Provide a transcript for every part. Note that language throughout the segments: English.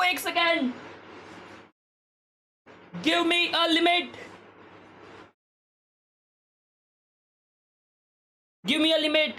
एक second, give me a limit, give me a limit.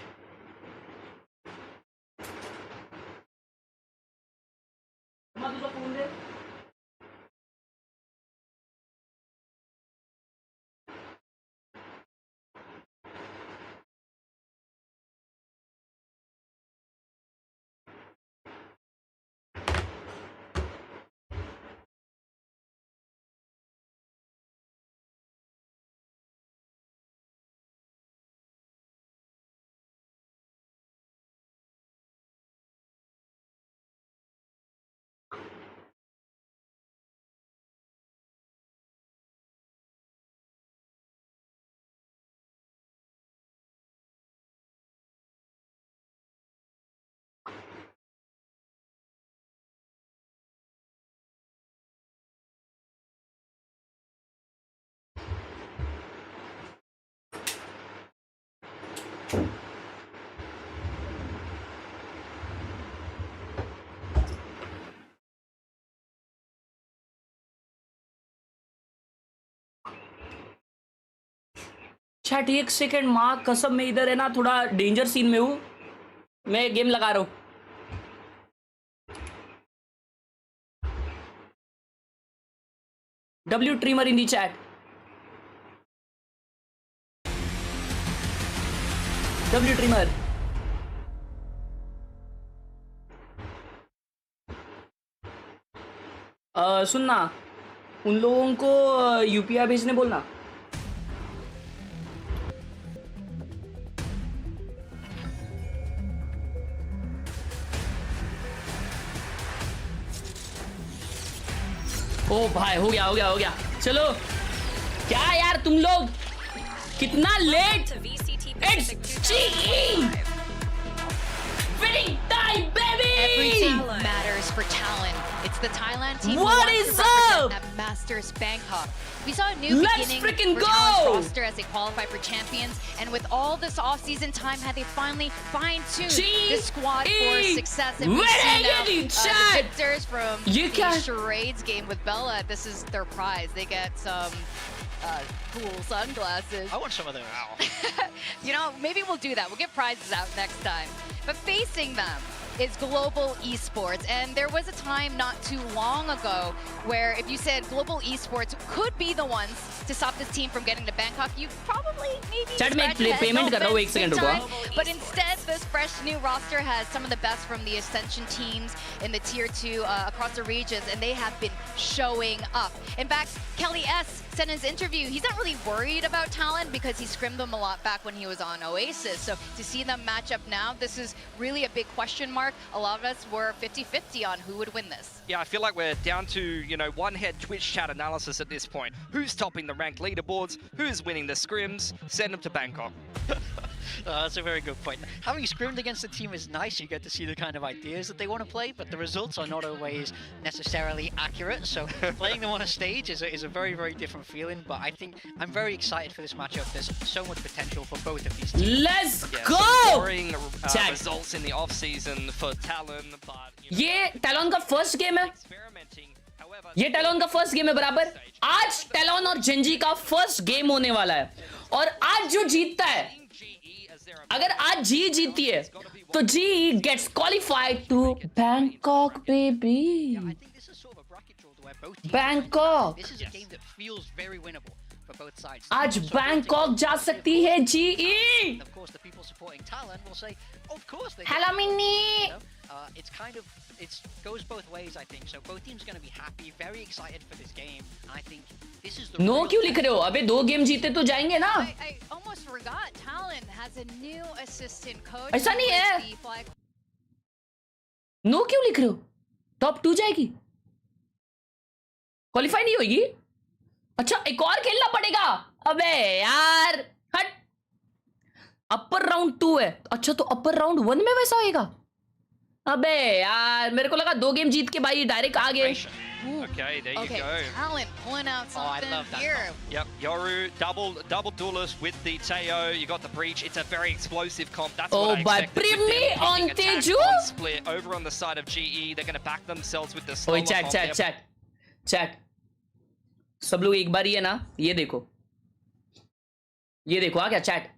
Chat एक second, माँ कसम मैं इधर है ना थोड़ा डेंजर सीन में हूँ, मैं गेम लगा रहा हूँ। W trimmer in the chat, W trimmer. सुनना, उन लोगों को यूपीआई भेजने बोलना। ओ भाई हो गया हो गया हो गया, चलो। क्या यार तुम लोग कितना late, it's GE winning time baby, everything matters for Talon. It's the Thailand team What who is wants to represent up? that Masters Bangkok. We saw a new Let's beginning freaking for go! Talon's roster as they qualify for champions, and with all this off-season time, had they finally fine-tuned this squad for success. And we've seen now the victors from the charades game with Bella. This is their prize. They get some cool sunglasses. I want some of them. You know, maybe we'll do that. We'll get prizes out next time. But facing them is Global Esports, and there was a time not too long ago where if you said Global Esports could be the ones to stop this team from getting to Bangkok, you probably maybe Chat में payment कर रहा हूँ, एक second रुको। But instead, this fresh new roster has some of the best from the Ascension teams in the Tier 2 across the regions, and they have been showing up. In fact, Kelly S said in his interview he's not really worried about Talon because he scrimmed them a lot back when he was on Oasis. So to see them match up now, this is really a big question mark. A lot of us were 50-50 on who would win this. Yeah, I feel like we're down to, you know, one-head Twitch chat analysis at this point. Who's topping the ranked leaderboards? Who's winning the scrims? Send them to Bangkok. That's a very good point. Having scrimmed against the team is nice. You get to see the kind of ideas that they want to play, but the results are not always necessarily accurate. So playing them on a stage is a very, very different feeling. But I think I'm very excited for this matchup. There's so much potential for both of these teams. Let's go! Some boring results in the off-season for Talon, but ये talon का first game है, experimenting. However, ये talon का first game है बराबर। आज talon और Gen Z का फर्स्ट गेम होने वाला है, और आज जो जीतता है, अगर आज जी जीतती है तो G gets qualified to Bangkok baby. I think this is sort of a bracket draw where both teams Bangkok. This is a game that feels very winnable for both sides. आज बैंकॉक जा सकती है GE। Of course, the people supporting Talon will say, of course they hello Minnie. You know, it's kind of, it goes both ways, I think. So both teams going to be happy, very excited for this game. And I think this is the no real क्यों लिख रहे हो? अबे 2 game जीते तो जाएंगे ना। I almost forgot, Talon has a new assistant coach. ऐसा नहीं है। who is the flag- no क्यों लिख रहे हो? टॉप 2 जाएगी, क्वालिफाई नहीं होगी। अच्छा एक और खेलना पड़ेगा। अबे यार हट, अपर राउंड 2 है। अच्छा तो अपर राउंड 1 में वैसा होएगा। अबे यार मेरे को लगा 2 गेम जीत के भाई डायरेक्ट आ गए। Okay, there you go. Talent pulling out something love that here. comp. Yep, Yoru, double duelist with the Teo. You got the breach. It's a very explosive comp. That's what I expected. Primi on Attack Teju. on split over on the side of GE. They're going to back themselves with the slower ओए comp. Chat सब लोग एक बार ही है ना ये देखो आ क्या chat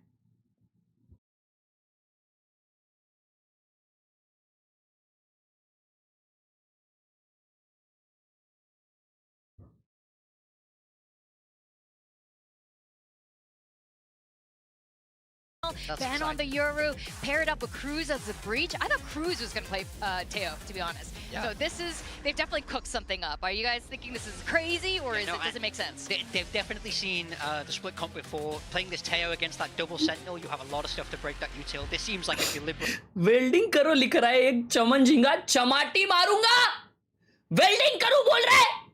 That's Ban on the Yoru, paired up with Cruz as the breach. I thought Cruz was going to play Teo, to be honest. Yeah. So they've definitely cooked something up. Are you guys thinking this is crazy, or does it make sense? They've definitely seen the split comp before. Playing this Teo against that double sentinel, you have a lot of stuff to break that util. This seems like a deliberate. Welding करो लिख रहा है एक चमन झिंगा चमाटी मारूंगा welding करो बोल रहा है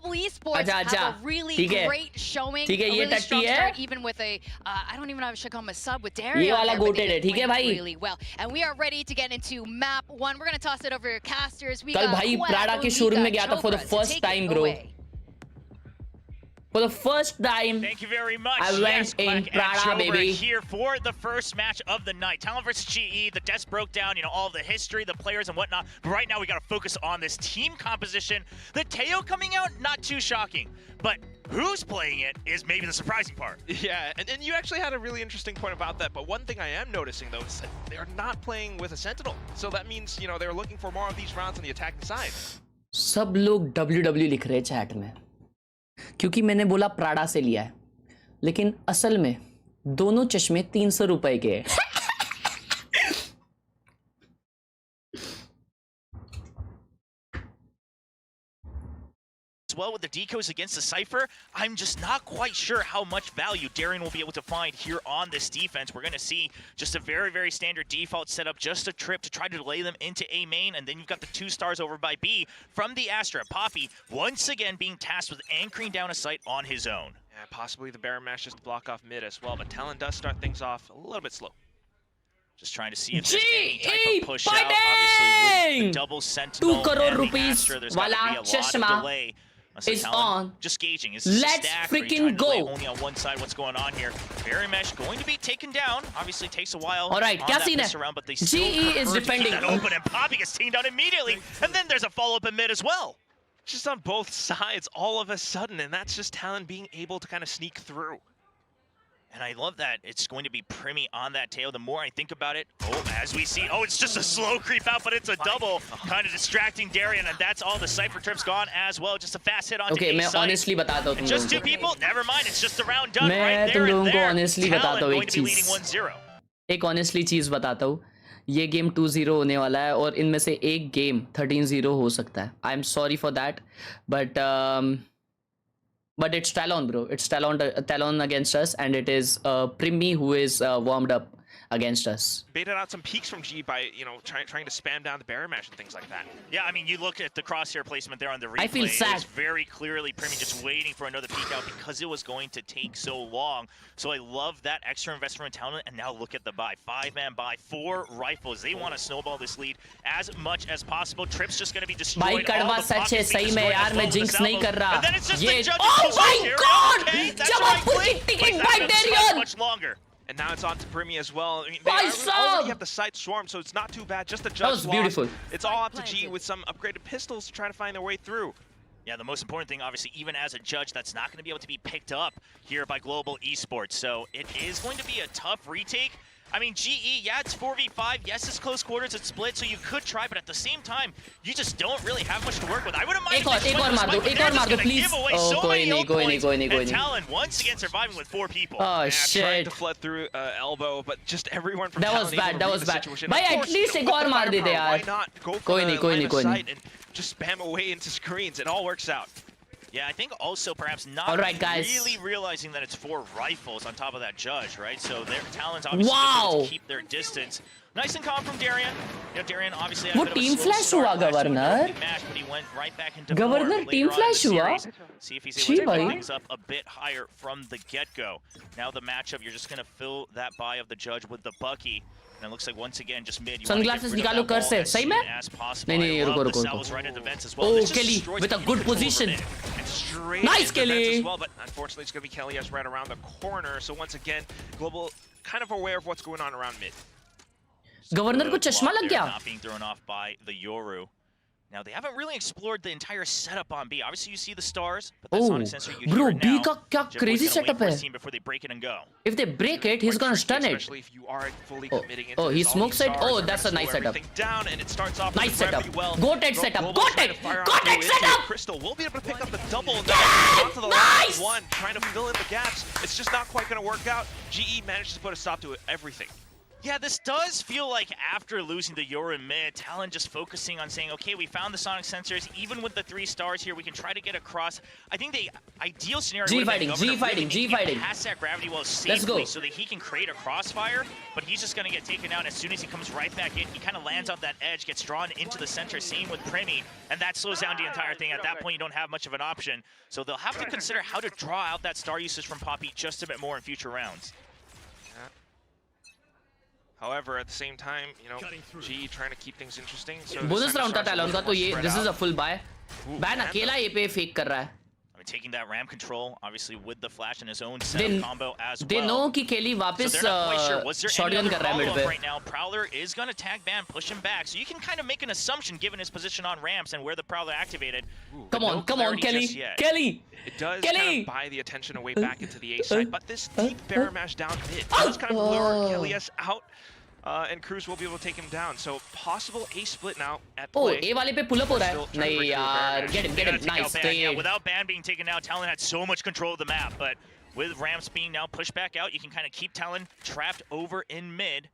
Esports have a really great showing, a really strong start, even with a, I don't even know if I should call him a sub with Dario. ये वाला goated है, ठीक है भाई? Really well. And we are ready to get into map 1. We're going to toss it over to casters. We कल got भाई प्राड़ा के showroom में गया था for the first time bro. For the first time, thank you very much. I went in Prada, baby. Here for the first match of the night. Talon versus GE. The desk broke down, you know, all the history, the players and whatnot. But right now, we got to focus on this team composition. The Teo coming out, not too shocking. But who's playing it is maybe the surprising part. Yeah, and you actually had a really interesting point about that. But one thing I am noticing, though, is that they're not playing with a Sentinel. So that means, you know, they're looking for more of these rounds on the attacking side. सब लोग WW लिख रहे हैं chat में क्योंकि मैंने बोला Prada से लिया है लेकिन असल में दोनों चश्मे 300 रुपए के हैं As well with the decos against the Cypher, I'm just not quite sure how much value Darien will be able to find here on this defense. We're going to see just a very, very standard default setup, just a trip to try to delay them into A main, and then you've got the 2 stars over by B from the Astra. Poppy, once again, being tasked with anchoring down a site on his own. Yeah, possibly the Baron Mash just to block off mid as well, but Talon does start things off a little bit slow. Just trying to see if there's any type of push out. Obviously, with the double sentinel 2 crore and the rupees Astra, there's got to be a lot chashma of delay. is on. Just gauging. Is Let's freaking go. Only on one side. What's going on here? Barry Mesh going to be taken down. Obviously takes a while. All right, क्या scene है? Around, but they GE is defending. That open and Poppy gets taken down immediately. And then there's a follow-up in mid as well. Just on both sides all of a sudden, and that's just Talon being able to kind of sneak through. And I love that it's going to be Primi on that tail. The more I think about it, as we see, it's just a slow creep out, but it's a double, kind of distracting Darien, and that's all. The Cypher trip's gone as well. Just a fast hit onto Okay, मैं honestly बताता हूँ तुम just 2 people? Never mind, it's just a round done right there and there. honestly बताता हूँ going एक to be चीज leading 1-0. एक honestly चीज बताता हूँ ये गेम 2-0 होने वाला है और इनमें से एक गेम 13-0 हो सकता है आई am sorry for that but it's Talon, bro. It's Talon against us, and it is Primi who is warmed up against us. Baited out some peeks from G by, you know, trying to spam down the Baron Mash and things like that. Yeah, I mean, you look at the crosshair placement there on the replay. I feel sad. It was very clearly Primi just waiting for another peek out because it was going to take so long. So I love that extra investment in Talon, and now look at the buy. 5-man buy, 4 rifles. They want to snowball this lead as much as possible. Trip's just going to be destroyed. भाई कड़वा सच है सही में यार मैं jinx नहीं कर रहा And then it's just ये the judges oh my god okay, Jamapur की ticket by Darien much longer. And now it's on to Primi as well. I mean, they Bye, already have the site swarm, so it's not too bad. Just the judge That was beautiful. It's all up to G with some upgraded pistols to try to find their way through. Yeah, the most important thing, obviously, even as a judge, that's not going to be able to be picked up here by Global Esports. So it is going to be a tough retake. I mean, GE, yeah, it's 4v5. Yes, it's close quarters, it's split, so you could try, but at the same time, you just don't really have much to work with. I wouldn't mind एक और मार दो please कोई नहीं And Talon once again surviving with 4 people. Oh Trying shit to flood through elbow, but just everyone from that was Talon bad able to that read was the bad situation. भाई Of course, at least with एक और the मार देते firepower, यार Why not go for कोई line of नहीं sight and just spam away into screens? It all works out. Yeah, I think also perhaps not Alright, guys. really realizing that it's 4 rifles on top of that judge, right? So their Talon's obviously Wow. able to keep their distance. Nice and calm from Darian. You know, Darian obviously had वो a bit of a team slow flash start हुआ, last week in the Governor. opening match, but he went right back into Governor, form later team on in the flash हुआ. series. See if he's ji able to भाई. pick things up a bit higher from the get-go. Now the matchup, you're just going to fill that buy of the judge with the Bucky. And it looks like once again, just mid. Sunglasses निकालो कर से, सही में? नहीं, रुको. Oh, Kelly with a good position. Nice, Kelly. Well, but unfortunately, it's going to be Kelly right around the corner. So once again, Global kind of aware of what's going on around mid. Governor को चश्मा लग गया. Not being thrown off by the Yoru. Now they haven't really explored the entire setup on B. Obviously, you see the stars, but that's not a sensor you bro, hear it B now. का क्या crazy setup है. Before they break it and go. If they break it, he's gonna stun it. Especially if you are fully committing into Oh, he this, smokes all it. these stars Oh, are that's a gonna nice slow setup. everything down, and it starts off Nice setup. incredibly well. Goated setup. Global trying to Goated. fire Goated onto it. setup. Crystal will be able to pick up the double. And Yes! onto the Nice! last one, trying to fill in the gaps. It's just not quite going to work out. GE manages to put a stop to everything. Yeah, this does feel like after losing the Yoru mid, Talon just focusing on saying, okay, we found the sonic sensors. Even with the 3 stars here, we can try to get across. I think the ideal scenario G would have fighting, been G Governor fighting, really G making it fighting. past that gravity well Let's safely go. so that he can create a crossfire, but he's just going to get taken out as soon as he comes right back in. He kind of lands on that edge, gets drawn into the center, same with Premi, and that slows down the entire thing. At that point, you don't have much of an option. So they'll have to consider how to draw out that star usage from Poppy just a bit more in future rounds. However, at the same time, you know, GE trying to keep things interesting. So bonus round था talon का तो ये this is a full buy. Ban अकेला ये पे fake कर रहा है. I mean, taking that ramp control, obviously with the flash and his own setup combo as well. They know कि केली वापस shotgun कर रहा है mid पे. Right now, Prowler is going to tag ban, push him back. So you can kind of make an assumption given his position on ramps and where the Prowler activated. Come on, Kelly. Kelly. It does Kelly! kind of buy the attention away back into the A side, but this deep barrier mash down mid does kind of lure Kelly out. And Cruz will be able to take him down. So possible A split now at play. Oh, A वाले पे pull up हो रहा है. नहीं यार, get him. Nice. Yeah, without ban being taken out, Talon had so much control of the map, but with ramps being now pushed back out, you can kind of keep Talon trapped over in mid.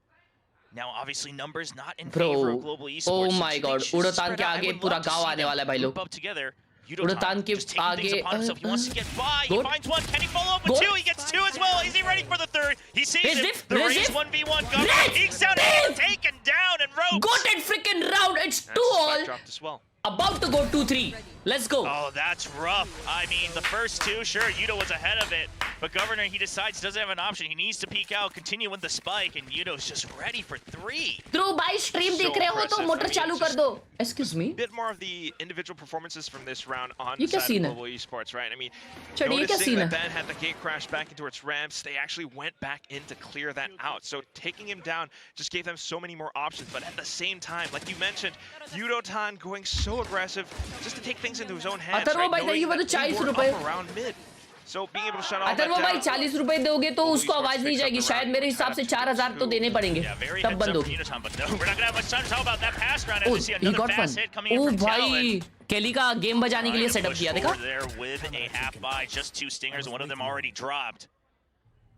Now, obviously, numbers not in favor of Global Esports. Oh my God, उड़ान के आगे पूरा गांव आने वाला है भाई लोग. Up together. उड़ान के आगे He wants to get by. He finds one. Can he follow up with 2? He gets 2 as well. Is he ready for the 3rd? He sees it. The race 1v1 comes. Ekes out and taken down and ropes. Goated freaking round. It's 2-all. Dropped as well. About to go 2-3. Let's go. Oh, that's rough. I mean, the first 2, sure, Yudo was ahead of it. But Governor, he decides doesn't have an option. He needs to peek out, continue with the spike, and Yudo's just ready for 3. Through by stream देख रहे हो तो motor चालू कर दो. Excuse me. Bit more of the individual performances from this round on ये क्या side scene of है? Global Esports, right? I mean, चलिए, ये क्या noticing scene that है? Ben had the gate crash back into its ramps, they actually went back in to clear that out. So taking him down just gave them so many more options. But at the same time, like you mentioned, Yudotan going so aggressive just to take things into his own hands, Atharva right? भाई Knowing ये वाले that they 40 were रुपए. up around mid. So being able to shut all that Atharva भाई down. 40 रुपए दोगे तो उसको आवाज नहीं जाएगी. शायद मेरे हिसाब से 4000 तो देने पड़ेंगे. तब बंद होगी. Oh, he got one. Oh भाई, केली का गेम बजाने के लिए सेटअप किया देखा. There with a half buy, just 2 stingers, one of them already dropped.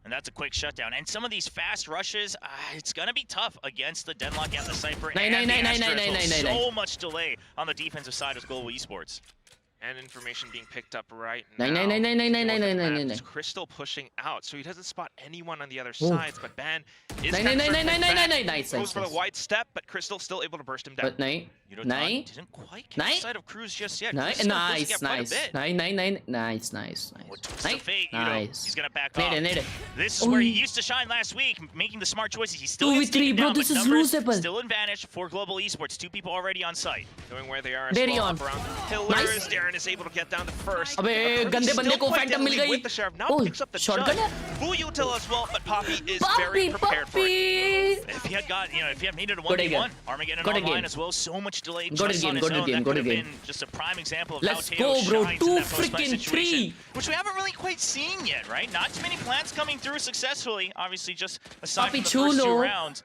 And that's a quick shutdown. And some of these fast rushes, it's going to be tough against the Deadlock and the Cypher. So much delay on the defensive side of Global Esports. And information being picked up right now. No. Crystal pushing out, so he doesn't spot anyone on the other sides. But Ban is Nice. goes for the wide step, but Crystal still able to burst him down. But नहीं. Didn't quite catch sight of Cruz just yet. Nice. Nice. He's gonna back off. Need it. This is where he used to shine last week, making the smart choices. He's still 2v3, bro. This is losable. Still advantage for Global Esports. 2 people already on site. Knowing where they are as well, up around the pillars. Nice. Darren is able to get down to first. अबे गंदे बंदे को Phantom मिल गई. With the sheriff. Now Oh, picks up the shotgun judge. है? Full util as well, but Poppy is very prepared for it. If he had got, if he had made it a 1v1, Armageddon online as well, so much delay just on his own. That could have been just a prime example of how Teo shines in that post-buy situation, which we haven't really quite seen yet, right? Not too many plants coming through successfully. Obviously, just aside from the first 2 rounds.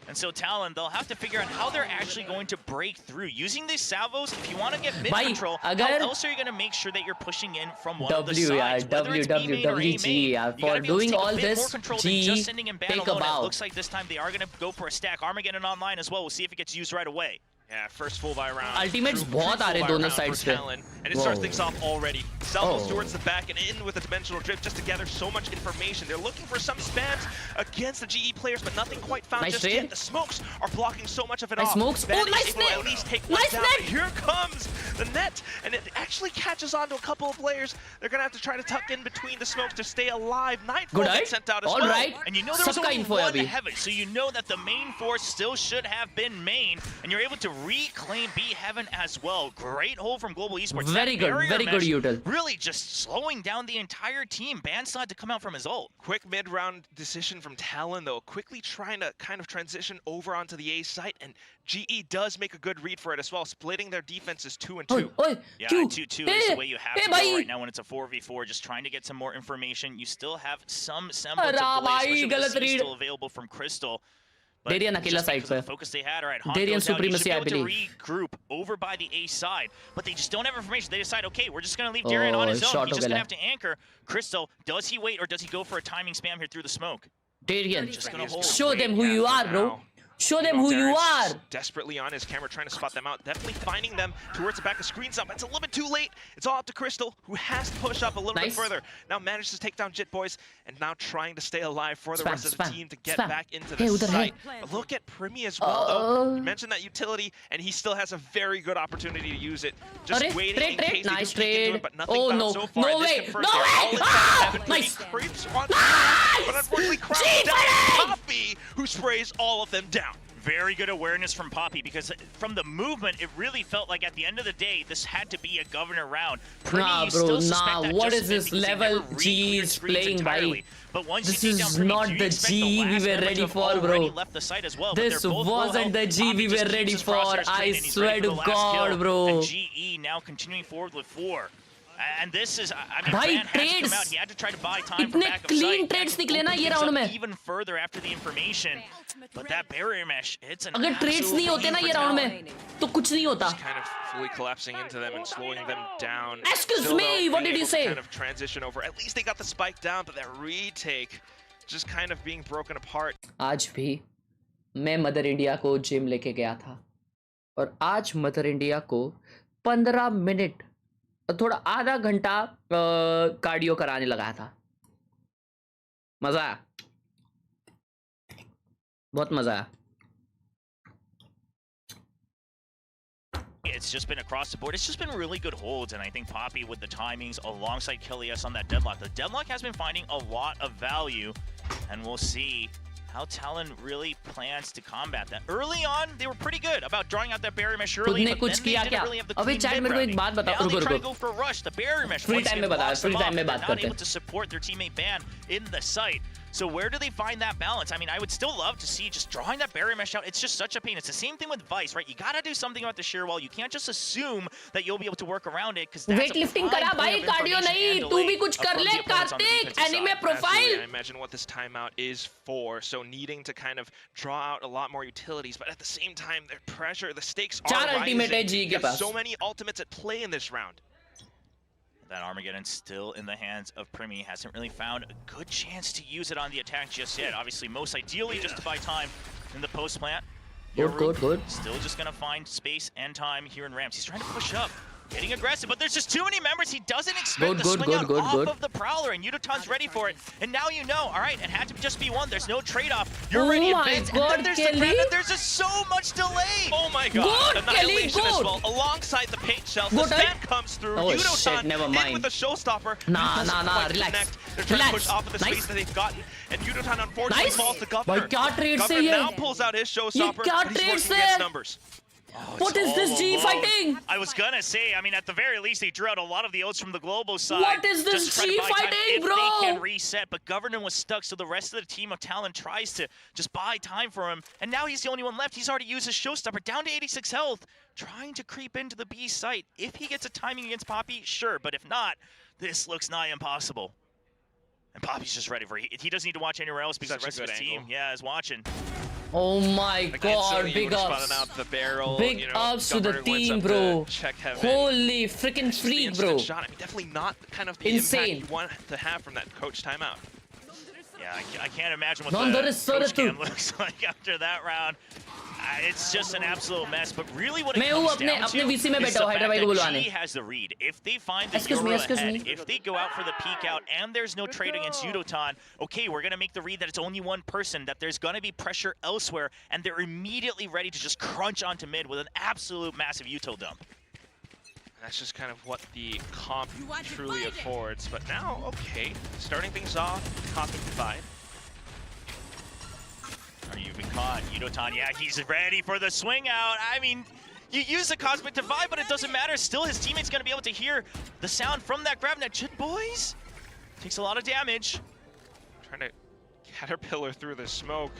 And so Talon, they'll have to figure out how they're actually going to break through. Using these salvos, if you want to get mid control, how else are you going to make sure that you're pushing in from one of the sides? WWWG, for doing all this, G, take a bow. It looks like this time they are going to go for a stack. Armageddon online as well. We'll see if it gets used right away. Yeah, first full buy round. Ultimates बहुत आ रहे दोनों sides पे. And it starts things off already. Selfos towards the back and in with a dimensional drift just to gather so much information. They're looking for some spams against the GE players, but nothing quite found Nice just trade. yet. The smokes are blocking so much of it Nice off. smokes. Van Oh, is nice able to net. at least take one Nice down. net. But here comes the net, and it actually catches on to a couple of players. They're gonna have to try to tuck in between the smokes to stay alive. Nightfall Good gets sent out as All well. right. And you know there was Sabka only info है one अभी. Heaven, so you know that the main force still should have been main, and you're able to reclaim B Heaven as well. Great hold from Global Esports. Very That good, barrier very good mesh util. Really just slowing down the entire team. Ban's had to come out from his ult. Quick mid-round decision from Talon, though, quickly trying to kind of transition over onto the A site, and GE does make a good read for it as well, splitting their defenses 2 and 2. Oi, Yeah, Q. 2-2 is the way you have to bhai. go right now when it's a 4v4, just trying to get some more information. You still have some semblance Arra of delay, bhai, especially with galat the C read. still available from Crystal. But Darian अकेला just side because of पे. the focus they had, all right, Hawk Darian goes out, you should supremacy, be I able to believe. regroup over by the A side, but they just don't have information. They decide, okay, we're just going to leave Darian on his own. shot He's हो just going गया. to have to anchor. Crystal, does he wait or does he go for a timing spam here through the smoke? Darian, Just going to hold. show them who you are, bro. Show them who you are. Desperately on his camera, trying to spot them out. Definitely finding them towards the back of screens up. It's a little bit too late. It's all up to Crystal, who has to push up a little bit Nice. further. Now manages to take down Jit Boys, and now trying to stay alive for the Spam, rest of the spam, team to get spam. back into Hey, the udhar site. hai. But look at Primi as well, though. You mentioned that utility, and he still has a very good opportunity to use it. Just Arre, waiting trade, in trade. case they Nice do peek into trade. it, but nothing Oh, found no. so far. No This way. confirms No they're way. all inside Ah! Heaven. Primi Nice. creeps on Nice. but unfortunately crowds Gee, down fighting! Poppy, who sprays all of them down. Very good awareness from Poppy, because from the movement, it really felt like at the end of the day, this had to be a governor round. Nah, bro, nah. What is this level G is playing, bhai? But once This you take is down Primi, not you the expect G the we last were member to ready have for, already bro. left the site as well, but This they're both low wasn't health. the G Poppy we just were keeps ready his for. crosshairs I trained, and he's swear ready for to the last God, kill. bro. And GE now continuing forward with 4. And this is, I mean, Bhai, Van had to trades. come out. He had to try to buy time from इतने back of clean sight. trades He had to निकले ना open ये things round up में. even further after the information. But that barrier mesh, it's an अगर trades absolute नहीं होते pain ना for ये round Talon. में तो कुछ नहीं होता. Kind of fully collapsing into them and slowing them down. Excuse Still, me, though, what being did you able to say? Kind of transition over. At least they got the spike down, but that retake just kind of being broken apart. आज भी मैं mother India को gym लेके गया था और आज mother India को 15 मिनट थोड़ा आधा घंटा कार्डियो कराने लगाया था. मजा आया, बहुत मजा आया. It's just been across the board. It's just been really good holds, and I think Poppy with the timings alongside Khelraay on that deadlock. The deadlock has been finding a lot of value, and we'll see how Talon really plans to combat that. Early on, they were pretty good about drawing out that barrier mesh early, खुद ने but कुछ then they किया didn't क्या? really have the अबे clean chat मेरे को एक mid-rounding. बात बता. Now they रुको try to रुको. go for a rush. The barrier mesh Free once time it में बता, locks free them time off, में they're बात not करते able हैं. to support their teammate Ban in the site. So where do they find that balance? I mean, I would still love to see just drawing that barrier mesh out. It's just such a pain. It's the same thing with Vice, right? You gotta do something about the shear wall. You can't just assume that you'll be able to work around it, because that's Weightlifting a prime करा point भाई, of cardio information नहीं. and तू भी delay कुछ कर from ले, the opponents on the Kartik. defensive Anime side. profile. Absolutely, I imagine what this timeout is for. So needing to kind of draw out a lot more utilities, but at the same time, their pressure, the stakes are चार rising. ultimate है G के You have pass. so many ultimates at play in this round. That Armageddon still in the hands of Primi. Hasn't really found a good chance to use it on the attack just yet. Obviously, most ideally just to buy time in the post plant. Good. Still just gonna find space and time here in ramps. He's trying to push up, getting aggressive, but there's just too many members. He doesn't expect the swing out off of the Prowler, and Yudotan's ready for it. And now you know, all right, it had to just be one. There's no trade-off. You're Oh already in my bids, and God, then there's the Kelly. Granite. There's just so much delay. Oh my god, Good, Kelly, Annihilation as good. well, alongside the paint shells. Good, The eh? span comes through. Oh, Yudotan shit, never in mind. with the showstopper. Nah, Doesn't nah, quite relax. connect. They're trying to Relax. push off of the space Nice. that they've gotten, and Yudotan unfortunately Nice. falls to Governor. भाई क्या trade से Governor ये? now pulls out his showstopper, क्या but he's trade working से? against numbers. What is this G fighting? I was gonna say, I mean, at the very least, they drew out a lot of the ults from the global side. What is this just to try to G buy time fighting, if bro? they can reset, but Governor was stuck, so the rest of the team of Talon tries to just buy time for him, and now he's the only one left. He's already used his showstopper, down to 86 health, trying to creep into the B site. If he gets a timing against Poppy, sure, but if not, this looks nigh impossible. And Poppy's just ready for it. He doesn't need to watch anywhere else because Such a the rest of good his team, angle. yeah, is watching. Oh my Again, god, Sony big would have ups. spun out the barrel. Big you know, ups to the Governor wins team, up bro. to check heaven. Holy freaking Just the freak, instant bro. Shot. I mean, definitely not kind of the Insane. impact you want to have from that coach timeout. Yeah, I can't imagine what Non the there is coach Saratu. cam looks like after that round. It's just an absolute mess, but really what it मैं हूँ comes अपने down अपने to VC में is बैठा the हूँ fact Hyderabad को that बुलवाने. G has the read. If they find the Excuse me, Euro excuse ahead, me. if they go out for the peek out and there's no trade against Yudotan, okay, we're going to make the read that it's only one person, that there's going to be pressure elsewhere, and they're immediately ready to just crunch onto mid with an absolute massive util dump. That's just kind of what the comp truly affords. But now, okay, starting things off, Cosmic Divide. You've been caught. Yudotan, yeah, he's ready for the swing out. I mean, you use the Cosmic Divide, but it doesn't matter. Still, his teammate's going to be able to hear the sound from that grab. Now, Jit Boys takes a lot of damage. Trying to caterpillar through the smoke.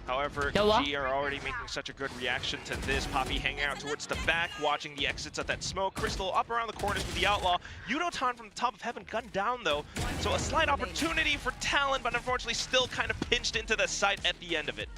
However, Khelraay? G are already making such a good reaction to this. Poppy hanging out towards the back, watching the exits of that smoke. Crystal up around the corners with the Outlaw. Yudotan from the top of heaven gunned down though. So a slight opportunity for Talon, but unfortunately still kind of pinched into the site at the end of it.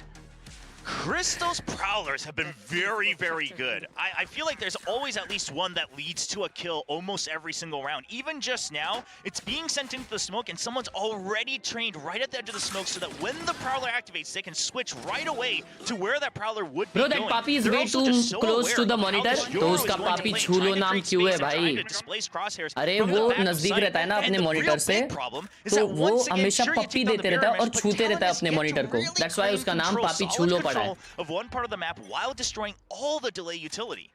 Crystal's Prowlers have been very, very good. I feel like there's always at least one that leads to a kill almost every single round. Even just now, it's being sent into the smoke and someone's already trained right at the edge of the smoke so that when the Prowler activates, they can switch right away to where that Prowler would be Bro, going. that Papi is They're way also too just so close to aware the of how monitor. this तो Euro उसका is going to Papi play, छू लो trying to नाम create क्यों है space and trying भाई? to displace Crosshairs अरे from the वो back of नजदीक sight. रहता है ना And अपने the मॉनिटर real से, big problem is तो that वो once again, हमेशा sure, you पप्पी take down the देते रहता है mirror और mesh, but छूते रहता है Talon अपने has मॉनिटर yet को. to really That's why claim उसका नाम control, पापी solid छू लो पड़ा है. control of one part of the map while destroying all the delay utility.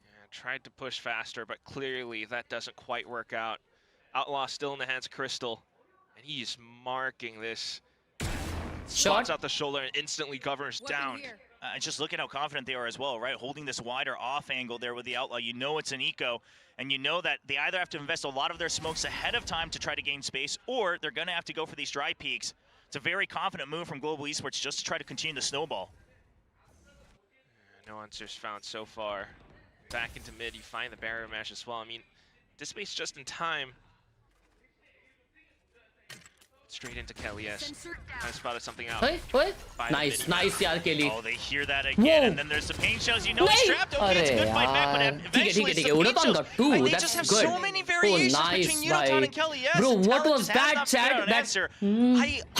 Yeah, tried to push faster, but clearly that doesn't quite work out. Outlaw still in the hands of Crystal, and he's marking this. Spots out the shoulder and instantly governs down. Just look at how confident they are as well, right? Holding this wider off angle there with the Outlaw. You know it's an eco, and you know that they either have to invest a lot of their smokes ahead of time to try to gain space, or they're going to have to go for these dry peaks. It's a very confident move from Global Esports just to try to continue the snowball. No answers found so far. Back into mid, you find the barrier mesh as well. I mean, dissipates just in time. Straight into Khelraay. I spotted something out. ओए ओए nice nice यार केली. Oh, they hear that again, Whoa. and then there's the pain shells. You know it's नहीं. trapped. Okay, it's a good fight back, but ठीक है eventually ठीक it's है the pain Udotan shells. got two. Like, they That's just have good. so many variations nice between Yudotan and Khelraay. Bro, and what Talon was just has that not figured out chat? an That answer.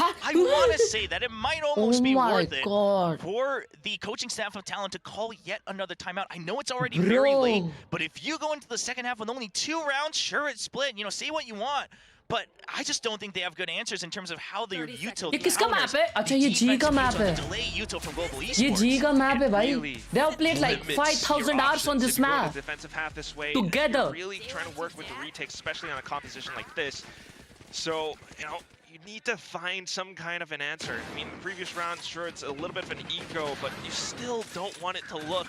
Huh? I want to say that it might almost Oh be my worth it God. for the coaching staff of Talon to call yet another timeout. I know it's already very Bro. late, but if you go into the second half with only 2 rounds, sure, it's split. You know, say what you want. But I just don't think they have good answers in terms of how their util ये किसका counters map है? अच्छा the ये G का defensive map util, है. the delay util from Global ये Esports. G का map है भाई. Really They have played like limits 5,000 your hours on options this if you go map. the defensive half this way. Together. You're really trying to work with the retakes, especially on a composition like this. So, you know, you need to find some kind of an answer. I mean, the previous round, sure, it's a little bit of an eco, but you still don't want it to look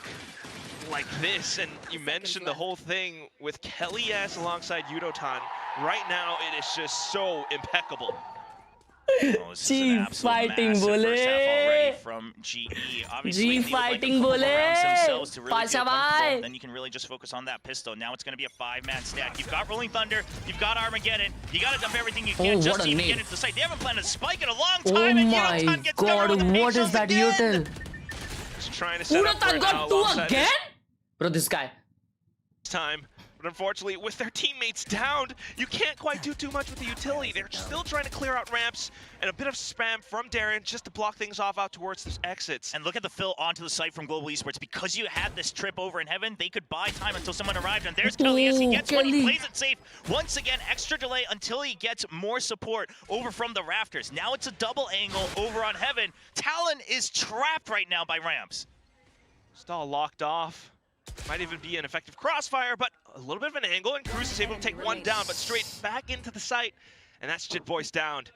like this. And you mentioned the whole thing with Khelraay alongside Yudotan. Right now, it is just so impeccable. Oh, this is an G absolute fighting massive first half already bole. from GE. Obviously, G if they would like fighting a couple bole. more rounds themselves to really feel Pasha comfortable, bhai. then you can really just focus on that pistol. Now it's going to be a 5-man stack. You've got Rolling Thunder, you've got Armageddon, you got to dump everything you can Oh, just what to a even nade. get into the site. They haven't planted a spike in a long Oh time, and my Yudotan gets God, covered with the what paint is that shells again. util? Just trying to set up for Udotan it now got 2 alongside again? this Bro, this guy. time. But unfortunately, with their teammates downed, you can't quite do too much with the utility. They're still trying to clear out ramps and a bit of spam from Darren just to block things off out towards the exits. And look at the fill onto the site from Global Esports. Because you had this trip over in heaven, they could buy time until someone arrived. And there's Khelraay. He gets one, he Kelly. plays it safe. Once again, extra delay until he gets more support over from the rafters. Now it's a double angle over on heaven. Talon is trapped right now by ramps. Stall locked off. Might even be an effective crossfire, but a little bit of an angle, and Cruz is able to take one down, but straight back into the site. And that's Jit Boys downed.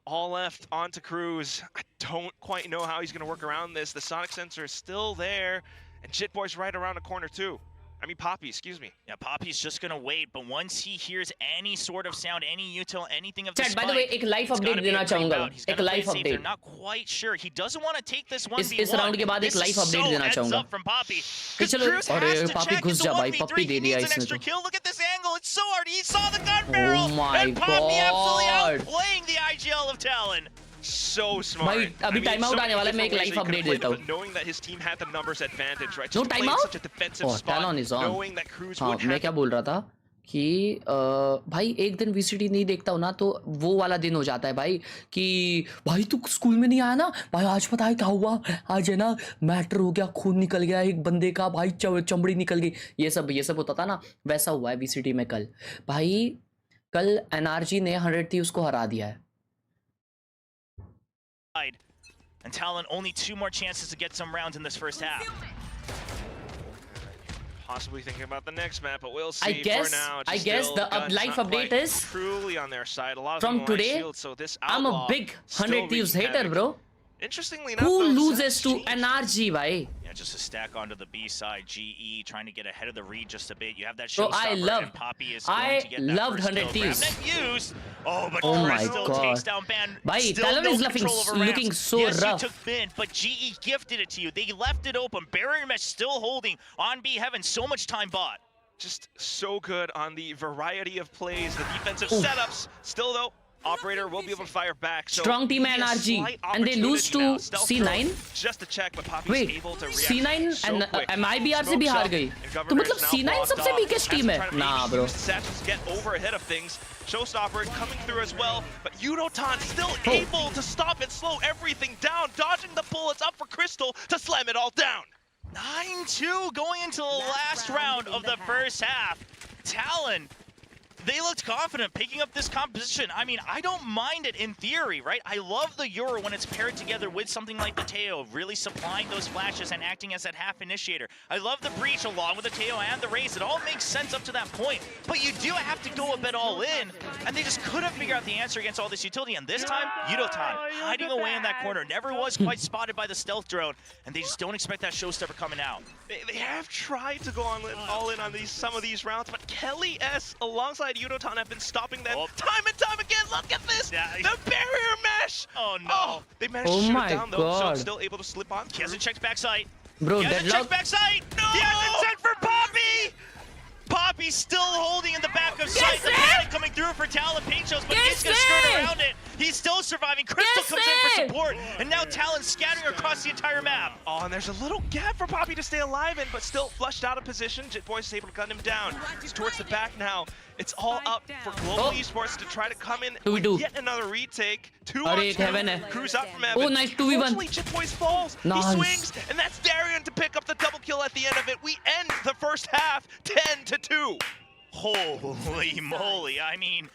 All left onto Cruz. I don't quite know how he's going to work around this. The sonic sensor is still there, and Jit Boys right around the corner too. I mean, Poppy, excuse me. Yeah, Poppy's just gonna wait, but once he hears any sort of sound, any util, anything of the Chat, spike, by the way, एक live it's update gotta be a देना creep चाहूँगा. out. He's एक gonna play live it safe. They're update. not quite sure. He doesn't want to take this 1v1. इस round के बाद एक This live is update so देना heads चाहूँगा. up from Poppy. कि चलो, Cruz अरे has to Poppy check. घुस It's a जा भाई, 1v3. Poppy He दे दिया needs an इसने extra तो. kill. Look at this angle. It's so hard. He saw the gun barrel. my And Poppy absolutely God. outplaying the IGL of Talon. So smart. भाई, अभी time out आने वाला है, मैं एक live update देता हूँ. Knowing that his team had the numbers advantage, right? No Just time playing out? such a defensive Oh, spot, Talon is on. knowing that Cruz हाँ, would मैं have क्या बोल रहा था? कि भाई एक दिन VCT नहीं देखता हूँ ना तो वो वाला दिन हो जाता है भाई कि भाई तू स्कूल में नहीं आया ना भाई, आज पता है क्या हुआ, आज है ना मैटर हो गया, खून निकल गया एक बंदे का भाई, चमड़ी निकल गई, ये सब होता था ना, वैसा हुआ है VCT में कल भाई। कल NRG ने 100 Thieves को हरा दिया है। And Talon only 2 more chances to get some rounds in this first half. Possibly thinking about the next map, but we'll see. I guess for now. I guess the life update is truly on their side. A lot of from them today. shield, so this I'm a outlaw big 100 still Thieves wreaks hater, havoc. bro. Interestingly enough, Who though, loses Zed's to changed. NRG, bhai? Yeah, just a stack onto the B side. GE trying to get ahead of the read just a bit. You have that Bro, showstopper, and Poppy is going to get that loved first 100 kill. Thieves. Grab that use. Oh, but Oh my Crystal God. takes down Ban. Bhai, Still Talon no is control over ramps. looking so yes, rough. you took Bin, but GE gifted it to you. They left it open. Barrier Mesh still holding on B Heaven. So much time bought. Just so good on the variety of plays, the defensive Oof. setups. Still though, Operator will be able to fire back. So Strong team maybe a NRG, slight and they lose to opportunity now. Stealth C9. throw Just to check, but Poppy's Wait, able to react C9 so and quick. MIBR से भी हार गई, तो मतलब C9 सबसे weakest team है ना bro? Satchels get over ahead of things. Showstopper coming through as well, but Yudotan still able to stop and slow everything down, dodging the bullets up for Crystal to slam it all down. 9-2 going into the last round of the first half. Talon, they looked confident picking up this composition. I mean, I don't mind it in theory, right? I love the Euro when it's paired together with something like the Teo, really supplying those flashes and acting as that half initiator. I love the Breach along with the Teo and the Raze. It all makes sense up to that point. But you do have to go a bit all in, and they just couldn't figure out the answer against all this utility. And this time, Yudotan hiding away in that corner. Never was quite spotted by the stealth drone, and they just don't expect that showstopper coming out. They have tried to go all in on some of these rounds, but Kelly S alongside Yudotan have been stopping them time and time again. Look at this! Yeah. The barrier mesh! Oh no! Oh, they managed to shoot it down though, so it's still able to slip on. He hasn't checked backside. Bro, He hasn't checked deadlock. backside! No! He hasn't checked for Poppy! Poppy's still holding in the back of sight. The panic coming through for Talon Pinchos, but he's gonna skirt around it. He's still surviving. Crystal comes in for support, and now Talon scattering across the entire map. Oh, and there's a little gap for Poppy to stay alive in, but still flushed out of position. Jitboy is able to gun him down. He's towards the back now. It's all up for Global Esports to try to come in with yet another retake. 2 on 2. Cruise up from Evan. Oh, nice 2v1. Unfortunately, Jitboy falls. Nice. He swings, and that's Darian to pick up the double kill at the end of it. We end the first half 10-2. Holy moly, I mean,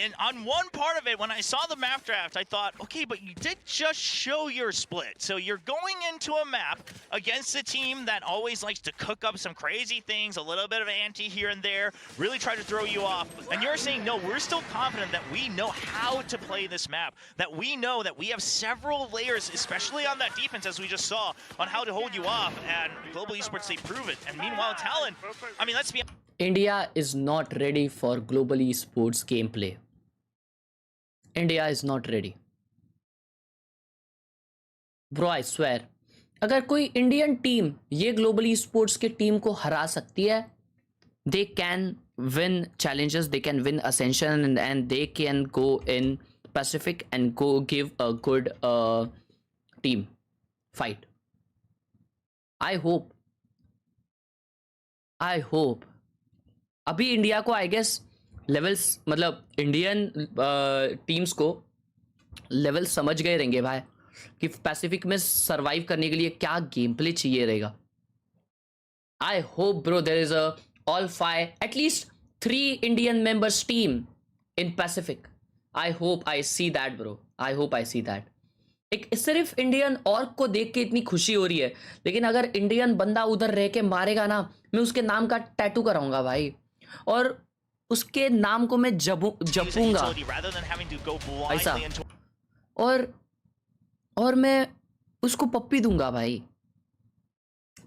and on one part of it, when I saw the map draft, I thought, okay, but you did just show your split. So you're going into a map against a team that always likes to cook up some crazy things, a little bit of ante here and there, really try to throw you off. And you're saying, no, we're still confident that we know how to play this map, that we know that we have several layers, especially on that defense, as we just saw, on how to hold you off. And Global Esports, they prove it. And meanwhile, Talon, I mean, let's be India is not ready for global esports gameplay. India is not ready. Bro, I swear. अगर कोई Indian team ये global esports के team को हरा सकती है, they can win challenges, they can win ascension, and they can go in Pacific and go give a good team fight. I hope. अभी India को आई गेस लेवल्स, मतलब Indian teams को level समझ गए रहेंगे भाई कि पैसिफिक में सरवाइव करने के लिए क्या गेम प्ले चाहिए रहेगा. I hope bro there is a all 5 at least 3 Indian members team in Pacific. I hope I see that bro, I hope I see that. एक सिर्फ इंडियन ऑर्क को देख के इतनी खुशी हो रही है, लेकिन अगर इंडियन बंदा उधर रह के मारेगा ना, मैं उसके नाम का टैटू कराऊंगा भाई, और उसके नाम को मैं जपूंगा ऐसा, और मैं उसको पप्पी दूंगा भाई.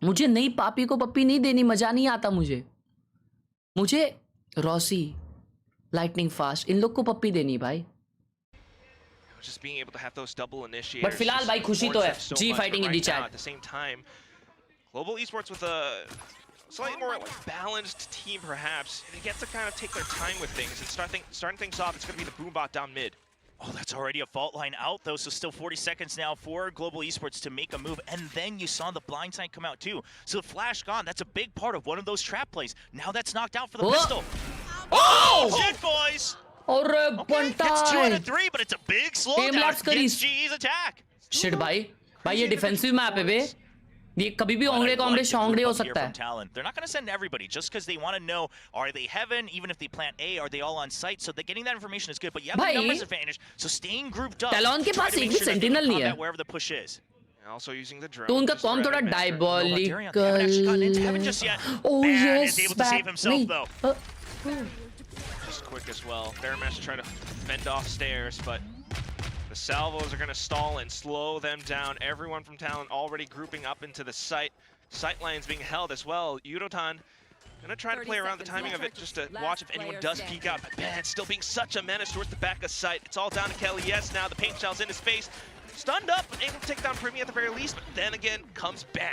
मुझे नई पापी को पप्पी नहीं देनी, मजा नहीं आता मुझे रॉसी, लाइटनिंग फास्ट, इन लोग को पप्पी देनी भाई. Just being able to have those double initiators. But फिलहाल भाई खुशी तो है. G fighting in the chat. At the same time, Global Esports with a slightly more balanced team, perhaps. They get to kind of take their time with things and starting things off. It's going to be the Boombot down mid. Oh, that's already a fault line out, though, so still 40 seconds now for Global Esports to make a move, and then you saw the blind side come out, too. So Flash gone, that's a big part of one of those trap plays. Now that's knocked out for the pistol. Oh! Jet boys! और Okay, gets 2 out of 3, but it's a big slowdown lapse करी। against GE's attack. Shit भाई ये defensive map है बे, ये कभी भी ओंगड़े कोंगड़े शोंगड़े हो सकता है। TLN. They're not going to send everybody just because they want to know, are they heaven? Even if they plant A, are they all on site? So that getting that information is good, but you have a numbers advantage. So staying grouped up. TLN के पास एक भी sentinel नहीं है। Wherever the push is. Also using the drone. तो उनका com थोड़ा diabolical। Just yet. Oh Ban yes, is able to save himself though. Just quick as well. Theramesh trying to fend off stairs, but the salvos are going to stall and slow them down. Everyone from Talon already grouping up into the site. Sight lines being held as well. Yudotan going to try to play around the timing of it just to watch if anyone does peek out. But man, still being such a menace towards the back of sight. It's all down to Khelraay now. The paint shell's in his face. Stunned up, able to take down Primi at the very least, but then again comes Ban.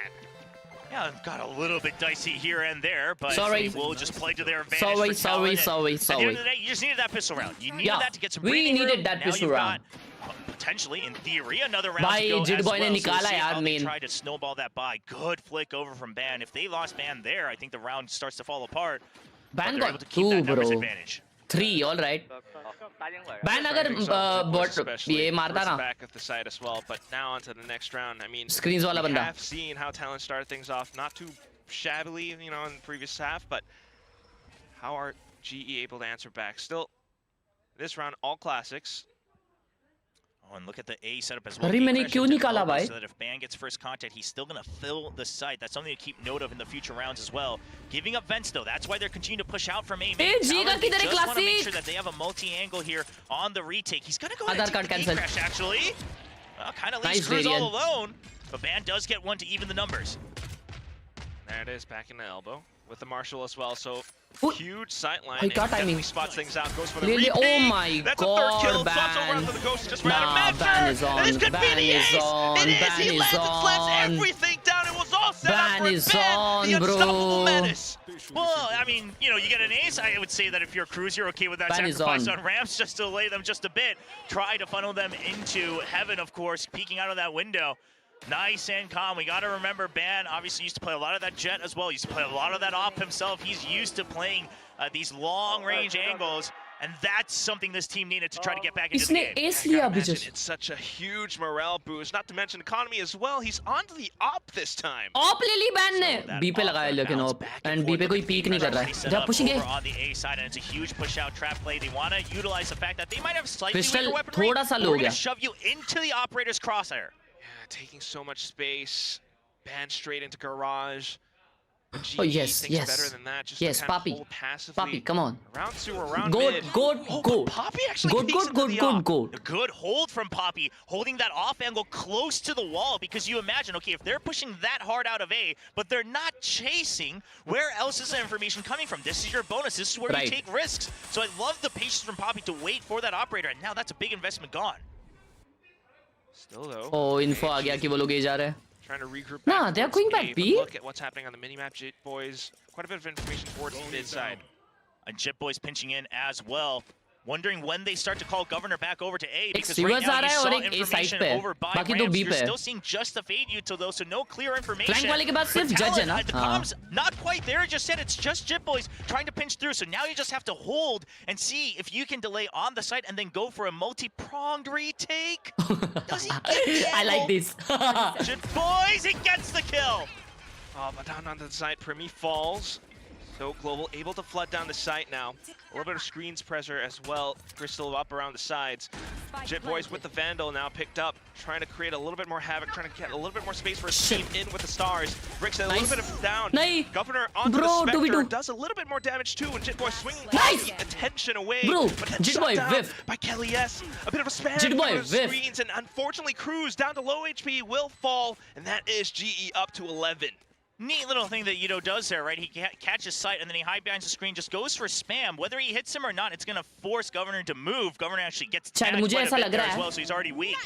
Yeah, got a little bit dicey here and there, but we'll just play to their advantage. Sorry. At the end of the day, you just needed that pistol round. You needed that to get some breathing room. We needed that pistol round. Potentially, in theory, another round Bhai, to go Jit as Boy well. ने So निकाला we'll see यार how they main। try to snowball that by. Good flick over from Ban. If they lost Ban there, I think the round starts to fall apart. Ban got got 2 2, bro, advantage. 3 all right। Ban अगर ये मारता ना back at the side as well, but now onto the next round. I mean, screens वाला we बंदा। have seen how Talon started things off, not too shabbily, you know, in the previous half, but how are GE able to answer back? Still, this round, all classics. Oh, and look at the A setup as well. अरे मैंने क्यों निकाला भाई? So that if Ban gets first contact, he's still going to fill the site. That's something to keep note of in the future rounds as well. Giving up vents though, that's why they're continuing to push out from A. Hey, Giga They किधर है just want to make classic? sure that they have a multi-angle here on the retake. He's going to go ahead Aadhaar and card take the cancel। crash actually. Kind of Nice leaves Cruz variant। all alone, but Ban does get one to even the numbers. There it is, back in the elbow with the Marshall as well. So Ooh. huge sight line. He got timing। Definitely spots things out. Goes for the Really? repeat. Oh my That's a third kill. God, Swaps over Ban। onto the ghost. Just ran out of Nah, match. Ban is on, And this could Ban be the is ace. on, It is. Ban He is lands and slams on। everything down. It was all set Ban up for is Ban, on, the bro। unstoppable menace. Well, I mean, you know, you get an ace. I would say that if you're Cruz, you're okay with that Ban is sacrifice on on ramps just to delay them just a bit. Try to funnel them into heaven, of course, peeking out of that window. Nice and calm. We got to remember Ban obviously used to play a lot of that jet as well. He used to play a lot of that op himself. He's used to playing these long-range angles, and that's something this team needed to try to get back into the इसने game. ace लिया अभी Imagine just। it's such a huge morale boost. Not to mention economy as well. He's onto the op this time. Op ले ली ban ने, So that बी पे off लगाया the लेकिन bounce op, back and and बी पे forth कोई with the पीक नहीं कर रहा pressure है। set They're up pushing over A। on the A side, and it's a huge push-out trap play. They want to utilize the fact that they might have slightly Crystal weaker weaponry. थोड़ा सा but low we're going गया। to shove you into the operator's crosshair. Yeah, taking so much space. Ban straight into garage. Oh yes, thinks yes, better than that. Just yes, to kind Papi, of hold passively. Papi, come on, Round 2 or round good, mid. good, Oh, good, Poppy actually good, peeks good, into good, the good, op. good. A good hold from Poppy, holding that off angle close to the wall, because you imagine, okay, if they're pushing that hard out of A, but they're not chasing, where else is the information coming from? This is your bonus. This is where you take risks. So I love the patience from Poppy to wait for that operator, and now that's a big investment gone. Still though. Oh, info आ गया कि वो लोग A जा रहे हैं। Trying to regroup. Nah, back they're towards going back A, but B. Look at what's happening on the minimap, Jit boys. Quite a bit of information towards the mid side. And Jet Boys pinching in as well. Wondering when they start to call Governor back over to A, because Sivas right now uh you रहा है saw और एक A information side पे है, over by बाकी दो ramps. B You're पे है। still seeing just the fade util though, so no clear information. Flank वाले के बाद But सिर्फ judge है Talon, ना? the comms not quite there just yet. It's just Jet Boys trying to pinch through. So now you just have to hold and see if you can delay on the site and then go for a multi-pronged retake. Does he get the I like angle? this. Jet Boys, he gets the kill. Oh, but down onto the side, Primi falls. So Global able to flood down the site now. A little bit of screens pressure as well. Crystal up around the sides. Jit Boys with the Vandal now picked up, trying to create a little bit more havoc, trying to get a little bit more space for his team in with the stars. Bricks a little bit of down. नहीं. Governor onto Bro, the 2v2. Spectre does a little bit more damage too, and Jit Boy swinging Nice. the attention away. Bro, but then Jit shot Boy down whiff. by Khelraay. A bit of a spam Jit Boy through the whiff. screens, and unfortunately Cruz down to low HP will fall, and that is GE up to 11. Neat little thing that Yudo does there, right? He catches sight and then he hide behind the screen, just goes for spam. Whether he hits him or not, it's going to force Governor to move. Governor actually gets tagged मुझे quite ऐसा a bit लग there रहा as है। well, so he's already weak.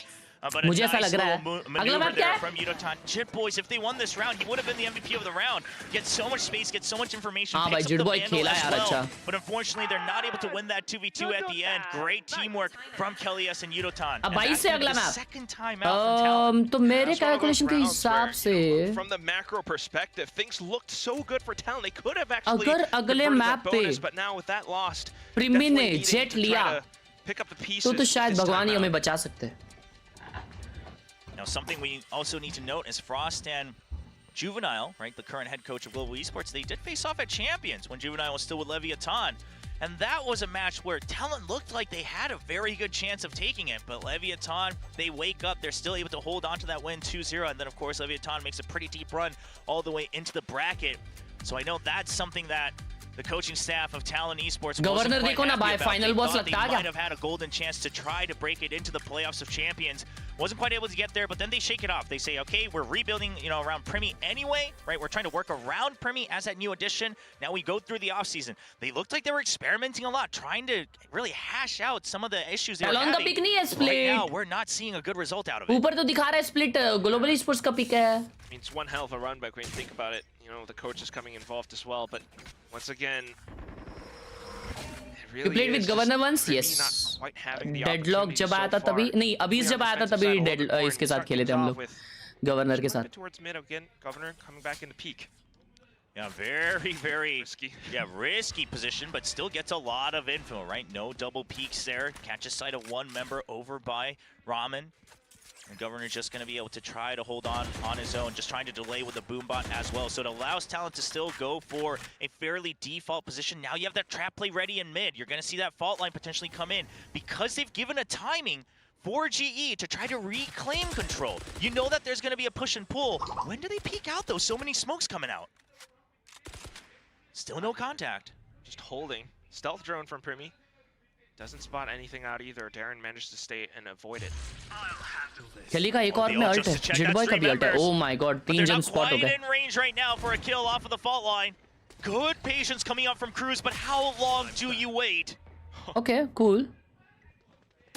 But a मुझे ऐसा nice लग रहा little है। अगला maneuver मैप क्या there है? from Yudotan. Jit Boys, if they won this round, he would have been the MVP of the round. Get so much space, get so much information. हाँ भाई, Picks up the Jit Boy Vandal खेला as यार well. अच्छा। But unfortunately, they're not able to win that 2v2 at the end. Great teamwork from Khelraay and Yudotan. अब And 22 that's से gonna be अगला the map. second time out from Talon. तो मेरे That's one of those calculation के rounds हिसाब where, से from the macro perspective, things looked so good for Talon. They could have actually अगर अगले converted map that पे bonus, but now with that lost, प्रीमी ने definitely jet needing to try लिया to pick up the pieces तो शायद this भगवान time ही out. हमें बचा सकते हैं। Now, something we also need to note is Frost and Juvenile, right, the current head coach of Global Esports, they did face off at Champions when Juvenile was still with Leviathan. And that was a match where Talon looked like they had a very good chance of taking it. But Leviathan, they wake up, they're still able to hold on to that win 2-0. And then, of course, Leviathan makes a pretty deep run all the way into the bracket. So I know that's something that the coaching staff of Talon Esports Governor wasn't देखो quite ना happy भाई, about. final They boss thought लगता they है क्या? might have had a golden chance to try to break it into the playoffs of champions. Wasn't quite able to get there, but then they shake it off. They say, okay, we're rebuilding, around Primi anyway, right? We're trying to work around Primi as that new addition. Now we go through the offseason. They looked like they were experimenting a lot, trying to really hash out some of the issues they were Talon का having. pick नहीं है split. Right now, we're not seeing a good result out of it. ऊपर तो दिखा रहा है split global esports का pick है। I mean, it's one hell of a run back when you think about it. The coach is coming involved as well, but once again, it really You played with is Governor just once? Primi Yes. not quite having the Deadlock opportunity जब आया so था तभी far. नहीं, अभी Primi on जब आया था defensive तभी side a little bit more, इसके and साथ start खेले थे things हम off लोग with गवर्नर के a little साथ। bit towards mid again. Governor coming back into peak. Yeah, very, very Risky. Yeah, risky position, but still gets a lot of info, right? No double peeks there. Catches sight of one member over by Ramen. And Governor's just going to be able to try to hold on his own, just trying to delay with the boombot as well. So it allows Talon to still go for a fairly default position. Now you have that trap play ready in mid. You're going to see that fault line potentially come in. Because they've given a timing for GE to try to reclaim control. You know that there's going to be a push and pull. When do they peek out, though? So many smokes coming out. Still no contact. Just holding. Stealth drone from Primi. Doesn't spot anything out either. Darren managed to stay and avoid it. खेली का एक और में alt है, जिट boy का भी alt है। Oh my god, But 3 they're जन not स्पॉट हो quite गए। in range right now for a kill off of the fault line. Good patience coming up from Cruz, but how long do you wait? Okay, cool.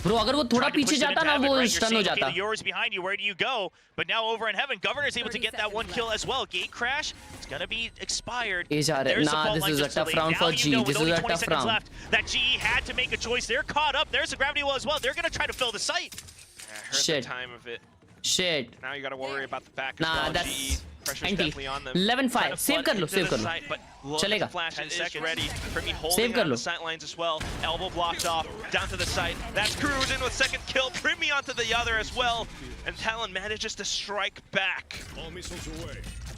Bro, अगर वो थोड़ा Tried to पीछे push them जाता into ना heaven, वो right? You're stun हो seeing, okay, जाता। the Yoru's behind you, where do you go? But now over in heaven, Governor's able to get that one kill as well. Gate crash, it's gonna be expired. ये जा रहे, There's the nah, fault this line is a just tough delayed. round Now for you G. know This with is only a 20 tough seconds round. left, that GE had to make a choice. They're caught up. There's the gravity well as well. They're gonna try to fill the site. Yeah, heard Shit. the time of it. Shit. Now you got to worry about the back as Nah, well. that's GE pressure's anti. definitely on them. 11-5. Trying to Save flood कर लो, into save the कर लो। site, but look, चलेगा। the flash 10 is seconds. ready. Primi Save holding कर on low. the sight lines as well. Elbow blocked off. Down to the site. That's Cruz in with second kill. Primi onto the other as well. And Talon manages to strike back.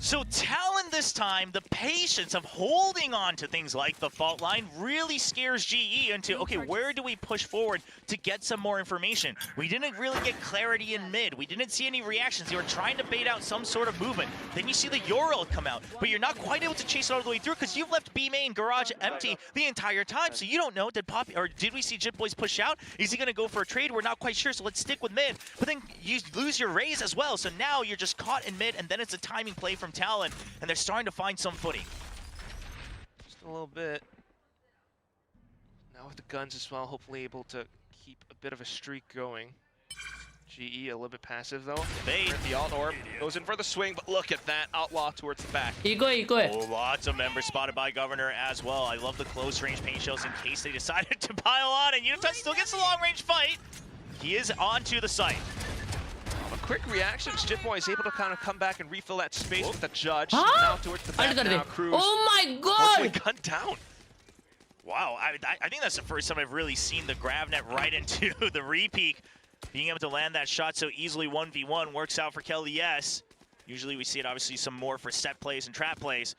So Talon this time, the patience of holding on to things like the fault line really scares GE into, okay, where do we push forward to get some more information? We didn't really get clarity in mid. We didn't see any reactions. They were trying to bait out some sort of movement. Then you see the Ural come out, but you're not quite able to chase it all the way through because you've left B main garage empty the entire time. So you don't know, did we see Jit Boys push out? Is he gonna go for a trade? We're not quite sure, so let's stick with mid. But then you lose your raise as well. So now you're just caught in mid, and then it's a timing play from Talon, and they're starting to find some footing. Just a little bit. Now with the guns as well, hopefully able to keep a bit of a streak going. GE a little bit passive though. They The alt orb goes in for the swing, but look at that outlaw towards the back. Eco है। Oh, lots of members spotted by Governor as well. I love the close range paint shells in case they decided to pile on, and Yuta still gets the long range fight. He is onto the site. A quick reaction. Jitboy is able to kind of come back and refill that space with the judge. Huh? Now towards the back ult कर now. दे। Cruz. Oh my Fortunately god. gunned down. Wow, I think that's the first time I've really seen the GravNet right into the repeak. Being able to land that shot so easily 1v1 works out for Khelraay. Usually we see it obviously some more for set plays and trap plays.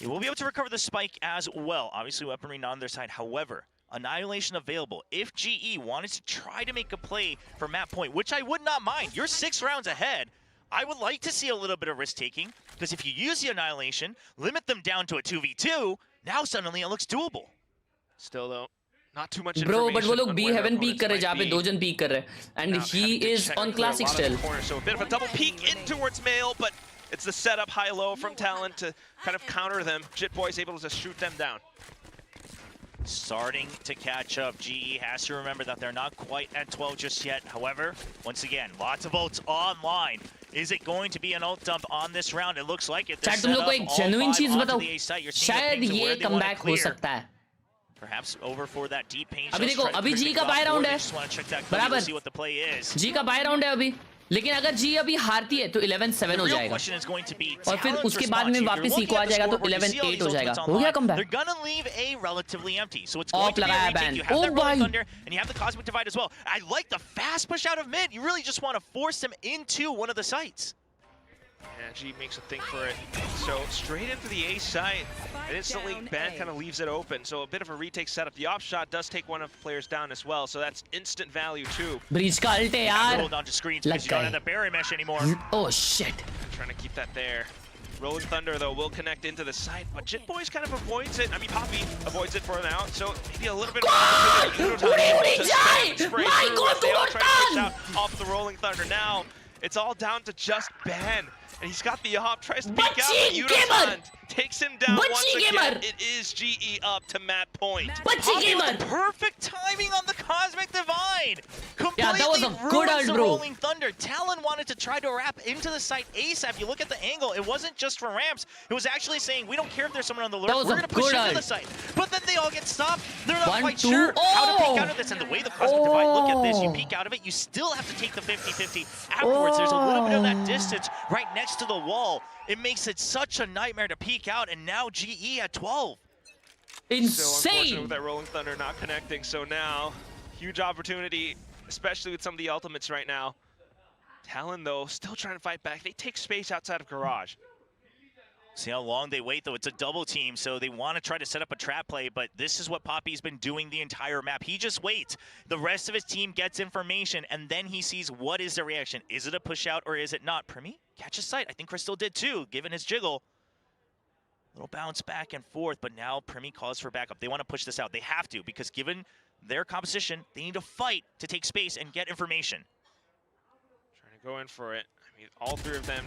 He will be able to recover the spike as well. Obviously weaponry not on their side. However, Annihilation available. If GE wanted to try to make a play for map point, which I would not mind, you're 6 rounds ahead. I would like to see a little bit of risk taking, because if you use the Annihilation, limit them down to a 2v2, now suddenly it looks doable. Still though, not too much Bro, information. but वो लोग on B where their heaven peek opponents कर रहे might जहाँ पे be. 2 जन peek कर रहे and Now he having to is check on clear a classic lot of the still. corners. So a bit of a double peek in towards Mail, but it's the setup high-low from Talon to kind of counter them. Jit Boy's able to shoot them down. starting to catch up. GE has to remember that they're not quite at 12 just yet. However, once again, lots of ults online. Is it going to be an ult dump on this round? It looks like it. Chat तुम लोग को एक genuine चीज बताओ, शायद ये comeback हो सकता है। Perhaps over for that deep pain. अभी देखो, अभी जी का बाय राउंड है, बराबर। जी का बाय राउंड है अभी, लेकिन अगर जी अभी हारती है तो 11-7 हो जाएगा, और फिर उसके बाद में वापस इको आ जाएगा तो 11-8 हो जाएगा। हो गया कमबैक। ऑफ लगाया बैन। ओ भाई, and you have the cosmic divide as well. I like the fast push out of mid. You really just want to force them into one of the sites. Yeah, G makes a think for it. So straight into the A site, and instantly ban kind of leaves it open. So a bit of a retake setup. The off shot does take one of the players down as well, so that's instant value too. Breach का alt है यार। Hold on to screens because you don't have the barrier mesh anymore. Oh shit. Trying to keep that there. Rolling Thunder though will connect into the site, but Jit Boys kind of avoids it. I mean, Poppy avoids it for now, so maybe a little bit. Off the Rolling Thunder now. It's all down to just ban. And he's got the op, tries to peek out, but Yudotan takes him down once again. It is GE up to Matt Point. Perfect timing on the Cosmic Divide. Yeah, that was a good ult, bro. Rolling Thunder. Talon wanted to try to wrap into the site ASAP. If you look at the angle, it wasn't just for ramps. It was actually saying, we don't care if there's someone on the lurk. We're going to push into the site. But then they all get stopped. They're not quite sure how to peek out of this. And the way the Cosmic Divide, look at this. You peek out of it, you still have to take the 50-50. Afterwards, there's a little bit of that distance right next to the wall. It makes it such a nightmare to peek out, and now GE at 12. Insane! So unfortunate with that Rolling Thunder not connecting, so now, huge opportunity, especially with some of the ultimates right now. Talon, though, still trying to fight back. They take space outside of Garage. See how long they wait, though. It's a double team, so they want to try to set up a trap play, but this is what Poppy's been doing the entire map. He just waits. The rest of his team gets information, and then he sees what is the reaction. Is it a push out, or is it not? Primi catches sight. I think Crystal did too, given his jiggle. Little bounce back and forth, but now Primi calls for backup. They want to push this out. They have to, because given their composition, they need to fight to take space and get information. Trying to go in for it. I mean, all three of them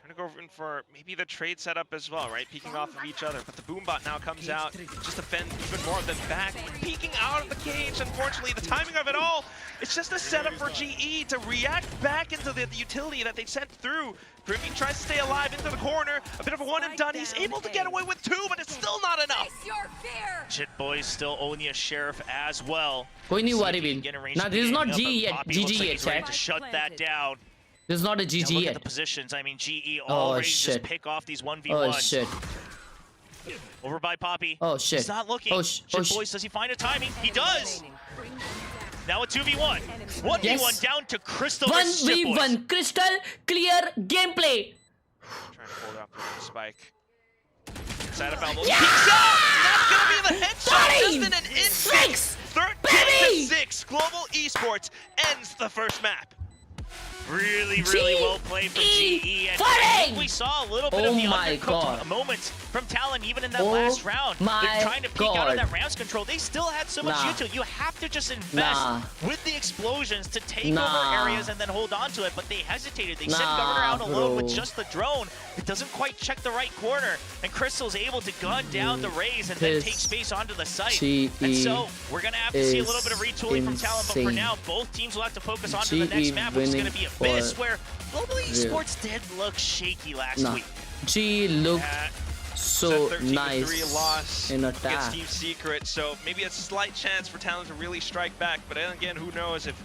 trying to go in for maybe the trade setup as well, right? Peeking off of each other, but the Boombot now comes out, just defend even more of them back. Peeking out of the cage, unfortunately, the timing of it all, it's just a setup for GE to react back into the utility that they sent through. Primi tries to stay alive into the corner, a bit of a one and done. He's able to get away with two, but it's still not enough. Jit Boys still only a sheriff as well. कोई नहीं हुआ reveal. Now this is not GE yet. GG yet, chat. To shut that down. This is not a GG look yet. at the positions. I mean, GE already just pick off these 1v1s. Oh shit. Over by Poppy. Oh shit. He's not looking. Jit Boys, does he find a timing? He does. Now a 2v1. 1v1 yes. Down to Crystal. 1v1. Crystal, clear gameplay. Trying to hold out the spike. Side of elbow. Yeah! That's gonna be the headshot. Just in an instant. 13-6. Global Esports ends the first map. Really well played from GE. And I think we saw a little bit of the undercooked moments from Talon even in that last round. They're trying to peek out of that ramps control. They still had so much util. You have to just invest with the explosions to take over areas and then hold on to it. But they hesitated. They sent Governor out alone with just the drone. It doesn't quite check the right corner. And Crystal's able to gun down the Raze and then take space onto the site. And so we're going to have to see a little bit of retooling from Talon. But for now, both teams will have to focus on to the next map, which is going to be Abyss, where Global Esports did look shaky last week. G looked so nice loss in attack. Against Team Secret, so maybe a slight chance for Talon to really strike back. But then again, who knows if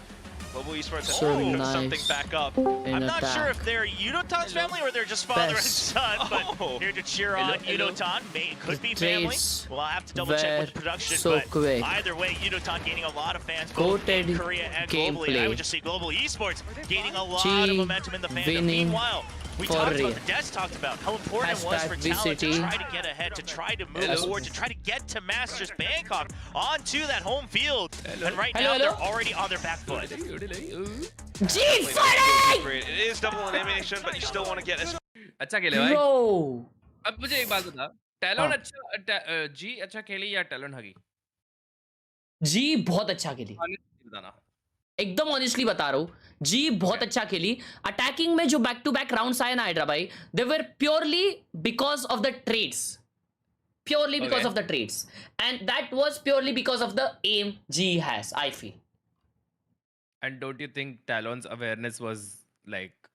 Global Esports has to put something back up. I'm not sure if they're Yudotan's family or they're just father and son, but here to cheer on Yudotan. Could be family. We'll have to double check with the production, but either way, Yudotan gaining a lot of fans both in Korea and globally. I would just say Global Esports gaining a lot of momentum in the fandom. Meanwhile, we talked about, the devs talked about how important it was for Talon to try to get ahead, to try to move forward, to try to get to Masters Bangkok onto that home field. And right now, they're already on their back foot. G fighting! It is double elimination, but you still want to get as अच्छा खेले भाई। Bro. अब मुझे एक बात बता, talon अच्छा जी अच्छा खेली या टैलन हगी? जी बहुत अच्छा खेली। बताना। एकदम ऑनेस्टली बता रहा हूँ, जी बहुत अच्छा खेली। अटैकिंग में जो बैक टू बैक राउंड्स आए ना हाइड्रा भाई, they were purely because of the trades, purely because Okay. of the traits, and that was purely because of the aim G has, I feel. And don't you think Talon's awareness was like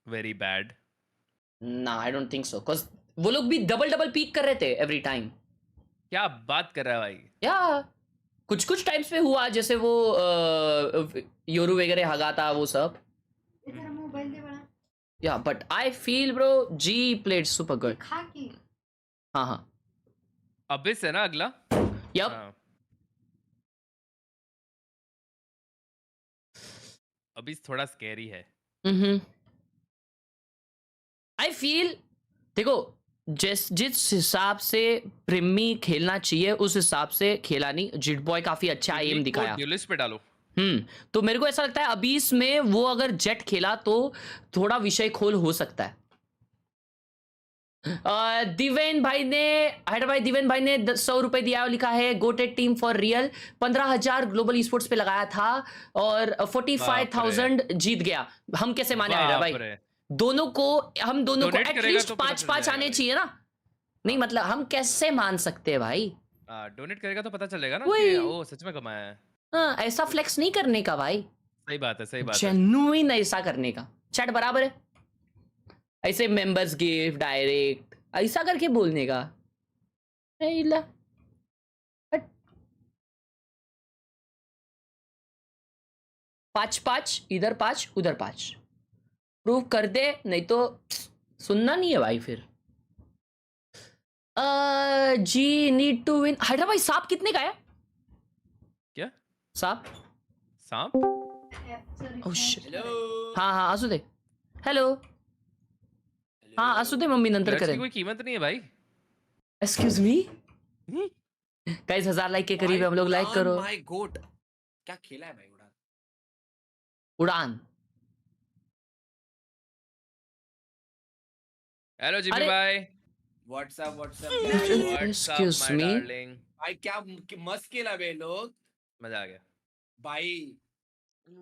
very bad? Nah, I don't think so, cause वो लोग भी double peak कर रहे थे every time. क्या बात कर रहा है भाई? Yeah, कुछ टाइम्स पे हुआ, जैसे वो योरू वगैरह हगा था वो सब. Yeah, but I feel bro, G played super good. हाँ. अबिस है ना अगला? Yup. हाँ. अबिस थोड़ा स्कैरी है. I feel, देखो जिस हिसाब से प्रिमी खेलना चाहिए उस हिसाब से खेला नहीं. जिट बॉय काफी अच्छा एम दिखाया. ड्यूलिस्ट पे डालो. तो मेरे को ऐसा लगता है अभी इसमें वो अगर जेट खेला तो थोड़ा विषय खोल हो सकता है. दिवेन भाई ने हैदराबाद दिवेन भाई ने 100 रुपए दिया और लिखा है GOATed team for real. 15,000 global sports पे लगाया था और 45,000 जीत गया. हम कैसे माने हैदराबाद भाई? दोनों को Donate करेगा एटलीस्ट तो पता 5-5 चल आने जाएगा चाहिए ना. नहीं मतलब हम कैसे मान सकते हैं भाई? डोनेट करेगा तो पता चलेगा ना वही. कि ओ सच में कमाया है. हाँ, ऐसा फ्लेक्स नहीं करने का भाई. सही बात है. जेन्युइन ऐसा करने का. चैट बराबर है. ऐसे मेंबर्स गिफ्ट डायरेक्ट ऐसा करके बोलने का. नहीं ला. हट. 5-5 इधर 5 उधर 5 प्रूव कर दे, नहीं तो सुनना नहीं है भाई फिर. जी नीड टू विन. हैदराबाद सांप कितने का है? क्या? सांप. Oh shit. हेलो. हाँ असू दे. हेलो. हाँ असू दे, मम्मी नंतर ड्रग्स की करें. कोई कीमत नहीं है भाई. एक्सक्यूज मी गाइस, 1000 लाइक के करीब हम लोग. लाइक करो. माय गोट. क्या खेला है भाई उड़ान? उड़ान. हेलो जिमी अरे- भाई. WhatsApp Excuse my me? darling. भाई क्या मस्त खेला बे लोग मजा आ गया. भाई.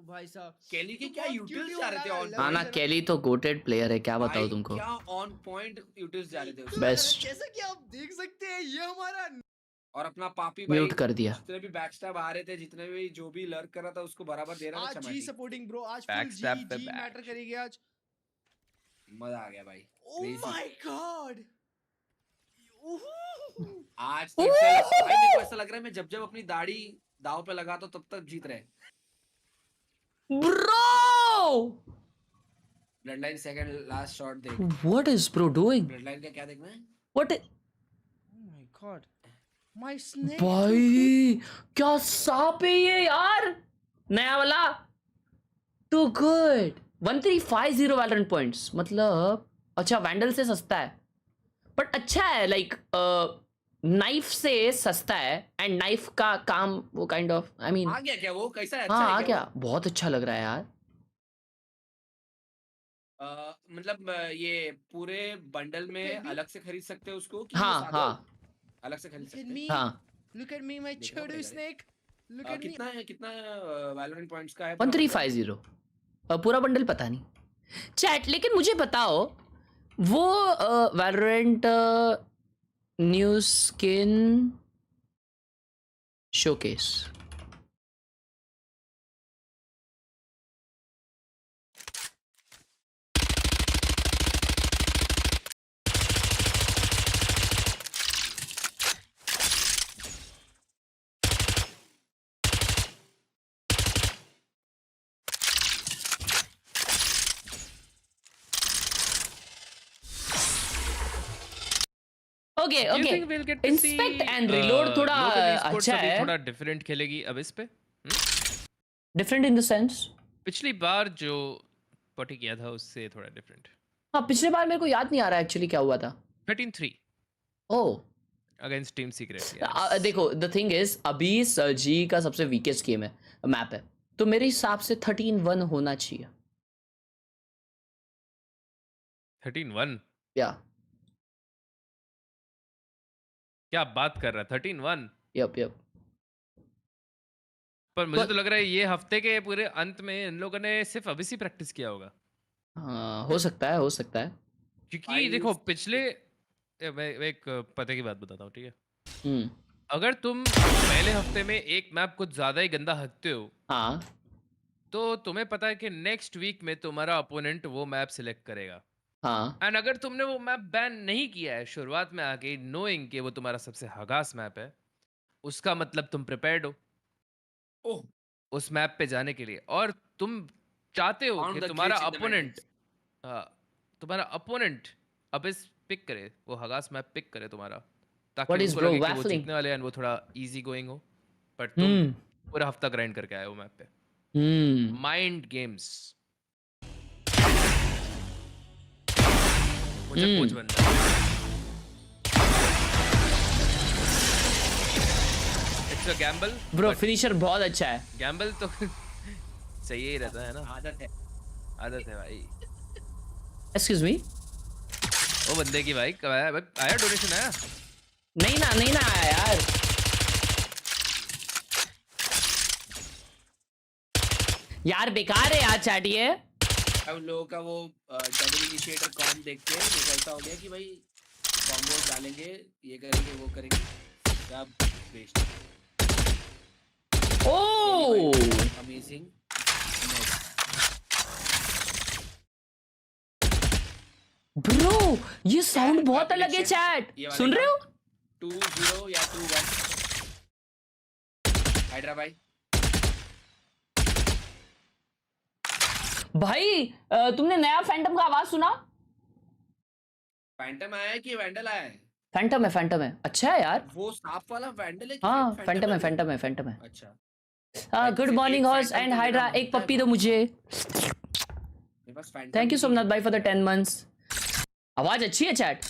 भाई साहब केली के क्या यूटिल्स जा रहे थे ऑन हाँ ना, केली तो गोटेड प्लेयर है, क्या बताऊँ तुमको. क्या ऑन पॉइंट यूटिल्स जा रहे थे उसमें. बेस्ट. जैसा कि आप देख सकते हैं ये हमारा और अपना पापी भाई म्यूट कर दिया. जितने भी बैकस्टैब आ रहे थे, जितने भी जो भी लर्क कर रहा था उसको बराबर दे रहा था. आज जी चमाटी. Supporting bro. आज full Backstab the G back. Matter करेगी आज. मजा आ गया भाई. Oh Crazy. My god. आज तो भाई मेरे को ऐसा लग रहा है मैं जब अपनी दाढ़ी दाव पे लगाता हूं, तब तक जीत रहे. Bro blood line second last shot देख. What is bro doing? Blood line का क्या देखना है? What oh my god. My snake. भाई क्या सांप है ये यार, नया वाला. To good. 1350 वैलोरेंट पॉइंट्स, मतलब अच्छा वैंडल से सस्ता है बट अच्छा है. लाइक नाइफ से सस्ता है एंड नाइफ का काम वो काइंड ऑफ आई मीन. आ गया क्या वो? कैसा है? अच्छा हाँ है आ क्या गया. बहुत अच्छा लग रहा है यार. मतलब ये पूरे बंडल में अलग से खरीद सकते हो उसको कि हाँ सादा हाँ अलग से खरीद Look at सकते me. हैं? हाँ. Look at me, my देखना छोटू पड़ेगा स्नेक. Look at me. कितना वैलोरेंट पॉइंट्स का है? 1350. पूरा बंडल पता नहीं. चैट लेकिन मुझे बताओ वो Valorant new skin showcase. Okay Do you okay. think we'll get to Inspect see, and reload थोड़ा global esports अच्छा अभी है. थोड़ा डिफरेंट खेलेगी अब इस पे. Different in the sense. पिछली बार जो पटी किया था उससे थोड़ा डिफरेंट. हाँ पिछले बार मेरे को याद नहीं आ रहा एक्चुअली क्या हुआ था. 13-3 ओह अगेंस्ट टीम सीक्रेट. देखो द थिंग इज अभी जी का सबसे वीकेस्ट गेम है मैप है, तो मेरे हिसाब से 13-1 होना चाहिए. 13-1 या क्या बात कर रहा है? 13-1. Yup yup. पर मुझे तो लग रहा है ये हफ्ते के पूरे अंत में इन लोगों ने सिर्फ अभी से प्रैक्टिस किया होगा. हाँ हो सकता है, हो सकता है. क्योंकि देखो पिछले मैं एक पते की बात बताता हूँ, ठीक है? हम्म अगर तुम पहले हफ्ते में एक मैप कुछ ज्यादा ही गंदा हकते हो, हाँ तो तुम्हें पता है कि नेक्स्ट वीक में तुम्हारा अपोनेंट वो मैप सिलेक्ट करेगा। हाँ एंड अगर तुमने वो मैप बैन नहीं किया है शुरुआत में आके, नोइंग कि वो तुम्हारा सबसे हगास मैप है, उसका मतलब तुम प्रिपेयर्ड हो ओह, उस मैप पे जाने के लिए, और तुम चाहते हो कि फाउंड द तुम्हारा glitch in the opponent matrix. तुम्हारा अपोनेंट अब इस पिक करे, वो हगास मैप पिक करे तुम्हारा, ताकि व्हाट इज उनको ब्रो लगे कि वो वैफलिंग? जीतने वाले हैं and वो थोड़ा इजी गोइंग हो, बट तुम हम्म पूरा हफ्ता ग्राइंड करके आए हो मैप पे। हम्म माइंड गेम्स। मुझे कोच बनना है। It's a gamble bro finisher बहुत अच्छा है। गैम्बल तो सही ही रहता है ना, आदत है। आदत है भाई। Excuse me. वो बंदे की भाई कब आया? आया डोनेशन आया? नहीं ना आया यार। यार बेकार है यार चैट ये। अब लोगों का वो डबल इनिशिएटर कॉम देख के मुझे ऐसा हो गया कि भाई कॉम्बो डालेंगे, ये करेंगे वो करेंगे, सब वेस्ट। ओह अमेजिंग। ब्रो ये साउंड बहुत अलग है चैट, सुन रहे हो? 2-0 या 2-1 हैदराबाद। भाई तुमने नया फैंटम का आवाज सुना? फैंटम आया है कि वैंडल आया है? फैंटम है, अच्छा है यार। वो सांप वाला वैंडल है कि हाँ फैंटम फैंटम है। अच्छा। Good morning horse and hydra, एक पप्पी दो मुझे। मेरे पास फैंटम थैंक यू भी सोमनाथ है। भाई फॉर द 10 months। आवाज अच्छी है चैट।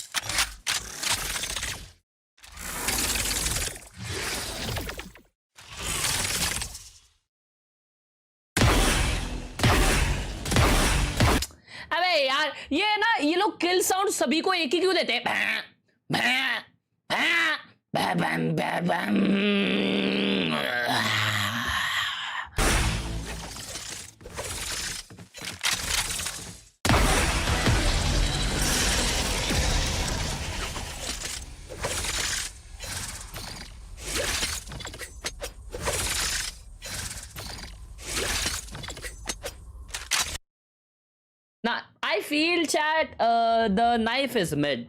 अबे यार ये ना, ये लोग किल साउंड सभी को एक ही क्यों देते हैं? भैं, भैं, भैं, भैं, भैं, भैं, भैं। Now, I feel chat, the knife is mid.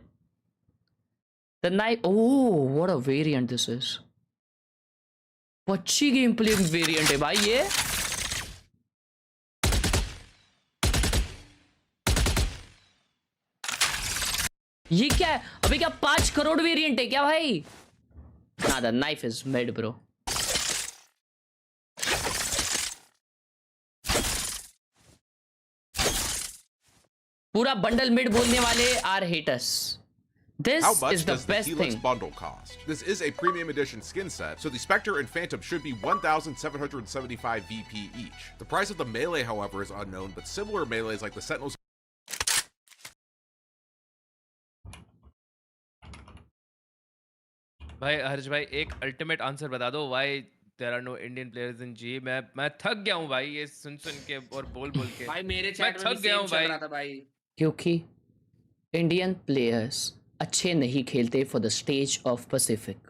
The knife, oh, what a variant this is. अच्छी गेम प्ले वेरिएंट है भाई ये। ये क्या है? अभी क्या 5 करोड़ वेरिएंट है क्या भाई? Nah, the knife is mid, bro. पूरा बंडल मिड बोलने वाले are haters. This How much is the does the best Helix thing. bundle cost? This is a premium edition skin set, so the Spectre and Phantom should be 1,775 VP each. The price of the melee, however, is unknown, but similar melees like the Sentinels. भाई हर्ष भाई एक ultimate answer बता दो, why there are no Indian players in G. मैं थक गया हूं भाई ये सुन के और बोल के। भाई मेरे मैं चैट में भी थक गया सेम हूं चल भाई। रहा था भाई। क्योंकि इंडियन प्लेयर्स अच्छे नहीं खेलते for the stage of Pacific.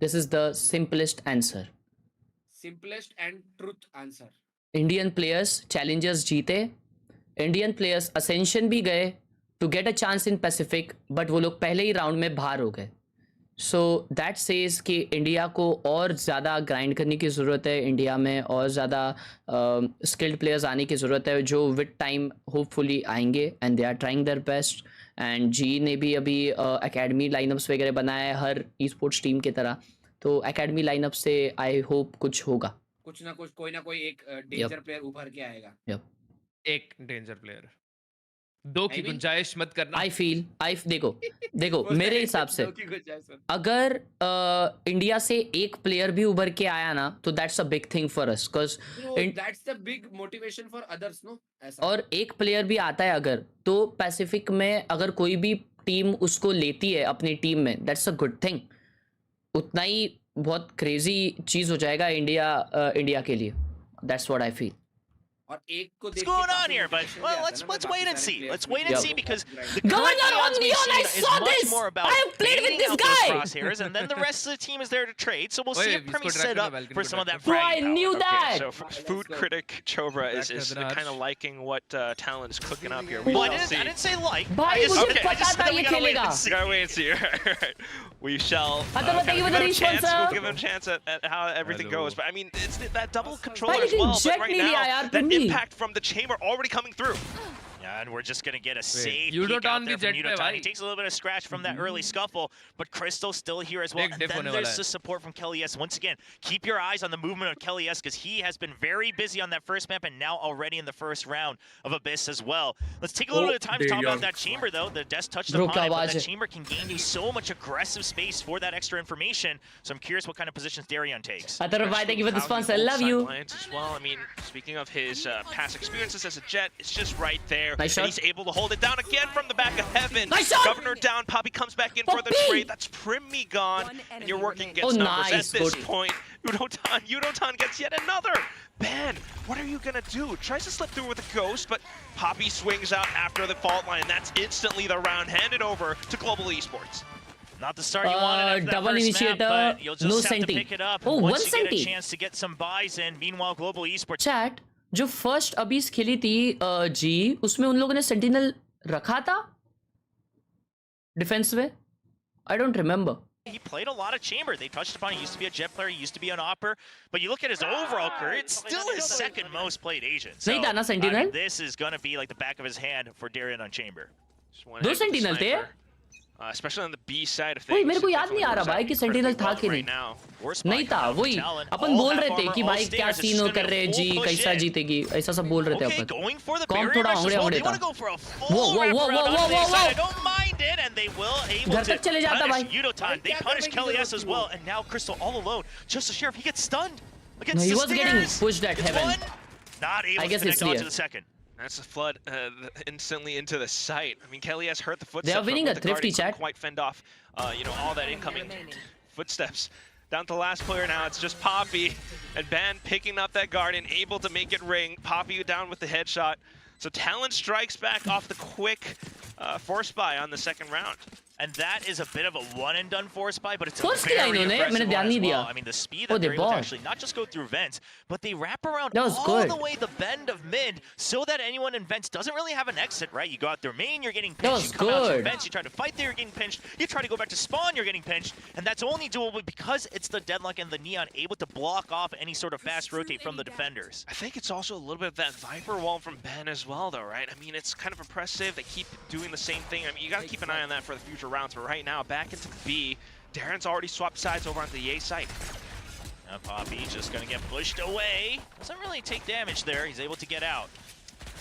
This is the simplest answer, simplest and truth answer. Indian players challengers जीते, इंडियन प्लेयर्स असेंशन भी गए to get a chance in Pacific, but वो लोग पहले ही राउंड में बाहर हो गए। सो दैट सेज कि इंडिया को और ज़्यादा ग्राइंड करने की ज़रूरत है, इंडिया में और ज़्यादा स्किल्ड प्लेयर्स आने की ज़रूरत है जो विद टाइम होपफुली आएंगे and they are trying their best. And G ने भी अभी एकेडमी लाइनअप्स वगैरह बनाया है हर ई स्पोर्ट्स टीम की तरह, तो एकेडमी लाइनअप से आई होप कुछ होगा, कुछ ना कुछ, कोई ना कोई एक डेंजर प्लेयर उभर के आएगा। एक डेंजर प्लेयर, दो की गुंजाइश मत करना। आई फील देखो मेरे हिसाब से अगर इंडिया से एक प्लेयर भी उभर के आया ना तो that's a big thing for us, because that's the big motivation for others, no ऐसा। और एक प्लेयर भी आता है अगर, तो पैसिफिक में अगर कोई भी टीम उसको लेती है अपनी टीम में, दैट्स अ गुड थिंग। उतना ही बहुत क्रेजी चीज हो जाएगा इंडिया के लिए। That's what I feel. और एक को What's देख going के on काफी here? But motivation well, भी आता let's है ना, let's मैं wait काफी and सारे see. players Let's को wait and देखता see हूँ। because the Governor current on odds we Neon, I see saw is much this! more about I have played with baiting this out those guy! crosshairs, and then the rest of the team is there to trade. So we'll see Oi, if Premi इसको set drag up करना, for some of that Bro, I fragging knew power. that! So food critic Chobra is Back to the kind of notch. liking what Talon is cooking up here. We Well, shall see. I didn't say like. भाई I just मुझे said- I पता just था said ये we gotta wait खेलेगा. and see. Gotta wait and see. Alright. We shall Father, what kind you of with give him the a chance. response, We'll sir? give him a chance at how everything Hello. goes. But I mean, it's that double controller भाई as लेकिन well. But jet right नहीं लिया now, यार that तुमने. impact from the chamber already coming through. Yeah, and we're just gonna get a safe Yudotan peek out भी there from jet पे Yudotan. He भाई. takes a little bit of scratch from that early scuffle, but Crystal's still here as well. Big And diff then होने there's वाला है. the support from Kelly S. Once again, keep your eyes on the movement of Kelly S because he has been very busy on that first map and now already in the first round of Abyss as well. Let's take a little bit of time to talk about that chamber though. The Des touched Bro, upon it, but क्या that आवाज है? chamber can gain you so much aggressive space for that extra information. So I'm curious what kind of positions Darion takes. Father, bye, thank you for the How he sponsor. I holds love you. sidelines as well. I mean, speaking of his past experiences as a Jet, it's just right there. Nice and shot. he's able to hold it down again from the back of heaven. Nice shot. Governor down, Poppy comes back in for the Poppy. trade. That's Primi gone, and you're working against Oh, numbers nice, at this good. point. Yudotan gets yet another ban. What are you gonna do? Tries to slip through with a ghost, but Poppy swings out after the fault line. That's instantly the round handed over to Global Esports. Not the start you wanted after that double first initiator, map, but you'll just no have senti. to pick it up Oh, once 1 you get a senti. chance to get some buys in. Meanwhile, Global Esports chat जो first Abish खेली थी जी उसमें उन लोगों ने sentinel रखा था defence में I don't remember. he played a lot of chamber. They touched upon he used to be a Jet player, he used to be an Opper, but you look at his overall career, it's still his second most played Asian. So, नहीं था ना Sentinel? I mean, this is going to be like the back of his hand for Darion on chamber. Just one दो heck of a sentinel थे? sniper. Especially on the B side of वही things. मेरे को it याद नहीं आ रहा definitely भाई कि works out सेंटिनल था incredibly कि well नहीं. right now. Worst नहीं spot था coming out वही from Talon. अपन All बोल half रहे थे armor, कि all भाई क्या stairs. It's सीन gonna कर be रहे a जी full push कैसा in. जीतेगी ऐसा सब बोल रहे थे Okay, upon. going for the com barrier थोड़ा rush as आंगड़े well. आंगड़े They want to था. go for a Whoa, full whoa, whoa, wraparound whoa, on the whoa, side. I whoa. don't mind it, and they will able घर to तक चले जाता punish भाई. Yudotan. They क्या punish करने की Kelly जरूरत S as थी वो? well, and now Crystal all alone. Just a sheriff, he gets stunned against No, he the was getting stairs. pushed at It's heaven. one. Not able I to guess connect it's onto clear. the second. That's a flood instantly into the site. I mean, Kelly has hurt the footsteps. They are winning but a with the thrifty Guardian couldn't chat. quite fend off, all that incoming footsteps. Down to the last player now. It's just Poppy and Ban picking up that Guardian, able to make it ring. Poppy down with the headshot. So Talon strikes back off the quick force buy on the second round. And that is a bit of a one-and-done force buy, but it's a Force very किया इन्होंने, aggressive मैंने one ध्यान as नहीं well. दिया. I mean, the speed Oh, that they they're able to bought. actually not just go through vents, but they wrap around That was all good. the way the bend of mid so that anyone in vents doesn't really have an exit, right? You go out their main, you're getting That pinched. was You come out your good. vents, you try to fight there, you're getting pinched. You try to go back to spawn, you're getting pinched. And that's only doable because it's the Deadlock and the Neon able to block off any sort of fast rotate from the defenders. I think it's also a little bit of that Viper wall from Ben as well, though, right? I mean, it's kind of impressive. They keep doing the same thing. I mean, you got to keep an eye on that for the future rounds. But right now, back into B. Darren's already swapped sides over onto the A site. Now Poppy just going to get pushed away. Doesn't really take damage there. He's able to get out.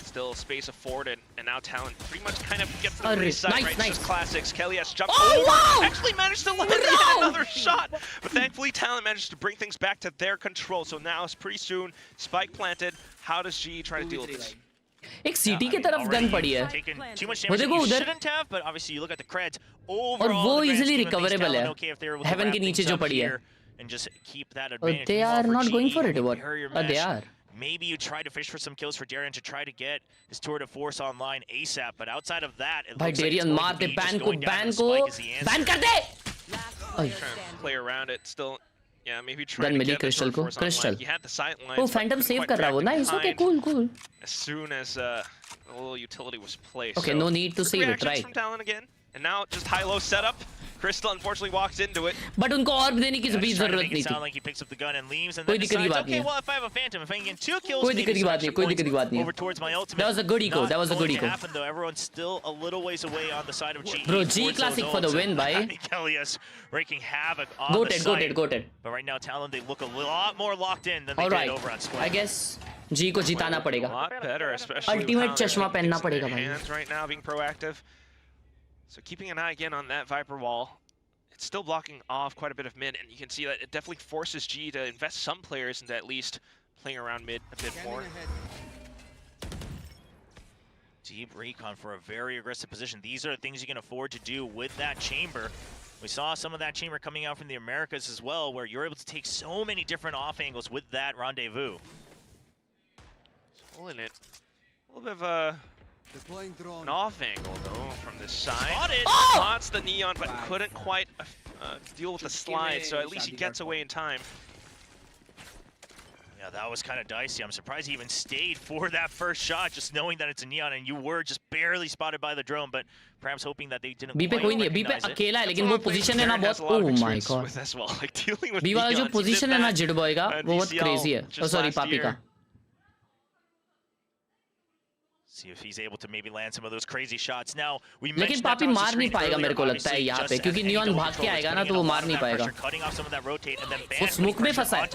Still space afforded, and now Talon pretty much kind of gets the Oh, free side, nice, right? nice. It's just classics. Kelly has jumped Oh, over. wow! Actually managed to land yet another shot. But thankfully, Talon managed to bring things back to their control. So now it's pretty soon. Spike planted. How does G try to deal with this? एक सीटी की तरफ gun पड़ी है Taken too much वो damage that देखो you उधर shouldn't have, but obviously you look at the creds. और Overall, वो the grand easily scheme of things, recoverable Talon है okay if they were able to heaven wrap के नीचे things जो up पड़ी है. here and just keep that advantage. They Meanwhile, are for not going GE, for it, what? barrier They mesh, are. Maybe you try to fish for some kills for Darion to try to get his tour de force online ASAP, but outside of that, it भाई looks like it's Darian going मार to दे be just ban को going down to ban the को spike as the answer. Ban कर दे. Trying to play around it still. Yeah, maybe try gun to मिली get the crystal को force online. Crystal He had the sight lines, वो but phantom couldn't save quite कर रहा drag वो it nice okay behind cool cool. as soon as a little utility was placed. Okay, So, no need to quick save it, reactions right? from Talon again. And now just high-low setup. Crystal unfortunately walks into it. But उनको और भी देने की Yeah, भी just trying to जरूरत make नहीं it sound थी. like he picks up the gun and leaves, and कोई then दिक्कत की decides, बात okay, नहीं है. well, if I have a Phantom, if I can get 2 kills, कोई maybe दिक्कत की some बात नहीं, extra कोई दिक्कत की बात points नहीं है. over towards my ultimate. That was a good eco, Not that was a good going to eco. happen, though. Everyone's still a little ways away on the side of GE. Bro, G towards classic those for the ults, win, and bhai. Kellius wreaking havoc on the Goated, site. goated, goated. But right now, Talon, they look a lot more locked in than they All did right, over on Square. I guess G को जिताना A पड़ेगा. lot better, especially with Ultimate how they're चश्मा getting पहनना things in पड़ेगा their भाई. hands right now, being proactive. So keeping an eye again on that Viper wall. It's still blocking off quite a bit of mid, and you can see that it definitely forces G to invest some players into at least playing around mid a bit more. Deep recon for a very aggressive position. These are the things you can afford to do with that chamber. We saw some of that chamber coming out from the Americas as well, where you're able to take so many different off angles with that rendezvous. Pulling it. A little bit of a an off angle though from this side. Spots the Neon, but couldn't quite deal with the slide, so at least he gets away in time. Yeah, that was kind of dicey. I'm surprised he even stayed for that first shot, just knowing that it's a Neon and you were just barely spotted by the drone, but perhaps hoping that they didn't B पे कोई नहीं है, B पे अकेला है, लेकिन वो position है ना बहुत, ओह माय गॉड, बी वाला जो पोजीशन है ना जिड बॉय का वो बहुत क्रेजी है, ओ सॉरी पापी का. See if he's able to maybe land some of those crazy shots. Now we लेकिन पापी मार नहीं पाएगा मेरे को लगता है यहाँ पे, क्योंकि नियॉन भाग के आएगा ना तो वो मार नहीं पाएगा. वो स्मोक में फंसा है,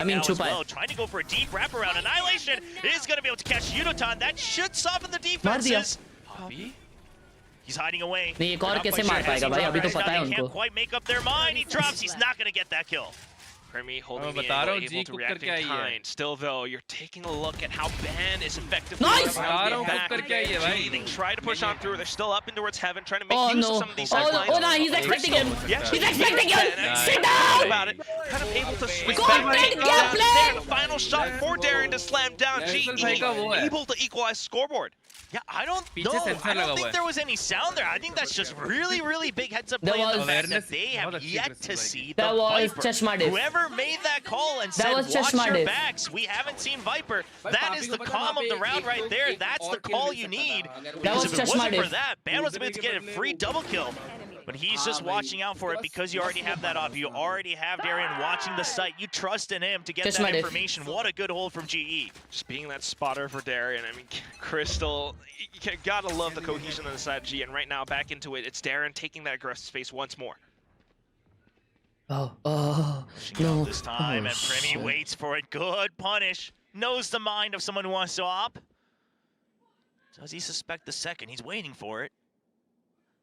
I mean छुपा है. Trying to go for a deep wraparound. Annihilation is going to be able to catch Yudotan. That should soften the मार दिया. defenses. He's hiding away. नहीं एक और कैसे मार पाएगा भाई, अभी तो पता है उनको. Can't quite make up their mind. He drops. He's not going to get that kill. Premi holding the angle, able to react in kind. Still though, you're taking a look at how Ban is effectively They try to push on through, they're still up in towards heaven, trying to make use of some of these sidelines. Oh no, he's expecting him. Yeah, He's expecting him. Sit down. About it. Kind of able to swing Go back. ahead, gameplay. The final shot for Darren to slam down. GE able to equalize scoreboard. Yeah, I don't know. I don't think there was any sound there. I think that's just really, really big heads up play on the fact that they have yet to see the Viper. Whoever made that call and said, watch your backs, we haven't seen Viper. That is the calm of the round right there. That's the call you need. Because if it wasn't for that, Ban was about to get a free double kill. But he's just watching out for it because you already have that off. You already have Darren watching the site. You trust in him to get that information. What a good hold from GE. Just being that spotter for Darren. I mean, Crystal, you gotta love the cohesion on the side of G. And right now, back into it, it's Darren taking that aggressive space once more. No. This time, and Premi waits for it. Good punish. Knows the mind of someone who wants to op. Does he suspect the second? He's waiting for it.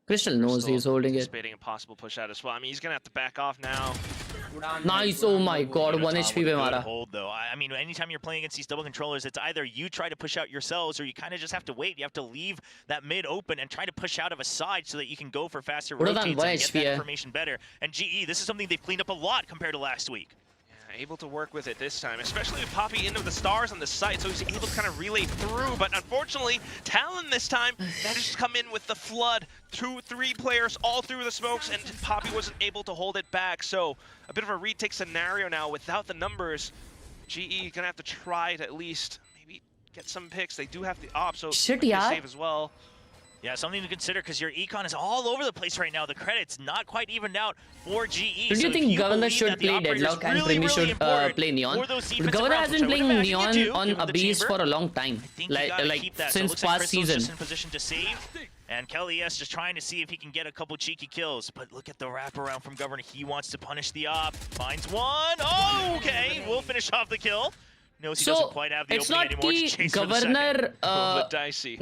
Crystal knows he's holding it. Anticipating a possible push out as well. I mean, he's gonna have to back off now. Nice, oh my god, 1 HP पे मारा. Hold though. I mean, anytime you're playing against these double controllers, it's either you try to push out yourselves or you kind of just have to wait. You have to leave that mid open and try to push out of a side so that you can go for faster rotates and get that information better. And GE, this is something they've cleaned up a lot compared to last week. Able to work with it this time, especially with Poppy into the stars on the site, so he's able to kind of relay through, but unfortunately, Talon this time managed to come in with the flood. 2-3 players all through the smokes, and Poppy wasn't able to hold it back, so a bit of a retake scenario now without the numbers. GE gonna have to try to at least maybe get some picks. They do have the op, so save as well. Yeah, something to consider because your econ is all over the place right now. The credits not quite evened out for GE. Do you think Governor should play Deadlock and Premi should play Neon? Governor has been playing Neon on Abyss for a long time, like since past season. Just in position to save. And Khelraay just trying to see if he can get a couple cheeky kills. But look at the wraparound from Governor. He wants to punish the op. Finds one. Oh, okay. We'll finish off the kill. So it's not कि governor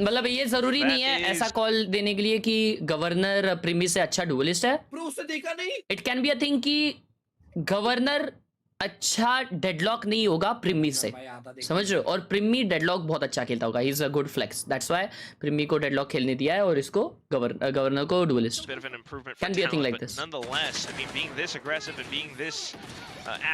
मतलब ये जरूरी नहीं है ऐसा call देने के लिए कि गवर्नर प्रीमी से अच्छा डुअलिस्ट है. It can be a thing कि गवर्नर अच्छा डेडलॉक नहीं होगा प्रीमी से, समझ रहे हो? और प्रीमी डेडलॉक बहुत अच्छा खेलता होगा. He is a good flex. That's why Primmie को डेडलॉक खेलने दिया है और इसको गवर्नर को duelist. Can be a thing like this. Nonetheless, I mean, being this aggressive and being this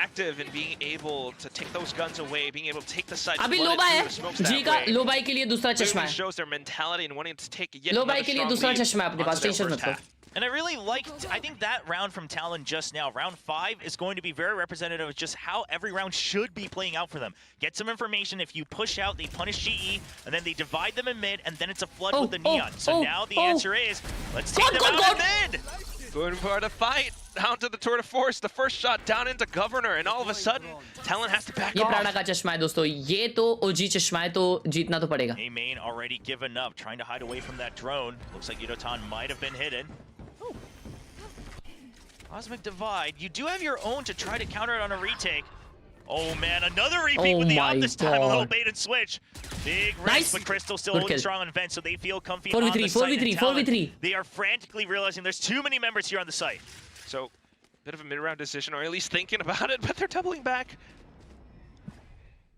active and being able to take those guns away, being able to take the sides. अभी लोबा है जी का, लोबाई के लिए दूसरा चश्मा है. Shows their mentality and wanting to take लोबाई के लिए दूसरा चश्मा है अपने पास. टेंशन मत लो. And I really liked, I think that round from Talon just now, round 5 is going to be very representative of just how every round should be playing out for them. Get some information. If you push out, they punish GE, and then they divide them in mid, and then it's a flood with the Neon. So now the answer is, let's take them out in mid! Going for the fight, down to the tour de force, the first shot down into Governor, and all of a sudden, Talon has to back off. ये प्राणा का चश्मा है दोस्तों, ये तो OG चश्मा है, तो जीतना तो पड़ेगा. A-main already given up, trying to hide away from that drone. Looks like Yudotan might have been hidden. Cosmic Divide, you do have your own to try to counter it on a retake. Oh man, another repeat with the op this time, a little bait and switch. Big risk, but Crystal still holding strong on vent, so they feel comfy on the site. 4v3. They are frantically realizing there's too many members here on the site. So, bit of a mid-round decision, or at least thinking about it, but they're doubling back.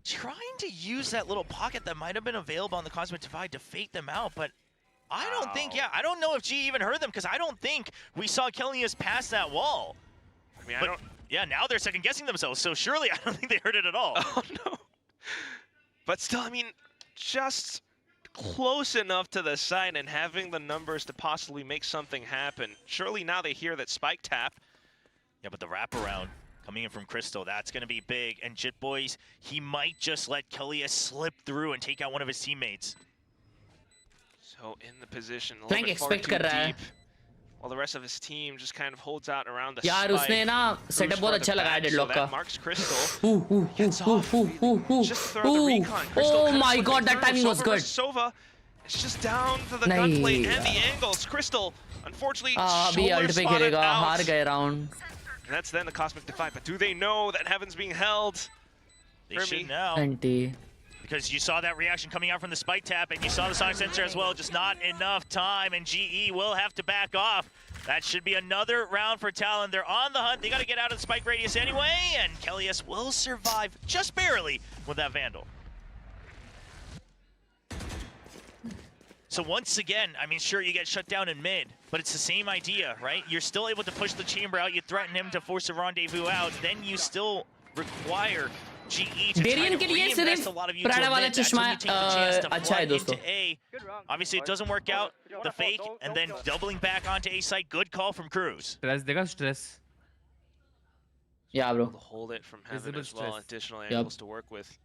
Trying to use that little pocket that might have been available on the Cosmic Divide to fake them out, but I don't think, I don't know if G even heard them, because I don't think we saw Khelraay pass that wall. I mean, I don't... Yeah, now they're second-guessing themselves, so surely I don't think they heard it at all. Oh, no. But still, I mean, just close enough to the side and having the numbers to possibly make something happen. Surely now they hear that spike tap. Yeah, but the wraparound coming in from Crystal, that's going to be big. And Jit Boys, he might just let Khelraay slip through and take out one of his teammates. So in the position, a Flank little bit far expect too कर रहा है. deep, while the rest of his team just kind of holds out around the यार spike. उसने ना setup बहुत अच्छा लगाया So deadlock का. that marks Crystal. Gets off. Just throw the recon. Crystal Oh kind of my looking god, that through. timing was Sova good. versus Sova. It's just down to the नहीं gunplate and the यार. angles. Crystal, unfortunately, अभी shoulder ult पे spotted गिरेगा, हार out. गए round. And that's then the Cosmic Defy. But do they know that Heaven's being held? They Remy. should now. Anti. Because you saw that reaction coming out from the spike tap, and you saw the Sonic Sensor as well. Just not enough time, and GE will have to back off. That should be another round for Talon. They're on the hunt. They got to get out of the spike radius anyway, and Khelraay will survive just barely with that Vandal. So once again, I mean, sure, you get shut down in mid, but it's the same idea, right? You're still able to push the chamber out. You threaten him to force a rendezvous out. Then you still require GE to Darian के लिए सिर्फ प्राड़ा वाला चश्मा अच्छा है दोस्तों. Obviously, it doesn't work out. The fake, and then doubling back onto A site. Good call from Cruz. Stress देखा stress. Yeah bro. To hold it from Heaven Visible as well. stress. Additional Yep. angles to work with.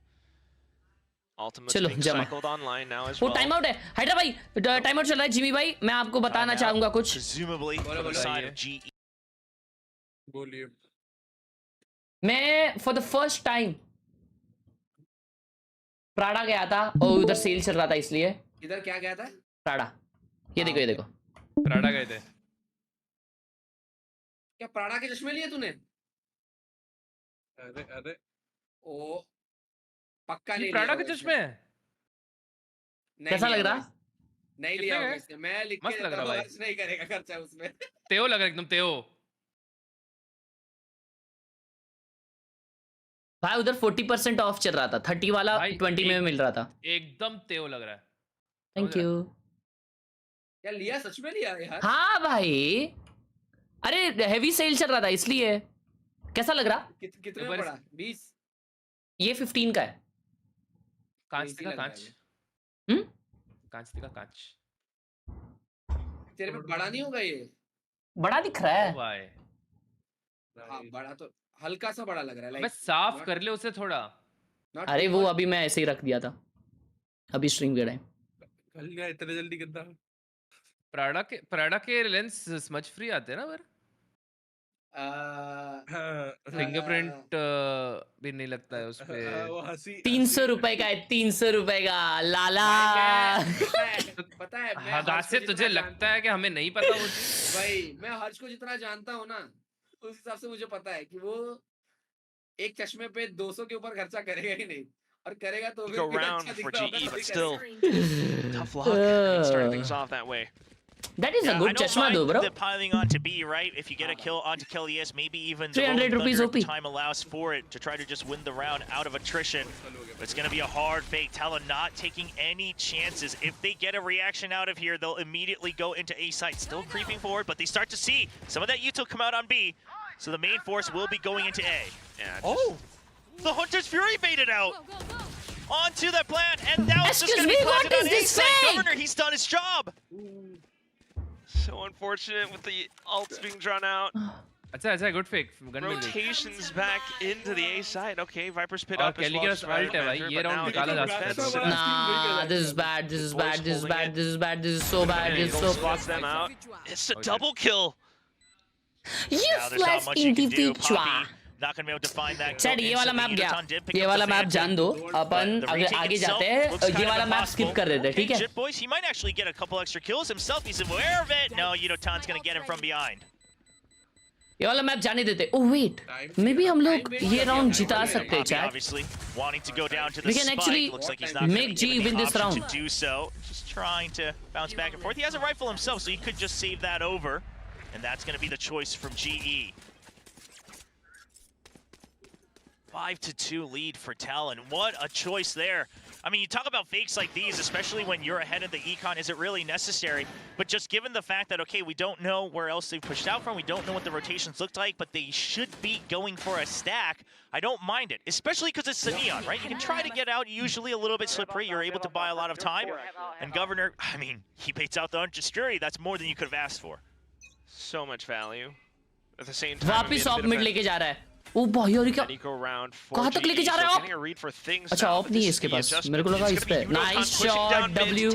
Ultimate's चलो being जमा. cycled online now as वो well. Time out है. Hydra भाई time out चल रहा है. Jimmy भाई मैं आपको बताना Timeout, चाहूंगा कुछ. Presumably from the side of GE. बोलिए. मैं for the first time प्राड़ा गया था और उधर सेल चल रहा था इसलिए. इधर क्या गया था? प्राड़ा. ये देखो ये देखो. प्राड़ा गए थे. क्या प्राड़ा के चश्मे लिए तूने? अरे ओ पक्का नहीं प्राड़ा लिया के चश्मे. कैसा लग रहा? नहीं लिया होगा इसने. मैं लिख के मस्त लग देता रहा हूं, भाई. खर्च नहीं करेगा खर्चा उसमें. तेओ लग रहा है एकदम तेओ. भाई उधर 40% ऑफ चल रहा था. 30 वाला भाई, 20 में मिल रहा था. एकदम तेओ लग रहा है. Thank you. क्या लिया? सच में लिया यार? हाँ भाई. अरे हेवी सेल चल रहा था इसलिए. कैसा लग रहा? कितने में पड़ा? 20. ये 15 का है. कांच इसी का लग रहा कांच. हम्म. कांच का कांच. तेरे पे बड़ा नहीं होगा ये? बड़ा दिख रहा है. भाई. हाँ बड़ा तो हल्का सा बड़ा लग रहा है. मैं साफ कर ले उसे थोड़ा. अरे वो अभी मैं ऐसे ही रख दिया था. अभी स्ट्रीम के टाइम. कल क्या इतने जल्दी कितना? प्राड़ा के लेंस स्मच फ्री आते हैं ना पर. फिंगरप्रिंट भी नहीं लगता है उसपे. 300 रुपए का है. 300 रुपए का लाला. पता है मैं हद से तुझे लगता है कि हमें नहीं पता वो चीज. भाई मैं हर्ष को जितना जानता हूँ ना उस हिसाब से मुझे पता है कि वो एक चश्मे पे 200 के ऊपर खर्चा करेगा ही नहीं. और करेगा तो Go भी round अच्छा for दिखता होगा, GE, तो but भी still करेगा. tough luck. I mean, starting things off that way. That is a I good don't chashma mind though bro. the piling on to B, right? If you get a kill onto Khelraay, maybe even the 300 Rolling rupees Thunder if OP. time allows for it to try to just win the round out of attrition. But it's going to be a hard fake. Talon not taking any chances. If they get a reaction out of here, they'll immediately go into A site. Still creeping forward, but they start to see some of that util come out on B. So the main force will be going into A. Yeah, The Hunter's Fury baited out onto that plant, and now it's just Excuse going to me, be what planted on is A this site. fake? Governor, he's done his job. so unfortunate with the ults being drawn out. अच्छा good fake. Rotations back into the A side. Okay, Viper's pit और up as Kelly well. का just right ult है भाई. banter, ये but round now निकाला it's जा सकता defense. है. Nah, this is bad. This is bad. This is bad. This is bad. This is so bad. This is so bad. Spots them out. It's a double kill. Now there's not Useless much you can do. individual. Poppy not going to be able to find that चल kill ये वाला map instantly. गया. Yudotan did pick ये up the वाला map Phantom, जान दो. but upon the अगर retake आगे itself जाते हैं looks ये kind वाला of मैप स्किप impossible. कर देते हैं. Okay, ठीक है. Jit Boys, he might actually get a couple extra kills himself. He's aware of it. No, Yudotan's going to get him from behind. ये वाला मैप जाने देते. Oh wait, maybe हम लोग ये राउंड जिता सकते हैं Poppy chat. obviously wanting to go down to the We can spike. actually Looks like he's not gonna make be G given win the this option round. to do so. Just trying to bounce back and forth. He has a rifle himself, so he could just save that over. And that's going to be the choice from GE. 5-2 lead for Talon. What a choice there. I mean, you talk about fakes like these, especially when you're ahead of the econ, is it really necessary? But just given the fact that, okay, we don't know where else they've pushed out from, we don't know what the rotations look like, but they should be going for a stack, I don't mind it, especially because it's the Neon, right? You can try to get out, usually a little bit slippery, you're able to buy a lot of time. And Governor, I mean, he baits out the Unjustriri, that's more than you could have asked for. So much value. At the same time, वापिस of mid लेके जा रहा है। ओ भाई और क्या कहाँ तक लेके जा रहा है आप? अच्छा ऑफ नहीं है इसके पास, मेरे को लगा इस पे। Nice shot W।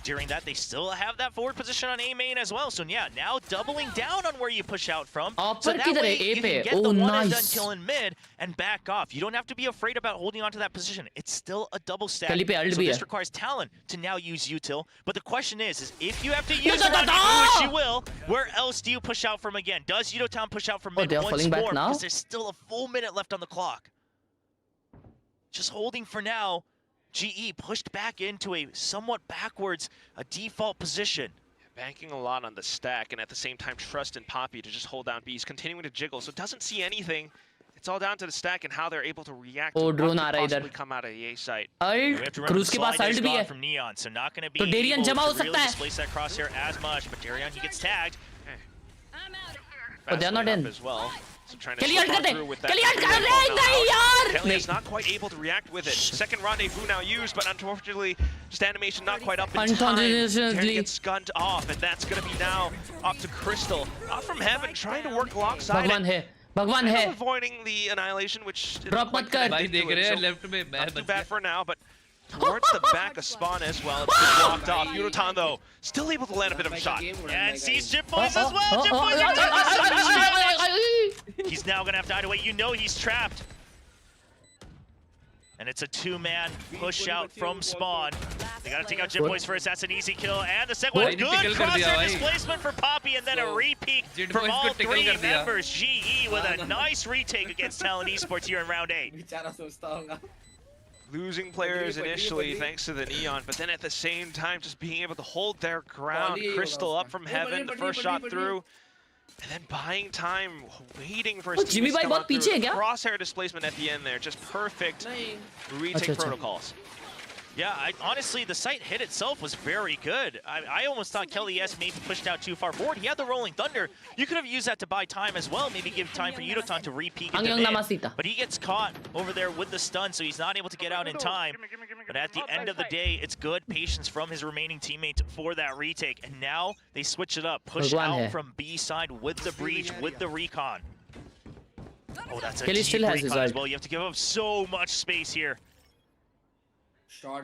During that, they still have that forward position on A main as well. So yeah, now doubling down on where you push out from. So that way you can get the one and done kill in mid and back off. You don't have to be afraid about holding on to that position. It's still a double stack. So this requires Talon to now use util. But the question is if you have to use it on you, which you will, where else do you push out from again? Does Yudotan push out from mid once more? Because there's still a full minute left on the clock. Just holding for now. GE pushed back into a somewhat backwards, a default position. Banking a lot on the stack, and at the same time trust in Poppy to just hold down B. He's continuing to jiggle, so doesn't see anything. It's all down to the stack and how they're able to react to what could possibly come out of the A site. Cruz के पास ult भी है. From Neon, so not going to be तो Darian जमा हो सकता है. displace that crosshair as much, but Darian, he gets tagged. But they're not in. As well. So Kelly ult करते. Kelly ult कर रहे हैं नहीं यार. Kelly is not quite able to react with it. Second rendezvous now used, but unfortunately, just animation not quite up in time. Darian gets gunned off, and that's going to be now up to Crystal. Out from heaven, trying to work alongside भगवान है. भगवान है. Avoiding the annihilation, which drop मत कर. भाई देख रहे हैं लेफ्ट में not too bad for now, but towards the back of spawn as well. It's been blocked off. Yudotan though, still able to land a bit of a shot. And sees Chip Boys as well. Chip Boys are He's now gonna have to hide away. You know he's trapped. And it's a two-man push out from spawn. They gotta take out Chip Boys first. That's an easy kill. And the second one, good crosshair displacement for Poppy, and then a re-peek from all three members. GE with a nice retake against Talon Esports here in round 8. Losing players initially thanks to the Neon, but then at the same time just being able to hold their ground. Crystal up from heaven, the first shot through, and then buying time, waiting for his team to come out through. Crosshair displacement at the end there, just perfect retake protocols. Yeah, honestly, the site hit itself was very good. I almost thought Kelly S maybe pushed out too far forward. He had the Rolling Thunder. You could have used that to buy time as well, maybe give time for Yudotan to re-peek into mid. But he gets caught over there with the stun, so he's not able to get out in time. But at the end of the day, it's good patience from his remaining teammates for that retake. And now they switch it up, push out from B side with the breach, with the recon. Oh, that's a deep recon as well. You have to give up so much space here. Wow.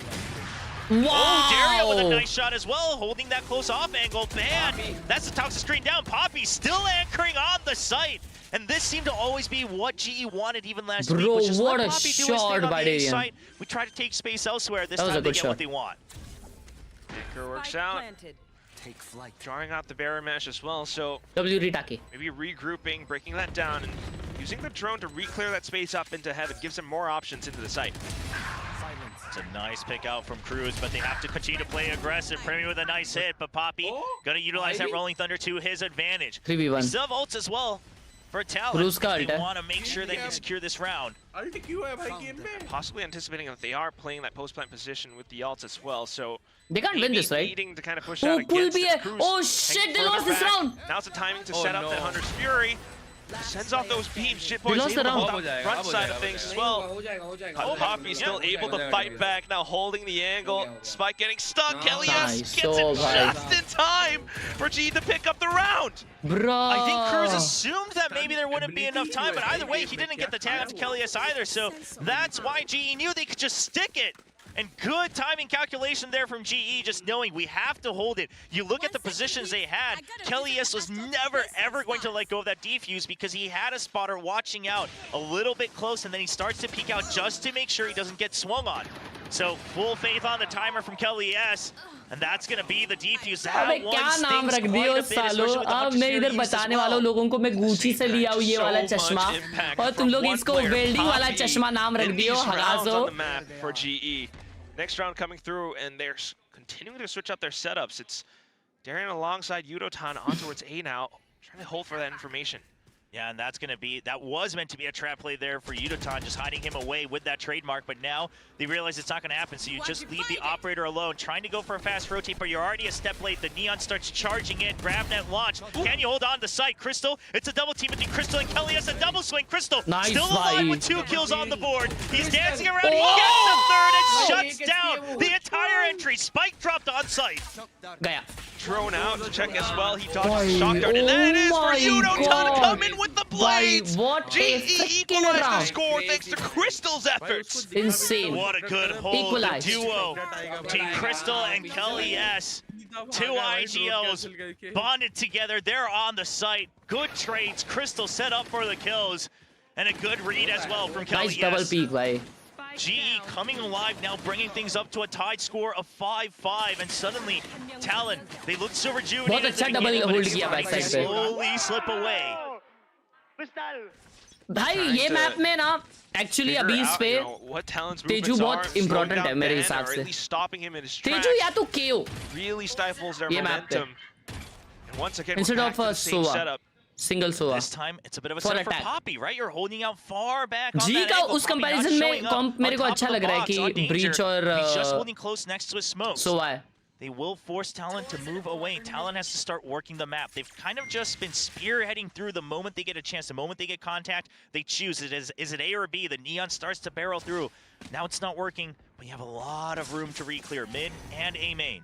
Oh, Dario with a nice shot as well, holding that close off angle. Man, that's the toxic screen down. Poppy still anchoring on the site. And this seemed to always be what GE wanted even last week, which is let Poppy do his thing on the A site. We try to take space elsewhere. This time they get what they want. Anchor works out. Take flight. Drawing out the barrier mesh as well, so maybe regrouping, breaking that down, and using the drone to re-clear that space up into heaven gives them more options into the site. It's a nice pick out from Cruz, but they have to continue to play aggressive. Premier with a nice hit, but Poppy gonna utilize that Rolling Thunder to his advantage. 3v1. Still have ults as well for Talon. They want to make sure they can secure this round. Possibly anticipating that they are playing that post-plant position with the ults as well, so they can't win this, right? Needing to kind of push out against it. Cruz oh shit, they lost this round! Now's the timing to set up that Hunter's Fury. Sends off those beams. Shit Boys able to hold the front side of things as well. Poppy still able to fight back, now holding the angle. Spike getting stuck. Kelly S gets it just in time for G to pick up the round. I think Cruz assumed that maybe there wouldn't be enough time, but either way, he didn't get the tag off Kelly S either, so that's why GE knew they could just stick it. And good timing calculation there from GE, just knowing we have to hold it. You look at the positions they had, Kelly S was never, ever going to let go of that defuse because he had a spotter watching out a little bit close, and then he starts to peek out just to make sure he doesn't get swung on. So full faith on the timer from Kelly S, and that's going to be the defuse. That one stings quite a bit, especially with the अब मैं इधर बताने वालों लोगों को मैं Gucci से लिया हूँ ये वाला चश्मा और तुम लोग इसको वेल्डिंग वाला चश्मा नाम रख दियो हरासो. Next round coming through, and they're continuing to switch up their setups. It's Darian alongside Yudotan on towards A now, trying to hold for that information. Yeah, and that was meant to be a trap play there for Yudotan, just hiding him away with that trademark, but now they realize it's not going to happen, so you just leave the operator alone, trying to go for a fast rotate, but you're already a step late. The Neon starts charging in, grab net launch. Can you hold on to site? Crystal, it's a double team between Crystal and Kelly. It's a double swing. Crystal still alive with 2 kills on the board. He's dancing around, he gets the third and shuts down the entire entry. Spike dropped on site. Gaya. Drone out to check as well. He dodges shock dart, and that it is for Yudotan to come in with the blades. What GE equalized the score thanks to Crystal's efforts. Insane. What a good hold. Equalized. The duo between Crystal and Kelly S. 2 IGLs bonded together. They're on the site. Good trades. Crystal set up for the kills. And a good read as well from Kelly Nice double S. peek, bhai. GE coming alive now, bringing things up to a tied score of 5-5, and suddenly Talon, they look so rejuvenated. बहुत अच्छा double hold किया backside पे. Slowly slip away. भाई ये map में ना actually अभी इस पे तेजू बहुत इम्पोर्टेंट है मेरे हिसाब से. तेजू या तो KO really stifles their ये मैप पे. momentum. And once again, Instead we're of back to a the same Sova. setup. Single Sova. This time it's a bit of a For setup for attack. Poppy, right? You're holding out far back on जी that का angle. उस Poppy not comparison में showing up comp मेरे को on अच्छा top of लग the रहा है box on कि Danger. ब्रीच और He's just holding close next to his smokes. Sova है. They will force Talon to move away. Talon has to start working the map. They've kind of just been spearheading through the moment they get a chance. The moment they get contact, they choose it. Is it A or B? The Neon starts to barrel through. Now it's not working, but you have a lot of room to re-clear mid and A main.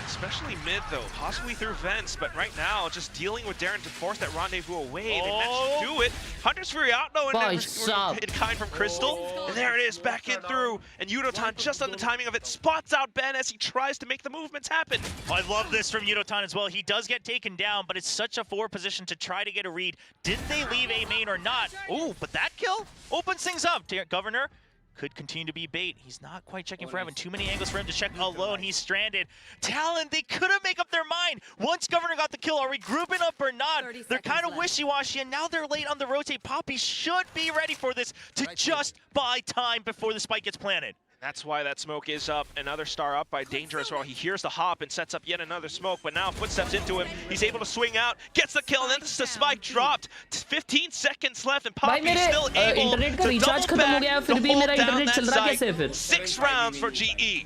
Especially mid though, possibly through vents, but right now just dealing with Darren to force that rendezvous away. They managed to do it. Hunter's Fury out though, and then in kind from Crystal. And there it is, back in through. And Yudotan, just on the timing of it, spots out Ben as he tries to make the movements happen. I love this from Yudotan as well. He does get taken down, but it's such a forward position to try to get a read. Did they leave A main or not? Oh, but that kill opens things up. Governor could continue to be bait. He's not quite checking for Evan. Too many angles for him to check alone. He's stranded. Talon, they couldn't make up their mind. Once Governor got the kill, are we grouping up or not? They're kind of wishy-washy, and now they're late on the rotate. Poppy should be ready for this to just buy time before the spike gets planted. That's why that smoke is up. Another star up by Danger as well. He hears the hop and sets up yet another smoke, but now footsteps into him. He's able to swing out, gets the kill, and then the spike dropped. 15 seconds left, and Poppy's still able to double back to hold down that site. 6 rounds for GE.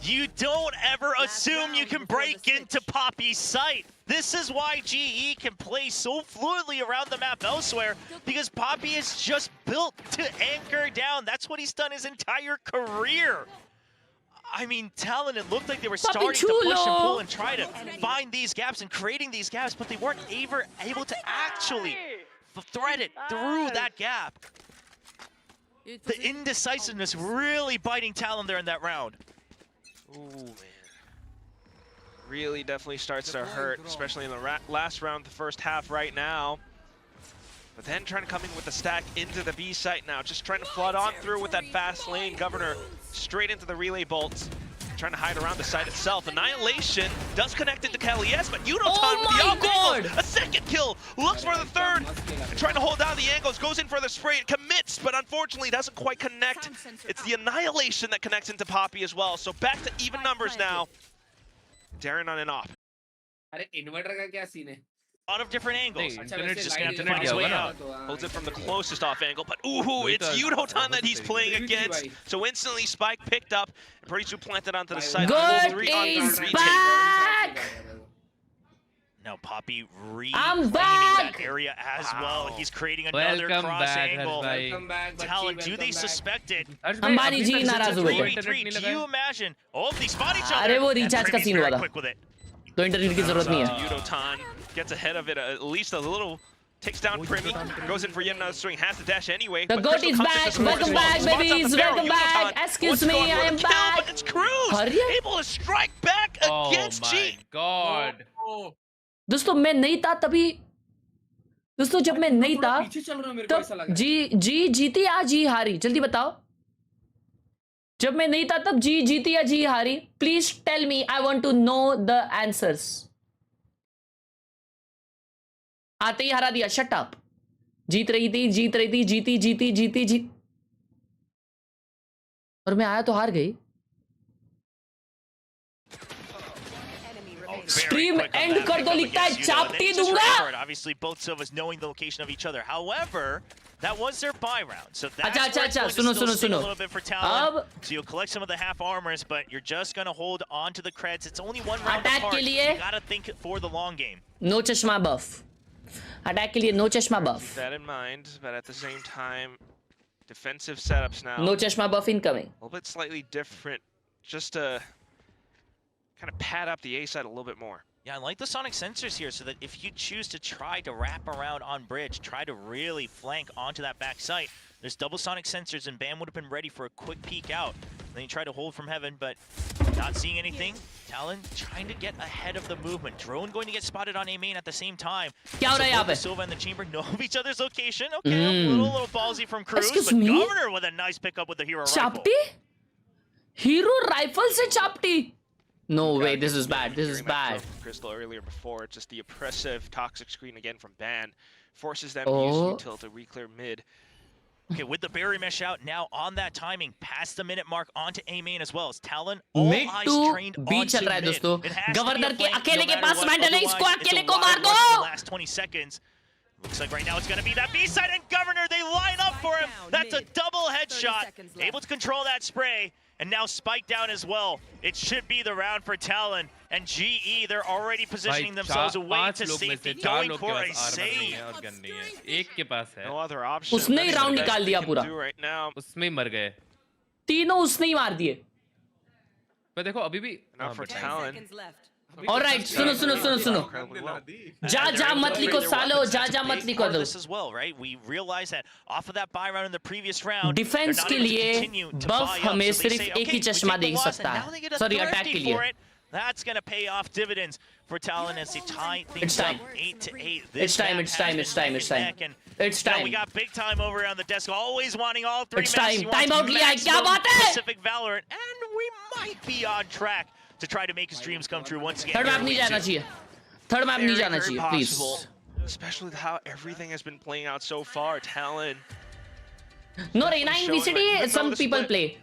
You don't ever assume you can break into Poppy's site. This is why GE can play so fluidly around the map elsewhere, because Poppy is just built to anchor down. That's what he's done his entire career. I mean, Talon, it looked like they were starting to push and pull and try to find these gaps and creating these gaps, but they weren't ever able to actually thread it through that gap. The indecisiveness really biting Talon there in that round. Ooh, man. Really definitely starts to hurt, especially in the last round, the first half right now. But then trying to come in with the stack into the B site now, just trying to flood on through with that fast lane. Governor straight into the relay bolts, trying to hide around the site itself. Annihilation does connect into Kelly S, but Yudotan with the angles, a second kill, looks for the third, trying to hold down the angles, goes in for the spray, it commits, but unfortunately doesn't quite connect. It's the Annihilation that connects into Poppy as well, so back to even numbers now. Darren on and off. अरे inverter का क्या scene है? A lot of different angles. Internet Just gonna have to find his way out. Holds it from the closest off angle, but ooh, it's Yudotan that he's playing against. So instantly Spike picked up, and pretty soon planted onto the side. Good is back! Now Poppy reclaiming that area as well. He's creating another cross angle. Talon, do they suspect it? Ambani जी नाराज हुए थे. 3v3, do you imagine? Oh, they spot each other. अरे वो recharge का scene हुआ था. Quick with it. तो internet की जरूरत नहीं है. Yudotan gets ahead of it at least a little. Takes down Primi, goes in for yet another swing, has the dash anyway. The goat is back, welcome back, babies, welcome back. Excuse me, I am back. But it's Cruz able to strike back against G. God. दोस्तों मैं नहीं था तभी, दोस्तों जब मैं नहीं था तब जी जीती या जी हारी, जल्दी बताओ. जब मैं नहीं था तब जी जीती या जी हारी. Please tell me, I want to know the answers. आते ही हरा दिया. Shut up. जीत रही थी, जीती. और मैं आया तो हार गई. स्ट्रीम एंड कर दो लिखता है चापटी दूंगा. Obviously, both Silvas knowing the location of each other. However, that was their buy round, so that's अच्छा, where it's going to सुनो, still सुनो, sting a सुनो. little bit for Talon. अब So you'll collect some of the half armors, but you're just going to hold on to the creds. It's only one round Attack apart. के लिए You got to think for the long game. No चश्मा buff. Attack के लिए no चश्मा buff. Keep that in mind, but at the same time, defensive setups now. No चश्मा buff incoming. A little bit slightly different, just to kind of pad up the A side a little bit more. Yeah, I like the sonic sensors here, so that if you choose to try to wrap around on bridge, try to really flank onto that back site, there's double sonic sensors, and Bam would have been ready for a quick peek out. Then you try to hold from heaven, but not seeing anything. Talon trying to get ahead of the movement. Drone going to get spotted on A main at the same time. क्या हो रहा है यहाँ पे? Silva and the Chamber know of each other's location. Okay, a little ballsy from Cruz, Excuse but me? Governor with a nice pickup with the hero rifle. चापटी? Hero rifle से चापटी? No way, this is bad. This is Hearing that bad. from Crystal earlier before, just the oppressive toxic screen again from Ban forces them to use Oh. util to reclear mid. Okay, with the barrier mesh out now on that timing, past the minute mark onto A main as well. As Talon, all Mid eyes to trained B onto चल रहा है mid. दोस्तों. It has to be a governor के flank, अकेले no के matter pass what. Mental है, इसको Otherwise, अकेले it's a को lot मार of दो. work in the last 20 seconds. Looks like right now it's going to be that B side, and Governor, they line up for him. That's a double headshot. Able to control that spray, and now spike down as well. It should be the round for Talon. And GE, they're already positioning themselves away to safety, going for a save. और gun नहीं है. एक के पास है. No other option. उसने ही That's round the best निकाल they दिया can पूरा. do right now. उसमें ही मर गए. तीनों उसने ही मार दिए. पर देखो अभी भी Not for Talon. Alright, सुनो सुनो सुनो सुनो. Incredibly well. जा जा मत लिखो सालो, जा जा मत लिखो दो. This as well, right? We realize that off of that buy round in the previous round, defence they're not के able to लिए continue to buff buy up. हमें So they सिर्फ say, एक ही okay, we चश्मा take the दे loss, सकता and now they है. get a Sorry, attack thrifty के लिए. for it. That's going to pay off dividends for Talon as they tie things It's time. up 8-8. It's time, it's time, it's time, it's time. It's Now we time. got big time over on the desk, always wanting all three It's maps. time. He wants Time out लिया है, क्या maximum बात है? Pacific Valorant, and we might be on track to try to make his dreams come true once again. Third map here नहीं in जाना week two. चाहिए. Third map नहीं Very, जाना very चाहिए, please. possible. Especially with how everything has been playing out so far. Talon. No, Reina in VCT, some people play.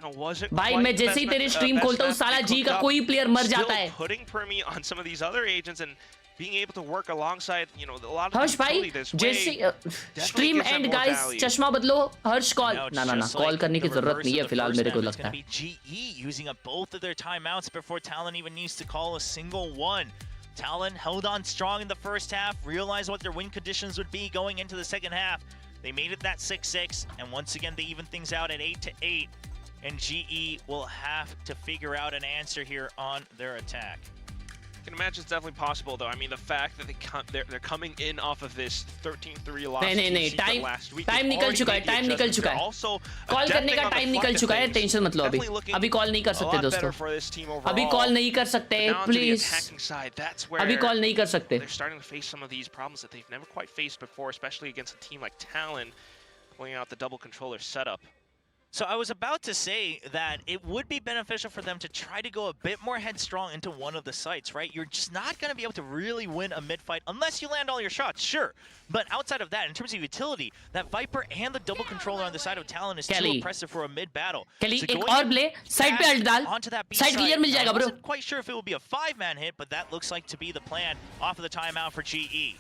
भाई मैं जैसे ही तेरी स्ट्रीम खोलता हूँ साला जी का कोई प्लेयर मर जाता है. Putting Permi on some of these other agents and being able to work alongside, you know, a lot of Harsh the भाई utility this way. जैसे स्ट्रीम एंड गाइस चश्मा बदलो हर्ष कॉल Now it's ना ना ना just कॉल like करने the की जरूरत reverse नहीं है of the फिलहाल first मेरे को map. It's लगता gonna है. be GE using up both of their timeouts before Talon even needs to call a single one. Talon held on strong in the first half, realized what their win conditions would be going into the second half. They made it that 6-6, and once again they even things out at 8-8. And GE will have to figure out an answer here on their attack. I can imagine it's definitely possible, though. I mean, the fact that they're coming in off of this 13-3 loss नहीं to last week. Time निकल चुका है, time निकल चुका है. Also, call करने का time निकल चुका है, टेंशन मत लो अभी. अभी कॉल नहीं कर सकते दोस्तों. अभी कॉल नहीं कर सकते, प्लीज. अभी कॉल नहीं कर सकते. They're starting to face some of these problems that they've never quite faced before, especially against a team like Talon, pulling out the double controller setup. So I was about to say that it would be beneficial for them to try to go a bit more headstrong into one of the sites, right? You're just not going to be able to really win a mid-fight unless you land all your shots, sure. But outside of that, in terms of utility, that Viper and the double controller on the side of Talon is too oppressive for a mid-battle. Kelly, एक और play, side पे alt डाल. Side clear मिल जाएगा, bro. I wasn't quite sure if it would be a 5-man hit, but that looks like to be the plan off of the timeout for GE.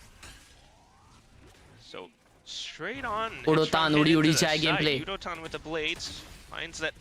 So straight on. Udotan, udi chai gameplay. Udotan with the blades finds that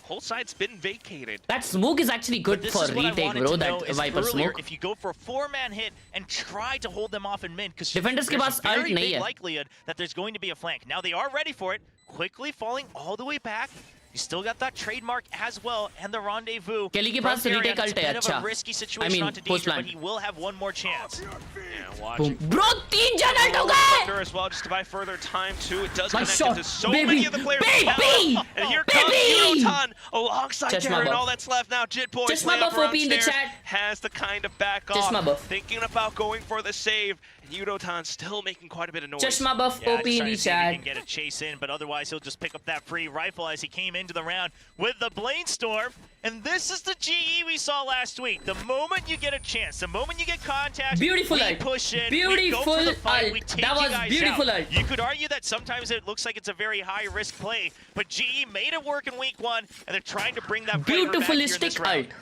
whole side's been vacated. That smoke is actually good for retake, bro. That Viper smoke. If you go for a 4-man hit and try to hold them off in mid, because Defenders के पास there's a ult very नहीं big है. likelihood that there's going to be a flank. Now they are ready for it, quickly falling all the way back. You still got that trademark as well, and the rendezvous. Kelly के पास retake ult है, अच्छा. A risky situation onto danger, but he will have one more chance. Yeah, watching. Bro, 3 जन ult हो गए. As well, just to buy further time too. It does My connect shot, into so baby, many of the players. baby, And here baby. comes Udotan alongside Chashma Darren. buff. All that's left now. Jit Boy Chashma buff OP in the chat. has the kind of back Chashma off, buff. thinking about going for the save. And Udotan still making quite a bit of noise. Chashma buff Yeah, OP just in trying the to see if he chat. can get a chase in, but otherwise he'll just pick up that free rifle as he came into the round with the Bladestorm. And this is the GE we saw last week. The moment you get a chance, the moment you get contact, Beautiful we ult. push in, Beautiful we go for the fight, ult. we take That you was guys beautiful out. ult. You could argue that sometimes it looks like it's a very high-risk play, but GE made it work in week 1, and they're trying to bring that flavor back here in this Beautifulistic round. ult.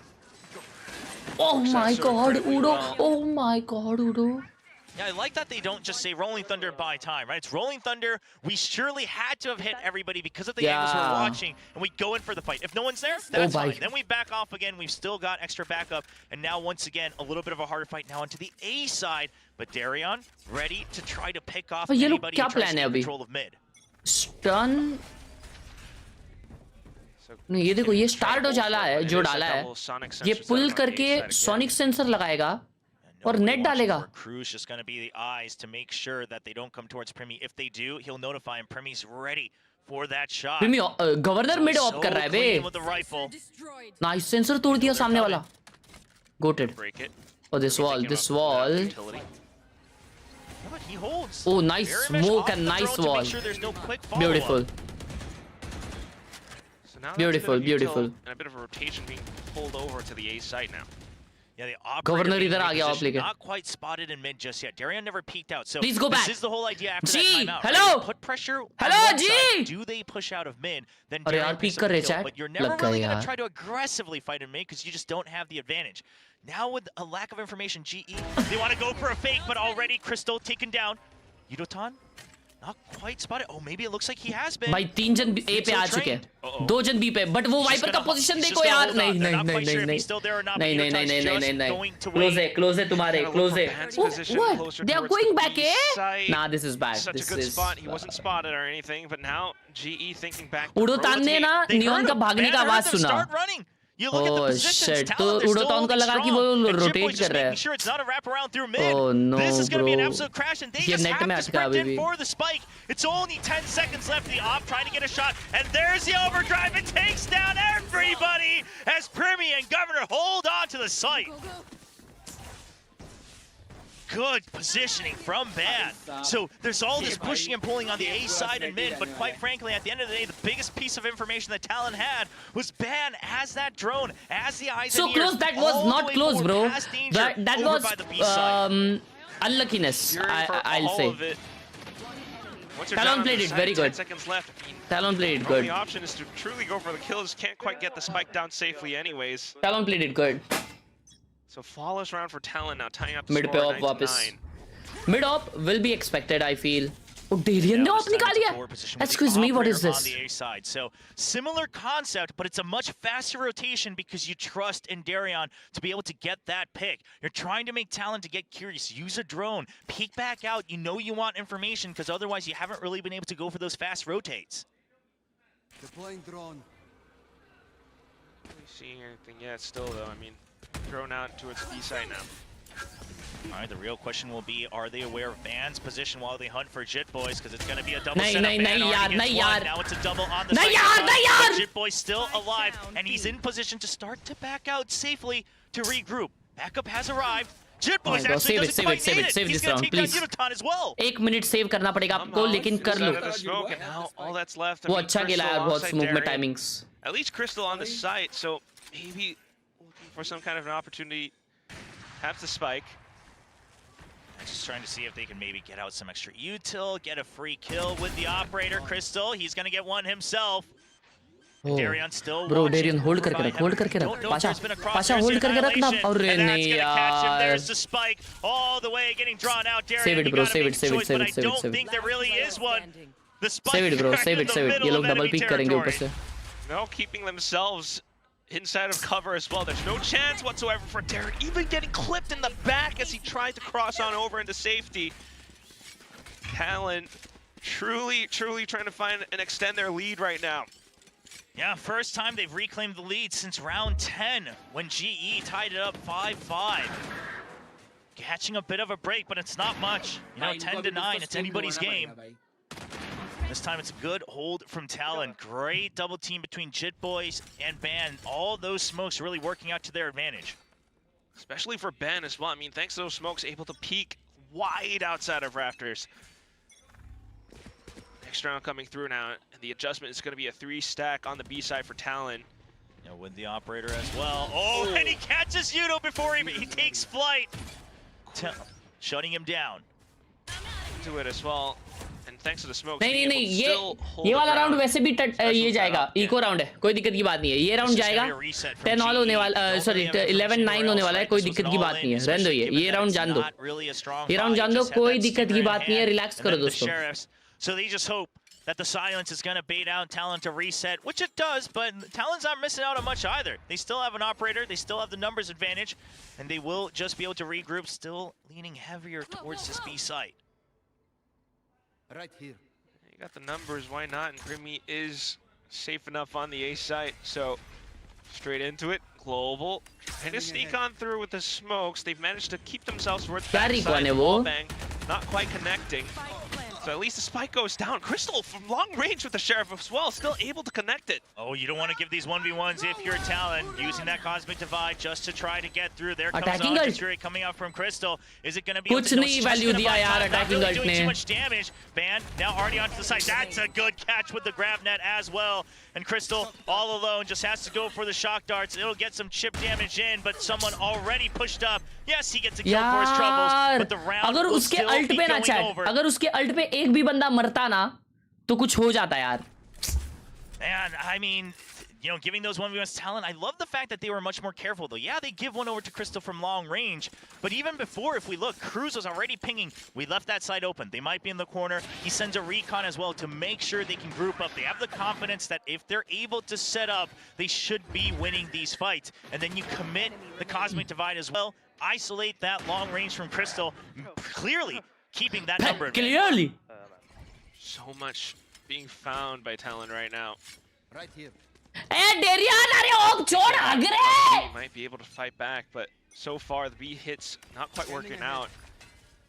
Oh my god, Udo. Oh my god, Udo. Yeah, I like that they don't just say Rolling Thunder by time, right? It's Rolling Thunder. We surely had to have hit everybody because of the angles we're watching, and we go in for the fight. If no one's there, that's fine. Then we back off again. We've still got extra backup, and now once again, a little bit of a harder fight now onto the A side. But Darion ready to try to pick off anybody who tries to take control of mid. Stun. नहीं ये देखो ये start हो जाला है जो डाला है ये पुल करके सोनिक सेंसर लगाएगा और नेट डालेगा. Crew's just going to be the eyes to make sure that they don't come towards Primi. If they do, he'll notify him. Primi's ready for that shot. Primi governor mid of कर रहा है बे. Nice sensor तोड़ दिया सामने वाला. Goated. Oh this wall. Oh nice smoke and nice wall. Beautiful. Beautiful. And a bit of a rotation being pulled over to the A site now. Yeah, the Governor इधर आ गया आप लेके. Not quite spotted in mid just yet. Darion never peeked out. So please go back. This is the whole idea after G, that timeout. hello. Right? Put pressure. Hello, G. G. Do they push out of mid? Then अरे यार peek कर रहे chat. But you're never really going to try to aggressively fight in mid because you just don't have the advantage. Now with a lack of information, GE, they want to go for a fake, but already Crystal taken down. Yudotan, not quite spotted. Oh, maybe it looks like he has been. भाई 3 जन A पे आ चुके हैं, 2 जन B पे, but वो wiper का position देखो यार. नहीं close है तुम्हारे close है. What? They are going back A? Nah, this is bad. Such a good spot. He wasn't spotted or anything, but now GE thinking back. उड़ोतान ने ना नियॉन का भागने का आवाज सुना. You look at the positions. तो उड़ोतान का लगा कि वो रोटेट कर रहा है. Sure it's not a wrap around through mid. Oh no, this is going to be an bro. absolute crash, and they ये just नेट have में to अटका sprint अभी in भी. for the spike. It's only 10 seconds left. The op trying to get a shot, and there's the overdrive. It takes down everybody as Primi and Governor hold on to the site. Good positioning from Ban. So there's all this pushing and pulling on the A side and mid, but quite frankly, at the end of the day, the biggest piece of information that Talon had was Ban as that drone, as the eyes so and ears. Close, that was not close, bro. That was unluckiness, I'll say. Talon played it very good. Talon played it good. The option is to truly go for the kill, just can't quite get the spike down safely anyways. Talon played it good. So flawless round for Talon now, tying up the mid score पे of वापस. Mid op will be expected, I feel. Oh, Darion ने op निकाल लिया. Excuse me, what is this? On the A side. So similar concept, but it's a much faster rotation because you trust in Darion to be able to get that pick. You're trying to make Talon to get curious. Use a drone. Peek back out. You know you want information because otherwise you haven't really been able to go for those fast rotates. Deploying drone. Not seeing anything yet still though, I mean. Thrown out to its B site now. All right, the real question will be, are they aware of Ban's position while they hunt for Jit Boys? Because it's going to be a double setup. Now it's a double on the side. Jit Boy's still alive, and he's in position to start to back out safely to regroup. Backup has arrived. Jit Boys actually doesn't quite need it. He's going to take down Yudotan as well. 1 minute save करना पड़ेगा आपको, लेकिन कर लो. Now all that's left. वो अच्छा खेला यार, बहुत स्मूथ में timings. At least Crystal on the site, so maybe for some kind of an opportunity, have the spike. Just trying to see if they can maybe get out some extra util, get a free kill with the operator. Crystal, he's going to get one himself. Oh. Darion still bro, watching. Darion hold करके रख. Pasha hold करके रखना. अरे नहीं यार. There's the spike all the way getting drawn out. Darion, save it, bro. Save it. But I don't think there really is one. The spike. Save it, bro. Save it. ये लोग double peek करेंगे ऊपर से. No, keeping themselves inside of cover as well. There's no chance whatsoever for Darion, even getting clipped in the back as he tried to cross on over into safety. Talon truly trying to find and extend their lead right now. Yeah, first time they've reclaimed the lead since round 10 when GE tied it up 5-5. Catching a bit of a break, but it's not much. You know, 10-9, it's anybody's game. This time it's a good hold from Talon. Great double team between Jit Boys and Ban. All those smokes really working out to their advantage. Especially for Ben as well. I mean, thanks to those smokes, able to peek wide outside of Rafters. Next round coming through now, and the adjustment is going to be a 3-stack on the B side for Talon. You know, with the operator as well. Oh, and he catches Yudo before he takes flight. Shutting him down. Do it as well. And thanks to the smoke, नहीं नहीं नहीं, ये वाला round वैसे भी ये जाएगा, eco round है, कोई दिक्कत की बात नहीं है। ये राउंड जाएगा 10 ऑल होने वाला, सॉरी 11-9 होने वाला है, कोई दिक्कत की बात नहीं है। रहने दो, ये राउंड जान दो, ये राउंड जान दो, कोई दिक्कत की बात नहीं है। रिलैक्स करो दोस्तों। So they just hope that the silence is going to bait out Talon to reset, which it does, but Talon's not missing out on much either. They still have an operator, they still have the numbers advantage, and they will just be able to regroup, still leaning heavier towards this B site. Right here. You got the numbers, why not? And Primi is safe enough on the A site, so straight into it. Global trying to sneak on through with the smokes. They've managed to keep themselves towards the backside. Bang, not quite connecting. So at least the spike goes down. Crystal from long range with the Sheriff as well, still able to connect it. Oh, you don't want to give these 1v1s if you're Talon, using that Cosmic Divide just to try to get through. There comes Artistry coming out from Crystal. Is it going to be कुछ नहीं value दिया यार attacking ult ने. Too much damage. Ban now already onto the side. That's a good catch with the grab net as well. And Crystal all alone just has to go for the shock darts. It'll get some chip damage in, but someone already pushed up. Yes, he gets a kill for his troubles, but the round will still be going over. अगर उसके alt पे एक भी बंदा मरता ना तो कुछ हो जाता यार. And I mean, you know, giving those 1v1s Talon, I love the fact that they were much more careful though. Yeah, they give one over to Crystal from long range, but even before, if we look, Cruz was already pinging. We left that side open. They might be in the corner. He sends a recon as well to make sure they can group up. They have the confidence that if they're able to set up, they should be winning these fights. And then you commit the Cosmic Divide as well. Isolate that long range from Crystal, clearly keeping that number. Clearly. So much being found by Talon right now. Right here. Hey, Darian, अरे okay छोड़ अगरे. He might be able to fight back, but so far the B hits not quite working out.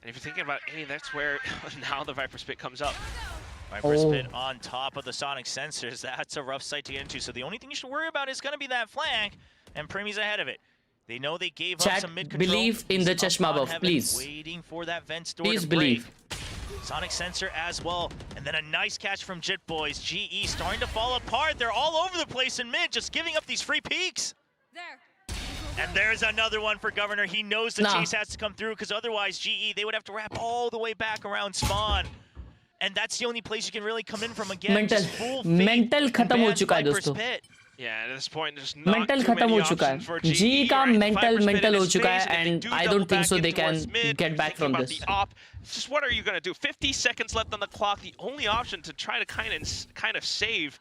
And if you're thinking about A, that's where now the Viper Spit comes up. Viper Spit on top of the Sonic sensors. That's a rough sight to get into. So the only thing you should worry about is going to be that flank, and Primi's ahead of it. They know they gave up some mid control. Believe in the Chashma buff, please. Waiting for that vent door please to believe. break. Sonic sensor as well, and then a nice catch from Jit Boys. GE starting to fall apart. They're all over the place in mid, just giving up these free peeks. There. And there's another one for Governor. He knows the chase has to come through, because otherwise GE, they would have to wrap all the way back around spawn. And that's the only place you can really come in from again. Mental खत्म हो चुका है दोस्तों. Yeah, at this point, there's not mental खत्म हो चुका है. G का mental हो चुका है, and I don't think so they can get back from this. Just what are you gonna do? 50 seconds left on the clock. The only option to try to kind of save.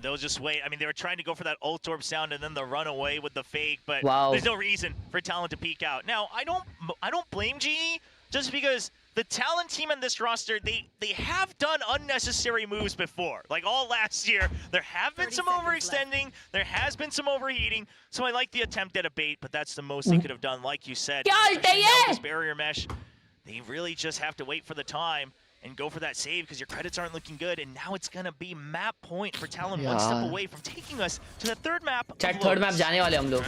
They'll just wait. I mean, they were trying to go for that ult orb sound and then the run away with the fake, but there's no reason for Talon to peek out. Now, I don't blame GE, just because the Talon team in this roster, they have done unnecessary moves before. Like all last year, there have been some overextending, there has been some overheating, so I like the attempt at a bait, but that's the most they could have done, like you said. This barrier mesh, they really just have to wait for the time and go for that save, because your credits aren't looking good, and now it's gonna be map point for Talon, one step away from taking us to the third map. Third map जाने वाले हम लोग.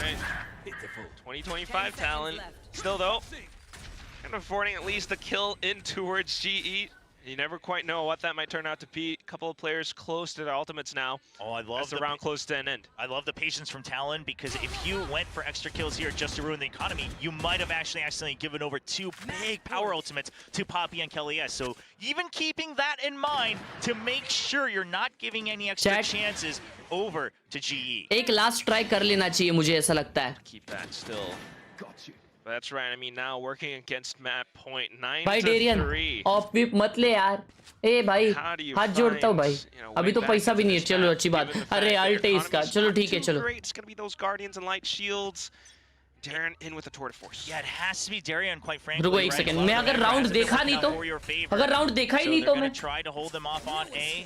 2025 Talon, still though. And affording at least the kill in towards GE. You never quite know what that might turn out to be. A couple of players close to their ultimates now. Oh, I love the round close to an end. I love the patience from Talon, because if you went for extra kills here just to ruin the economy, you might have actually accidentally given over two big power ultimates to Poppy and Khelraay. So even keeping that in mind to make sure you're not giving any extra chances over to GE. एक last try कर लेना चाहिए मुझे ऐसा लगता है. Keep that still. Got you. That's right. I mean, now working against map point 9 भाई to Darien 3. Of whip मत ले यार. ए भाई हाथ जोड़ता हूँ भाई. अभी तो पैसा भी नहीं है. चलो अच्छी बात. अरे अल्ट है इसका. चलो ठीक है चलो. It's gonna be those guardians and light shields. Darren in with the tour de force. Yeah, it has to be Darren, quite frankly. रुको एक सेकंड. मैं अगर राउंड देखा नहीं तो, अगर राउंड देखा ही नहीं तो मैं try to hold them off on A.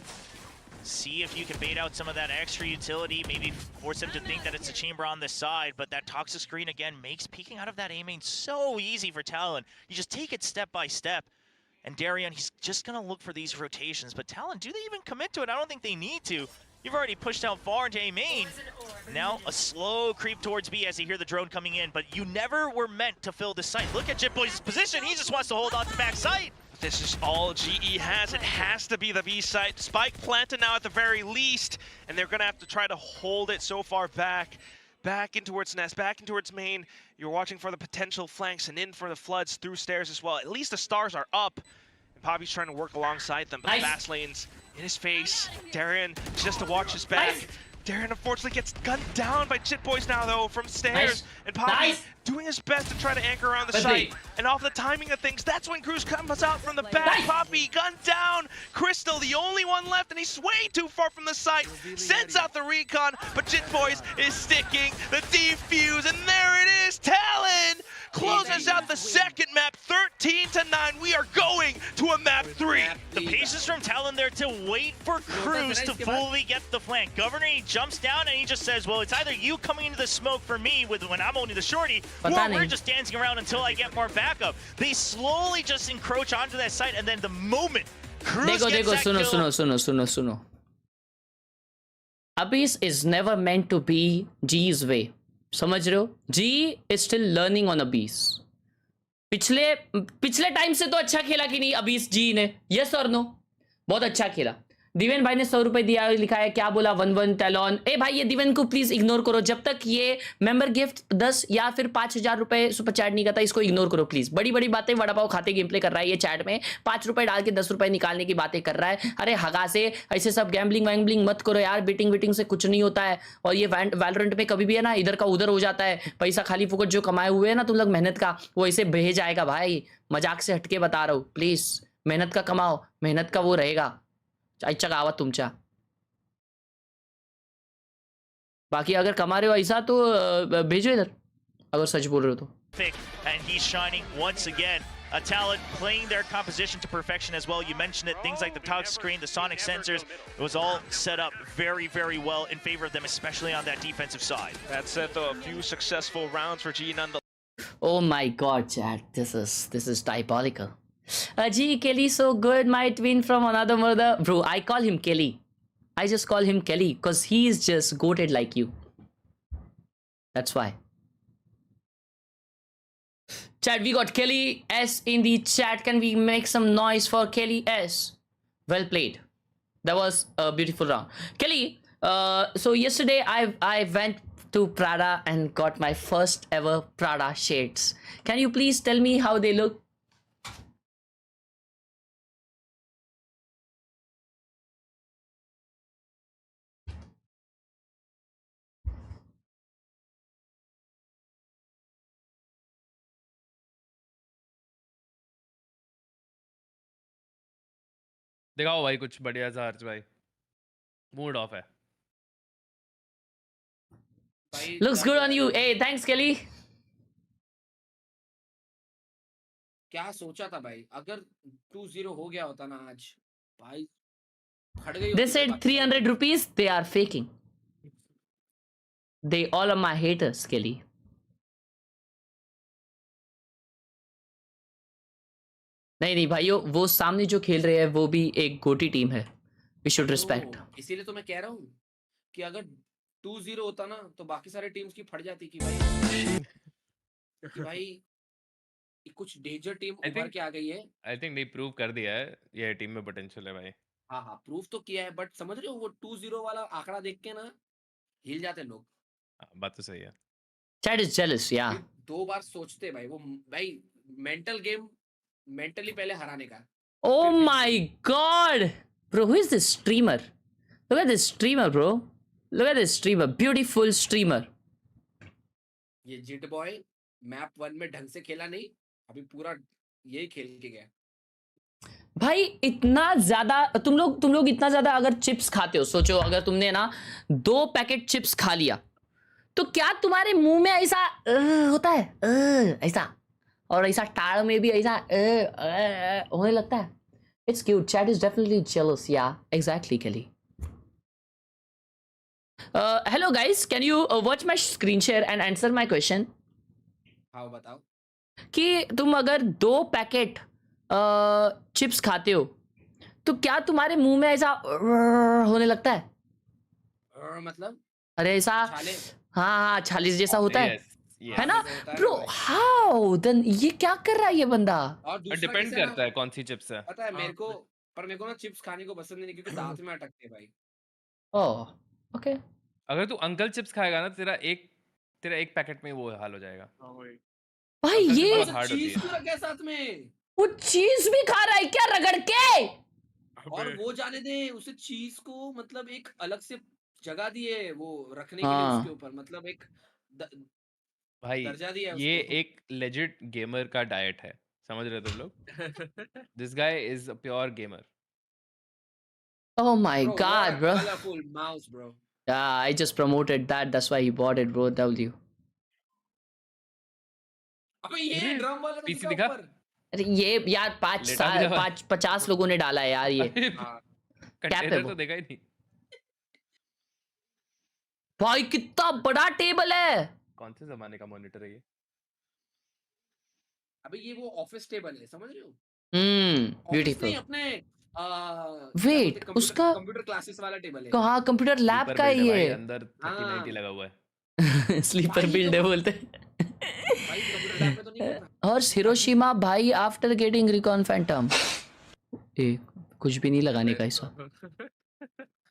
See if you can bait out some of that extra utility, maybe force them to think that it's a chamber on this side, but that toxic screen again makes peeking out of that A main so easy for Talon. You just take it step by step. And Darian, he's just gonna look for these rotations, but Talon, do they even commit to it? I don't think they need to. You've already pushed out far into A main. Now a slow creep towards B as you hear the drone coming in, but you never were meant to fill this site. Look at Jitboy's position, he just wants to hold on to back site. This is all GE has. It has to be the B site. Spike planted now at the very least, and they're gonna have to try to hold it so far back in towards Nest, back in towards main. You're watching for the potential flanks and in for the floods through stairs as well. At least the stars are up. Poppy's trying to work alongside them, but Nice. fast lanes in his face. Darren just to watch his back. Nice. Darren unfortunately gets gunned down by Chit Boys now though from stairs. Nice. And Poppy Nice. doing his best to try to anchor around the Good site. play. And off the timing of things, that's when Cruz comes out from the back. Nice. Poppy gunned down. Crystal, the only one left, and he's way too far from the site. Sends out the recon, but Chit Boys is sticking the defuse, and there it is. Talon closes out the second map, 13-9. We are going to a map 3. The patience from Talon there to wait for Cruz to fully get the flank. Governor, he jumps down and he just says, well, it's either you coming into the smoke for me when I'm owning the shorty, or Pata we're nahi. just dancing around until I get more backup. They slowly just encroach onto that site, and then the moment Cruz देखो gets देखो that सुनो kill, सुनो सुनो सुनो सुनो Abyss is never meant to be G's way. समझ रहे हो? G is still learning on Abyss. पिछले टाइम से तो अच्छा खेला कि नहीं Abyss G ने? Yes or no? बहुत अच्छा खेला. दिवेन भाई ने 100 रुपए दिया, लिखा है क्या बोला 1-1 टैलॉन. ए भाई ये दिवेन को प्लीज इग्नोर करो जब तक ये मेंबर गिफ्ट 10 या फिर 5000 रुपए सुपर चैट नहीं करता. इसको इग्नोर करो प्लीज. बड़ी बड़ी बातें वड़ा पाव खाते गेम प्ले कर रहा है ये चैट में. 5 रुपए डाल के 10 रुपए निकालने की बातें कर रहा है. अरे हगा से ऐसे सब गैम्बलिंग वैम्बलिंग मत करो यार. बेटिंग वेटिंग से कुछ नहीं होता है. और ये वैलोरेंट में कभी भी है ना इधर का उधर हो जाता है. पैसा खाली फुकट जो कमाए हुए है ना तुम लोग मेहनत का, वो ऐसे बह जाएगा भाई. मजाक से हटके बता रहा हूँ. प्लीज मेहनत का कमाओ, मेहनत का वो रहेगा. अच्छा गावा तुमचा. बाकी अगर कमा रहे हो ऐसा तो भेजो इधर अगर सच बोल रहे हो तो. and he's shining once again. A Talon playing their composition to perfection as well. You mentioned it, things like the toggle screen, the sonic sensors, it was all set up very, very well in favor of them, especially on that defensive side. That said though, a few successful rounds for G nonetheless. Oh my god, chat. This is diabolical. G Kelly so good, my twin from another mother. Bro, I call him Kelly. I just call him Kelly because he is just goated like you. That's why. Chat, we got Kelly S in the chat. Can we make some noise for Kelly S? Well played. That was a beautiful round. Kelly, so yesterday I went to Prada and got my first ever Prada shades. Can you please tell me how they look? दिखाओ भाई कुछ बढ़िया सा हर्ष भाई. Mood off है. Looks good on you. Hey, thanks Kelly. क्या सोचा था भाई? अगर 2-0 हो गया होता ना आज भाई फट गई They होती said बाकी। 300 rupees. They are faking. They all are my haters, Kelly. नहीं भाइयों, वो सामने जो खेल रहे हैं वो भी एक गोटी टीम है. We should respect. इसीलिए तो मैं कह रहा हूँ कि अगर 2-0 होता ना तो बाकी सारे टीम्स की फट जाती कि भाई कुछ डेंजर टीम उभर के आ गई है. आई थिंक नहीं प्रूव कर दिया है ये टीम में पोटेंशियल है भाई. हाँ प्रूफ तो किया है बट समझ रहे हो वो 2-0 वाला आंकड़ा देख के ना हिल जाते लोग. बात तो सही है. Chat is jealous, yeah. दो बार सोचते भाई वो भाई मेंटल गेम मेंटली पहले हराने का. Oh my god! Bro, who is this streamer? Look at this streamer, bro. Look at this streamer. Beautiful streamer. ये जिट बॉय मैप 1 में ढंग से खेला नहीं, अभी पूरा यही खेल के गया. भाई इतना ज्यादा तुम लोग इतना ज्यादा अगर चिप्स खाते हो, सोचो अगर तुमने ना 2 पैकेट चिप्स खा लिया तो क्या तुम्हारे मुंह में ऐसा होता है ऐसा, और ऐसा टाड़ में भी ऐसा होने लगता है. It's cute. Chat is definitely jealous. Yeah, exactly, Kelly. Hello guys, can you watch my screen share and answer my question? हाँ बताओ. कि तुम अगर 2 पैकेट चिप्स खाते हो तो क्या तुम्हारे मुंह में ऐसा होने लगता है? मतलब अरे ऐसा हाँ छालीस जैसा होता है. Yes. है ना ब्रो? हाउ देन ये क्या कर रहा है ये बंदा? और डिपेंड करता है कौन सी चिप्स है. पता है मेरे को ना चिप्स खाने को पसंद नहीं क्योंकि दांत में अटकते भाई. Oh okay. अगर तू अंकल चिप्स खाएगा ना तेरा एक पैकेट में वो हाल हो जाएगा. भाई ये hard होती चीज है. क्यों रखा है साथ में? वो चीज भी खा रहा है क्या रगड़ के? और वो जाने दे, उसे चीज को मतलब एक अलग से जगह दी है वो रखने के लिए हाँ उसके ऊपर, मतलब एक भाई दर्जा दिया है ये उसको। एक लेजिट गेमर का डाइट है, समझ रहे हो तुम लोग? This guy is a pure gamer. Oh my Bro, what god, a bro. colorful mouse, bro. Yeah, I just promoted that. That's why he bought it, bro. W. अबे ये अरे ड्रम वाला तो पीसी दिखा दिखा, ऊपर। अरे ये यार लेटा भी हुआ है. 50 लोगों ने डाला है यार ये. अरे हाँ कैप है कंटेनर वो. तो देखा ही नहीं. भाई कितना बड़ा टेबल है. कौन से जमाने का मॉनिटर है ये? अबे ये वो ऑफिस टेबल है, समझ रहे हो? Office beautiful. नहीं, अपने वेट कंप्यूटर उसका कंप्यूटर क्लासेस वाला टेबल है। कहाँ कंप्यूटर लैब स्लीपर का है बिल्ड है भाई, ये. अंदर 3090 हाँ लगा हुआ है. स्लीपर भाई बिल्ड है तो बोलते. भाई कंप्यूटर लैब में तो नहीं करना। और हिरोशिमा भाई आफ्टर गेटिंग रिकॉन फैंटम. ए कुछ भी नहीं लगाने का ऐसा.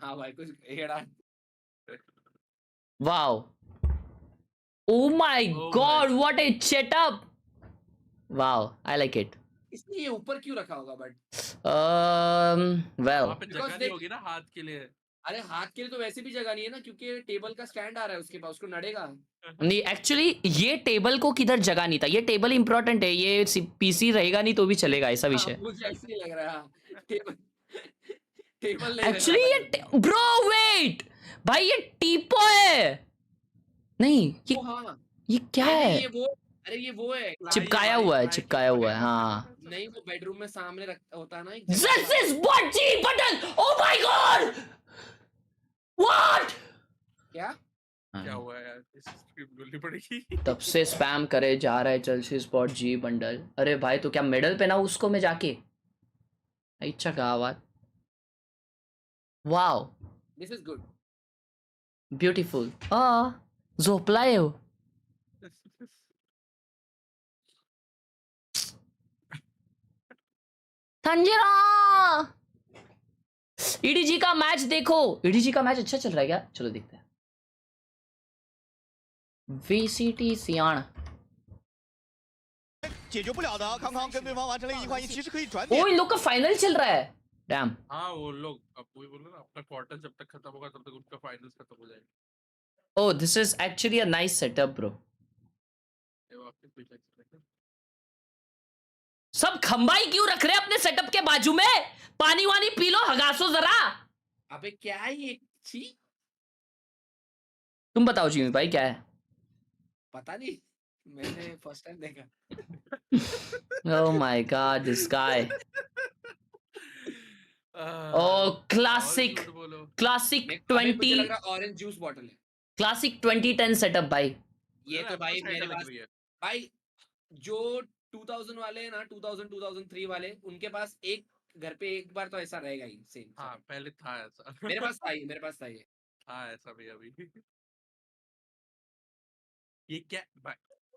हाँ भाई कुछ हेड़ा। Wow. Oh my god, what a setup! Wow, I like it. इसने ये ऊपर क्यों रखा होगा बट? Well, जगह नहीं होगी ना हाथ के लिए। अरे हाथ के लिए तो वैसे भी जगह नहीं है ना, क्योंकि टेबल का स्टैंड आ रहा है उसके पास, उसको नड़ेगा। नहीं एक्चुअली ये टेबल को किधर जगह नहीं था. ये टेबल इंपॉर्टेंट है. ये पीसी रहेगा नहीं तो भी चलेगा ऐसा हाँ, विषय. मुझे ऐसे ही लग रहा है टेबल टेबल नहीं एक्चुअली ये ब्रो वेट भाई ये टीपो है. नहीं ये हाँ ये क्या है? ये वो, अरे ये वो है चिपकाया हुआ है, चिपकाया हुआ है. हाँ. नहीं वो बेडरूम में सामने रख होता है ना एक This is what G button. Oh my god! What? क्या क्या हुआ यार, इस स्क्रिप्ट बोलनी पड़ेगी. तब से स्पैम करे जा रहा है चेल्सी स्पॉट जी बंडल. अरे भाई तो क्या मेडल पहनाऊं उसको मैं जाके? अच्छा गावात. Wow this is good. Beautiful. झोपलाय हो. थंजरा ईडीजी का मैच देखो. ईडीजी का मैच अच्छा चल रहा है क्या? चलो देखते हैं. VCT 西安解决不了的，康康跟对方完成了1换1，其实可以转 ओ 点。 इन लोग का फाइनल चल रहा है. डैम. हाँ वो लोग अब वही बोल रहे ना, अपना क्वार्टर जब तक खत्म होगा तब तक उनका फाइनल्स खत्म हो जाएगा. Oh, this is actually a nice setup, bro. ये वो आपके पीछे एक्सपेक्ट है. सब खंबाई क्यों रख रहे हैं अपने सेटअप के बाजू में? पानी वानी पी लो, हगासो जरा. अबे क्या है ये? छी तुम बताओ जी भाई क्या है? पता नहीं, मैंने फर्स्ट टाइम देखा। Oh my god, this guy. Oh, classic, classic मुझे 20, लग रहा ऑरेंज जूस बॉटल है। classic 2010 setup भाई. ये तो भाई मेरे पास भाई जो 2000 वाले हैं ना, 2000 2003 वाले, उनके पास एक घर पे एक बार तो ऐसा रहेगा ही सेम। हाँ पहले था ऐसा. मेरे पास था ये, मेरे पास था ये। हाँ ऐसा भी अभी. ये क्या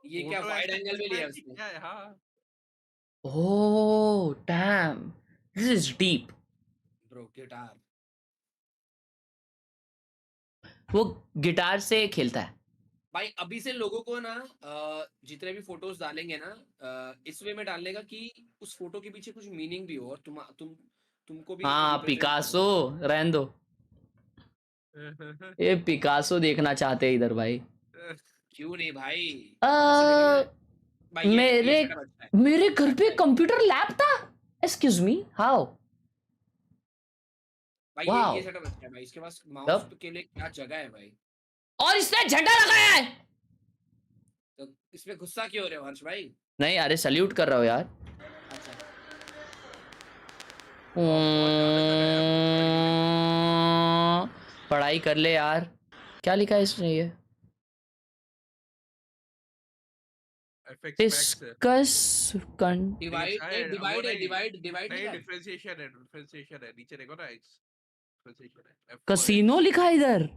ये क्या वाइड एंगल में लिया उसने? क्या है? हाँ Oh, damn. This is deep. Bro guitar वो गिटार से खेलता है. भाई अभी से लोगों को ना जितने भी फोटोज डालेंगे ना इस वे में डालने का कि उस फोटो के पीछे कुछ मीनिंग भी हो और तुमको भी हाँ represent पिकासो रहने दो. ये पिकासो देखना चाहते हैं इधर भाई. क्यों नहीं भाई? भाई मेरे setup अच्छा है। मेरे घर पे कंप्यूटर लैब था. Excuse me how? भाई Wow. ये सेटअप अच्छा है भाई, इसके पास माउस तब? के लिए क्या जगह है भाई। और इसने झंडा लगाया है. तो इसमें गुस्सा क्यों हो रहे हो हर्ष भाई? नहीं अरे सल्यूट कर रहा हो यार. अच्छा पढ़ाई कर ले यार. क्या लिखा है इसने ये? डिस्कस डिवाइड डिवाइड नहीं डिफरेंशिएशन है नीचे देखो ना. डिफरेंशिएशन है. कसिनो लिखा है इधर.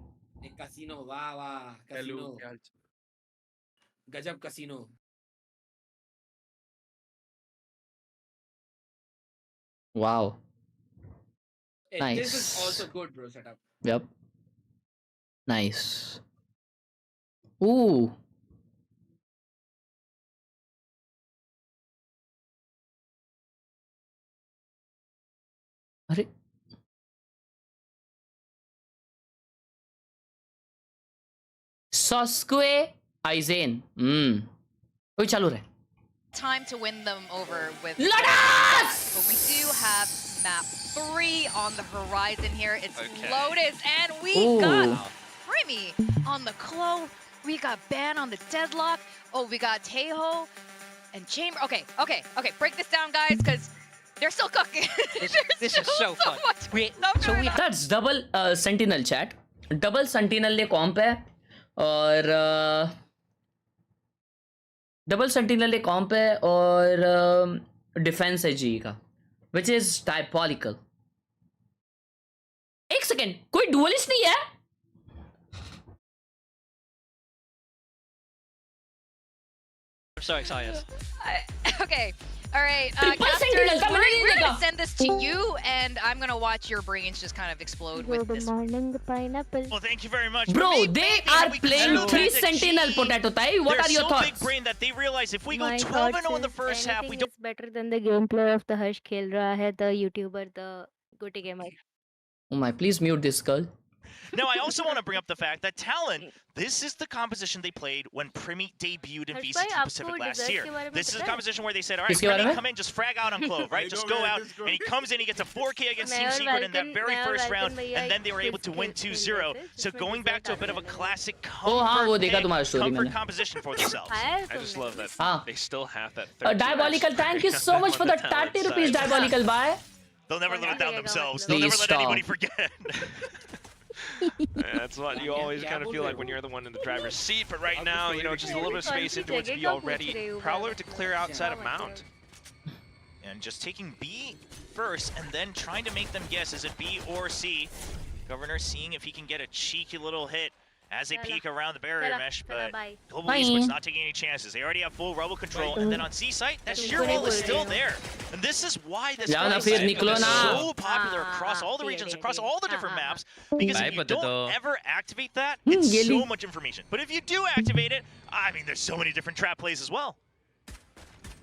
एक कसिनो, वाह वाह हेलो कसिनो, क्या हाल चाल? गजब casino. Wow. This Nice. is also good bro setup. Yep. Nice. Ooh. अरे सॉस्क्वे आइजेन कोई चालू रहे Time to win them over with. लड़ास But we do have map 3 on the horizon here. It's Lotus, and we got Remy on the Clo. We got Ban on the deadlock. Oh, we got Teho and Chamber. Okay. Break this down, guys, because they're still cooking. This is so fun. much We- stuff so going we on. That's double sentinel chat. Double sentinel ले comp है और double sentinel एक कॉम्प है और defence है जी का which is diabolical. एक second कोई डुअलिस्ट नहीं है. I'm so excited. Okay. All right. Triple Casters, sentinel, come on, we're Nideka. gonna send this to you, and I'm gonna watch your brains just kind of explode with Good this. morning, pineapple. Well, thank you very much. Bro, Maybe they how are we playing can 3 know that sentinel G, potato tai. What they're are your so thoughts? big brain that they realize if we go My 12-0 thoughts in the is first half, we anything don't. is better than the gameplay of the Harsh Khelraay, the YouTuber, the Goty gamer. Oh my, please mute this girl. Now, I also want to bring up the fact that Talon, this is the composition they played when Primi debuted in Harsh VCT bhai, aapko Pacific last desserts year. ke bare mein This is pata the hai? composition where they said, all right, Kiske bare Primi, mein? come in, just frag out on Clove, right? Just go out, and he comes in, he gets a 4K against Team Mayor Secret in that Vulcan- very Mayor first Vulcan round, bhaiya and then they were able to win kill 2-0. this, So इसमें going back to a result bit of a आने वाला है. classic Oh, हाँ, वो comfort देखा pick, तुम्हारा story comfort मैंने. composition for themselves. आया I just तुमने? love that हाँ. they still have that. 13 Diabolical, thank you on so much for the talent 30 rupees, side. Diabolical. Bye. They'll never Oh, live it down yeah, themselves. please They'll never let stop. anybody forget. That's what you always kind of feel like when you're the one in the driver's seat. But right now, you know, just a little bit of space into it to be already Prowler to clear outside of Mount. And just taking B first and then trying to make them guess, is it B or C? Governor seeing if he can get a cheeky little hit as they peek around the barrier mesh, but Global Bye. Esports not taking any chances. They already have full rubble control, and then on C site, that sheer wall is still there. And this is why this Jaana map fir is niklo na. so popular across all the regions, across all the different maps, because Bye, if you potato. don't ever activate that, it's Yeli. so much information. But if you do activate it, I mean, there's so many different trap plays as well.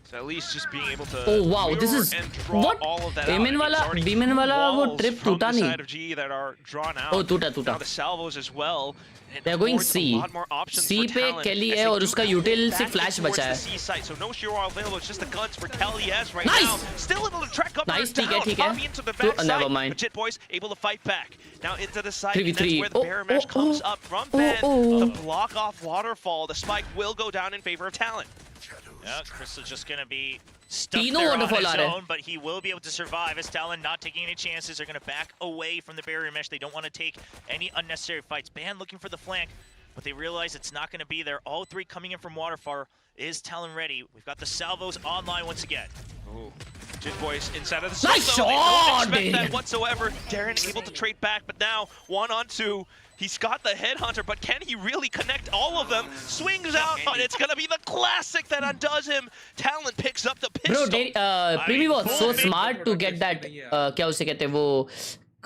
So at least just being able to Oh, wow, this lure is- and draw what? all of that Amen out. wala- There's already Beeman wala wo walls trip from toota the nahi. side of G that are drawn out. Oh, toota. Now the salvos as well. It They are going affords C. a lot more options C for पे Talon Kelly as है they और do उसका pull util back से flash towards बचा the है. C site. So no Shiro available. It's just the guns for Kelly S right Nice. now. Still able to track up Nice, down. ठीक है. Poppy into the तो- backside. never mind. But Jit Boys able to fight back. Now into the site. 3v3. And that's where the barrier mesh comes up from Ben to block off Waterfall. The spike will go down in favor of Talon. Yeah, Chris is just going to be stuck तीनों there on waterfall his आ रहे हैं. own, but he will be able to survive as Talon not taking any chances. They're going to back away from the barrier mesh. They don't want to take any unnecessary fights. Ban looking for the flank, but they realize it's not going to be there. All three coming in from Waterfall. Is Talon ready? We've got the salvos online once again. Ooh. Jit Boys inside of the Nice circle. They shot, don't expect Darren. that whatsoever. Darren able to trade back, but now 1-on-2. He's got the headhunter, but can he really connect all of them? Swings out, but it's gonna be the classic that undoes him. Talon picks up the pistol. Bro, Primi was so smart to get that. क्या उसे कहते हैं वो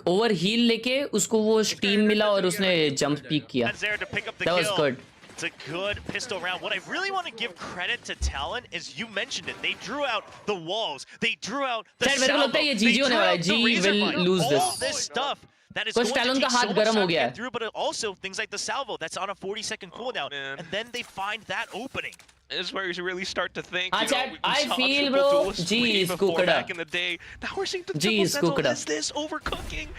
over heal लेके उसको वो steel मिला और उसने जंप पीक किया. That's there to pick up the That was kill. good. It's a good pistol round. What I really want to give credit to Talon is you mentioned it. They drew out the walls. They drew out the Chad, मेरे को लगता है ये salvo. GG They होने drew वाला है. out G the razor will fight. lose All this. this stuff that is कुछ going to Talon take का so हाथ much गरम time हो to गया get है. through, but also things like the salvo. That's on a 40-second cooldown. man. And then they find that opening. This is where you should really start to think. Ah, you know, Chad, we I saw feel, triple bro, duelist G way is before cooked back up. in the day. Now we're seeing the G triple is sentinel. cooked up. Is this overcooking?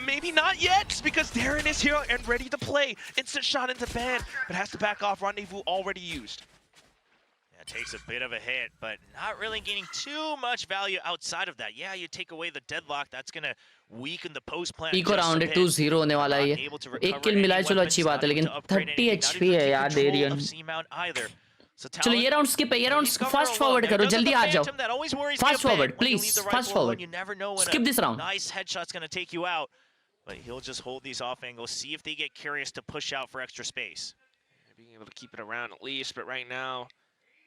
Maybe not yet, because Darren is here and ready to play. Instant shot into Ban, but has to back off. Rendezvous already used. Yeah, takes a bit of a hit, but not really gaining too much value outside of that. Yeah, you take away the deadlock. That's going to weaken the post plan. Eco round है 2-0 होने वाला है ये. एक किल मिला है चलो अच्छी बात है लेकिन 30 HP है यार डेरियन. चलो ये राउंड स्किप है. ये राउंड फास्ट फॉरवर्ड करो. जल्दी आ जाओ. Fast forward, please. Fast forward. Skip this round. Nice headshot's going to take you out, but he'll just hold these off angles. See if they get curious to push out for extra space. Being able to keep it around at least, but right now,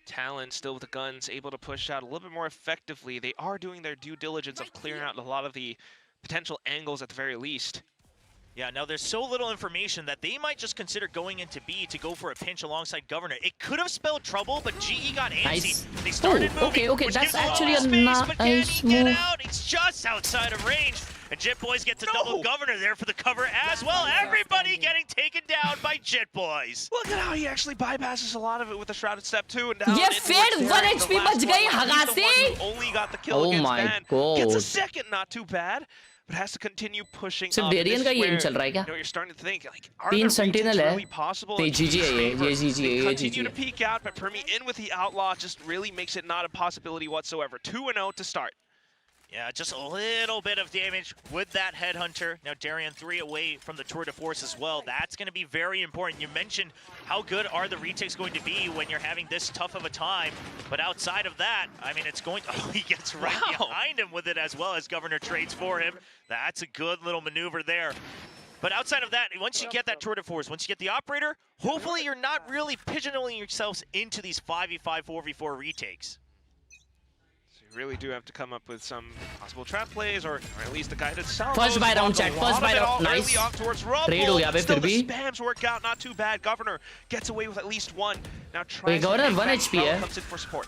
Talon still with the guns, able to push out a little bit more effectively. They are doing their due diligence of clearing out a lot of the potential angles at the very least. Yeah, now there's so little information that they might just consider going into B to go for a pinch alongside Governor. It could have spelled trouble, but GE got antsy. Nice. They started Oh, moving, okay, which that's gives them actually a space, but can nice he get move. out? It's just outside of range. And Jit Boys get to double Governor there for the cover as well. Everybody getting taken down by Jit Boys. Look at how he actually bypasses a lot of it with the Shrouded Step 2. And ये फिर 1 HP बच गई हगा से. Only got the kill Oh against my Van. God. Gets a second, not too bad. But has to continue pushing सिर्फ up. Darien का This is ये where, चल रहा है क्या? you know, you're starting to think, like, are 3 the Sentinel retakes है. really possible? ये in GG है Ji's ये favor? GG They है ये continue GG to है. peek out, but Permi in with the Outlaw just really makes it not a possibility whatsoever. 2-0 to start. Yeah, just a little bit of damage with that Headhunter. Now Darian 3 away from the Tour de Force as well. That's going to be very important. You mentioned how good are the retakes going to be when you're having this tough of a time. But outside of that, I mean, it's going to... Oh, he gets right behind him with it as well as Governor trades for him. That's a good little maneuver there. But outside of that, once you get that Tour de Force, once you get the Operator, hopefully you're not really pigeonholing yourselves into these 5v5, 4v4 retakes. You really do have to come up with some possible trap plays, or at least the guided salvos. First buy round, chat. First buy round. Nice. Trade हो गया बे फिर भी. Spams work out, not too bad. Governor gets away with at least one. Now tries Governor to 1 HP है. comes in for support.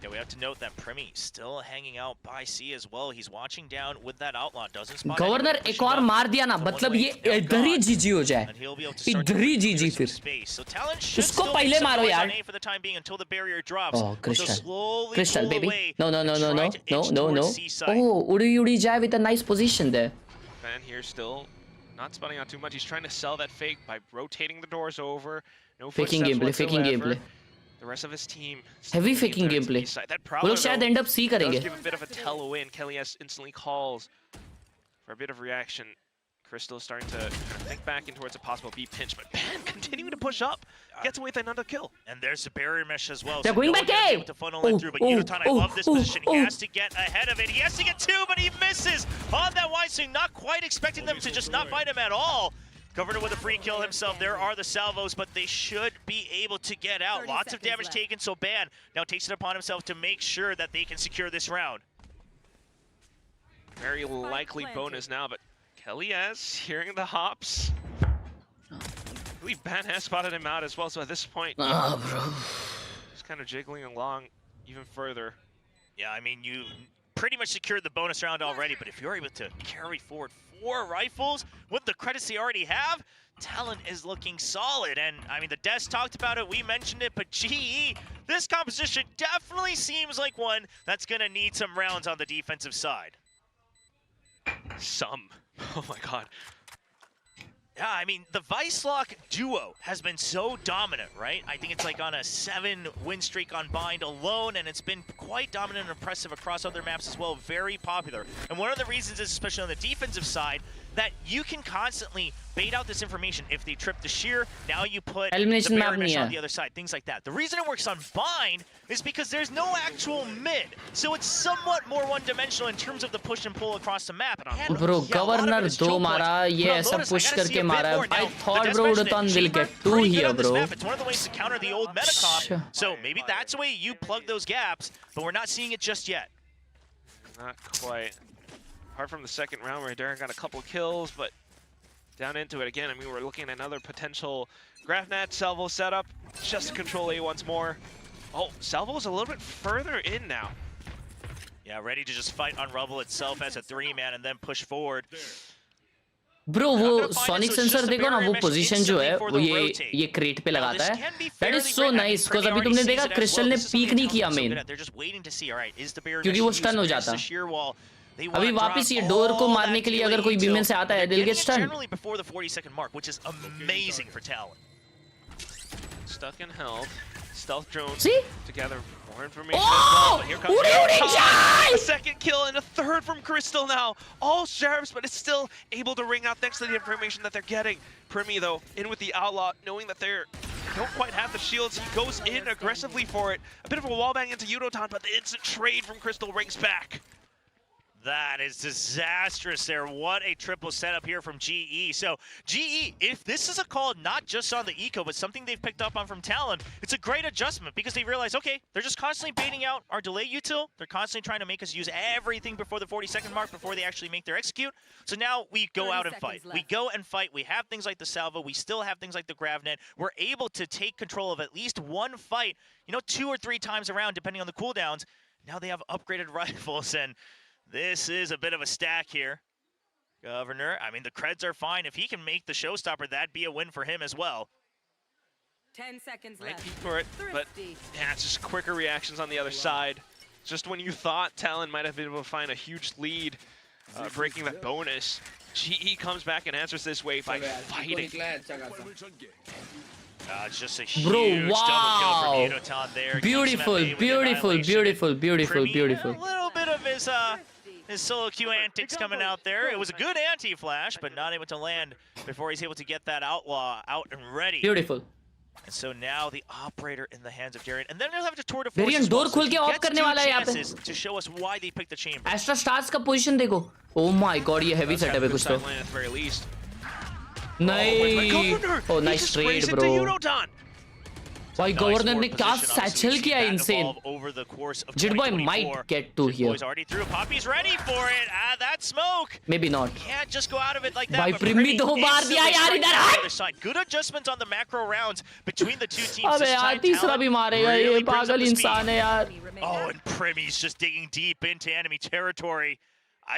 Yeah, we have to note that Primi still hanging out by C as well. He's watching down with that Outlaw. Doesn't spot governor एक और मार दिया ना, मतलब ये इधर ही जीजी हो जाए. इधर ही जीजी फिर. उसको पहले मारो यार. Oh, Crystal baby. No. Oh, उड़ी जाए with a nice position there. Van here still not spotting out too much. He's trying to sell that fake by rotating the doors over. No Faking gameplay. The rest of his team Heavy faking gameplay. वो लोग शायद end up C करेंगे. Does give a bit of a tell away, and Khelraay instantly calls for a bit of reaction. Crystal starting to kind of think back in towards a possible B pinch, but Ban continuing to push up, gets away with another kill. And there's the barrier mesh as well. They're going back A. To funnel in through, but Yudotan, I love this position. He has to get ahead of it. He has to get 2, but he misses on that wide swing. Not quite expecting them to just not fight him at all. Governor with a free kill himself. There are the salvos, but they should be able to get out. Lots of damage taken, so Ban now takes it upon himself to make sure that they can secure this round. Very likely bonus now, but Khelraay hearing the hops. I believe Ban has spotted him out as well, so at this point, bro. Just kind of jiggling along even further. Yeah, I mean, you pretty much secured the bonus round already, but if you're able to carry forward 4 rifles with the credits they already have, talent is looking solid. And I mean, the Des talked about it, we mentioned it, but GE, this composition definitely seems like one that's gonna need some rounds on the defensive side. Some. Oh my god. Yeah, I mean, the VIEWSONIC duo has been so dominant, right? I think it's like on a 7-win streak on Bind alone, and it's been quite dominant and impressive across other maps as well. Very popular. And one of the reasons is, especially on the defensive side, that you can constantly bait out this information. If they trip the shear, now you put elimination the map barrier mesh on the other side, things like that. The reason it works on Bind is because there's no actual mid, so it's somewhat more one-dimensional in terms of the push and pull across the map. Bro, Governor 2 मारा, ये ऐसा push करके मारा. I thought bro Udotan will get 2 here, bro. It's one of the ways to counter the old meta comp, so maybe that's the way you plug those gaps, but we're not seeing it just yet. Not quite. Apart from the second round where Darren got a couple kills, but down into it again. I mean, we're looking at another potential GrafNat Salvo setup just to control A once more. Oh, Salvo's a little bit further in now. Yeah, ready to just fight on Rubble itself as a 3-man and then push forward. Bro, वो Sonic sensor देखो ना, वो position जो है, वो ये crate पे लगाता है. That is so nice, because अभी तुमने देखा Crystal ने peek नहीं किया main. क्योंकि वो stun हो जाता. अभी वापस ये door को मारने के लिए अगर कोई beam से आता है, they'll get stunned. Generally before the 40-second mark, which is amazing for Talon. Stuck in health. Stealth drones together. More information. Oh! Here comes a second kill and a third from Crystal now. All sheriffs, but it's still able to ring out thanks to the information that they're getting. Primi, though, in with the Outlaw, knowing that they don't quite have the shields. He goes in aggressively for it. A bit of a wallbang into Yudotan, but the instant trade from Crystal rings back. That is disastrous there. What a triple setup here from GE. So GE, if this is a call not just on the eco, but something they've picked up on from Talon, it's a great adjustment because they realize, okay, they're just constantly baiting out our delay util. They're constantly trying to make us use everything before the 40-second mark before they actually make their execute. So now we go out and fight. We go and fight. We have things like the Salvo. We still have things like the GravNet. We're able to take control of at least one fight, 2 or 3 times around, depending on the cooldowns. Now they have upgraded rifles, and this is a bit of a stack here. Governor, I mean, the creds are fine. If he can make the showstopper, that'd be a win for him as well. 10 seconds Might left. be for it, but yeah, it's just quicker reactions on the other side. Just when you thought TLN might have been able to find a huge lead, breaking that bonus, GE comes back and answers this way by fighting. It's just a huge Bro, wow. double kill from Unotan there. Beautiful, beautiful, beautiful, beautiful, beautiful. A little bit of his solo queue antics coming out there. It was a good anti-flash, but not able to land before he's able to get that outlaw out and ready. Beautiful. And so now the operator in the hands of Darian, and then they'll have to tour de force Darian as well, door so खोल he के off gets करने two वाला है यहाँ पे. chances to show us why they picked the chamber. Astra Stars का position देखो. Oh my god, ये heavy setup है कुछ तो. At the very least. नहीं. Oh, nice trade, bro. भाई गवर्नर ने क्या सैचल किया insane. Jitboy might get to here. Already through. Poppy's ready for it. That smoke. Maybe not. Can't just go out of it like that. भाई but Primmy Pretty दो बार दिया यार instantly इधर. on the other side. Good adjustments on the macro rounds between the two teams. अबे This यार time, तीसरा Talon भी मारेगा ये really brings up पागल the इंसान speed. है यार. Oh, and Primmy's just digging deep into enemy territory.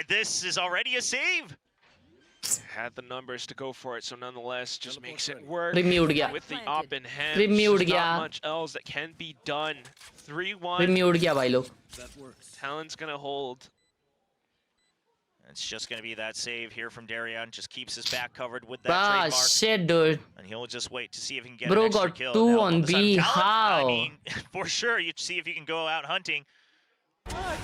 This is already a save. Had the numbers to go for it, so nonetheless, just makes it work. Primmy उड़ गया. With the op in hand, Primmy उड़ there's गया. not much else that can be done. 3-1. Primmy उड़ गया भाई लोग. Talon's gonna hold. It's just going to be that save here from Darian. Just keeps his back covered with that Ah trademark. shit, dude. And he'll just wait to see if he can get Bro an extra got kill. 2 Now, on the side of B. Talon, How? I mean, for sure, you'd see if he can go out hunting.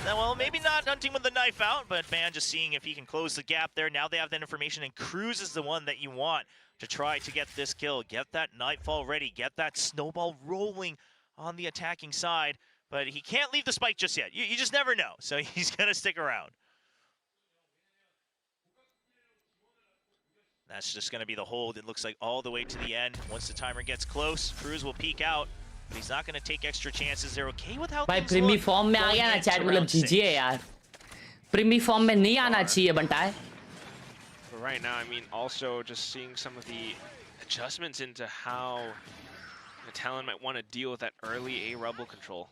Well, maybe not hunting with the knife out, but man, just seeing if he can close the gap there. Now they have that information, and Cruz is the one that you want to try to get this kill. Get that nightfall ready. Get that snowball rolling on the attacking side. But he can't leave the spike just yet. You just never know. So he's going to stick around. That's just going to be the hold. It looks like all the way to the end. Once the timer gets close, Cruz will peek out. But he's not going to take extra chances. They're okay with how भाई things Primmy look form में आ going गया ना into chat मतलब round six. GG है यार. Primmy form में नहीं आना चाहिए बंटाए. But right now, I mean, also just seeing some of the adjustments into how the Talon might want to deal with that early A Rebel control.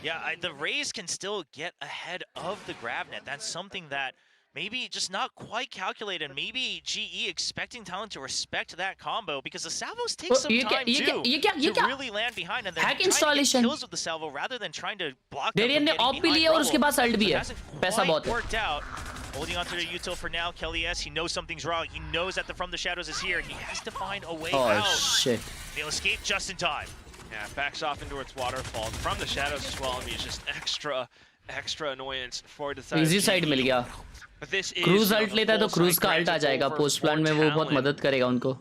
Yeah, the Rays can still get ahead of the grab net. That's something that maybe just not quite calculated. Maybe GE expecting Talon to respect that combo because the salvos take some time too to really land behind and then Hack trying to get installation. kills with the salvo rather than trying to block them Darian from ने getting op भी behind लिया और rubble. उसके पास ult भी So it है. hasn't पैसा quite बहुत है. worked out. Holding on to the util for now, Kelly S. He knows something's wrong. He knows that the From the Shadows is here. He has to find a way Oh out. shit. They'll escape just in time. Yeah, backs off into its waterfall. From the shadows as well, I mean, it's just extra annoyance for the side. Easy side मिल गया. But this is Cruz ult लेता है तो Cruz का ult आ जाएगा. Post plant में वो बहुत मदद करेगा उनको.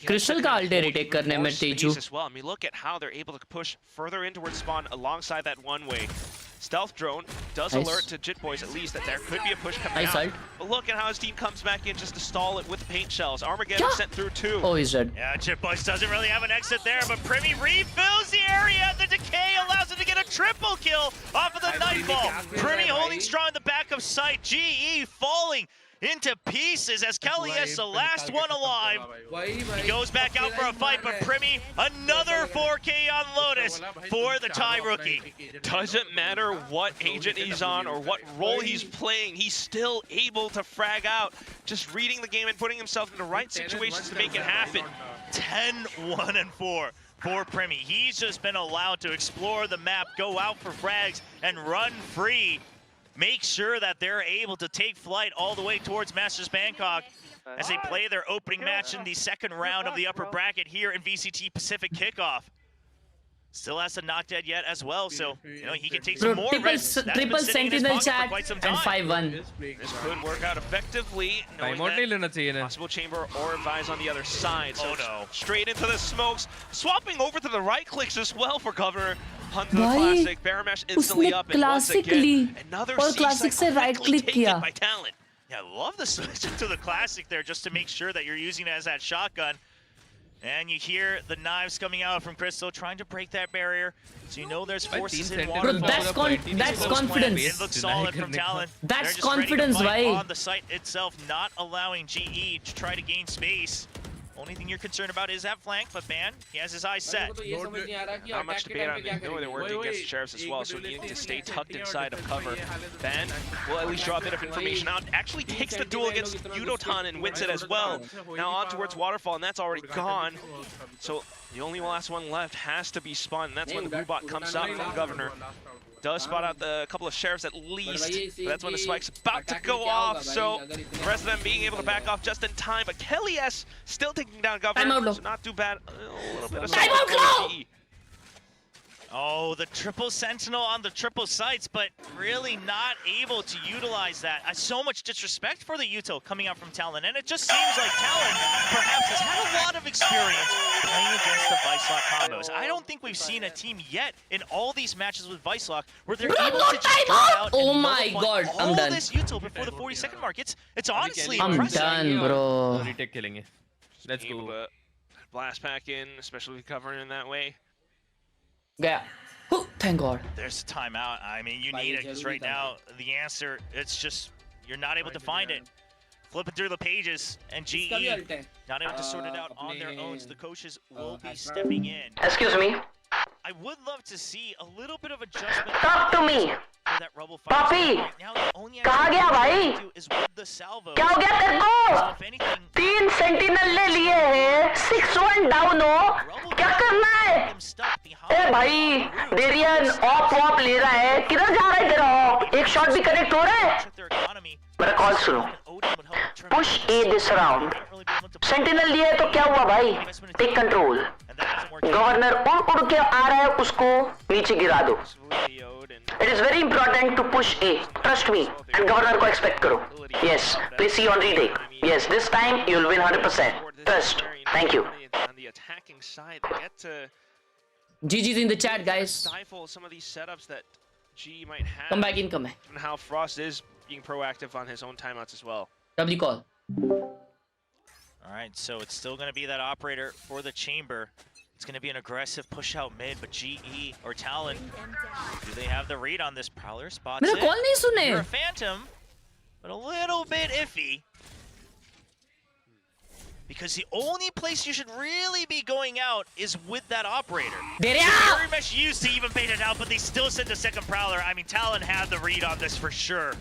Crystal का ult है retake करने में Tezu. As well. I mean, look at how they're able to push further in towards spawn alongside that one-way. Stealth drone does Nice. alert to Jitboys at least that there could be a push coming Nice out. ult. But look at how his team comes back in just to stall it with paint shells. Armageddon sent through too. Oh, he's dead. Yeah, Chipboys doesn't really have an exit there, but Primmy refills the area. The decay allows him to get a triple kill off of the nightfall. Primmy holding strong in the back of sight. GE falling into pieces as Kelly is the last one alive. He goes back out for a fight, but Primmy, another 4K on Lotus for the Thai rookie. Doesn't matter what agent he's on or what role he's playing, he's still able to frag out. Just reading the game and putting himself in the right situations to make it happen. 10-1-4 for Primmy. He's just been allowed to explore the map, go out for frags, and run free. Make sure that they're able to take flight all the way towards Masters Bangkok as they play their opening match in the second round of the upper bracket here in VCT Pacific Kickoff. Still hasn't knocked dead yet as well, so you know he can take some more risks. That's been Triple sitting in his sentinel pocket for chat quite some and time. 5-1. This could work out effectively. knowing Time out that नहीं लेना चाहिए ना. Possible chamber or advise on the other side. So Oh, no. straight into the smokes. Swapping over to the right clicks as well for Governor. Onto the भाई, classic. Baramash instantly उसने up and once classically again another और classic से right click किया. By Talon. Yeah, love the switch into the classic there just to make sure that you're using it as that shotgun. And you hear the knives coming out from Crystal trying to break that barrier. So you know there's forces in water. Bro, that's confidence. It looks solid from Talon. That's They're just ready to confidence, fight bhai. on the site itself, not allowing GE to try to gain space. Only thing you're concerned about is that flank, but Ban, he has his eyes set. Not much debate on it. No, they're working against the Sheriffs as well, so you need to stay tucked inside of cover. Ben will at least draw a bit of information out. Actually takes the duel against Yudotan and wins it as well. Now on towards Waterfall, and that's already gone. So the only last one left has to be spun, and that's when the blue bot comes out from Governor. Does spot out the couple of Sheriffs at least, but that's when the spike's about to go off, so the rest of them being able to back off just in time, but Khelraay still taking down Governor, so not too bad. A little bit of support. Oh, the triple sentinel on the triple sights, but really not able to utilize that. So much disrespect for the util coming out from Talon, and it just seems like Talon perhaps has had a lot of experience playing against the VIEWSONIC combos. I don't think we've seen a team yet in all these matches with VIEWSONIC where they're able to just go out and nullify all this util before the 40-second mark. It's honestly impressive. I'm done, bro. Retake killing. Let's go. Blast pack in, especially covering in that way. Yeah. Oh, thank God. There's a timeout. I mean, you need it because right now the answer, it's just you're not able to find it. Flipping through the pages, and GE not able to sort it out on their own, so the coaches will be stepping in. Excuse me. I would love to see a little bit of adjustment. Talk to me. That rubble fight. Papi, right now, the only कहाँ गया भाई? is with the salvo. क्या हो गया तेरे को? If anything, 3 sentinel ले लिए हैं, 6-1 डाउन हो, क्या करना है? ए भाई, डेरियन ऑफ वॉप ले रहा है, किधर जा रहा है तेरा ऑफ? एक शॉट भी कनेक्ट हो रहा है? मेरा कॉल सुनो. Push A this round. Sentinel लिए तो क्या हुआ भाई? Take control. गवर्नर उड़ के आ रहा है, उसको नीचे गिरा दो. It is very important to push A. Trust me. And governor को expect करो. Yes. Please see on retake. Yes. This time you'll win 100%. Trust. Thank you. On the attacking side, they get to GG's in the chat, guys. stifle some of these setups that G might have. Come back in, come back. And how Frost is being proactive on his own timeouts as well. W call. All right, so it's still going to be that operator for the chamber. It's going to be an aggressive push out mid, but GE or Talon, do they have the read on this? Prowler spots it. Call नहीं सुने. You're a Phantom, but a little bit iffy. Because the only place you should really be going out is with that operator. Very much used to even bait it out, but they still sent a second Prowler. I mean, Talon had the read on this for sure.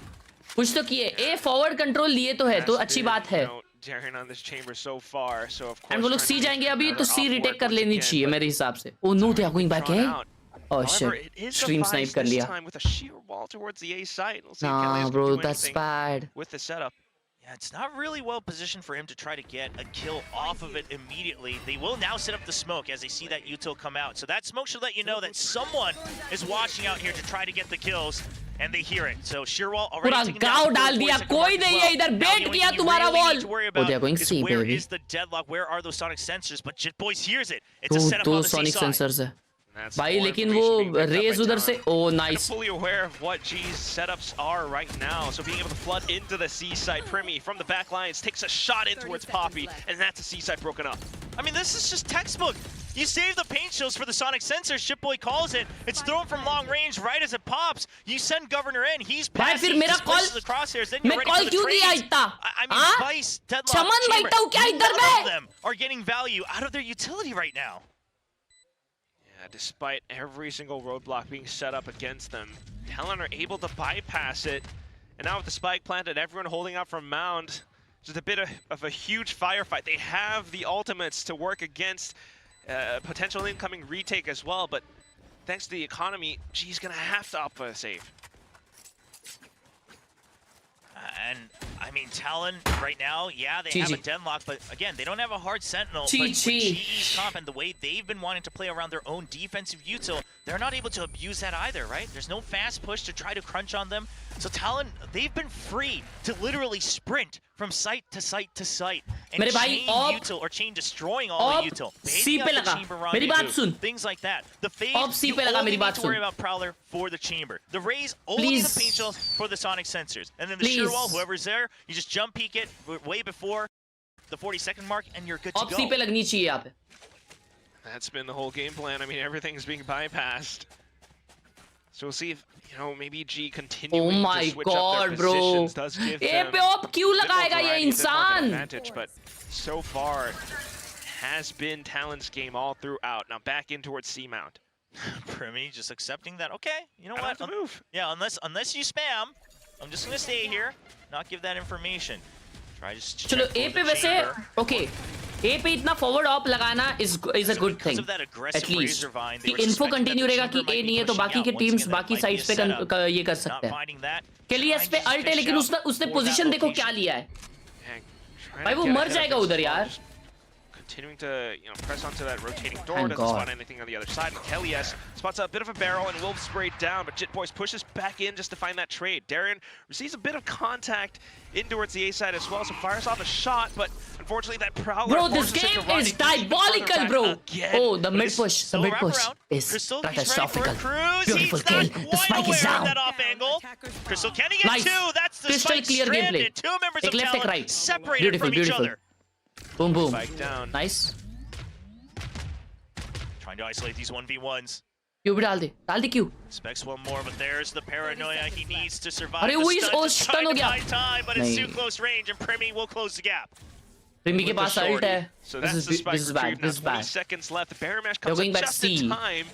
कुछ तो किए. A forward control लिए तो है, तो अच्छी बात है. Daring on this chamber so far, so of course. And वो लोग C जाएंगे अभी, तो C retake कर लेनी चाहिए मेरे हिसाब से. Oh no, they are going back, eh? Oh shit. Stream snipe कर लिया. With a sheer wall towards the A site. Nah, bro, that's bad. With the setup. Yeah, it's not really well positioned for him to try to get a kill off of it immediately. They will now set up the smoke as they see that util come out. So that smoke should let you know that someone is watching out here to try to get the kills. And they hear it. So Shearwall already taking down डाल दिया. कोई नहीं है इधर. Bait किया तुम्हारा wall. Oh, they are going C, where baby. is the deadlock? Where are those sonic sensors? But Jitboys hears it. It's a setup on the sonic C side. sensors है. भाई लेकिन वो रेज उधर से. Oh, nice. Fully aware of what G's setups are right now. So being able to flood into the C side, Primi from the back lines takes a shot in towards Poppy, and that's the C side broken up. I mean, this is just textbook. You save the paint shields for the sonic sensors. Shipboy calls it. It's thrown from long range right as it pops. You send Governor in. He's passing. He pushes the crosshairs. Then you're ready for the trades. I mean, Vice, Deadlock, Chamber, all of them are getting value out of their utility right now. Yeah, despite every single roadblock being set up against them, Talon are able to bypass it. And now with the spike planted, everyone holding out from Mound, just a bit of a huge firefight. They have the ultimates to work against potential incoming retake as well, but thanks to the economy, G's gonna have to opt for a save. And I mean, Talon right now, yeah, they have a deadlock, but again, they don't have a hard sentinel. But with GE's comp and the way they've been wanting to play around their own defensive util, they're not able to abuse that either, right? There's no fast push to try to crunch on them. So Talon, they've been free to literally sprint from site to site to site and chain util or chain destroying all the util. C पे लगा. मेरी बात सुन. Things like that. The phase, you only need to worry about Prowler for the chamber. The Raze, only the paint shells for the sonic sensors. And then the sheer wall, whoever's there, you just jump peek it way before the 40-second mark and you're good to go. C पे लगनी चाहिए यहाँ पे. That's been the whole game plan. I mean, everything's being bypassed. So we'll see if, you know, maybe G continuing to switch up their positions does give them पे op क्यों लगाएगा ये इंसान? advantage, but so far has been Talon's game all throughout. Now back in towards C-Mount. Primi just accepting that. Okay, you know what? To move. Yeah, unless you spam, I'm just gonna stay here, not give that information. Try just. चलो A पे वैसे okay. A पे इतना forward op लगाना is a good thing. At least कि info continue रहेगा कि A नहीं है तो बाकी के teams बाकी sides पे ये कर सकते हैं. Khelraay पे ult है लेकिन उसने position देखो क्या लिया है. भाई वो मर जाएगा उधर यार. Continuing to press onto that rotating door, doesn't spot anything on the other side. Khelraay spots a bit of a barrel and will spray down, but Jitboys pushes back in just to find that trade. Darren receives a bit of contact in towards the A side as well, so fires off a shot, but unfortunately that Prowler... Bro, this game is diabolical, bro! Oh, the mid push, the mid push is catastrophical. Beautiful kill, the spike is down. Crystal, can he get two? That's the Crystal clear gameplay. Two members of left, Talon right. separated from each other. Boom, boom. Down. Nice. Trying to isolate these 1v1s. Q भी डाल दे Q. Expects one more, but there's the paranoia he needs to survive. अरे वो इस stun हो गया. Time, but it's too close range, and Primi will close the gap. Primi के पास ult है. So this is bad. This is bad. 20 seconds left. The Barrier Mesh comes in just in time.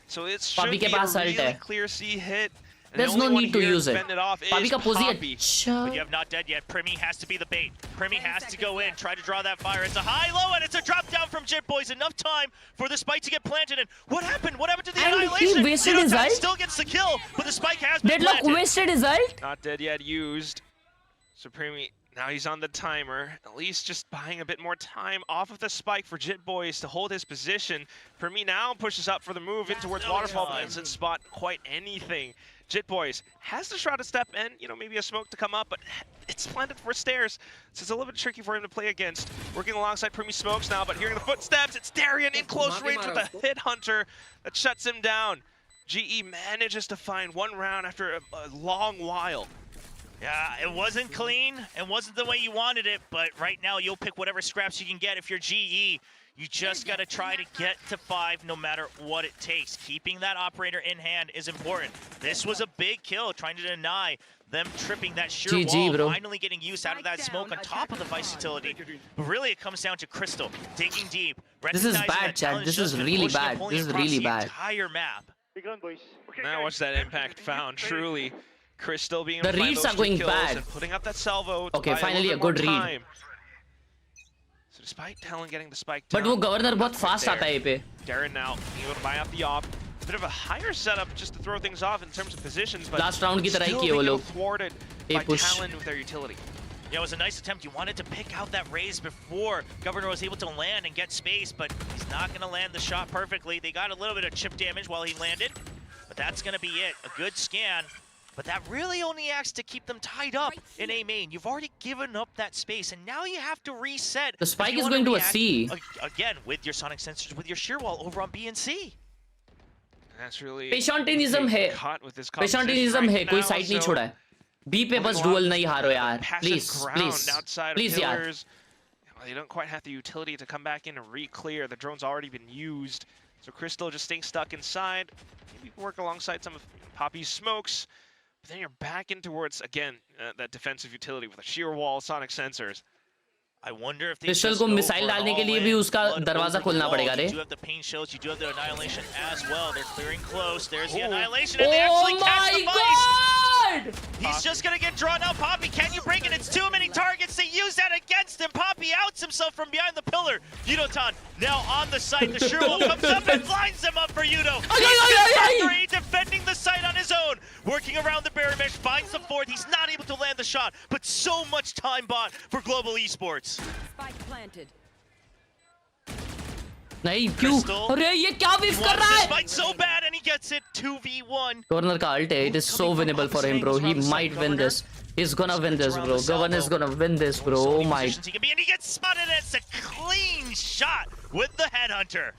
So it should be a really clear C hit. There's no need to use it. Papi ka position. But you have not dead yet. Primi has to be the bait. Primi has to go in, try to draw that fire. It's a high-low, and it's a drop down from Jitboys. Enough time for the spike to get planted. And what happened? What happened to the annihilation? He wasted his ult. Still gets the kill, but the spike has been Deadlock planted. wasted his ult. Not dead yet, used. So Primi, now he's on the timer. At least just buying a bit more time off of the spike for Jitboys to hold his position. Primi now pushes up for the move in towards Waterfall, but doesn't spot quite anything. Jitboys has to try to step in, maybe a smoke to come up, but it's planted for stairs, so it's a little bit tricky for him to play against. Working alongside Primi smokes now, but hearing the footsteps, it's Darien in close range with a hit hunter that shuts him down. GE manages to find one round after a long while. Yeah, it wasn't clean. It wasn't the way you wanted it, but right now you'll pick whatever scraps you can get if you're GE. You just got to try to get to 5 no matter what it takes. Keeping that operator in hand is important. This was a big kill, trying to deny them tripping that sheer wall, bro. finally getting use out of that smoke on top of the Vice utility. But really it comes down to Crystal digging deep. This is bad, Chad. This is really bad. This is really bad. Entire map. Now watch that impact found, truly. Crystal being the reads are going bad. And putting up that salvo. Okay, finally a good read. So despite Talon getting the spike down, but वो governor बहुत fast आता है पे. Darren now being able to buy out the op. A bit of a higher setup just to throw things off in terms of positions, but last round की तरह ही किए वो लोग. Thwarted by Talon with their utility. Yeah, it was a nice attempt. You wanted to pick out that raise before Governor was able to land and get space, but he's not going to land the shot perfectly. They got a little bit of chip damage while he landed, but that's going to be it. A good scan. But that really only acts to keep them tied up in A main. You've already given up that space, and now you have to reset. The spike is going to a C. Again, with your sonic sensors, with your shear wall over on B and C. That's really पेशेंटिज्म है. पेशेंटिज्म है. कोई side नहीं छोड़ा है. B पे बस duel नहीं हारो यार. Please यार. They don't quite have the utility to come back in and re-clear. The drone's already been used. So Crystal just staying stuck inside. Maybe work alongside some of Poppy's smokes. But then you're back in towards, again, that defensive utility with a shear wall, sonic sensors. I wonder if Crystal को missile डालने के लिए भी उसका दरवाजा खोलना पड़ेगा रे. You do have the pain shells, you do have the annihilation as well. They're clearing close. There's the annihilation, and they actually catch the Vice. He's just gonna get drawn out. Poppy, can you break it? It's too many targets. They use that against him. Poppy outs himself from behind the pillar. Yudotan now on the site. The sheer wall comes up and blinds him up for Yudo. He's defending the site on his own. Working around the barrier mesh, finds the fourth. He's not able to land the shot, but so much time bought for Global Esports. Spike planted. नहीं क्यों? अरे ये क्या whiff कर रहा है? Spike so bad and he gets it 2v1. Governor का ult है. It is so winnable for him, bro. He might win this. He's gonna win this, bro. Governor is gonna win this, bro. Oh my. And he gets spotted, and it's a clean shot with the headhunter.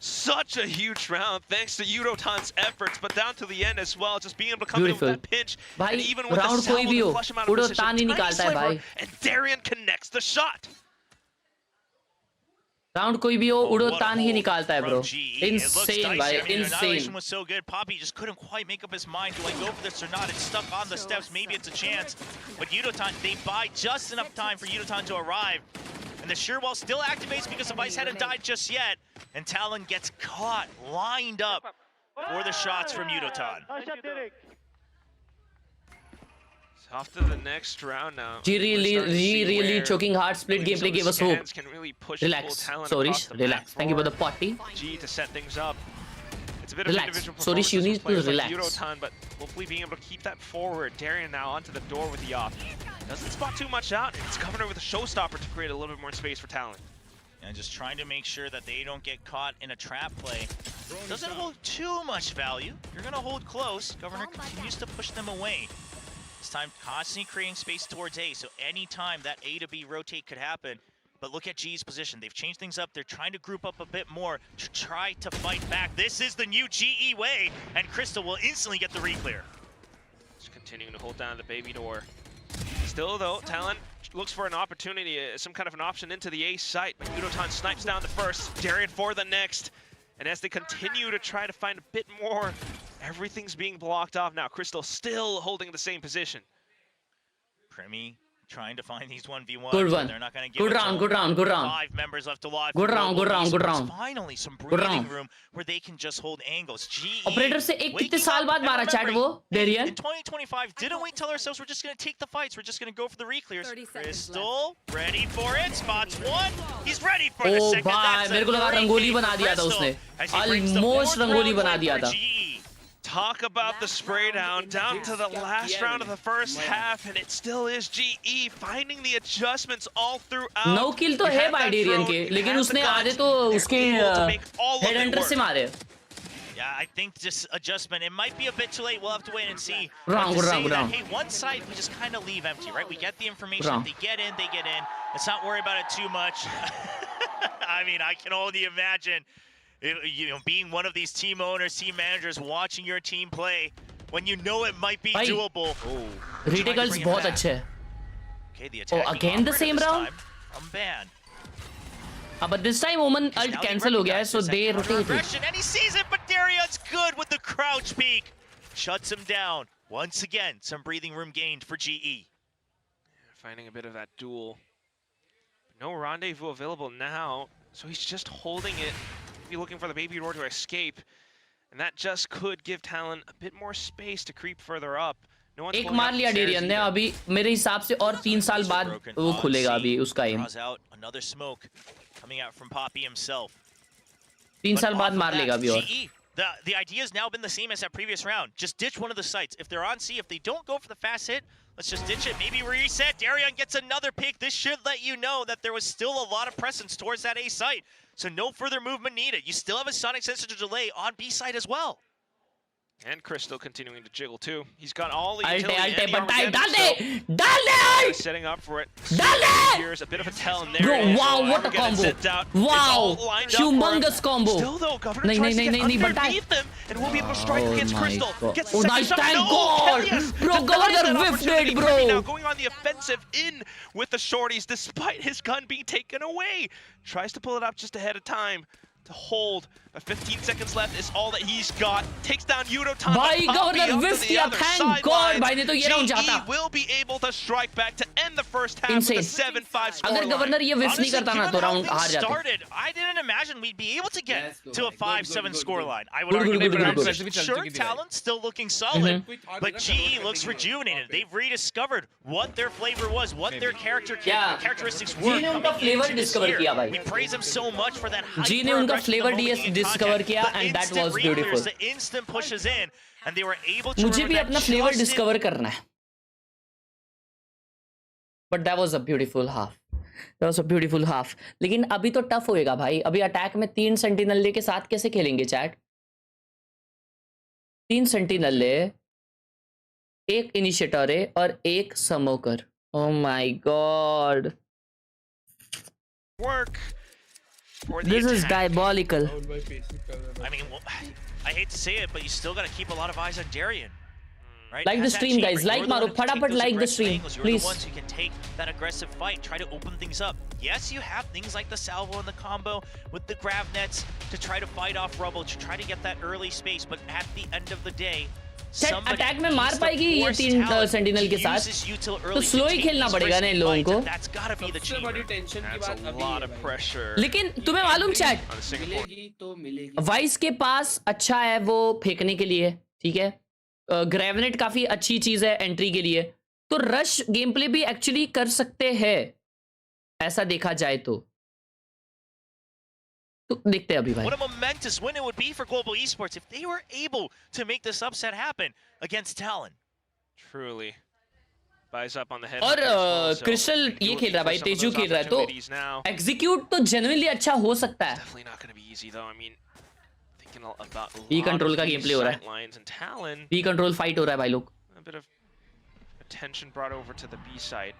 Such a huge round, thanks to Yudotan's efforts, but down to the end as well, just being able to come in with that pinch, and even with the salvo to flush him out of position, tiny sliver, and Darien connects the shot. Round कोई भी हो, उड़ो तान ही निकालता है, bro. Insane, भाई, insane. Was so good. Poppy just couldn't quite make up his mind. Do I go for this or not? It's stuck on the steps. Maybe it's a chance. But Yudotan, they buy just enough time for Yudotan to arrive. And the sheer wall still activates because the Vice hadn't died just yet. And Talon gets caught, lined up for the shots from Yudotan. Off to the next round now. G really choking hard. Split gameplay gave us hope. Can really push Relax. Sorry, relax. Thank you for the potty. G to set things up. It's a bit Relax. of individual Sorry, you need to performances from relax. players like Yudotan, but hopefully being able to keep that forward. Darian now onto the door with the off. Doesn't spot too much out, and it's covered over the showstopper to create a little bit more space for Talon. And just trying to make sure that they don't get caught in a trap play. Doesn't hold too much value. You're going to hold close. Governor continues to push them away. This time, constantly creating space towards A, so any time that A to B rotate could happen. But look at G's position. They've changed things up. They're trying to group up a bit more to try to fight back. This is the new GE way, and Crystal will instantly get the re-clear. Just continuing to hold down the baby door. Still, though, Talon looks for an opportunity, some kind of an option into the A site. But Yudotan snipes down the first, Darian for the next. And as they continue to try to find a bit more, everything's being blocked off now. Crystal still holding the same position. Primi trying to find these 1v1s. Good one. They're not going to give Good it round, to good round, good round. 5 members left alive. Good round, good round, good round. Finally, some Good breathing round. room where they can just hold angles. GE Operator से एक कितने साल बाद मारा chat वो In Darian. 2025, didn't we tell ourselves we're just going to take the fights? We're just going to go for the re-clears. 30 seconds Crystal, ready for it. Spots one. He's ready for the Oh second. भाई That's a मेरे को लगा great rangoli game बना for दिया था Crystal उसने. as he brings the Almost fourth rangoli round बना win दिया for था. GE. Talk about the spray down to the last round of the first half, and it still is GE finding the adjustments all throughout. No kill तो है भाई Darian के, लेकिन उसने आधे तो उसके headhunter से मारे. Yeah, I think just adjustment. It might be a bit too late. We'll have to wait and see. Round, But to round, say that, round. hey, one side we just kind of leave empty, right? We get the information. Round. They get in, they get in. Let's not worry about it too much. I mean, I can only imagine, being one of these team owners, team managers, watching your team play when you know it might be Bhai, doable. Retakes बहुत अच्छे हैं. Okay, the Oh, attacking again the operator same this round? time from Ban. But this time Omen ult Now they cancel हो गया है, recognize so this they counter rotated. aggression, and he sees it, but Darian's good with the crouch peek. Shuts him down. Once again, some breathing room gained for GE. Finding a bit of that duel. No rendezvous available now, so he's just holding it. Maybe looking for the baby door to escape. And that just could give Talon a bit more space to creep further up. No one's एक pulling मार up लिया the stairs Darian ने. either. अभी मेरे हिसाब से और 3 साल बाद वो खुलेगा अभी उसका aim. Draws out another smoke coming out from Poppy himself. 3 But साल off बाद of मार that, लेगा अभी और. GE, the idea has now been the same as that previous round. Just ditch one of the sites. If they're on C, if they don't go for the fast hit, let's just ditch it. Maybe reset. Darian gets another pick. This should let you know that there was still a lot of presence towards that A site. So no further movement needed. You still have a sonic sensor to delay on B site as well. And Crystal continuing to jiggle too. He's got all the Alte, utility and the बटाई Armageddon, डाल दे so setting up for it. डाल दे. Here's a bit of a tell in there. Bro, it is. wow, So what a Armageddon combo. sent out. It's Wow, all lined up for him. humongous combo. Still though, Governor नहीं, tries नहीं, to नहीं, get नहीं, बटाई. underneath them and will be able to strike Oh against my Crystal. God. Gets Oh, the nice, second shot. thank No, God. Kellyus Bro, denies Governor that whiffed opportunity. it, bro. Primi now going on the offensive in with the shorties despite his gun being taken away. Tries to pull it up just ahead of time to hold. But 15 seconds left is all that he's got. Takes down Yudotan. भाई governor whiff किया, thank God. भाई ने तो ये round जाता. GE will be able to strike back to end the first half Insane. with a 7-5 score. अगर governor ये whiff नहीं Honestly, करता ना given तो how round things हार जाते. started, I didn't imagine we'd be able to get Let's go, to a good, 5-7 good, scoreline. I would Good, argue good, that good, good, for good. sure Talon's still looking solid, but GE looks rejuvenated. They've rediscovered what their flavor was, what their characteristics were. जी ने उनका coming flavor into this discover year. किया भाई. We praise them so much for that जी ने उनका hyper-aggression flavor the moment you get discover contact. किया, The and that instant was re-clears, beautiful. The instant pushes in, and they were able to मुझे भी remember अपना that flavor just in discover करना है. But that was a beautiful half. That was a beautiful half. लेकिन अभी तो tough होएगा भाई. अभी अटैक में 3 सेंटिनल ले के साथ कैसे खेलेंगे चैट? 3 सेंटिनल ले, 1 इनिशिएटर है और 1 समोकर. Oh my God. Work for the This is attack. diabolical. I mean, well, I hate to say it, but you still got to keep a lot of eyes on Darian. Right? Like the As that stream, guys. chamber, Like you're the Maru. one who can take फटाफट those like the aggressive stream, angles. You're please. the ones who can take that aggressive fight, try to open things up. Yes, you have things like the salvo and the combo with the grav nets to try to fight off rubble, to try to get that early space, but at the end of the day, attack में मार पाएगी ये 3 sentinel के साथ, तो slow ही खेलना पड़ेगा ना इन लोगों को। सबसे बड़ी टेंशन की बात अभी लेकिन तुम्हें मालूम चैट, मिलेगी तो मिलेगी। वाइस के पास अच्छा है वो फेंकने के लिए, ठीक है, ग्रेवनेट काफी अच्छी चीज है एंट्री के लिए, तो रश गेम प्ले भी एक्चुअली कर सकते हैं ऐसा देखा जाए तो देखते हैं अभी भाई। What a momentous win it would be for Global Esports if they were able to make this upset happen against Talon. Truly. Buys up on the head. और क्रिस्टल ये खेल रहा है भाई, तेजू खेल रहा है, तो एग्जीक्यूट तो जेन्युइनली अच्छा हो सकता है। Definitely not going to be easy though. I mean, thinking about B control का गेम प्ले हो रहा है, बी कंट्रोल फाइट हो रहा है भाई लोग। A bit of attention brought over to the B side.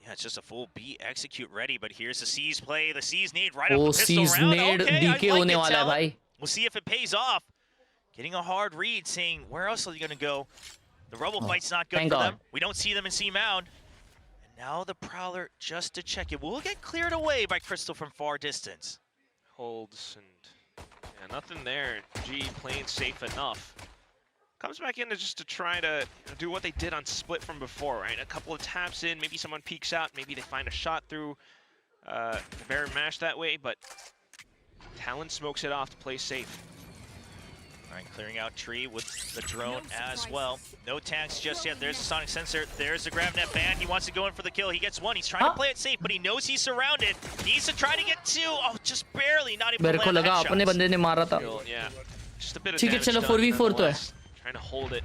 Yeah, it's just a full B execute ready, but here's the C's play. The C's need right up the pistol C's round. need Okay, DK I like होने it, वाला है Talon. भाई। We'll see if it pays off. Getting a hard read, saying where else are they going to go? The rubble fight's not good thank for God. them. We don't see them in C mound. And now the Prowler just to check it. Will get cleared away by Crystal from far distance. Holds and yeah, nothing there. G playing safe enough. Comes back in just to try to do what they did on Split from before, right? A couple of taps in, maybe someone peeks out, maybe they find a shot through the Baron Mash that way, but Talon smokes it off to play safe. All right, clearing out tree with the drone as well. No tags just yet. There's the sonic sensor. There's the grab net band. He wants to go in for the kill. He gets one. He's trying to play it safe, but he knows he's surrounded. Needs to try to get two. Oh, just barely. Not even मेरे को लगा अपने बंदे ने मारा था। Yeah, just a bit of ठीक है, damage चलो done 4v4 तो है। nonetheless. Trying to hold it.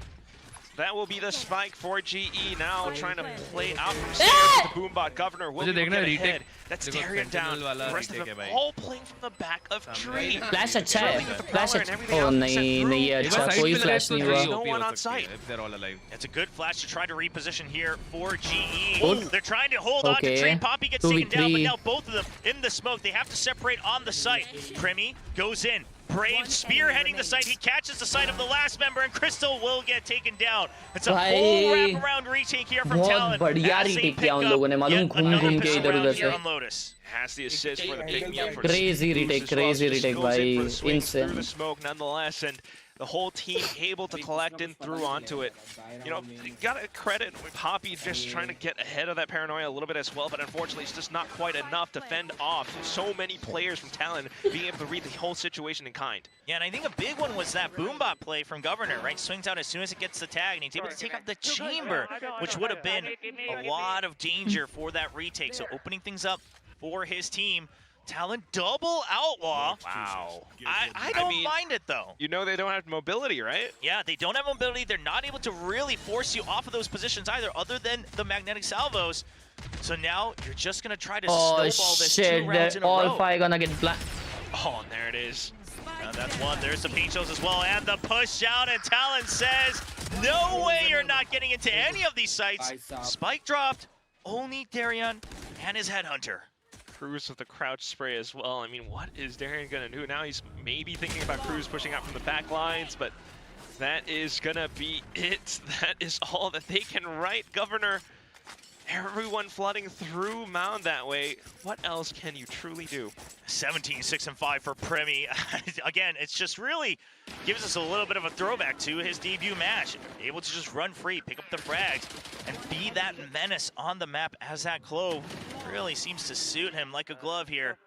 That will be the spike for GE now, trying to play out from stairs. The Boombot Governor will मुझे be देखना है looking retake। ahead. That's देखो, Darian down. Sentinel वाला The rest of retake है them भाई। all playing from the back of tree. Flash अच्छा है, Jumping at the flash power अच्छा, and everything ओ else नहीं set नहीं ये through. अच्छा, कोई फ्लैश नहीं हुआ। No one on site. If they're all alive. That's a good flash to try to reposition here for GE. Good. They're trying to hold on to Okay. tree. Poppy gets taken down, but 2v3. now both of them in the smoke. They have to separate on the site. Premi goes in. Brave spearheading the site. He catches the site of the last member, and Crystal will get taken down. It's a full wraparound retake here from Talon. बहुत बढ़िया retake किया उन लोगों ने, मालूम घूम के इधर-उधर से। Has the assist for the pick me up for Crazy retake, crazy retake भाई, insane. through the smoke nonetheless, and the whole team able to collect in through onto it. You know, you gotta credit Poppy just trying to get ahead of that paranoia a little bit as well, but unfortunately it's just not quite enough to fend off so many players from Talon being able to read the whole situation in kind. Yeah, and I think a big one was that Boombot play from Governor, right? Swings out as soon as it gets the tag, and he's able to take out the chamber, which would have been a lot of danger for that retake. So opening things up for his team. Talon double outlaw. Wow. I don't mind it though. You know they don't have mobility, right? Yeah, they don't have mobility. They're not able to really force you off of those positions either, other than the magnetic salvos. So now you're just gonna try to snowball this 2 rounds in a all row. 5 gonna get black. Oh, and there it is. That's one. There's the Peachos as well, and the push out, and Talon says, no way you're not getting into any of these sites. Spike dropped. Only Darian and his headhunter. Cruz with the crouch spray as well. I mean, what is Darian gonna do now? He's maybe thinking about Cruz pushing out from the back lines, but that is gonna be it. That is all that they can write. Governor, everyone flooding through Mound that way. What else can you truly do? 17, 6, and 5 for Premi. Again, it's just really gives us a little bit of a throwback to his debut match. Able to just run free, pick up the frags, and be that menace on the map as that Clove really seems to suit him like a glove here.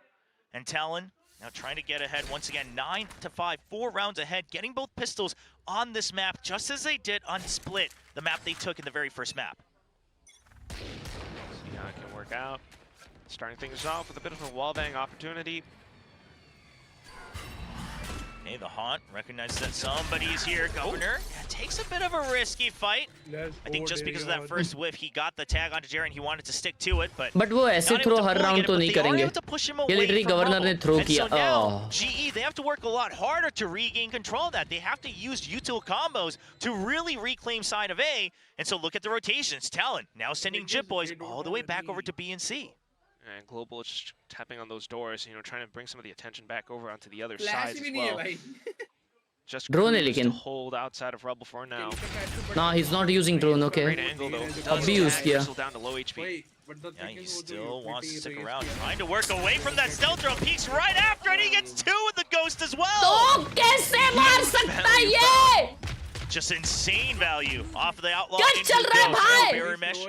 And Talon now trying to get ahead once again, 9 to 5, 4 rounds ahead, getting both pistols on this map, just as they did on Split, the map they took in the very first map. See how it can work out. Starting things off with a bit of a wallbang opportunity. Hey, the Haunt recognizes that somebody's here. Governor takes a bit of a risky fight. I think just because of that first whiff, he got the tag onto Jaren. He wanted to stick to it, but वो ऐसे throw her round तो नहीं करेंगे। ये literally governor ने throw किया। now, GE, they have to work a lot harder to regain control of that. They have to use util combos to really reclaim side of A. And so look at the rotations. Talon now sending Jip Boys all the way back over to B and C. And Global is just tapping on those doors, you know, trying to bring some of the attention back over onto the other side as well. Just Cruz to hold outside of Rubble for now. No, he's not using drone, okay. Great angle though. Abhi use kiya. Down to low HP. Yeah, he still wants to stick around, trying to work away from that stealth drone. Peeks right after, and he gets 2 with the ghost as well. तो कैसे मार सकता है ये? just insane value off of the outlaw. क्या चल रहा है भाई? Barrier mesh,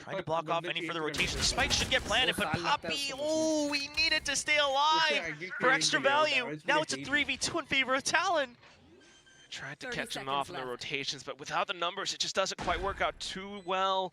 trying to block off any further rotation. Spike should get planted, but Poppy, oh, we needed to stay alive for extra value. Now it's a 3v2 in favor of Talon. Tried to catch him off in the rotations, but without the numbers, it just doesn't quite work out too well.